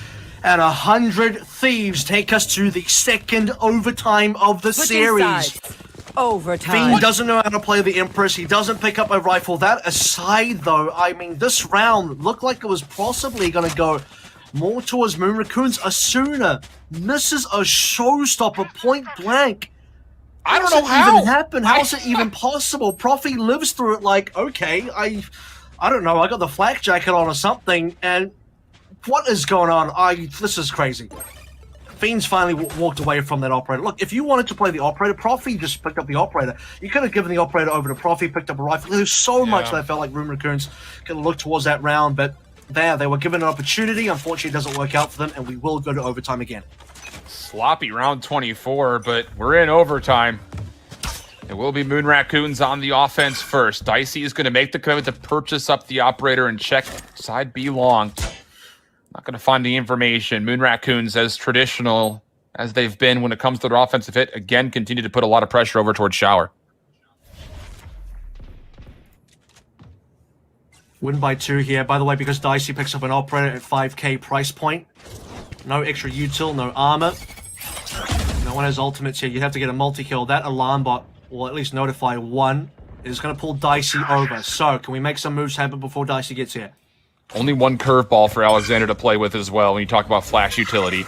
And 100 Thieves take us to the second overtime of the series. Overtime. Fiend doesn't know how to play the Empress. He doesn't pick up a rifle. That aside, though, I mean, this round looked like it was possibly going to go more towards Moon Raccoons. Asuna misses a showstopper point blank. I don't How know does it how. even happen? How is it even possible? Profi lives through it like, okay, I don't know, I got the flak jacket on or something, and what is going on? This is crazy. Fiends finally walked away from that operator. Look, if you wanted to play the operator, Profi just picked up the operator. You could have given the operator over to Profi, picked up a rifle. There's so much that I felt like Moon Raccoons could have looked towards that round, but they were given an opportunity. Unfortunately, it doesn't work out for them, and we will go to overtime again. Sloppy round 24, but we're in overtime. It will be Moon Raccoons on the offense first. Dicey is going to make the commitment to purchase up the operator and check side B long. Not going to find the information. Moon Raccoons, as traditional as they've been when it comes to their offensive hit, again, continue to put a lot of pressure over towards Shower. Win by 2 here. By the way, because Dicey picks up an operator at 5k price point. No extra util, no armor. No one has ultimates here. You have to get a multi-kill. That alarm bot will at least notify one. It is going to pull Dicey over. So, can we make some moves happen before Dicey gets here? Only one curveball for Alexander to play with as well when you talk about flash utility.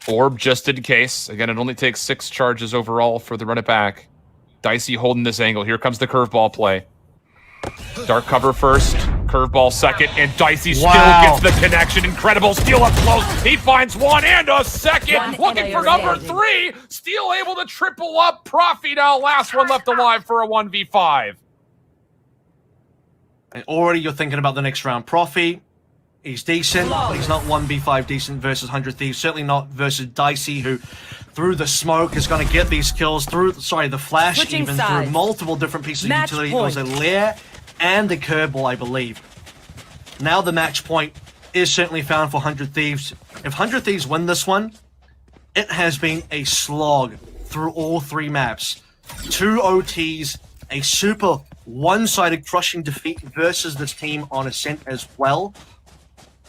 Orb just in case. Again, it only takes 6 charges overall for the run it back. Dicey holding this angle. Here comes the curveball play. Dark cover first, curveball second, and Dicey still gets the connection. Incredible steal up close. He finds one and a second. Looking for number 3. Still able to triple up. Profi now, last one left alive for a 1v5. And already you're thinking about the next round. Profi, he's decent, but he's not 1v5 decent versus 100 Thieves. Certainly not versus Dicey, who through the smoke is going to get these kills. Through, the flash, Switching even sides. through multiple different pieces of Match utility. point. It was a lair and a curveball, I believe. Now the match point is certainly found for 100 Thieves. If 100 Thieves win this one, it has been a slog through all 3 maps. 2 OTs, a super one-sided crushing defeat versus this team on Ascent as well.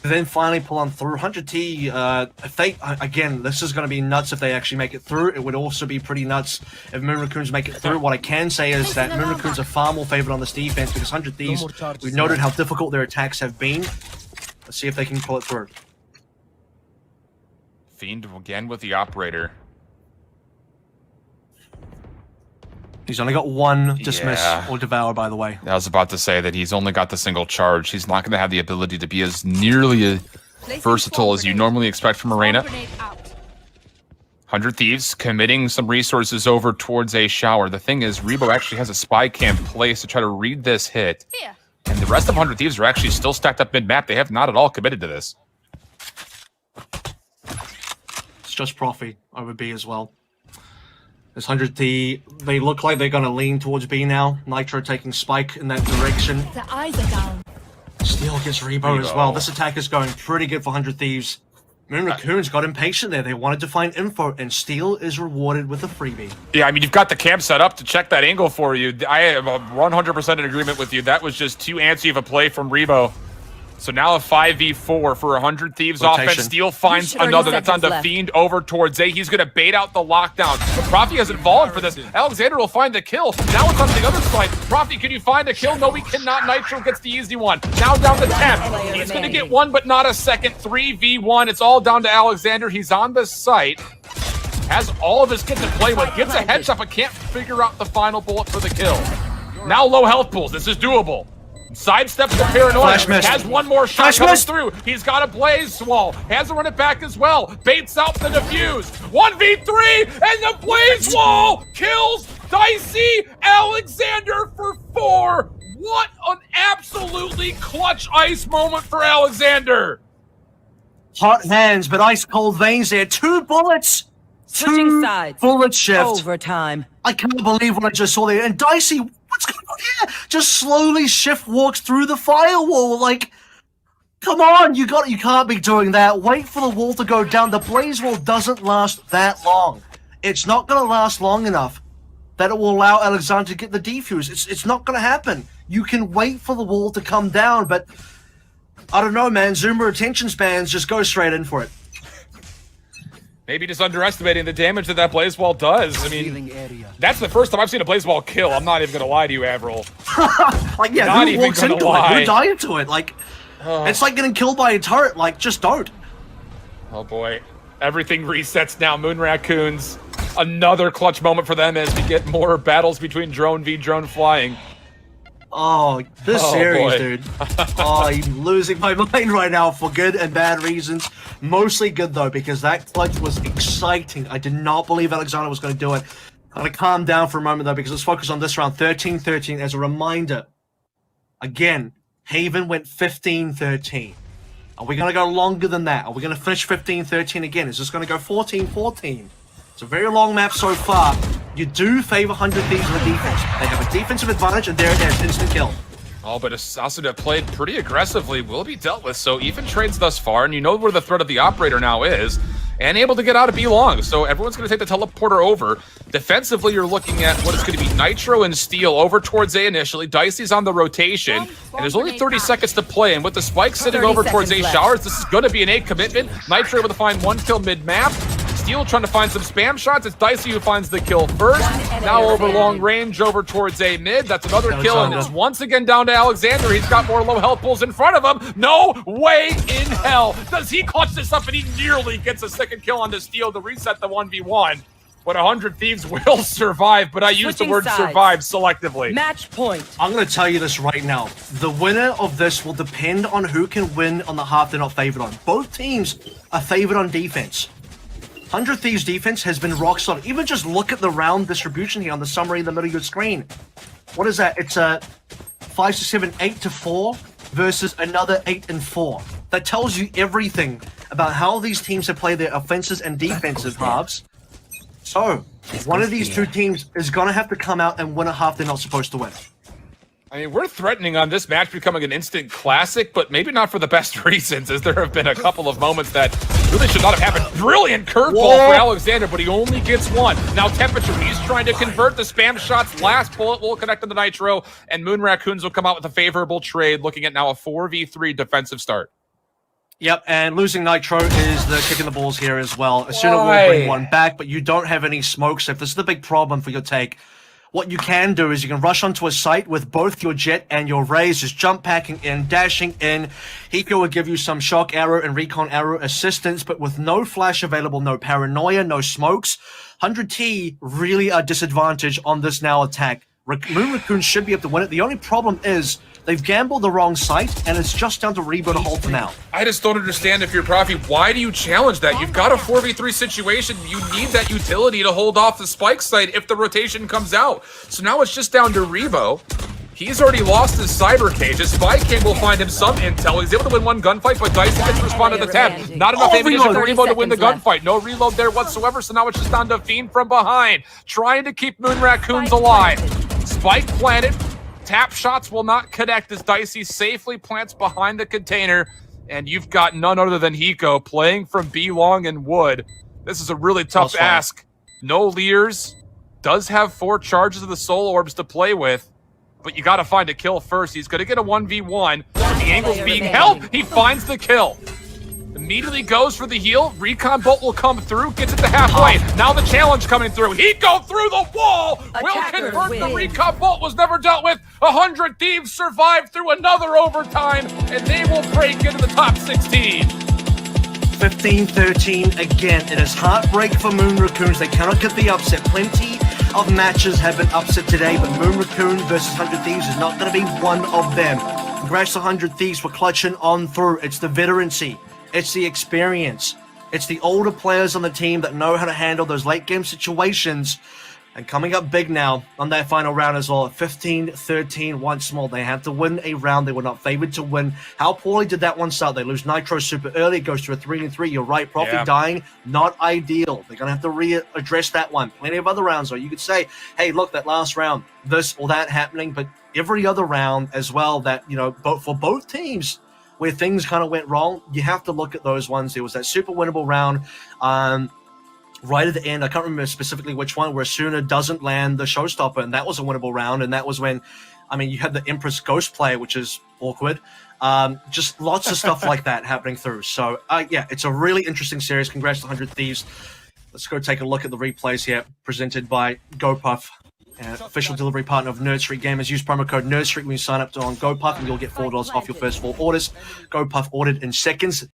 Then finally pull on through. 100T, if they, again, this is going to be nuts if they actually make it through. It would also be pretty nuts if Moon Raccoons make it through. What I can say is that Moon Raccoons are far more favored on this defense because 100 Thieves, we've noted how difficult their attacks have been. Let's see if they can pull it through. Fiend again with the operator. He's only got 1 dismiss or devour, by the way. I was about to say that he's only got the single charge. He's not going to have the ability to be as nearly versatile as you normally expect from Arena. 100 Thieves committing some resources over towards a shower. The thing is, Rebo actually has a spy cam placed to try to read this hit. And the rest of 100 Thieves are actually still stacked up mid-map. They have not at all committed to this. It's just Profi over B as well. This 100T, they look like they're going to lean towards B now. Nitro taking Spike in that direction. The eyes are down. Steel gets Rebo as well. This attack is going pretty good for 100 Thieves. Moon Raccoons got impatient there. They wanted to find info, and Steel is rewarded with a freebie. Yeah, I mean, you've got the cam set up to check that angle for you. I am 100% in agreement with you. That was just too antsy of a play from Rebo. So now a 5v4 for 100 Thieves offense. Steel finds another. That's on the Fiend over towards A. He's going to bait out the lockdown. But Profi hasn't fallen for this. Alexander will find the kill. Now it's on the other side. Profi, can you find a kill? No, he cannot. Nitro gets the easy one. Now down to 10. He's going to get 1, but not a second. 3v1. It's all down to Alexander. He's on the site. Has all of his kit to play with. Gets a headshot, but can't figure out the final bullet for the kill. Now low health pools. This is doable. Sidesteps the paranoia, has one more shot coming through. He's got a blaze wall, has to run it back as well. Baits out the defuse. 1v3, and the blaze wall kills Dicey Alexander for 4. What an absolutely clutch ice moment for Alexander. Hot hands, but ice cold veins there. 2 bullets. Switching sides. Bullet shift. Overtime. I can't believe what I just saw there. And Dicey, what's going on here? Just slowly shift walks through the firewall. Like, come on, you can't be doing that. Wait for the wall to go down. The blaze wall doesn't last that long. It's not going to last long enough that it will allow Alexander to get the defuse. It's not going to happen. You can wait for the wall to come down, but I don't know, man. Zoomer attention spans just go straight in for it. Maybe just underestimating the damage that Blazewall does. I mean, that's the first time I've seen a Blazewall kill. I'm not even going to lie to you, Avril. Like, yeah, Not who even walks gonna into lie. it? Who died into it? Like, it's like getting killed by a turret. Like, just don't. Oh boy. Everything resets now. Moon Raccoons. Another clutch moment for them as we get more battles between drone v drone flying. Oh, this Oh, series, boy. dude. Oh, I'm losing my mind right now for good and bad reasons. Mostly good, though, because that clutch was exciting. I did not believe Alexander was going to do it. I'm going to calm down for a moment, though, because let's focus on this round. 13-13 as a reminder. Again, Haven went 15-13. Are we going to go longer than that? Are we going to finish 15-13 again? Is this going to go 14-14? It's a very long map so far. You do favor 100 Thieves in the defense. They have a defensive advantage, and there it is, instant kill. Oh, but Assassin have played pretty aggressively, will be dealt with. So even trades thus far, and you know where the threat of the operator now is, and able to get out of B long. So everyone's going to take the teleporter over. Defensively, you're looking at what is going to be Nitro and Steel over towards A initially. Dicey's on the rotation, and there's only 30 seconds to play. And with the spike sitting over towards A showers, this is going to be an A commitment. Nitro able to find one kill mid-map. Steel trying to find some spam shots. It's Dicey who finds the kill first. Now over long range over towards A mid. That's another kill, and it's once again down to Alexander. He's got more low health pools in front of him. No way in hell does he clutch this up, and he nearly gets a second kill on the Steel to reset the 1v1. But 100 Thieves will survive, but I use the word survive selectively. Match point. I'm going to tell you this right now. The winner of this will depend on who can win on the half they're not favored on. Both teams are favored on defense. 100 Thieves defense has been rock solid. Even just look at the round distribution here on the summary in the middle of your screen. What is that? It's a 5-7, 8-4 versus another 8-4. That tells you everything about how these teams have played their offenses and defensive halves. So, one of these two teams is going to have to come out and win a half they're not supposed to win. I mean, we're threatening on this match becoming an instant classic, but maybe not for the best reasons, as there have been a couple of moments that really should not have happened. Brilliant curveball for Alexander, but he only gets one. Now Temperature, he's trying to convert the spam shots. Last bullet will connect on the Nitro, and Moon Raccoons will come out with a favorable trade, looking at now a 4v3 defensive start. Yep, and losing Nitro is the kick in the balls here as well. Asuna will bring one back, but you don't have any smokes. If this is the big problem for your take, what you can do is you can rush onto a site with both your Jet and your Raze, just jump packing in, dashing in. Hiko will give you some shock arrow and recon arrow assistance, but with no flash available, no paranoia, no smokes, 100T really are disadvantaged on this now attack. Moon Raccoon should be able to win it. The only problem is they've gambled the wrong site, and it's just down to Rebo to hold for now. I just don't understand, if you're Profi, why do you challenge that? You've got a 4v3 situation. You need that utility to hold off the spike site if the rotation comes out. So now it's just down to Rebo. He's already lost his cyber cage. His spy cam will find him some intel. He's able to win one gunfight, but Dicey gets to respond to the tap. Not enough ammunition for Rebo to win the gunfight. No reload there whatsoever, so now it's just down to Fiend from behind, trying to keep Moon Raccoons alive. Spike planted. Tap shots will not connect as Dicey safely plants behind the container, and you've got none other than Hiko playing from B long and Wood. This is a really tough ask. No Leers, does have 4 charges of the Soul Orbs to play with, but you got to find a kill first. He's going to get a 1v1. The angle's being held. He finds the kill. Immediately goes for the heal. Recon bolt will come through, gets it to halfway. Now the challenge coming through. He go through the wall. Will convert the recon bolt. Was never dealt with. 100 Thieves survive through another overtime, and they will break into the top 16. 15-13 again. It is heartbreak for Moon Raccoons. They cannot get the upset. Plenty of matches have been upset today, but Moon Raccoon versus 100 Thieves is not going to be one of them. Congrats to 100 Thieves for clutching on through. It's the veterancy. It's the experience. It's the older players on the team that know how to handle those late game situations. And coming up big now on that final round as well. 15-13 once more. They have to win a round. They were not favored to win. How poorly did that one start? They lose Nitro super early. It goes to a 3-3. You're right. Profi dying. Not ideal. They're going to have to readdress that one. Plenty of other rounds, though. You could say, hey, look, that last round, this or that happening. But every other round as well that, you know, for both teams, where things kind of went wrong, you have to look at those ones. There was that super winnable round right at the end. I can't remember specifically which one, where Asuna doesn't land the showstopper, and that was a winnable round. And that was when, I mean, you had the Empress Ghost play, which is awkward. Just lots of stuff like that happening through. So, yeah, it's a really interesting series. Congrats to 100 Thieves. Let's go take a look at the replays here, presented by GoPuff, official delivery partner of Nerd Street Gamers. Use promo code NerdStreet when you sign up on GoPuff, and you'll get $4 off your first 4 orders. GoPuff ordered in seconds.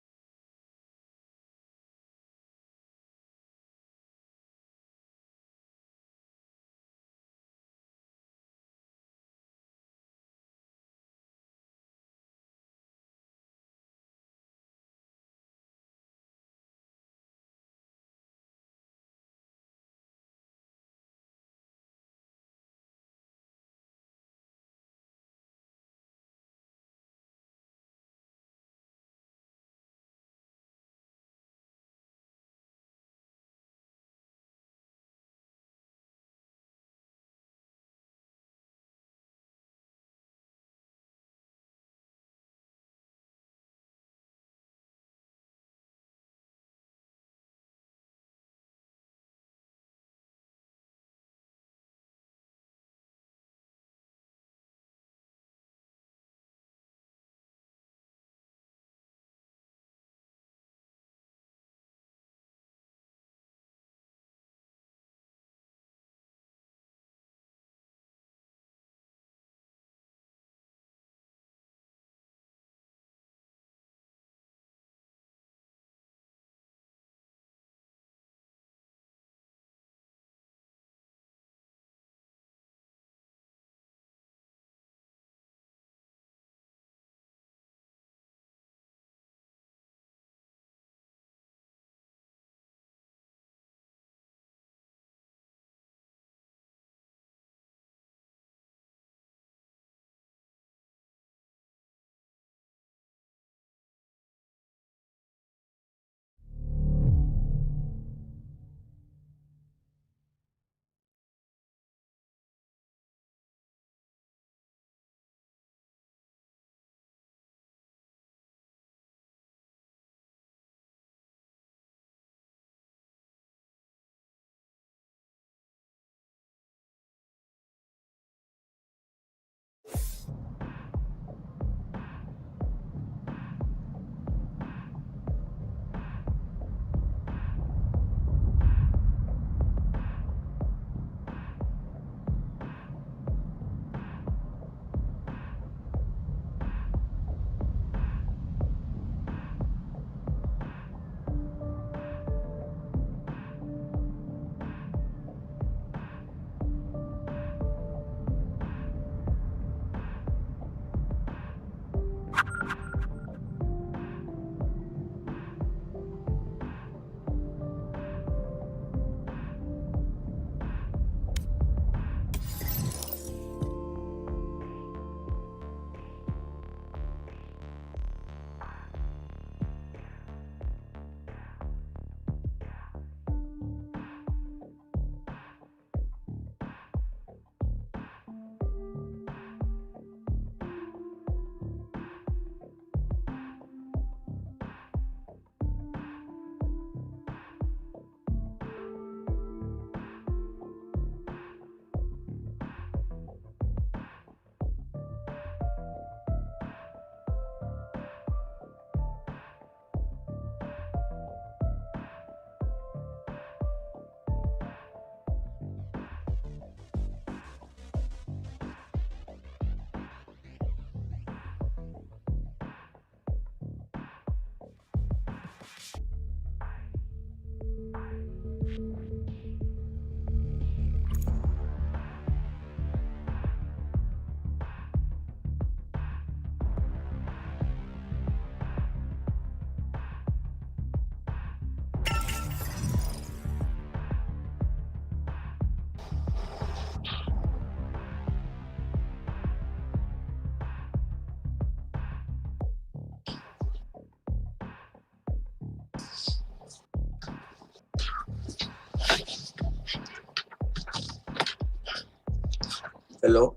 Hello?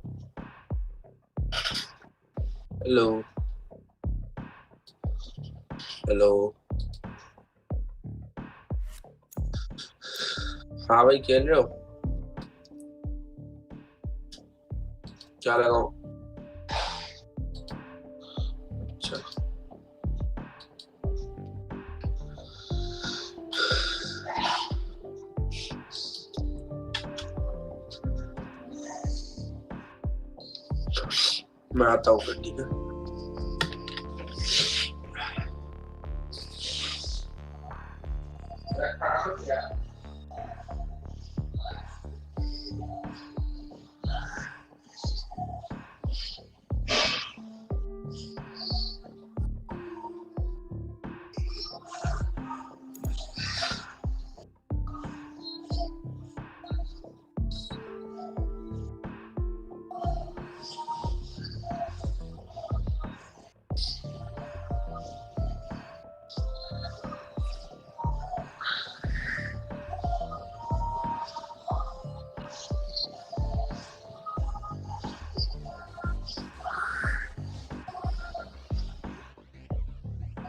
Hello? Hello. हाँ भाई खेल रहे हो? क्या लगाऊं? अच्छा। मैं आता हूँ फिर ठीक है